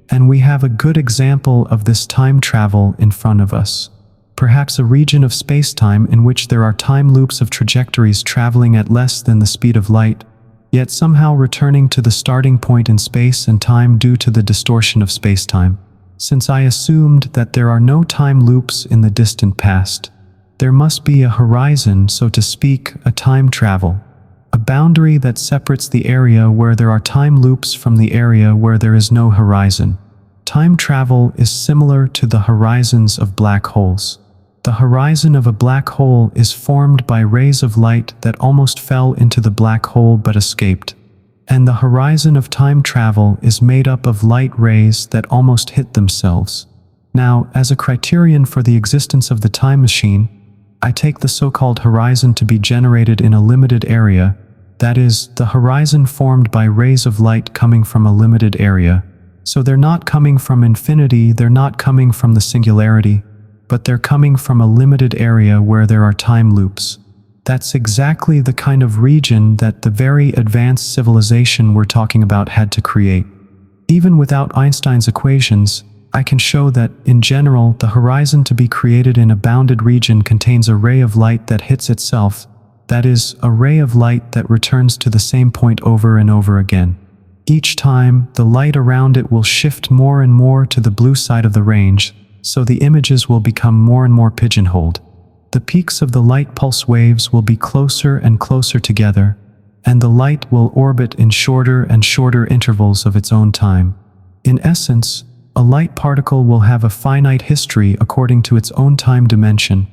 [SPEAKER 1] and we have a good example of this time travel in front of us. Perhaps a region of space-time in which there are time loops of trajectories traveling at less than the speed of light, yet somehow returning to the starting point in space and time due to the distortion of space-time. Since I assumed that there are no time loops in the distant past, there must be a horizon, so to speak, a time travel, a boundary that separates the area where there are time loops from the area where there is no horizon. Time travel is similar to the horizons of black holes. The horizon of a black hole is formed by rays of light that almost fell into the black hole but escaped. And the horizon of time travel is made up of light rays that almost hit themselves. Now, as a criterion for the existence of the time machine, I take the so-called horizon to be generated in a limited area, that is, the horizon formed by rays of light coming from a limited area. So they're not coming from infinity, they're not coming from the singularity, but they're coming from a limited area where there are time loops. That's exactly the kind of region that the very advanced civilization we're talking about had to create. Even without Einstein's equations, I can show that, in general, the horizon to be created in a bounded region contains a ray of light that hits itself, that is, a ray of light that returns to the same point over and over again. Each time, the light around it will shift more and more to the blue side of the range, so the images will become more and more pigeonholed. The peaks of the light pulse waves will be closer and closer together, and the light will orbit in shorter and shorter intervals of its own time. In essence, a light particle will have a finite history according to its own time dimension,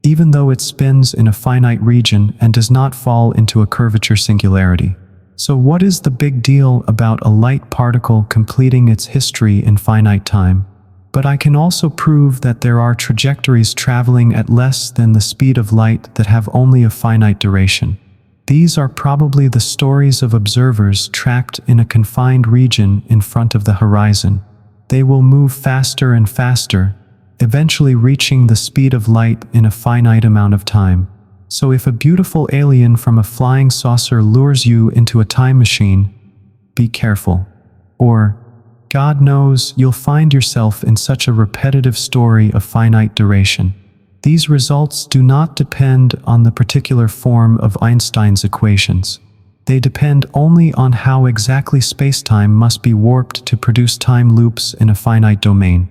[SPEAKER 1] even though it spins in a finite region and does not fall into a curvature singularity. So what is the big deal about a light particle completing its history in finite time? But I can also prove that there are trajectories traveling at less than the speed of light that have only a finite duration. These are probably the stories of observers trapped in a confined region in front of the horizon. They will move faster and faster, eventually reaching the speed of light in a finite amount of time. So if a beautiful alien from a flying saucer lures you into a time machine, be careful. Or, God knows, you'll find yourself in such a repetitive story of finite duration. These results do not depend on the particular form of Einstein's equations. They depend only on how exactly spacetime must be warped to produce time loops in a finite domain.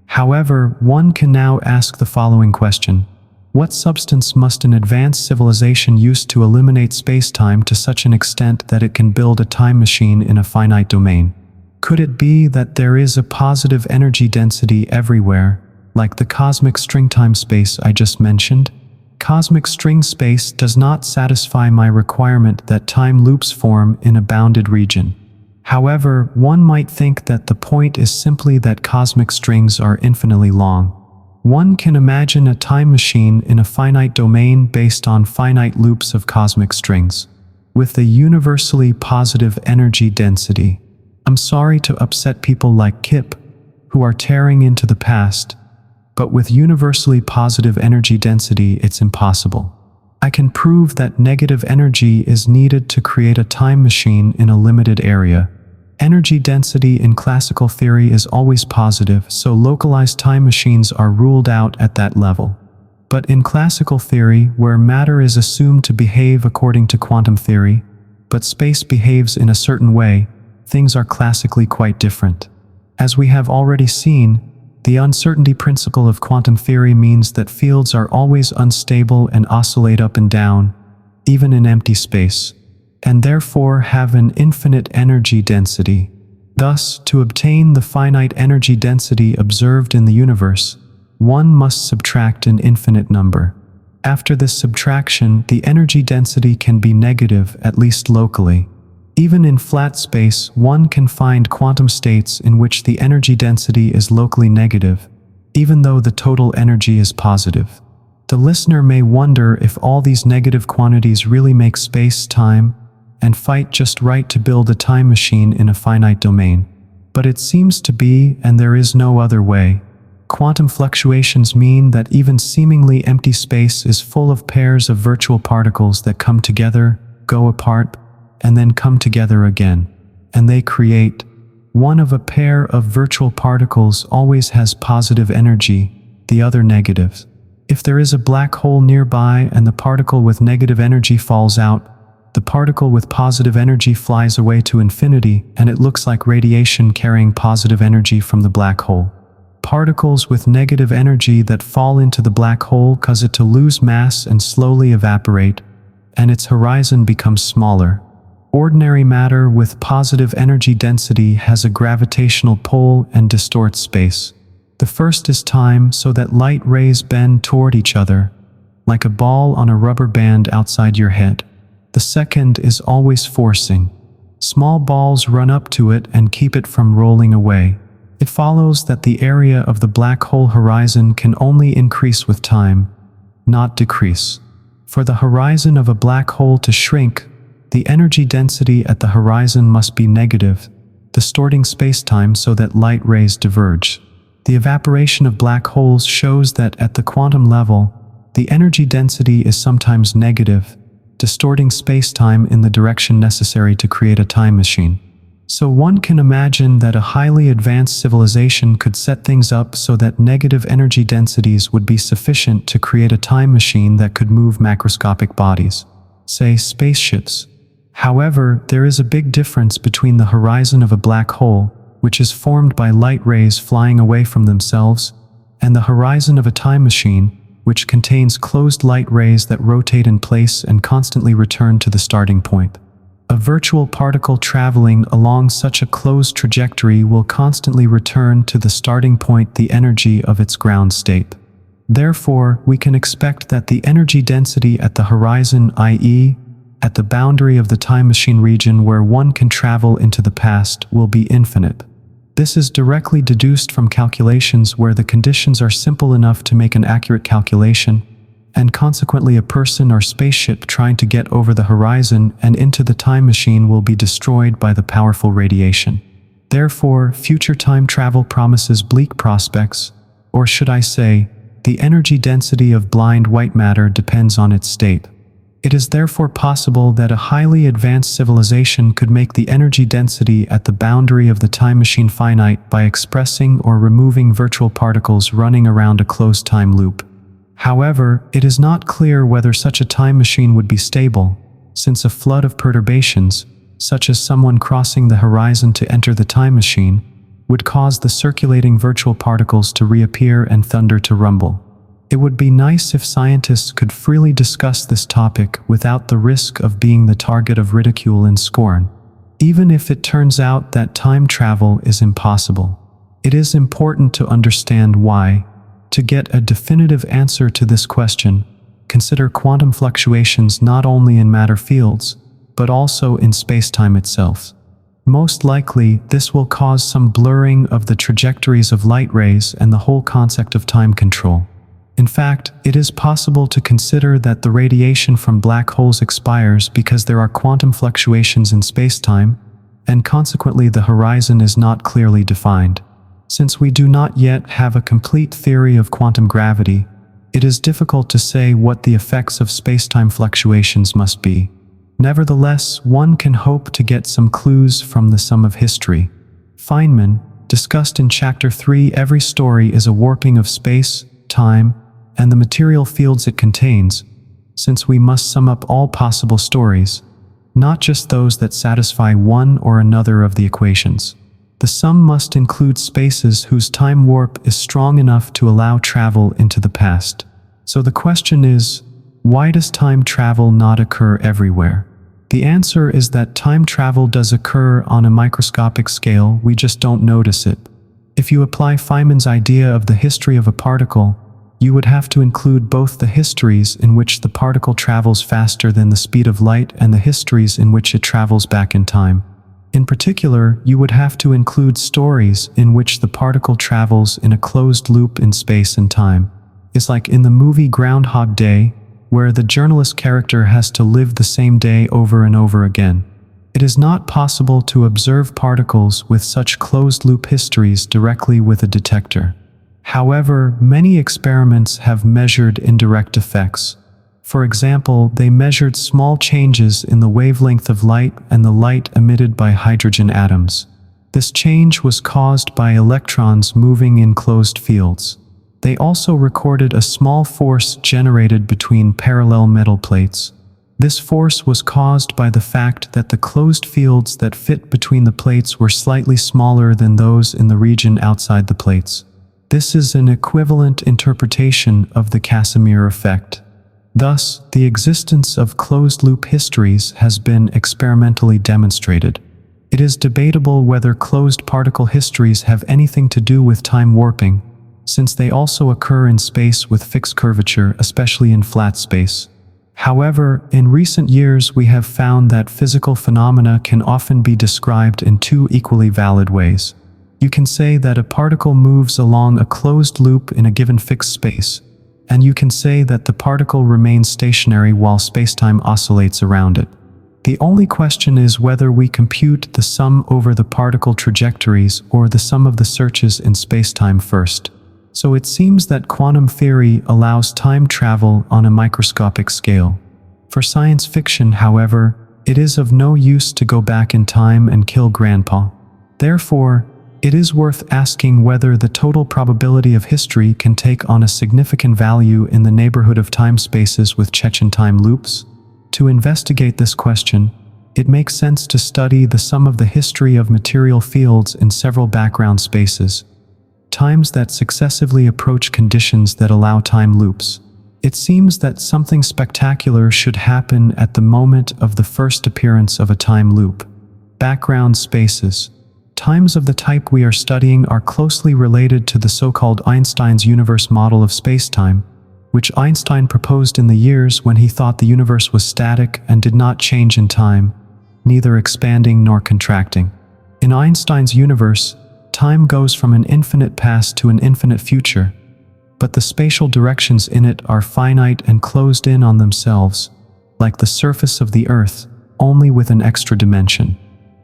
[SPEAKER 1] However, one can now ask the following question: what substance must an advanced civilization use to eliminate spacetime to such an extent that it can build a time machine in a finite domain? Could it be that there is a positive energy density everywhere, like the cosmic string time space I just mentioned? Cosmic string space does not satisfy my requirement that time loops form in a bounded region. However, one might think that the point is simply that cosmic strings are infinitely long. One can imagine a time machine in a finite domain based on finite loops of cosmic strings, with a universally positive energy density. I'm sorry to upset people like Kip, who are tearing into the past, but with universally positive energy density, it's impossible. I can prove that negative energy is needed to create a time machine in a limited area. Energy density in classical theory is always positive, so localized time machines are ruled out at that level. But in classical theory, where matter is assumed to behave according to quantum theory, but space behaves in a certain way, things are classically quite different. As we have already seen, the uncertainty principle of quantum theory means that fields are always unstable and oscillate up and down, even in empty space, and therefore have an infinite energy density. Thus, to obtain the finite energy density observed in the universe, one must subtract an infinite number. After this subtraction, the energy density can be negative, at least locally. Even in flat space, one can find quantum states in which the energy density is locally negative, even though the total energy is positive. The listener may wonder if all these negative quantities really make space-time and fight just right to build a time machine in a finite domain. But it seems to be, and there is no other way. Quantum fluctuations mean that even seemingly empty space is full of pairs of virtual particles that come together, go apart, and then come together again. And they create. One of a pair of virtual particles always has positive energy, the other negative. If there is a black hole nearby and the particle with negative energy falls out, the particle with positive energy flies away to infinity, and it looks like radiation carrying positive energy from the black hole. Particles with negative energy that fall into the black hole cause it to lose mass and slowly evaporate, and its horizon becomes smaller. Ordinary matter with positive energy density has a gravitational pull and distorts space. The first is time, so that light rays bend toward each other, like a ball on a rubber band outside your head. The second is always forcing. Small balls run up to it and keep it from rolling away. It follows that the area of the black hole horizon can only increase with time, not decrease. For the horizon of a black hole to shrink, the energy density at the horizon must be negative, distorting spacetime so that light rays diverge. The evaporation of black holes shows that at the quantum level, the energy density is sometimes negative, distorting spacetime in the direction necessary to create a time machine. So one can imagine that a highly advanced civilization could set things up so that negative energy densities would be sufficient to create a time machine that could move macroscopic bodies, say spaceships. However, there is a big difference between the horizon of a black hole, which is formed by light rays flying away from themselves, and the horizon of a time machine, which contains closed light rays that rotate in place and constantly return to the starting point. A virtual particle traveling along such a closed trajectory will constantly return to the starting point the energy of its ground state. Therefore, we can expect that the energy density at the horizon, i.e., at the boundary of the time machine region where one can travel into the past, will be infinite. This is directly deduced from calculations where the conditions are simple enough to make an accurate calculation, and consequently a person or spaceship trying to get over the horizon and into the time machine will be destroyed by the powerful radiation. Therefore, future time travel promises bleak prospects, or should I say, the energy density of blind white matter depends on its state. It is therefore possible that a highly advanced civilization could make the energy density at the boundary of the time machine finite by expressing or removing virtual particles running around a closed time loop. However, it is not clear whether such a time machine would be stable, since a flood of perturbations, such as someone crossing the horizon to enter the time machine, would cause the circulating virtual particles to reappear and thunder to rumble. It would be nice if scientists could freely discuss this topic without the risk of being the target of ridicule and scorn. Even if it turns out that time travel is impossible, it is important to understand why. To get a definitive answer to this question, consider quantum fluctuations not only in matter fields, but also in spacetime itself. Most likely, this will cause some blurring of the trajectories of light rays and the whole concept of time control. In fact, it is possible to consider that the radiation from black holes expires because there are quantum fluctuations in spacetime, and consequently the horizon is not clearly defined. Since we do not yet have a complete theory of quantum gravity, it is difficult to say what the effects of space-time fluctuations must be. Nevertheless, one can hope to get some clues from the sum of history. Feynman, discussed in Chapter 3, every story is a warping of space, time, and the material fields it contains, since we must sum up all possible stories, not just those that satisfy one or another of the equations. The sum must include spaces whose time warp is strong enough to allow travel into the past. So the question is, why does time travel not occur everywhere? The answer is that time travel does occur on a microscopic scale, we just don't notice it. If you apply Feynman's idea of the history of a particle, you would have to include both the histories in which the particle travels faster than the speed of light and the histories in which it travels back in time. In particular, you would have to include stories in which the particle travels in a closed loop in space and time. It's like in the movie Groundhog Day, where the journalist character has to live the same day over and over again. It is not possible to observe particles with such closed-loop histories directly with a detector. However, many experiments have measured indirect effects. For example, they measured small changes in the wavelength of light and the light emitted by hydrogen atoms. This change was caused by electrons moving in closed fields. They also recorded a small force generated between parallel metal plates. This force was caused by the fact that the closed fields that fit between the plates were slightly smaller than those in the region outside the plates. This is an equivalent interpretation of the Casimir effect. Thus, the existence of closed-loop histories has been experimentally demonstrated. It is debatable whether closed particle histories have anything to do with time warping, since they also occur in space with fixed curvature, especially in flat space. However, in recent years we have found that physical phenomena can often be described in two equally valid ways. You can say that a particle moves along a closed loop in a given fixed space, and you can say that the particle remains stationary while spacetime oscillates around it. The only question is whether we compute the sum over the particle trajectories or the sum of the searches in spacetime first. So it seems that quantum theory allows time travel on a microscopic scale. For science fiction, however, it is of no use to go back in time and kill Grandpa. Therefore, it is worth asking whether the total probability of history can take on a significant value in the neighborhood of time spaces with Chechen time loops. To investigate this question, it makes sense to study the sum of the history of material fields in several background spaces, times that successively approach conditions that allow time loops. It seems that something spectacular should happen at the moment of the first appearance of a time loop. Background spaces. Times of the type we are studying are closely related to the so-called Einstein's universe model of spacetime, which Einstein proposed in the years when he thought the universe was static and did not change in time, neither expanding nor contracting. In Einstein's universe, time goes from an infinite past to an infinite future, but the spatial directions in it are finite and closed in on themselves, like the surface of the Earth, only with an extra dimension.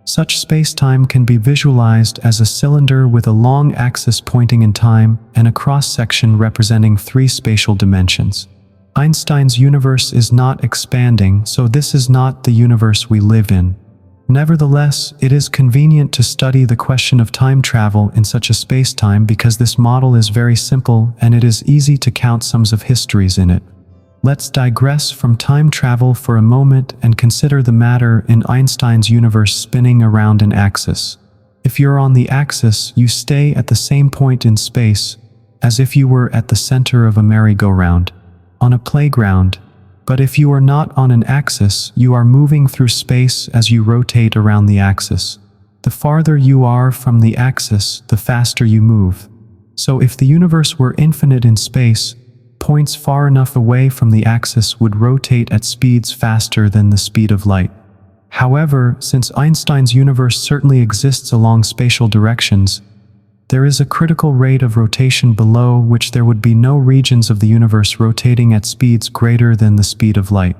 [SPEAKER 1] Such spacetime can be visualized as a cylinder with a long axis pointing in time and a cross-section representing three spatial dimensions. Einstein's universe is not expanding, so this is not the universe we live in. Nevertheless, it is convenient to study the question of time travel in such a spacetime because this model is very simple and it is easy to count sums of histories in it. Let's digress from time travel for a moment and consider the matter in Einstein's universe spinning around an axis. If you're on the axis, you stay at the same point in space, as if you were at the center of a merry-go-round, on a playground. But if you are not on an axis, you are moving through space as you rotate around the axis. The farther you are from the axis, the faster you move. So if the universe were infinite in space, points far enough away from the axis would rotate at speeds faster than the speed of light. However, since Einstein's universe certainly exists along spatial directions, there is a critical rate of rotation below which there would be no regions of the universe rotating at speeds greater than the speed of light.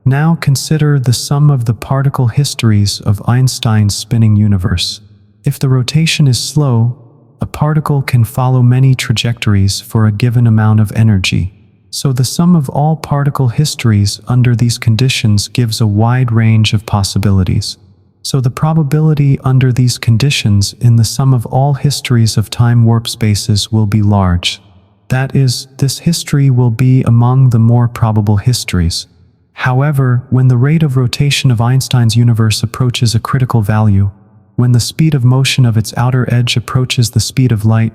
[SPEAKER 1] Now consider the sum of the particle histories of Einstein's spinning universe. If the rotation is slow, a particle can follow many trajectories for a given amount of energy. So the sum of all particle histories under these conditions gives a wide range of possibilities. So the probability under these conditions in the sum of all histories of time warp spaces will be large. That is, this history will be among the more probable histories. However, when the rate of rotation of Einstein's universe approaches a critical value, when the speed of motion of its outer edge approaches the speed of light,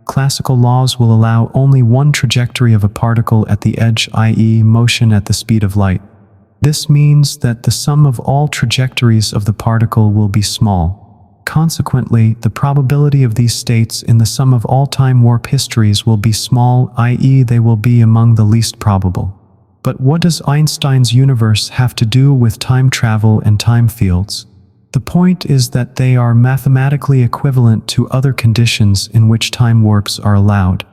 [SPEAKER 1] classical laws will allow only one trajectory of a particle at the edge, i.e., motion at the speed of light. This means that the sum of all trajectories of the particle will be small. Consequently, the probability of these states in the sum of all time warp histories will be small, i.e., they will be among the least probable. But what does Einstein's universe have to do with time travel and time fields? The point is that they are mathematically equivalent to other conditions in which time warps are allowed.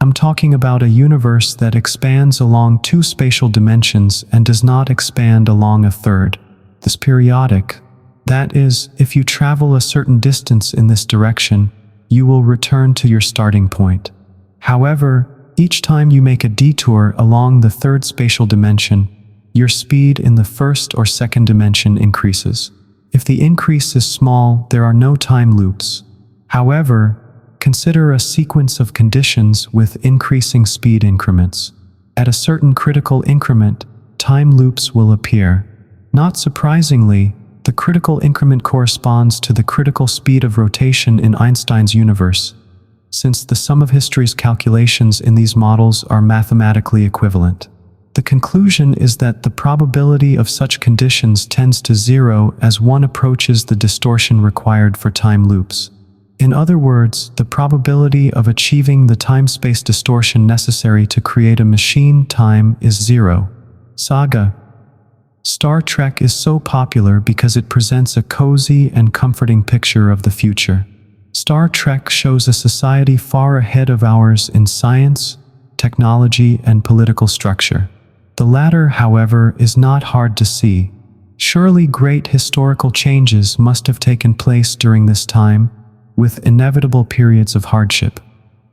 [SPEAKER 1] I'm talking about a universe that expands along two spatial dimensions and does not expand along a third. This periodic. That is, if you travel a certain distance in this direction, you will return to your starting point. However, each time you make a detour along the third spatial dimension, your speed in the first or second dimension increases. If the increase is small, there are no time loops. However, consider a sequence of conditions with increasing speed increments. At a certain critical increment, time loops will appear. Not surprisingly, the critical increment corresponds to the critical speed of rotation in Einstein's universe, since the sum of history's calculations in these models are mathematically equivalent. The conclusion is that the probability of such conditions tends to zero as one approaches the distortion required for time loops. In other words, the probability of achieving the time-space distortion necessary to create a machine time is zero. Saga. Star Trek is so popular because it presents a cozy and comforting picture of the future. Star Trek shows a society far ahead of ours in science, technology, and political structure. The latter, however, is not hard to see. Surely great historical changes must have taken place during this time, with inevitable periods of hardship.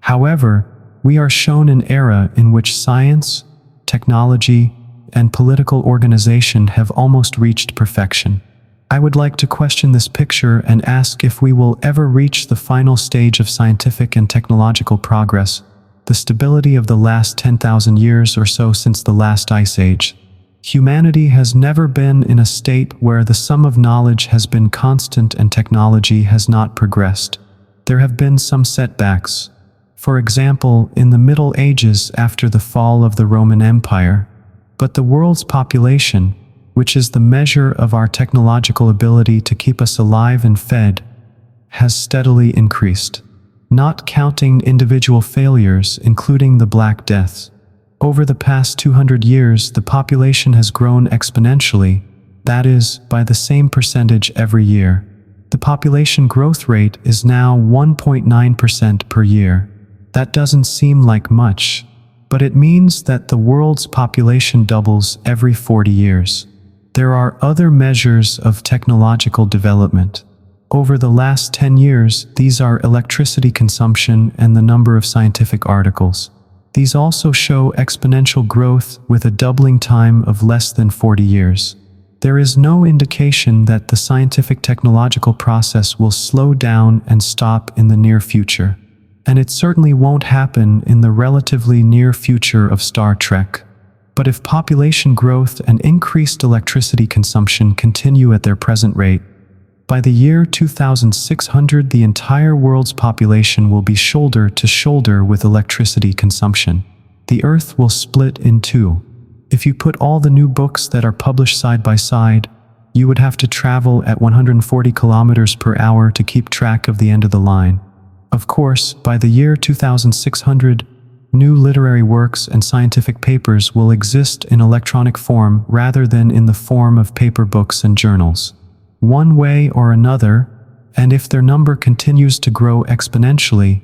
[SPEAKER 1] However, we are shown an era in which science, technology, and political organization have almost reached perfection. I would like to question this picture and ask if we will ever reach the final stage of scientific and technological progress, the stability of the last 10,000 years or so since the last ice age. Humanity has never been in a state where the sum of knowledge has been constant and technology has not progressed. There have been some setbacks. For example, in the Middle Ages after the fall of the Roman Empire. But the world's population, which is the measure of our technological ability to keep us alive and fed, has steadily increased. Not counting individual failures, including the Black Death. Over the past 200 years, the population has grown exponentially, that is, by the same percentage every year. The population growth rate is now 1.9% per year. That doesn't seem like much, but it means that the world's population doubles every 40 years. There are other measures of technological development. Over the last 10 years, these are electricity consumption and the number of scientific articles. These also show exponential growth with a doubling time of less than 40 years. There is no indication that the scientific technological process will slow down and stop in the near future. And it certainly won't happen in the relatively near future of Star Trek. But if population growth and increased electricity consumption continue at their present rate, by the year 2600, the entire world's population will be shoulder to shoulder with electricity consumption. The Earth will split in two. If you put all the new books that are published side by side, you would have to travel at 140 kilometers per hour to keep track of the end of the line. Of course, by the year 2600, new literary works and scientific papers will exist in electronic form rather than in the form of paper books and journals. One way or another, and if their number continues to grow exponentially,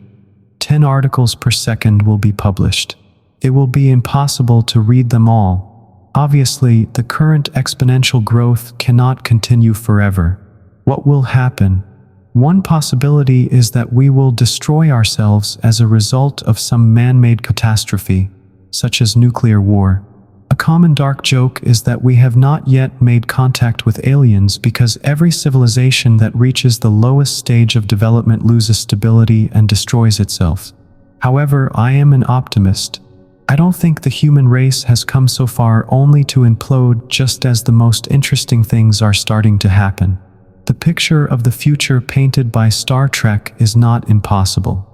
[SPEAKER 1] 10 articles per second will be published. It will be impossible to read them all. Obviously, the current exponential growth cannot continue forever. What will happen? One possibility is that we will destroy ourselves as a result of some man-made catastrophe, such as nuclear war. A common dark joke is that we have not yet made contact with aliens because every civilization that reaches the lowest stage of development loses stability and destroys itself. However, I am an optimist. I don't think the human race has come so far only to implode just as the most interesting things are starting to happen. The picture of the future painted by Star Trek is not impossible.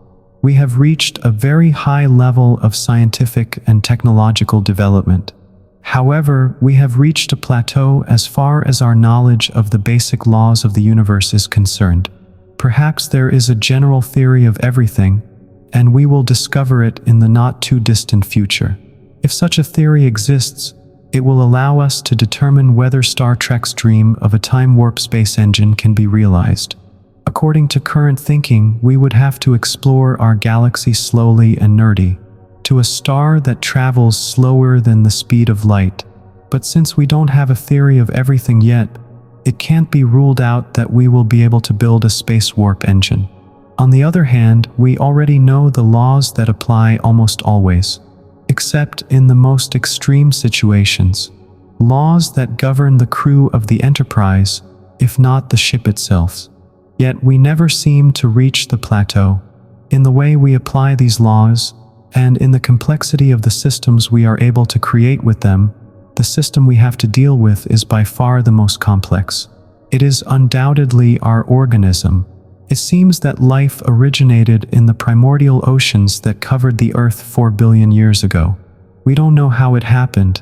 [SPEAKER 1] We have reached a very high level of scientific and technological development. However, we have reached a plateau as far as our knowledge of the basic laws of the universe is concerned. Perhaps there is a general theory of everything, and we will discover it in the not-too-distant future. If such a theory exists, it will allow us to determine whether Star Trek's dream of a time-warp space engine can be realized. According to current thinking, we would have to explore our galaxy slowly and nerdy, to a star that travels slower than the speed of light. But since we don't have a theory of everything yet, it can't be ruled out that we will be able to build a space warp engine. On the other hand, we already know the laws that apply almost always, except in the most extreme situations. Laws that govern the crew of the Enterprise, if not the ship itself. Yet we never seem to reach the plateau. In the way we apply these laws, and in the complexity of the systems we are able to create with them, the system we have to deal with is by far the most complex. It is undoubtedly our organism. It seems that life originated in the primordial oceans that covered the Earth 4 billion years ago. We don't know how it happened.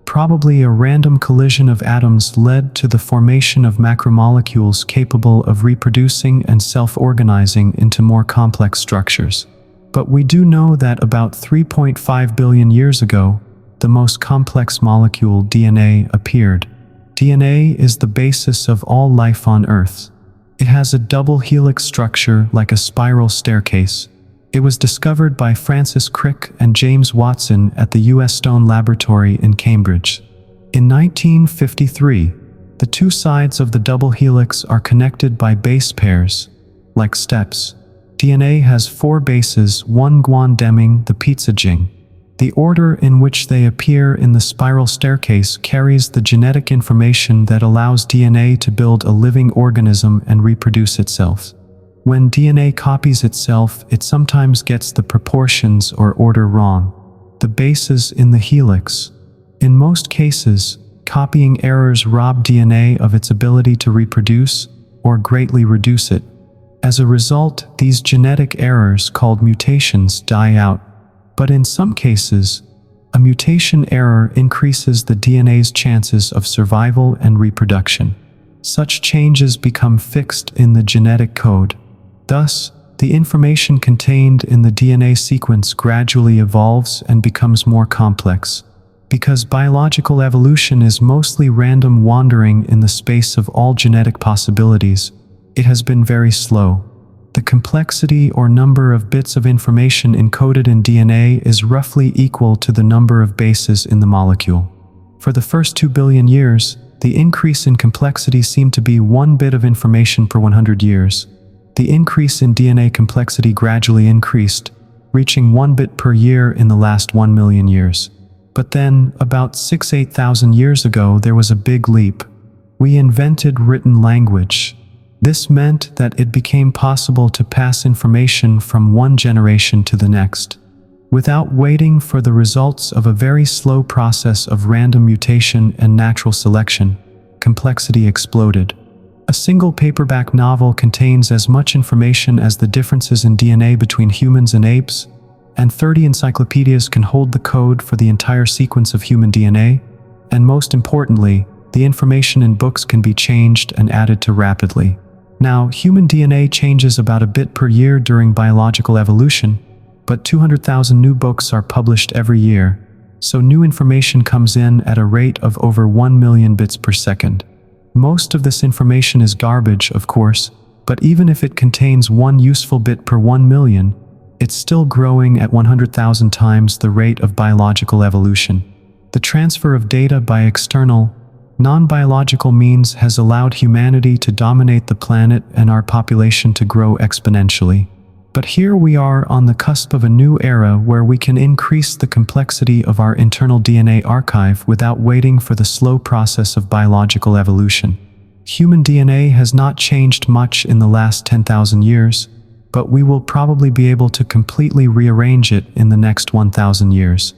[SPEAKER 1] Probably a random collision of atoms led to the formation of macromolecules capable of reproducing and self-organizing into more complex structures. But we do know that about 3.5 billion years ago, the most complex molecule, DNA, appeared. DNA is the basis of all life on Earth. It has a double helix structure like a spiral staircase. It was discovered by Francis Crick and James Watson at the U.S. Stone Laboratory in Cambridge. In 1953, the two sides of the double helix are connected by base pairs, like steps. DNA has 4 bases, 1 Guan-Deming, the pizza jing. The order in which they appear in the spiral staircase carries the genetic information that allows DNA to build a living organism and reproduce itself. When DNA copies itself, it sometimes gets the proportions or order wrong. The bases in the helix. In most cases, copying errors rob DNA of its ability to reproduce or greatly reduce it. As a result, these genetic errors, called mutations, die out. But in some cases, a mutation error increases the DNA's chances of survival and reproduction. Such changes become fixed in the genetic code. Thus, the information contained in the DNA sequence gradually evolves and becomes more complex. Because biological evolution is mostly random wandering in the space of all genetic possibilities, it has been very slow. The complexity or number of bits of information encoded in DNA is roughly equal to the number of bases in the molecule. For the first 2 billion years, the increase in complexity seemed to be 1 bit of information per 100 years. The increase in DNA complexity gradually increased, reaching 1 bit per year in the last 1 million years. But then, about 8,000 years ago, there was a big leap. We invented written language. This meant that it became possible to pass information from one generation to the next, without waiting for the results of a very slow process of random mutation and natural selection. Complexity exploded. A single paperback novel contains as much information as the differences in DNA between humans and apes, and 30 encyclopedias can hold the code for the entire sequence of human DNA, and most importantly, the information in books can be changed and added to rapidly. Now, human DNA changes about a bit per year during biological evolution, but 200,000 new books are published every year, so new information comes in at a rate of over 1 million bits per second. Most of this information is garbage, of course, but even if it contains 1 useful bit per 1 million, it's still growing at 100,000 times the rate of biological evolution. The transfer of data by external, non-biological means has allowed humanity to dominate the planet and our population to grow exponentially. But here we are on the cusp of a new era where we can increase the complexity of our internal DNA archive without waiting for the slow process of biological evolution. Human DNA has not changed much in the last 10,000 years, but we will probably be able to completely rearrange it in the next 1,000 years.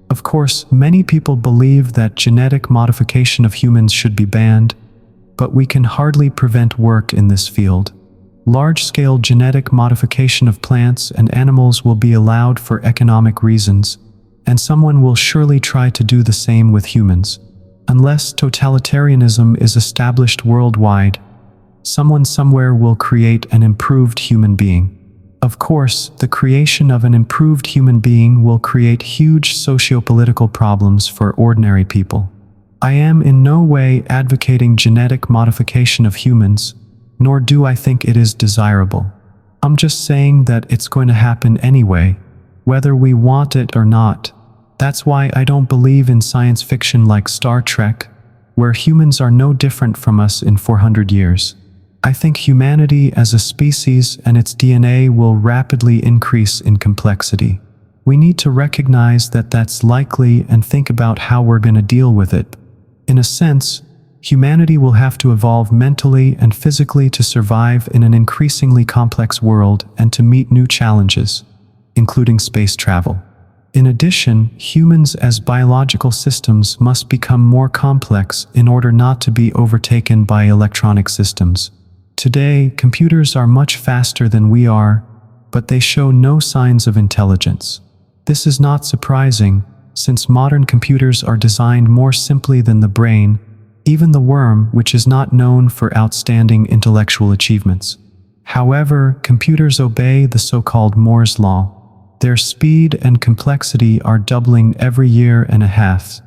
[SPEAKER 1] Of course, many people believe that genetic modification of humans should be banned, but we can hardly prevent work in this field. Large-scale genetic modification of plants and animals will be allowed for economic reasons, and someone will surely try to do the same with humans. Unless totalitarianism is established worldwide, someone somewhere will create an improved human being. Of course, the creation of an improved human being will create huge socio-political problems for ordinary people. I am in no way advocating genetic modification of humans, nor do I think it is desirable. I'm just saying that it's going to happen anyway, whether we want it or not. That's why I don't believe in science fiction like Star Trek, where humans are no different from us in 400 years. I think humanity as a species and its DNA will rapidly increase in complexity. We need to recognize that that's likely and think about how we're going to deal with it. In a sense, humanity will have to evolve mentally and physically to survive in an increasingly complex world and to meet new challenges, including space travel. In addition, humans as biological systems must become more complex in order not to be overtaken by electronic systems. Today, computers are much faster than we are, but they show no signs of intelligence. This is not surprising, since modern computers are designed more simply than the brain, even the worm, which is not known for outstanding intellectual achievements. However, computers obey the so-called Moore's law. Their speed and complexity are doubling every year and a half.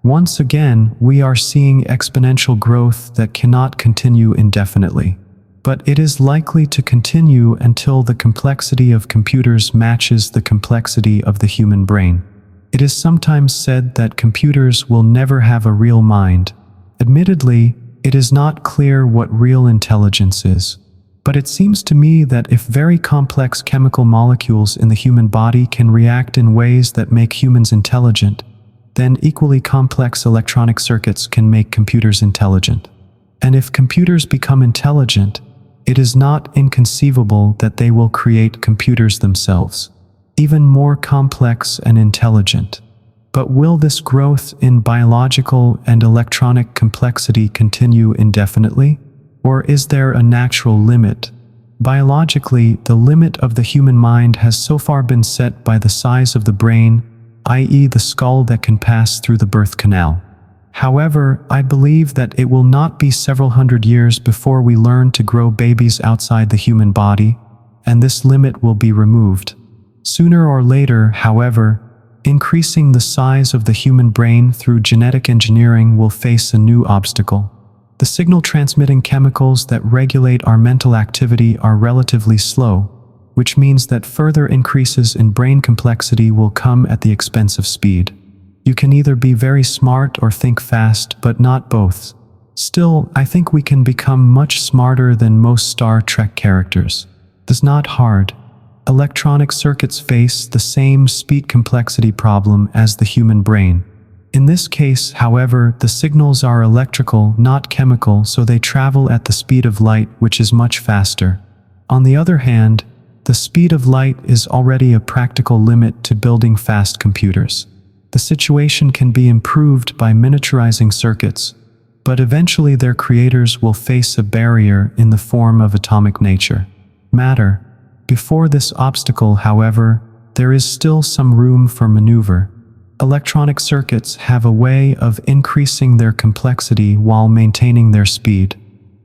[SPEAKER 1] Once again, we are seeing exponential growth that cannot continue indefinitely. But it is likely to continue until the complexity of computers matches the complexity of the human brain. It is sometimes said that computers will never have a real mind. Admittedly, it is not clear what real intelligence is. But it seems to me that if very complex chemical molecules in the human body can react in ways that make humans intelligent, then equally complex electronic circuits can make computers intelligent. And if computers become intelligent, it is not inconceivable that they will create computers themselves, even more complex and intelligent. But will this growth in biological and electronic complexity continue indefinitely? Or is there a natural limit? Biologically, the limit of the human mind has so far been set by the size of the brain, i.e., the skull that can pass through the birth canal. However, I believe that it will not be several hundred years before we learn to grow babies outside the human body, and this limit will be removed. Sooner or later, however, increasing the size of the human brain through genetic engineering will face a new obstacle. The signal-transmitting chemicals that regulate our mental activity are relatively slow, which means that further increases in brain complexity will come at the expense of speed. You can either be very smart or think fast, but not both. Still, I think we can become much smarter than most Star Trek characters. It's not hard. Electronic circuits face the same speed complexity problem as the human brain. In this case, however, the signals are electrical, not chemical, so they travel at the speed of light, which is much faster. On the other hand, the speed of light is already a practical limit to building fast computers. The situation can be improved by miniaturizing circuits, but eventually their creators will face a barrier in the form of atomic matter. Before this obstacle, however, there is still some room for maneuver. Electronic circuits have a way of increasing their complexity while maintaining their speed.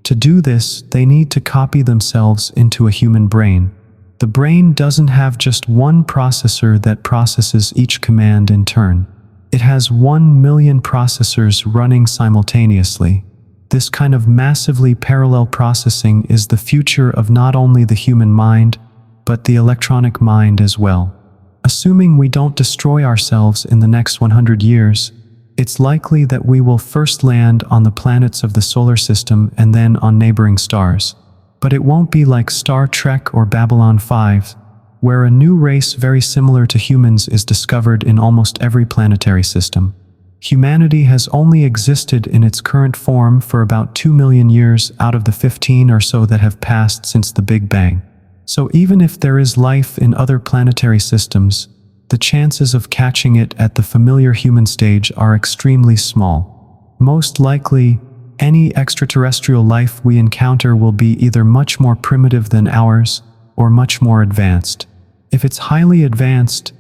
[SPEAKER 1] To do this, they need to copy themselves into a human brain. The brain doesn't have just one processor that processes each command in turn. It has 1 million processors running simultaneously. This kind of massively parallel processing is the future of not only the human mind, but the electronic mind as well. Assuming we don't destroy ourselves in the next 100 years, It's likely that we will first land on the planets of the solar system and then on neighboring stars. But it won't be like Star Trek or Babylon 5, where a new race very similar to humans is discovered in almost every planetary system. Humanity has only existed in its current form for about 2 million years out of the 15 or so that have passed since the Big Bang. So even if there is life in other planetary systems, the chances of catching it at the familiar human stage are extremely small. Most likely, any extraterrestrial life we encounter will be either much more primitive than ours or much more advanced. If it's highly advanced,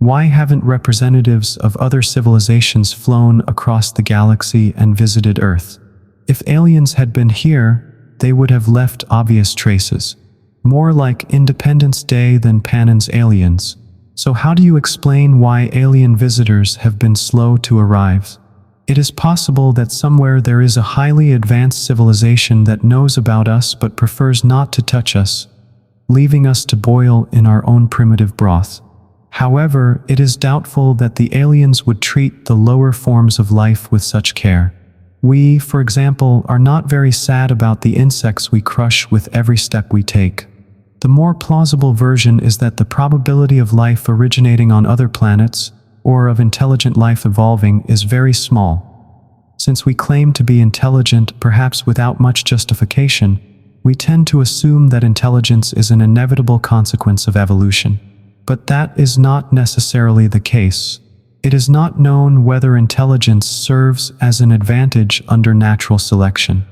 [SPEAKER 1] why haven't representatives of other civilizations flown across the galaxy and visited Earth? If aliens had been here, they would have left obvious traces. More like Independence Day than Panon's aliens. So how do you explain why alien visitors have been slow to arrive? It is possible that somewhere there is a highly advanced civilization that knows about us but prefers not to touch us, leaving us to boil in our own primitive broth. However, it is doubtful that the aliens would treat the lower forms of life with such care. We, for example, are not very sad about the insects we crush with every step we take. The more plausible version is that the probability of life originating on other planets, or of intelligent life evolving, is very small. Since we claim to be intelligent, perhaps without much justification, we tend to assume that intelligence is an inevitable consequence of evolution. But that is not necessarily the case. It is not known whether intelligence serves as an advantage under natural selection.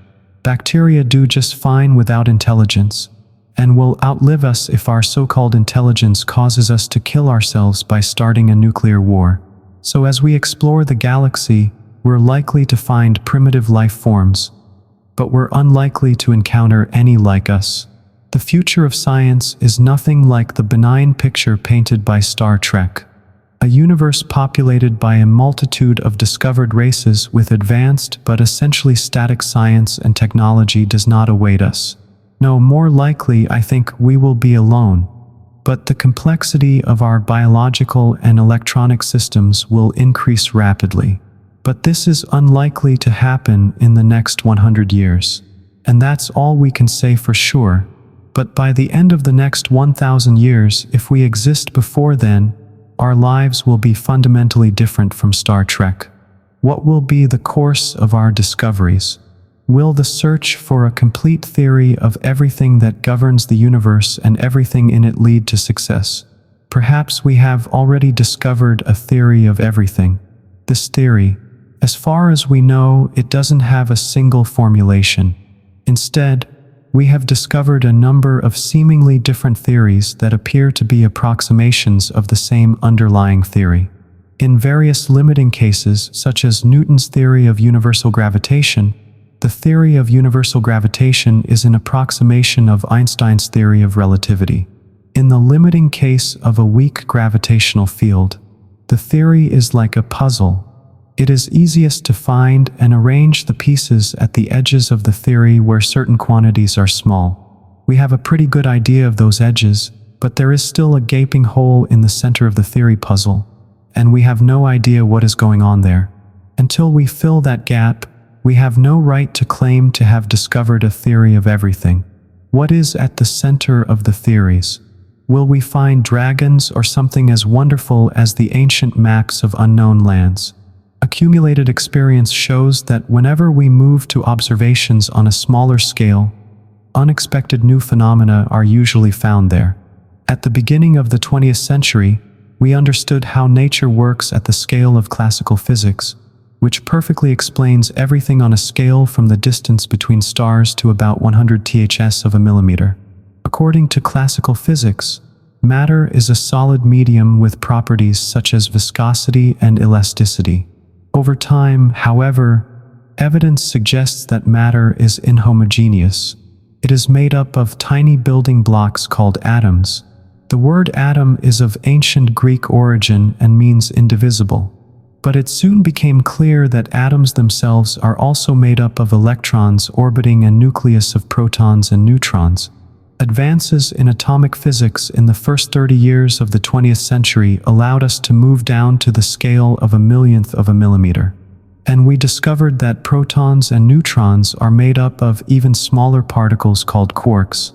[SPEAKER 1] Bacteria do just fine without intelligence, and will outlive us if our so-called intelligence causes us to kill ourselves by starting a nuclear war. So as we explore the galaxy, we're likely to find primitive life forms, but we're unlikely to encounter any like us. The future of science is nothing like the benign picture painted by Star Trek. A universe populated by a multitude of discovered races with advanced but essentially static science and technology does not await us. No, more likely, I think we will be alone. But the complexity of our biological and electronic systems will increase rapidly. But this is unlikely to happen in the next 100 years. And that's all we can say for sure. But by the end of the next 1,000 years, if we exist before then, our lives will be fundamentally different from Star Trek. What will be the course of our discoveries? Will the search for a complete theory of everything that governs the universe and everything in it lead to success? Perhaps we have already discovered a theory of everything. This theory, as far as we know, it doesn't have a single formulation. Instead, we have discovered a number of seemingly different theories that appear to be approximations of the same underlying theory. In various limiting cases, such as Newton's theory of universal gravitation, the theory of universal gravitation is an approximation of Einstein's theory of relativity. In the limiting case of a weak gravitational field, the theory is like a puzzle. It is easiest to find and arrange the pieces at the edges of the theory where certain quantities are small. We have a pretty good idea of those edges, but there is still a gaping hole in the center of the theory puzzle, and we have no idea what is going on there. Until we fill that gap, we have no right to claim to have discovered a theory of everything. What is at the center of the theories? Will we find dragons or something as wonderful as the ancient maps of unknown lands? Accumulated experience shows that whenever we move to observations on a smaller scale, unexpected new phenomena are usually found there. At the beginning of the 20th century, we understood how nature works at the scale of classical physics, which perfectly explains everything on a scale from the distance between stars to about 100 ths of a millimeter. According to classical physics, matter is a solid medium with properties such as viscosity and elasticity. Over time, however, evidence suggests that matter is inhomogeneous. It is made up of tiny building blocks called atoms. The word atom is of ancient Greek origin and means indivisible. But it soon became clear that atoms themselves are also made up of electrons orbiting a nucleus of protons and neutrons. Advances in atomic physics in the first 30 years of the 20th century allowed us to move down to the scale of a millionth of a millimeter. And we discovered that protons and neutrons are made up of even smaller particles called quarks.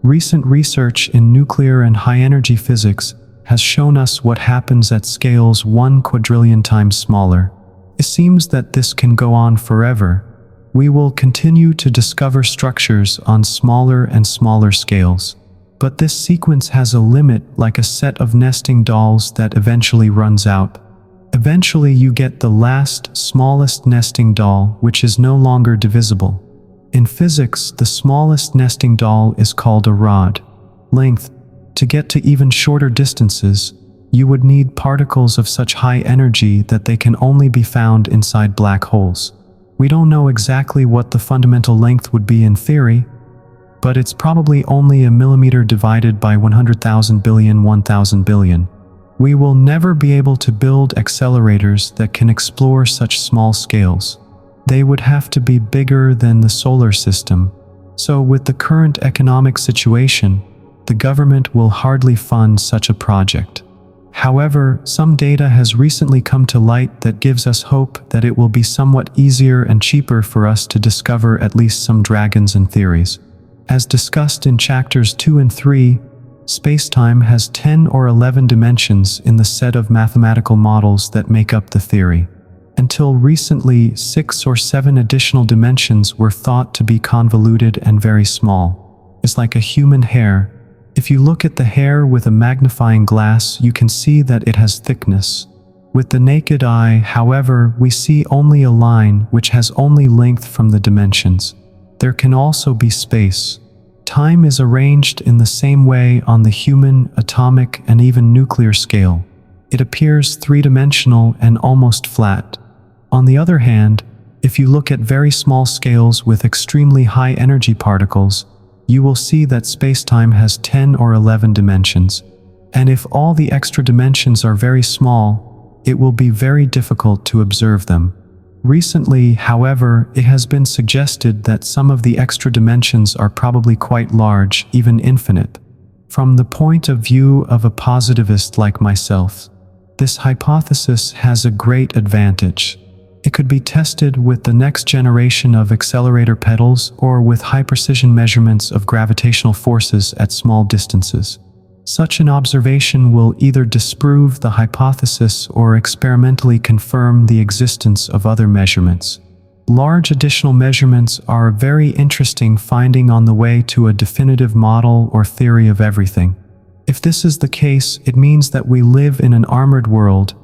[SPEAKER 1] Recent research in nuclear and high-energy physics has shown us what happens at scales 1 quadrillion times smaller. It seems that this can go on forever. We will continue to discover structures on smaller and smaller scales. But this sequence has a limit, like a set of nesting dolls that eventually runs out. Eventually you get the last, smallest nesting doll, which is no longer divisible. In physics, the smallest nesting doll is called a rod length. To get to even shorter distances, you would need particles of such high energy that they can only be found inside black holes. We don't know exactly what the fundamental length would be in theory, but it's probably only a millimeter divided by 100,000 billion, 1,000 billion. We will never be able to build accelerators that can explore such small scales. They would have to be bigger than the solar system. So with the current economic situation, the government will hardly fund such a project. However, some data has recently come to light that gives us hope that it will be somewhat easier and cheaper for us to discover at least some dragons and theories. As discussed in chapters 2 and 3, space-time has 10 or 11 dimensions in the set of mathematical models that make up the theory. Until recently, 6 or 7 additional dimensions were thought to be convoluted and very small. It's like a human hair. If you look at the hair with a magnifying glass, you can see that it has thickness. With the naked eye, however, we see only a line which has only length from the dimensions. There can also be space. Time is arranged in the same way on the human, atomic, and even nuclear scale. It appears three-dimensional and almost flat. On the other hand, if you look at very small scales with extremely high energy particles, you will see that space-time has 10 or 11 dimensions. And if all the extra dimensions are very small, it will be very difficult to observe them. Recently, however, it has been suggested that some of the extra dimensions are probably quite large, even infinite. From the point of view of a positivist like myself, this hypothesis has a great advantage. It could be tested with the next generation of accelerator pedals or with high-precision measurements of gravitational forces at small distances. Such an observation will either disprove the hypothesis or experimentally confirm the existence of other measurements. Large additional measurements are a very interesting finding on the way to a definitive model or theory of everything. If this is the case, it means that we live in an armored world,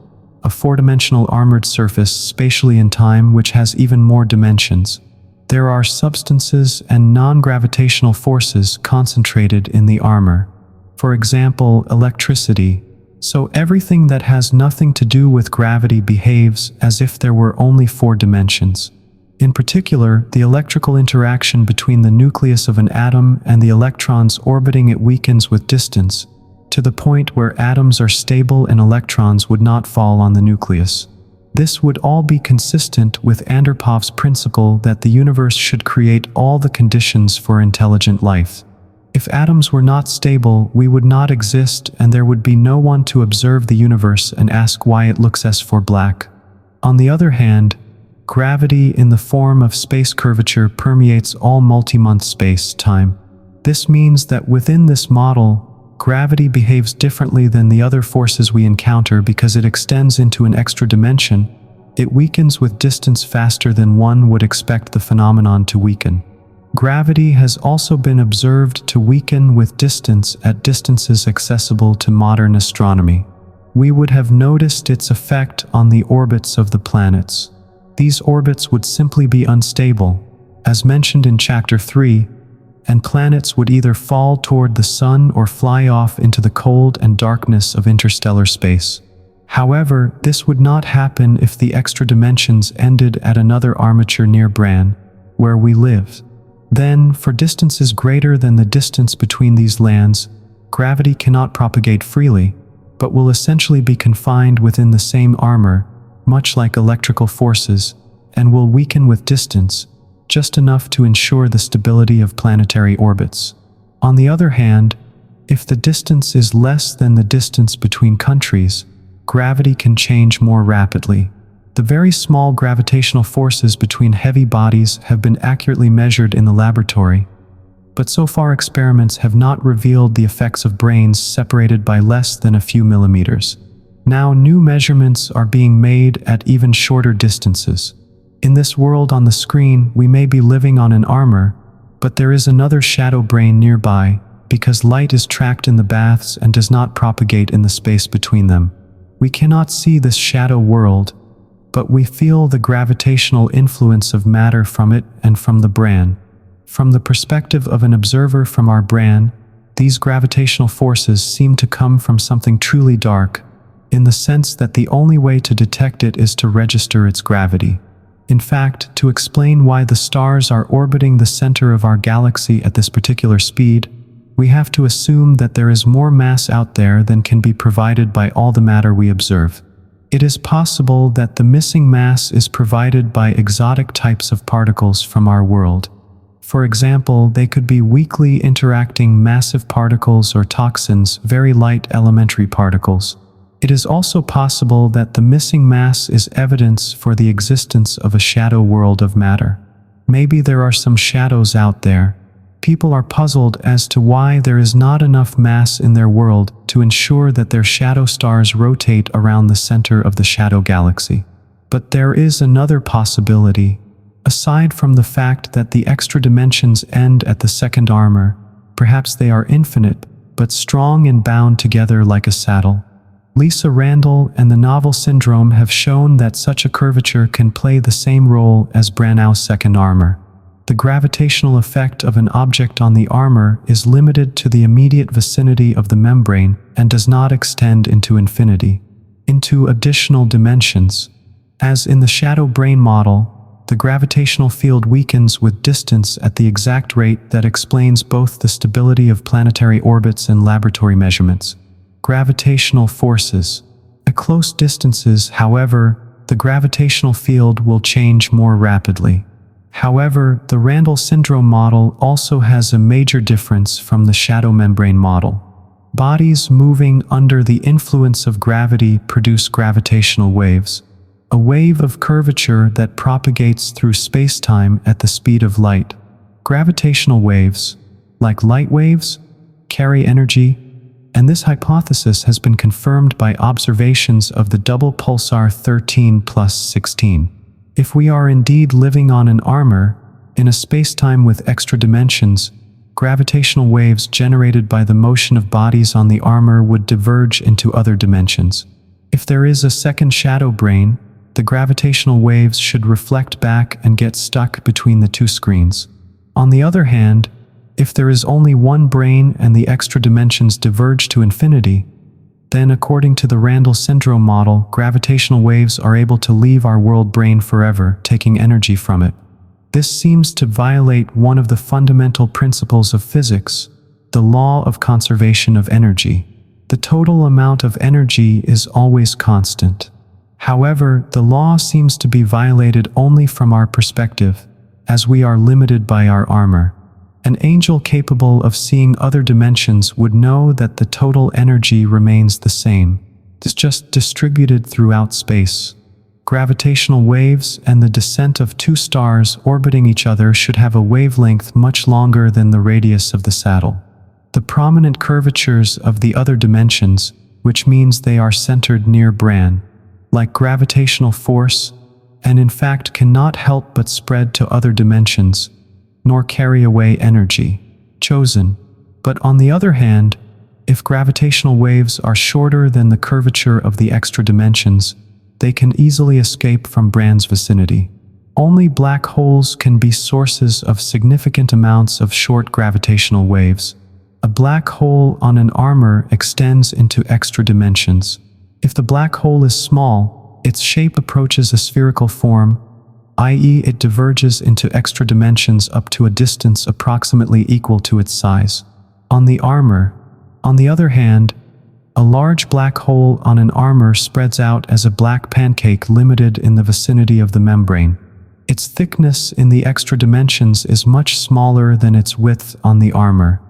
[SPEAKER 1] a four-dimensional armored surface spatially in time which has even more dimensions. There are substances and non-gravitational forces concentrated in the armor. For example, electricity. So everything that has nothing to do with gravity behaves as if there were only 4 dimensions. In particular, the electrical interaction between the nucleus of an atom and the electrons orbiting it weakens with distance, to the point where atoms are stable and electrons would not fall on the nucleus. This would all be consistent with Andropov's principle that the universe should create all the conditions for intelligent life. If atoms were not stable, we would not exist and there would be no one to observe the universe and ask why it looks as for black. On the other hand, gravity in the form of space curvature permeates all multi-month space-time. This means that within this model, gravity behaves differently than the other forces we encounter because it extends into an extra dimension. It weakens with distance faster than one would expect the phenomenon to weaken. Gravity has also been observed to weaken with distance at distances accessible to modern astronomy. We would have noticed its effect on the orbits of the planets. These orbits would simply be unstable, as mentioned in Chapter 3, and planets would either fall toward the sun or fly off into the cold and darkness of interstellar space. However, this would not happen if the extra dimensions ended at another armature near Bran, where we live. Then, for distances greater than the distance between these lands, gravity cannot propagate freely, but will essentially be confined within the same armor, much like electrical forces, and will weaken with distance, just enough to ensure the stability of planetary orbits. On the other hand, if the distance is less than the distance between countries, gravity can change more rapidly. The very small gravitational forces between heavy bodies have been accurately measured in the laboratory, but so far experiments have not revealed the effects of brains separated by less than a few millimeters. Now new measurements are being made at even shorter distances. In this world on the screen, we may be living on an armor, but there is another shadow brain nearby because light is trapped in the baths and does not propagate in the space between them. We cannot see this shadow world, but we feel the gravitational influence of matter from it and from the brain. From the perspective of an observer from our brain, these gravitational forces seem to come from something truly dark, in the sense that the only way to detect it is to register its gravity. In fact, to explain why the stars are orbiting the center of our galaxy at this particular speed, we have to assume that there is more mass out there than can be provided by all the matter we observe. It is possible that the missing mass is provided by exotic types of particles from our world. For example, they could be weakly interacting massive particles or toxins, very light elementary particles. It is also possible that the missing mass is evidence for the existence of a shadow world of matter. Maybe there are some shadows out there. People are puzzled as to why there is not enough mass in their world to ensure that their shadow stars rotate around the center of the shadow galaxy. But there is another possibility. Aside from the fact that the extra dimensions end at the second armor, perhaps they are infinite, but strong and bound together like a saddle. Lisa Randall and the novel Syndrome have shown that such a curvature can play the same role as Brannow's second armor. The gravitational effect of an object on the armor is limited to the immediate vicinity of the membrane and does not extend into infinity, into additional dimensions. As in the shadow brain model, the gravitational field weakens with distance at the exact rate that explains both the stability of planetary orbits and laboratory measurements. Gravitational forces. At close distances, however, the gravitational field will change more rapidly. However, the Randall syndrome model also has a major difference from the shadow membrane model. Bodies moving under the influence of gravity produce gravitational waves, a wave of curvature that propagates through space-time at the speed of light. Gravitational waves, like light waves, carry energy, and this hypothesis has been confirmed by observations of the double pulsar 13+16. If we are indeed living on an armor, in a space-time with extra dimensions, gravitational waves generated by the motion of bodies on the armor would diverge into other dimensions. If there is a second shadow brain, the gravitational waves should reflect back and get stuck between the two screens. On the other hand, if there is only one brain and the extra dimensions diverge to infinity, then according to the Randall syndrome model, gravitational waves are able to leave our world brain forever, taking energy from it. This seems to violate one of the fundamental principles of physics, the law of conservation of energy. The total amount of energy is always constant. However, the law seems to be violated only from our perspective, as we are limited by our armor. An angel capable of seeing other dimensions would know that the total energy remains the same. It's just distributed throughout space. Gravitational waves and the descent of two stars orbiting each other should have a wavelength much longer than the radius of the saddle. The prominent curvatures of the other dimensions, which means they are centered near Bran, like gravitational force, and in fact cannot help but spread to other dimensions, nor carry away energy chosen. But on the other hand, if gravitational waves are shorter than the curvature of the extra dimensions, they can easily escape from Bran's vicinity. Only black holes can be sources of significant amounts of short gravitational waves. A black hole on an armor extends into extra dimensions. If the black hole is small, its shape approaches a spherical form, i.e. it diverges into extra dimensions up to a distance approximately equal to its size. On the armor, on the other hand, a large black hole on an armor spreads out as a black pancake limited in the vicinity of the membrane. Its thickness in the extra dimensions is much smaller than its width on the armor.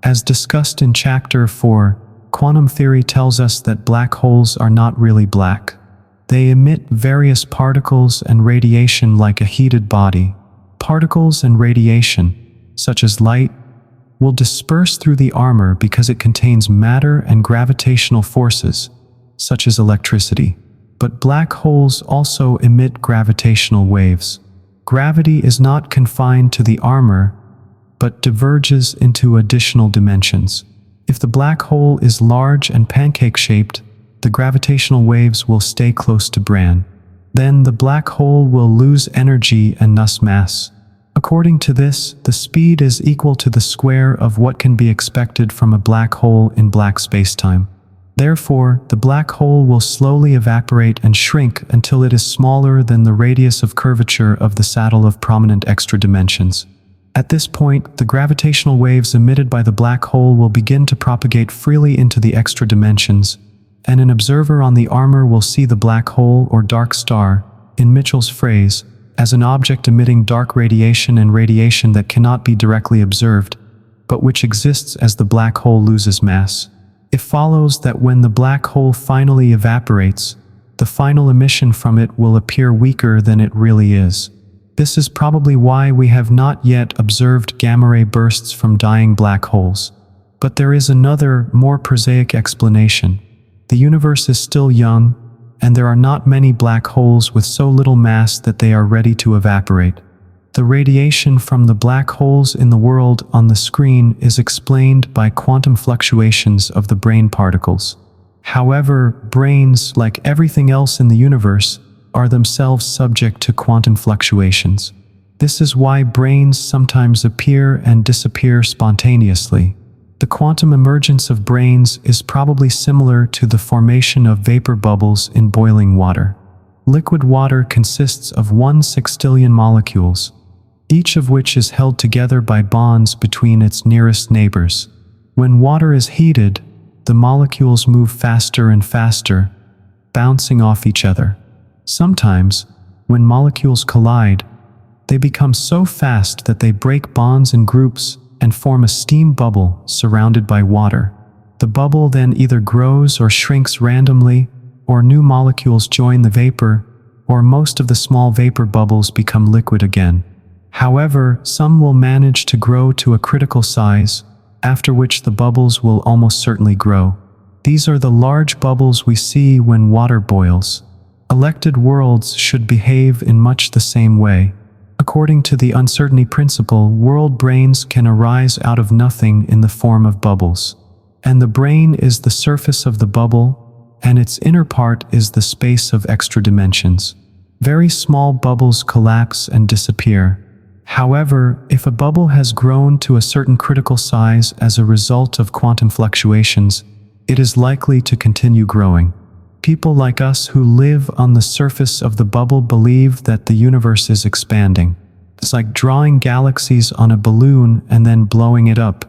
[SPEAKER 1] As discussed in Chapter 4, quantum theory tells us that black holes are not really black. They emit various particles and radiation like a heated body. Particles and radiation, such as light, will disperse through the armor because it contains matter and gravitational forces, such as electricity. But black holes also emit gravitational waves. Gravity is not confined to the armor, but diverges into additional dimensions. If the black hole is large and pancake-shaped, the gravitational waves will stay close to Bran. Then the black hole will lose energy and thus mass. According to this, the speed is equal to the square of what can be expected from a black hole in black spacetime. Therefore, the black hole will slowly evaporate and shrink until it is smaller than the radius of curvature of the saddle of prominent extra dimensions. At this point, the gravitational waves emitted by the black hole will begin to propagate freely into the extra dimensions, and an observer on the armor will see the black hole or dark star, in Mitchell's phrase, as an object emitting dark radiation and radiation that cannot be directly observed, but which exists as the black hole loses mass. It follows that when the black hole finally evaporates, the final emission from it will appear weaker than it really is. This is probably why we have not yet observed gamma-ray bursts from dying black holes. But there is another, more prosaic explanation. The universe is still young, and there are not many black holes with so little mass that they are ready to evaporate. The radiation from the black holes in the world on the screen is explained by quantum fluctuations of the brane particles. However, branes, like everything else in the universe, are themselves subject to quantum fluctuations. This is why branes sometimes appear and disappear spontaneously. The quantum emergence of branes is probably similar to the formation of vapor bubbles in boiling water. Liquid water consists of 1 sextillion molecules, each of which is held together by bonds between its nearest neighbors. When water is heated, the molecules move faster and faster, bouncing off each other. Sometimes, when molecules collide, they become so fast that they break bonds in groups and form a steam bubble surrounded by water. The bubble then either grows or shrinks randomly, or new molecules join the vapor, or most of the small vapor bubbles become liquid again. However, some will manage to grow to a critical size, after which the bubbles will almost certainly grow. These are the large bubbles we see when water boils. Elected worlds should behave in much the same way. According to the uncertainty principle, world branes can arise out of nothing in the form of bubbles. And the brane is the surface of the bubble, and its inner part is the space of extra dimensions. Very small bubbles collapse and disappear. However, if a bubble has grown to a certain critical size as a result of quantum fluctuations, it is likely to continue growing. People like us who live on the surface of the bubble believe that the universe is expanding. It's like drawing galaxies on a balloon and then blowing it up.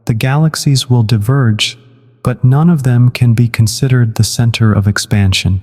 [SPEAKER 1] The galaxies will diverge, but none of them can be considered the center of expansion.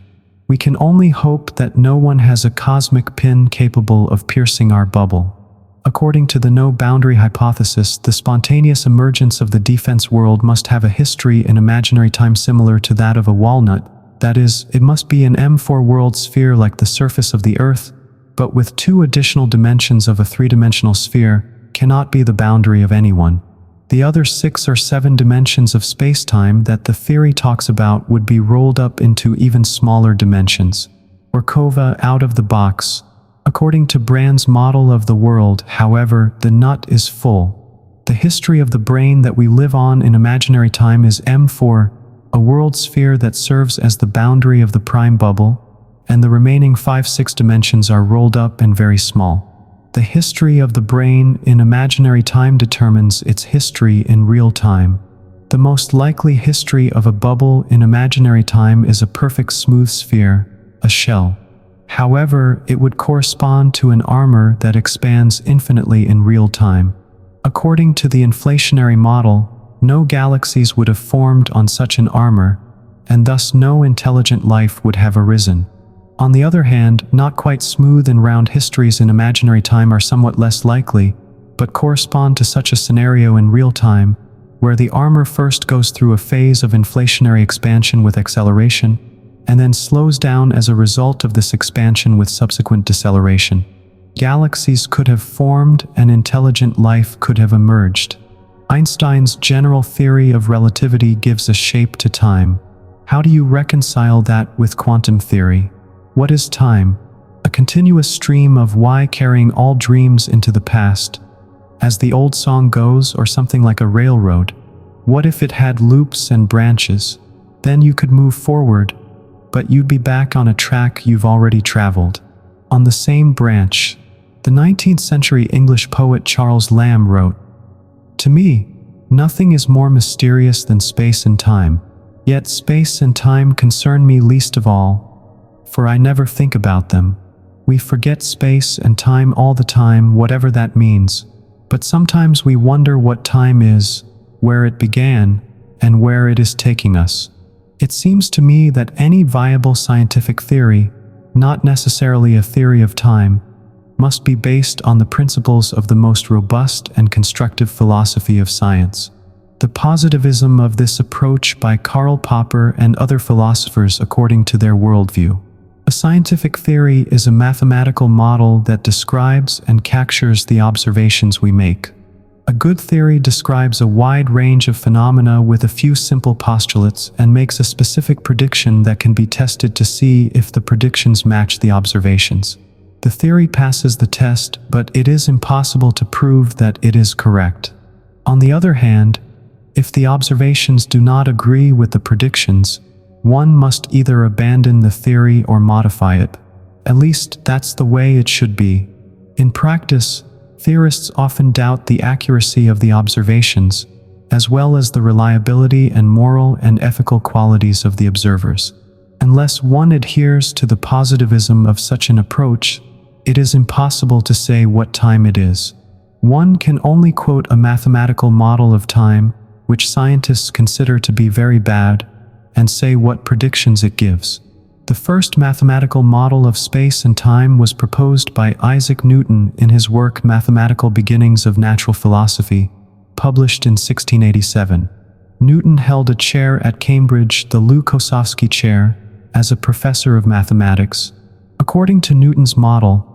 [SPEAKER 1] We can only hope that no one has a cosmic pin capable of piercing our bubble. According to the no-boundary hypothesis, the spontaneous emergence of the defense world must have a history in imaginary time similar to that of a walnut. That is, it must be an M4 world sphere like the surface of the Earth, but with 2 additional dimensions of a 3-dimensional sphere, cannot be the boundary of anyone. The other 6 or 7 dimensions of space-time that the theory talks about would be rolled up into even smaller dimensions, or cova out of the box. According to Bran's model of the world, however, the nut is full. The history of the brane that we live on in imaginary time is M4, a world sphere that serves as the boundary of the prime bubble, and the remaining 5-6 dimensions are rolled up and very small. The history of the brane in imaginary time determines its history in real time. The most likely history of a bubble in imaginary time is a perfect smooth sphere, a shell. However, it would correspond to an armor that expands infinitely in real time. According to the inflationary model, no galaxies would have formed on such an armor, and thus no intelligent life would have arisen. On the other hand, not quite smooth and round histories in imaginary time are somewhat less likely, but correspond to such a scenario in real time, where the armor first goes through a phase of inflationary expansion with acceleration, and then slows down as a result of this expansion with subsequent deceleration. Galaxies could have formed and intelligent life could have emerged. Einstein's general theory of relativity gives a shape to time. How do you reconcile that with quantum theory? What is time? A continuous stream of why carrying all dreams into the past. As the old song goes, or something like a railroad. What if it had loops and branches? Then you could move forward, but you'd be back on a track you've already traveled. On the same branch. The 19th century English poet Charles Lamb wrote, "To me, nothing is more mysterious than space and time. Yet space and time concern me least of all, for I never think about them. We forget space and time all the time, whatever that means. But sometimes we wonder what time is, where it began, and where it is taking us." It seems to me that any viable scientific theory, not necessarily a theory of time, must be based on the principles of the most robust and constructive philosophy of science. The positivism of this approach by Karl Popper and other philosophers according to their worldview. A scientific theory is a mathematical model that describes and captures the observations we make. A good theory describes a wide range of phenomena with a few simple postulates and makes a specific prediction that can be tested to see if the predictions match the observations. The theory passes the test, but it is impossible to prove that it is correct. On the other hand, if the observations do not agree with the predictions, one must either abandon the theory or modify it. At least that's the way it should be. In practice, theorists often doubt the accuracy of the observations, as well as the reliability and moral and ethical qualities of the observers. Unless one adheres to the positivism of such an approach, it is impossible to say what time it is. One can only quote a mathematical model of time, which scientists consider to be very bad, and say what predictions it gives. The first mathematical model of space and time was proposed by Isaac Newton in his work Mathematical Beginnings of Natural Philosophy, published in 1687. Newton held a chair at Cambridge, the Lou Kosofsky Chair, as a professor of mathematics. According to Newton's model,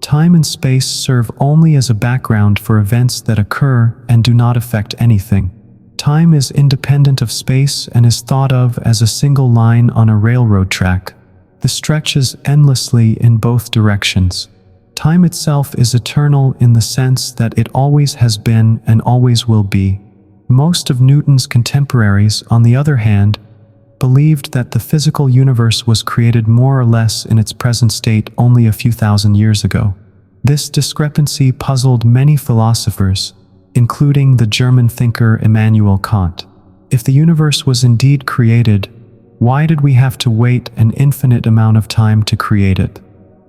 [SPEAKER 1] time and space serve only as a background for events that occur and do not affect anything. Time is independent of space and is thought of as a single line on a railroad track. This stretches endlessly in both directions. Time itself is eternal in the sense that it always has been and always will be. Most of Newton's contemporaries, on the other hand, believed that the physical universe was created more or less in its present state only a few thousand years ago. This discrepancy puzzled many philosophers, including the German thinker Immanuel Kant. If the universe was indeed created, why did we have to wait an infinite amount of time to create it?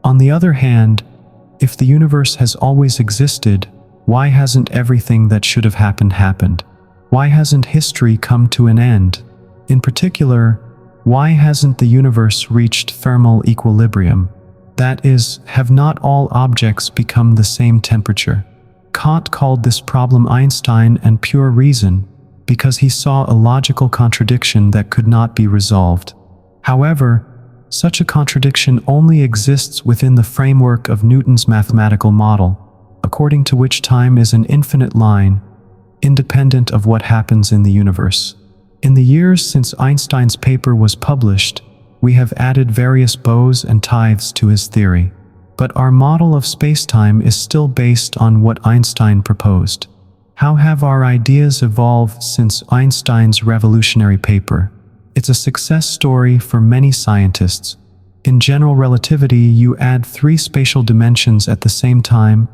[SPEAKER 1] On the other hand, if the universe has always existed, why hasn't everything that should have happened? Why hasn't history come to an end? In particular, why hasn't the universe reached thermal equilibrium? That is, have not all objects become the same temperature? Kant called this problem Einstein and pure reason, because he saw a logical contradiction that could not be resolved. However, such a contradiction only exists within the framework of Newton's mathematical model, according to which time is an infinite line, independent of what happens in the universe. In the years since Einstein's paper was published, we have added various bows and tithes to his theory. But our model of spacetime is still based on what Einstein proposed. How have our ideas evolved since Einstein's revolutionary paper? It's a success story for many scientists. In general relativity, you add 3 spatial dimensions at the same time,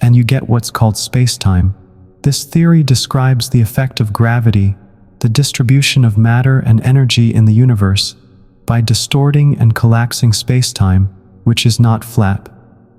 [SPEAKER 1] and you get what's called spacetime. This theory describes the effect of gravity, the distribution of matter and energy in the universe, by distorting and collapsing spacetime, which is not flat.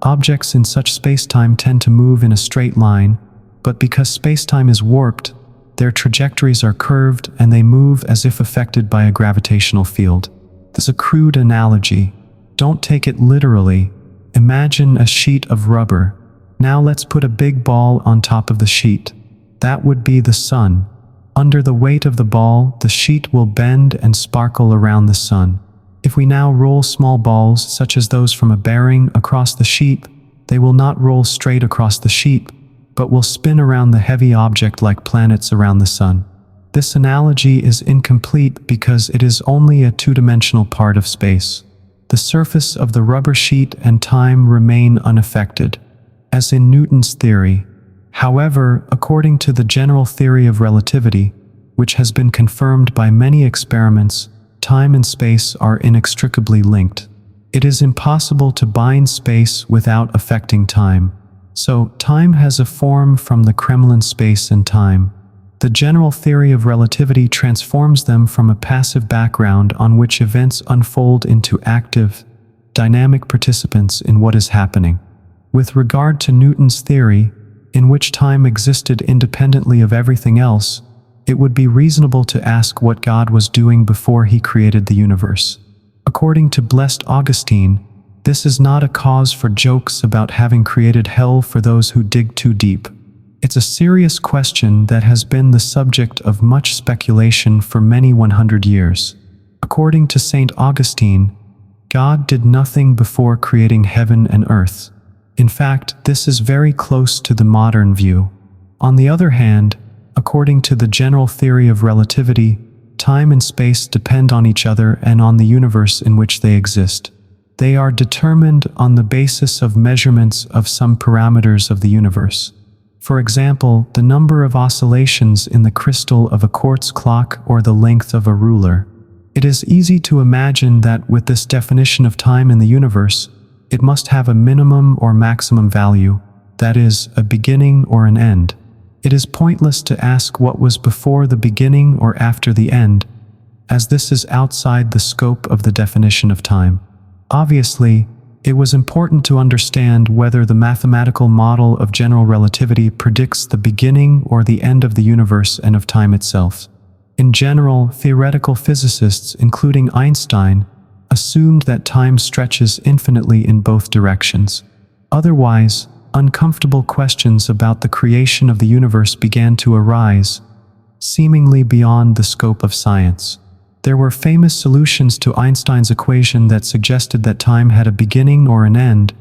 [SPEAKER 1] Objects in such spacetime tend to move in a straight line, but because spacetime is warped, their trajectories are curved and they move as if affected by a gravitational field. This is a crude analogy. Don't take it literally. Imagine a sheet of rubber. Now let's put a big ball on top of the sheet. That would be the sun. Under the weight of the ball, the sheet will bend and sparkle around the sun. If we now roll small balls, such as those from a bearing, across the sheet, they will not roll straight across the sheet, but will spin around the heavy object like planets around the sun. This analogy is incomplete because it is only a two-dimensional part of space. The surface of the rubber sheet and time remain unaffected, as in Newton's theory. However, according to the general theory of relativity, which has been confirmed by many experiments, time and space are inextricably linked. It is impossible to bind space without affecting time. So, time has a form from the Kremlin space and time. The general theory of relativity transforms them from a passive background on which events unfold into active, dynamic participants in what is happening. With regard to Newton's theory, in which time existed independently of everything else, it would be reasonable to ask what God was doing before he created the universe. According to Blessed Augustine, this is not a cause for jokes about having created hell for those who dig too deep. It's a serious question that has been the subject of much speculation for many 100 years. According to St. Augustine, God did nothing before creating heaven and earth. In fact, this is very close to the modern view. On the other hand, according to the general theory of relativity, time and space depend on each other and on the universe in which they exist. They are determined on the basis of measurements of some parameters of the universe. For example, the number of oscillations in the crystal of a quartz clock or the length of a ruler. It is easy to imagine that with this definition of time in the universe, it must have a minimum or maximum value, that is, a beginning or an end. It is pointless to ask what was before the beginning or after the end, as this is outside the scope of the definition of time. Obviously, it was important to understand whether the mathematical model of general relativity predicts the beginning or the end of the universe and of time itself. In general, theoretical physicists, including Einstein, assumed that time stretches infinitely in both directions. Otherwise, uncomfortable questions about the creation of the universe began to arise, seemingly beyond the scope of science. There were famous solutions to Einstein's equation that suggested that time had a beginning or an end,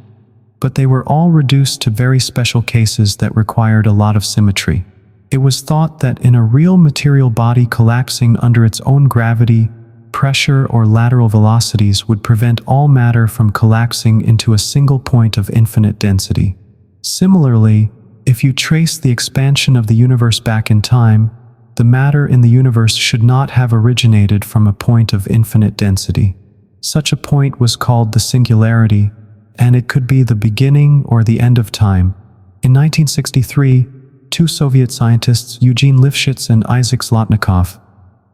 [SPEAKER 1] but they were all reduced to very special cases that required a lot of symmetry. It was thought that in a real material body collapsing under its own gravity, pressure or lateral velocities would prevent all matter from collapsing into a single point of infinite density. Similarly, if you trace the expansion of the universe back in time, the matter in the universe should not have originated from a point of infinite density. Such a point was called the singularity, and it could be the beginning or the end of time. In 1963, two Soviet scientists, Eugene Lifshitz and Isaac Zlotnikov,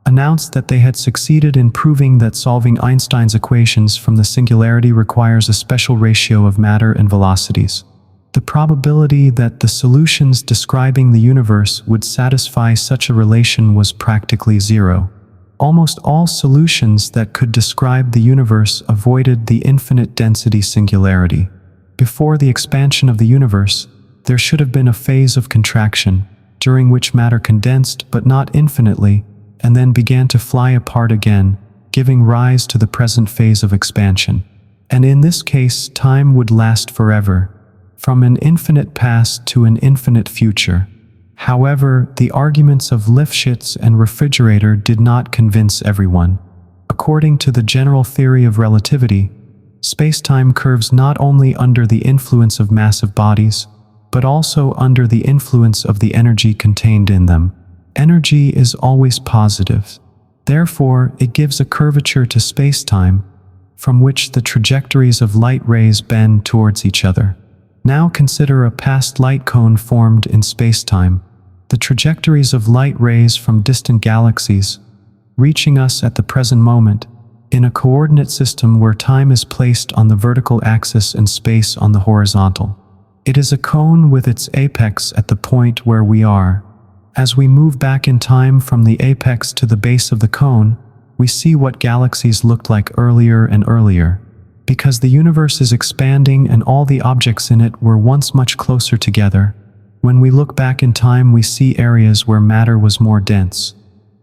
[SPEAKER 1] announced that they had succeeded in proving that solving Einstein's equations from the singularity requires a special ratio of matter and velocities. The probability that the solutions describing the universe would satisfy such a relation was practically zero. Almost all solutions that could describe the universe avoided the infinite density singularity. Before the expansion of the universe, there should have been a phase of contraction, during which matter condensed but not infinitely, and then began to fly apart again, giving rise to the present phase of expansion. And in this case, time would last forever, from an infinite past to an infinite future. However, the arguments of Lifshitz and refrigerator did not convince everyone. According to the general theory of relativity, space-time curves not only under the influence of massive bodies, but also under the influence of the energy contained in them. Energy is always positive. Therefore, it gives a curvature to space-time, from which the trajectories of light rays bend towards each other. Now consider a past light cone formed in space-time. The trajectories of light rays from distant galaxies, reaching us at the present moment, in a coordinate system where time is placed on the vertical axis and space on the horizontal. It is a cone with its apex at the point where we are. As we move back in time from the apex to the base of the cone, we see what galaxies looked like earlier and earlier. Because the universe is expanding and all the objects in it were once much closer together, when we look back in time we see areas where matter was more dense.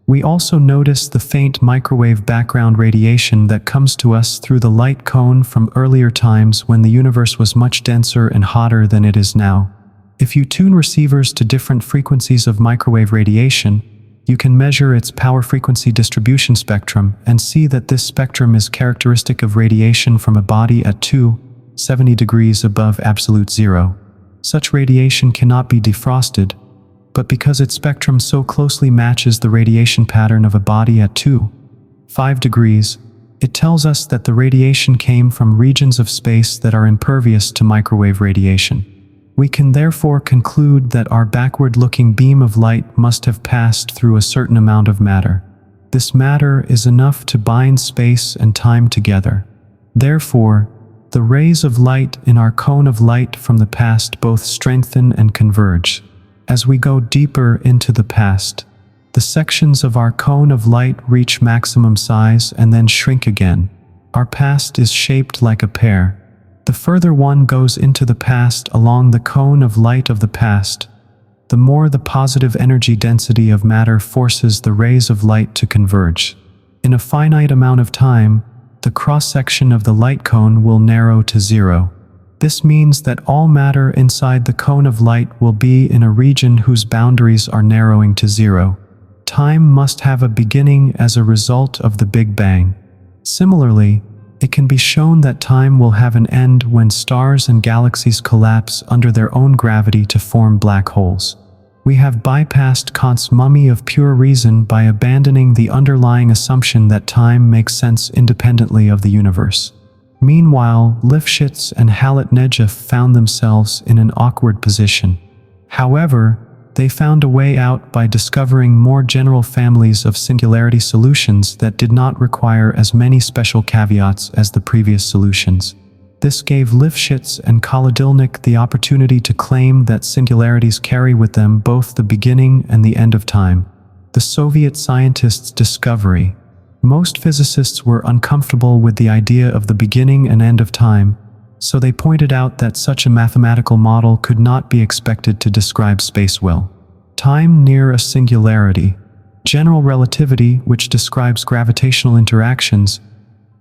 [SPEAKER 1] We also notice the faint microwave background radiation that comes to us through the light cone from earlier times when the universe was much denser and hotter than it is now. If you tune receivers to different frequencies of microwave radiation, you can measure its power frequency distribution spectrum and see that this spectrum is characteristic of radiation from a body at 270 degrees above absolute zero. Such radiation cannot be defrosted, but because its spectrum so closely matches the radiation pattern of a body at 5 degrees, it tells us that the radiation came from regions of space that are impervious to microwave radiation. We can therefore conclude that our backward-looking beam of light must have passed through a certain amount of matter. This matter is enough to bind space and time together. Therefore, the rays of light in our cone of light from the past both strengthen and converge. As we go deeper into the past, the sections of our cone of light reach maximum size and then shrink again. Our past is shaped like a pear. The further one goes into the past along the cone of light of the past, the more the positive energy density of matter forces the rays of light to converge. In a finite amount of time, the cross-section of the light cone will narrow to zero. This means that all matter inside the cone of light will be in a region whose boundaries are narrowing to zero. Time must have a beginning as a result of the Big Bang. Similarly, it can be shown that time will have an end when stars and galaxies collapse under their own gravity to form black holes. We have bypassed Kant's mummy of pure reason by abandoning the underlying assumption that time makes sense independently of the universe. Meanwhile, Lifshitz and Halit Negev found themselves in an awkward position. However, they found a way out by discovering more general families of singularity solutions that did not require as many special caveats as the previous solutions. This gave Lifshitz and Kolodilnik the opportunity to claim that singularities carry with them both the beginning and the end of time. The Soviet scientists' discovery. Most physicists were uncomfortable with the idea of the beginning and end of time, so they pointed out that such a mathematical model could not be expected to describe space well. Time near a singularity. General relativity, which describes gravitational interactions,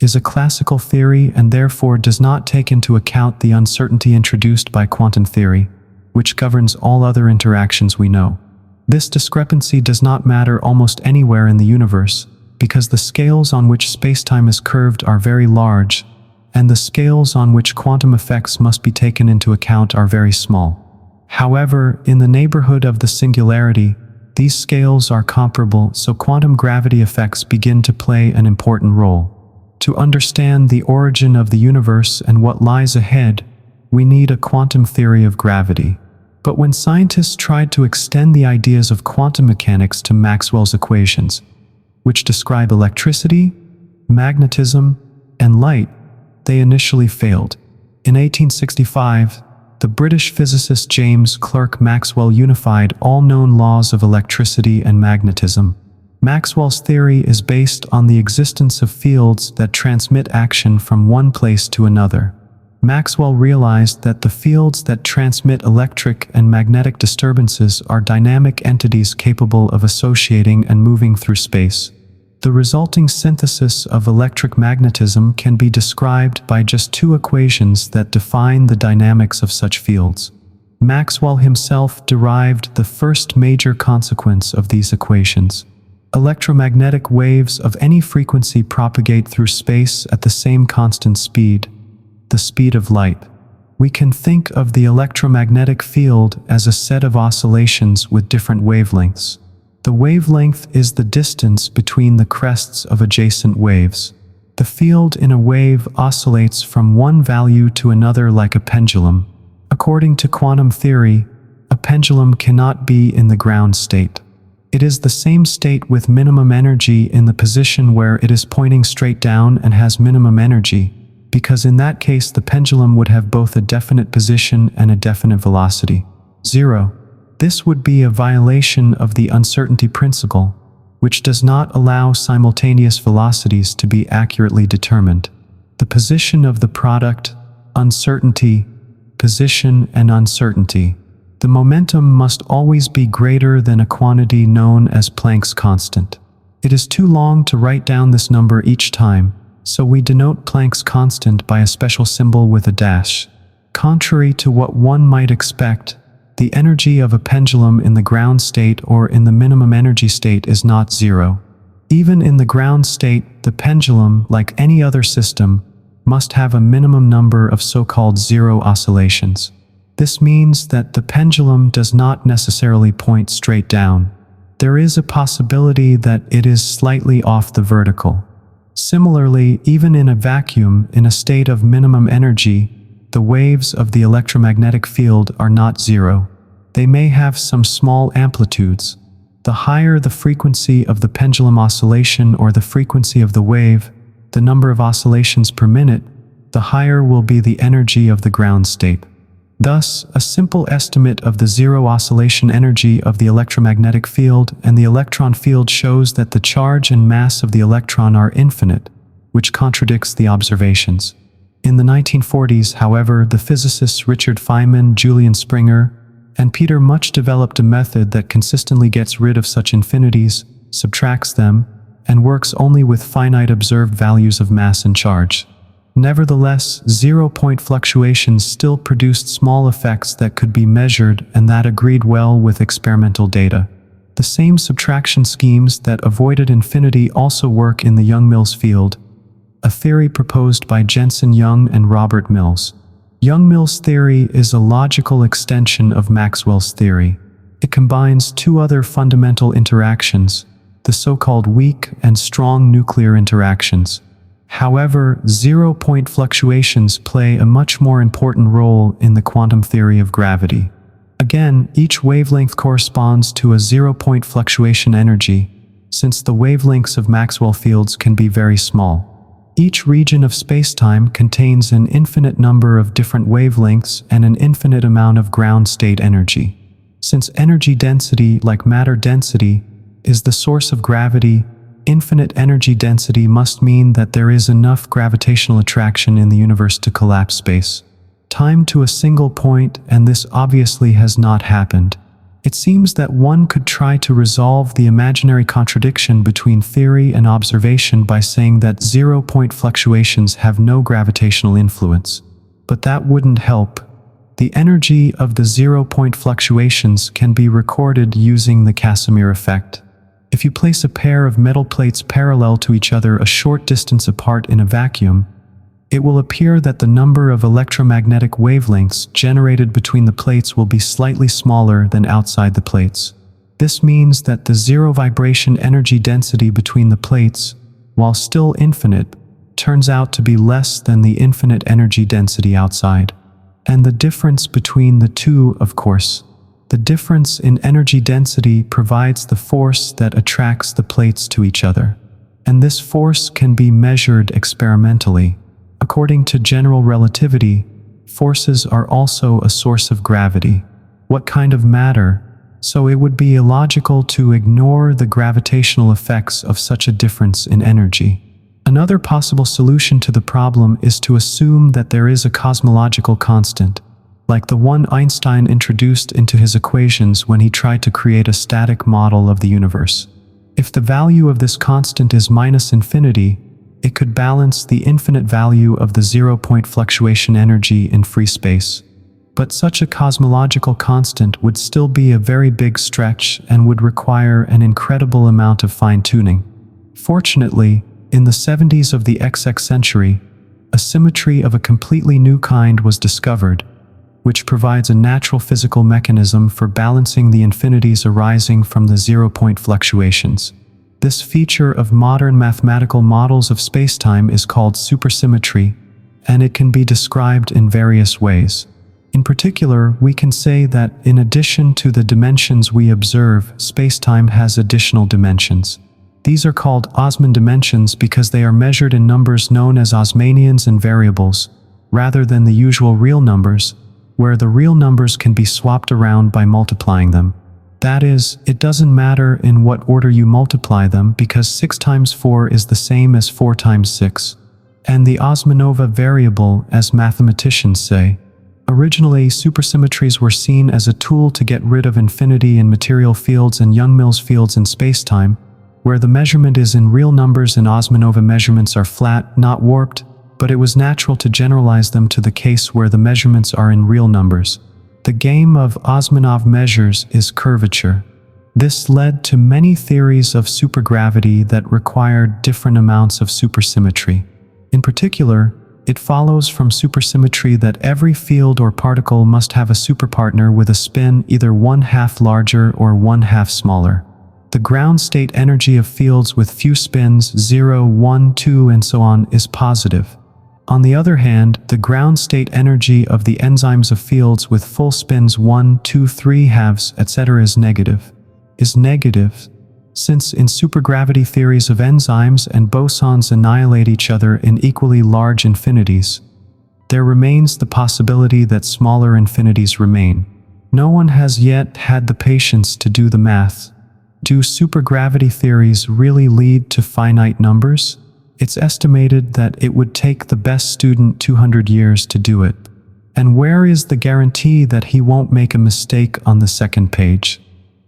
[SPEAKER 1] is a classical theory and therefore does not take into account the uncertainty introduced by quantum theory, which governs all other interactions we know. This discrepancy does not matter almost anywhere in the universe, because the scales on which spacetime is curved are very large, and the scales on which quantum effects must be taken into account are very small. However, in the neighborhood of the singularity, these scales are comparable, so quantum gravity effects begin to play an important role. To understand the origin of the universe and what lies ahead, we need a quantum theory of gravity. But when scientists tried to extend the ideas of quantum mechanics to Maxwell's equations, which describe electricity, magnetism, and light, they initially failed. In 1865, the British physicist James Clerk Maxwell unified all known laws of electricity and magnetism. Maxwell's theory is based on the existence of fields that transmit action from one place to another. Maxwell realized that the fields that transmit electric and magnetic disturbances are dynamic entities capable of associating and moving through space. The resulting synthesis of electric magnetism can be described by just two equations that define the dynamics of such fields. Maxwell himself derived the first major consequence of these equations. Electromagnetic waves of any frequency propagate through space at the same constant speed, the speed of light. We can think of the electromagnetic field as a set of oscillations with different wavelengths. The wavelength is the distance between the crests of adjacent waves. The field in a wave oscillates from one value to another like a pendulum. According to quantum theory, a pendulum cannot be in the ground state. It is the same state with minimum energy in the position where it is pointing straight down and has minimum energy, because in that case the pendulum would have both a definite position and a definite velocity. 0. This would be a violation of the uncertainty principle, which does not allow simultaneous velocities to be accurately determined. The position of the product, uncertainty, position and uncertainty. The momentum must always be greater than a quantity known as Planck's constant. It is too long to write down this number each time, so we denote Planck's constant by a special symbol with a dash. Contrary to what one might expect, the energy of a pendulum in the ground state or in the minimum energy state is not zero. Even in the ground state, the pendulum, like any other system, must have a minimum number of so-called zero oscillations. This means that the pendulum does not necessarily point straight down. There is a possibility that it is slightly off the vertical. Similarly, even in a vacuum, in a state of minimum energy, the waves of the electromagnetic field are not zero. They may have some small amplitudes. The higher the frequency of the pendulum oscillation or the frequency of the wave, the number of oscillations per minute, the higher will be the energy of the ground state. Thus, a simple estimate of the zero oscillation energy of the electromagnetic field and the electron field shows that the charge and mass of the electron are infinite, which contradicts the observations. In the 1940s, however, the physicists Richard Feynman, Julian Springer, and Peter Much developed a method that consistently gets rid of such infinities, subtracts them, and works only with finite observed values of mass and charge. Nevertheless, zero-point fluctuations still produced small effects that could be measured and that agreed well with experimental data. The same subtraction schemes that avoided infinity also work in the Young-Mills field, a theory proposed by Jensen Young and Robert Mills. Young-Mills theory is a logical extension of Maxwell's theory. It combines two other fundamental interactions, the so-called weak and strong nuclear interactions. However, zero-point fluctuations play a much more important role in the quantum theory of gravity. Again, each wavelength corresponds to a zero-point fluctuation energy, since the wavelengths of Maxwell fields can be very small. Each region of spacetime contains an infinite number of different wavelengths and an infinite amount of ground state energy. Since energy density, like matter density, is the source of gravity, infinite energy density must mean that there is enough gravitational attraction in the universe to collapse space. Time to a single point, and this obviously has not happened. It seems that one could try to resolve the imaginary contradiction between theory and observation by saying that zero-point fluctuations have no gravitational influence. But that wouldn't help. The energy of the zero-point fluctuations can be recorded using the Casimir effect. If you place a pair of metal plates parallel to each other a short distance apart in a vacuum, it will appear that the number of electromagnetic wavelengths generated between the plates will be slightly smaller than outside the plates. This means that the zero vibration energy density between the plates, while still infinite, turns out to be less than the infinite energy density outside. And the difference between the two, of course, the difference in energy density provides the force that attracts the plates to each other. And this force can be measured experimentally. According to general relativity, forces are also a source of gravity. What kind of matter? So it would be illogical to ignore the gravitational effects of such a difference in energy. Another possible solution to the problem is to assume that there is a cosmological constant, like the one Einstein introduced into his equations when he tried to create a static model of the universe. If the value of this constant is minus infinity, it could balance the infinite value of the zero-point fluctuation energy in free space. But such a cosmological constant would still be a very big stretch and would require an incredible amount of fine-tuning. Fortunately, in the 70s of the XX century, a symmetry of a completely new kind was discovered, which provides a natural physical mechanism for balancing the infinities arising from the zero-point fluctuations. This feature of modern mathematical models of spacetime is called supersymmetry, and it can be described in various ways. In particular, we can say that in addition to the dimensions we observe, spacetime has additional dimensions. These are called Osman dimensions because they are measured in numbers known as Osmanians and variables, rather than the usual real numbers, where the real numbers can be swapped around by multiplying them. That is, it doesn't matter in what order you multiply them because 6 times 4 is the same as 4 times 6. And the Osmanova variable, as mathematicians say. Originally, supersymmetries were seen as a tool to get rid of infinity in material fields and Young-Mills fields in spacetime, where the measurement is in real numbers and Osmanova measurements are flat, not warped, but it was natural to generalize them to the case where the measurements are in real numbers. The game of Osmanov measures is curvature. This led to many theories of supergravity that required different amounts of supersymmetry. In particular, it follows from supersymmetry that every field or particle must have a superpartner with a spin either 1/2 larger or 1/2 smaller. The ground state energy of fields with few spins, 0, 1, 2, and so on, is positive. On the other hand, the ground state energy of the enzymes of fields with full spins 1, 2, 3 halves, etc. is negative. Since in supergravity theories of enzymes and bosons annihilate each other in equally large infinities, there remains the possibility that smaller infinities remain. No one has yet had the patience to do the math. Do supergravity theories really lead to finite numbers? It's estimated that it would take the best student 200 years to do it. And where is the guarantee that he won't make a mistake on the second page?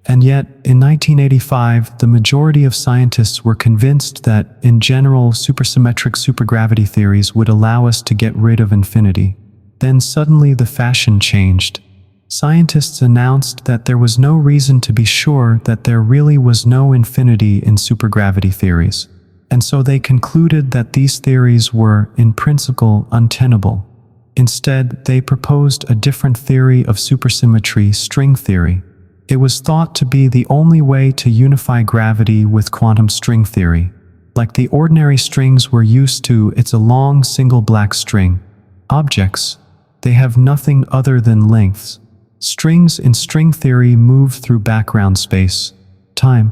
[SPEAKER 1] And yet, in 1985, the majority of scientists were convinced that, in general, supersymmetric supergravity theories would allow us to get rid of infinity. Then suddenly the fashion changed. Scientists announced that there was no reason to be sure that there really was no infinity in supergravity theories. And so they concluded that these theories were, in principle, untenable. Instead, they proposed a different theory of supersymmetry, string theory. It was thought to be the only way to unify gravity with quantum string theory. Like the ordinary strings we're used to, it's a long single black string. Objects, they have nothing other than lengths. Strings in string theory move through background space, time.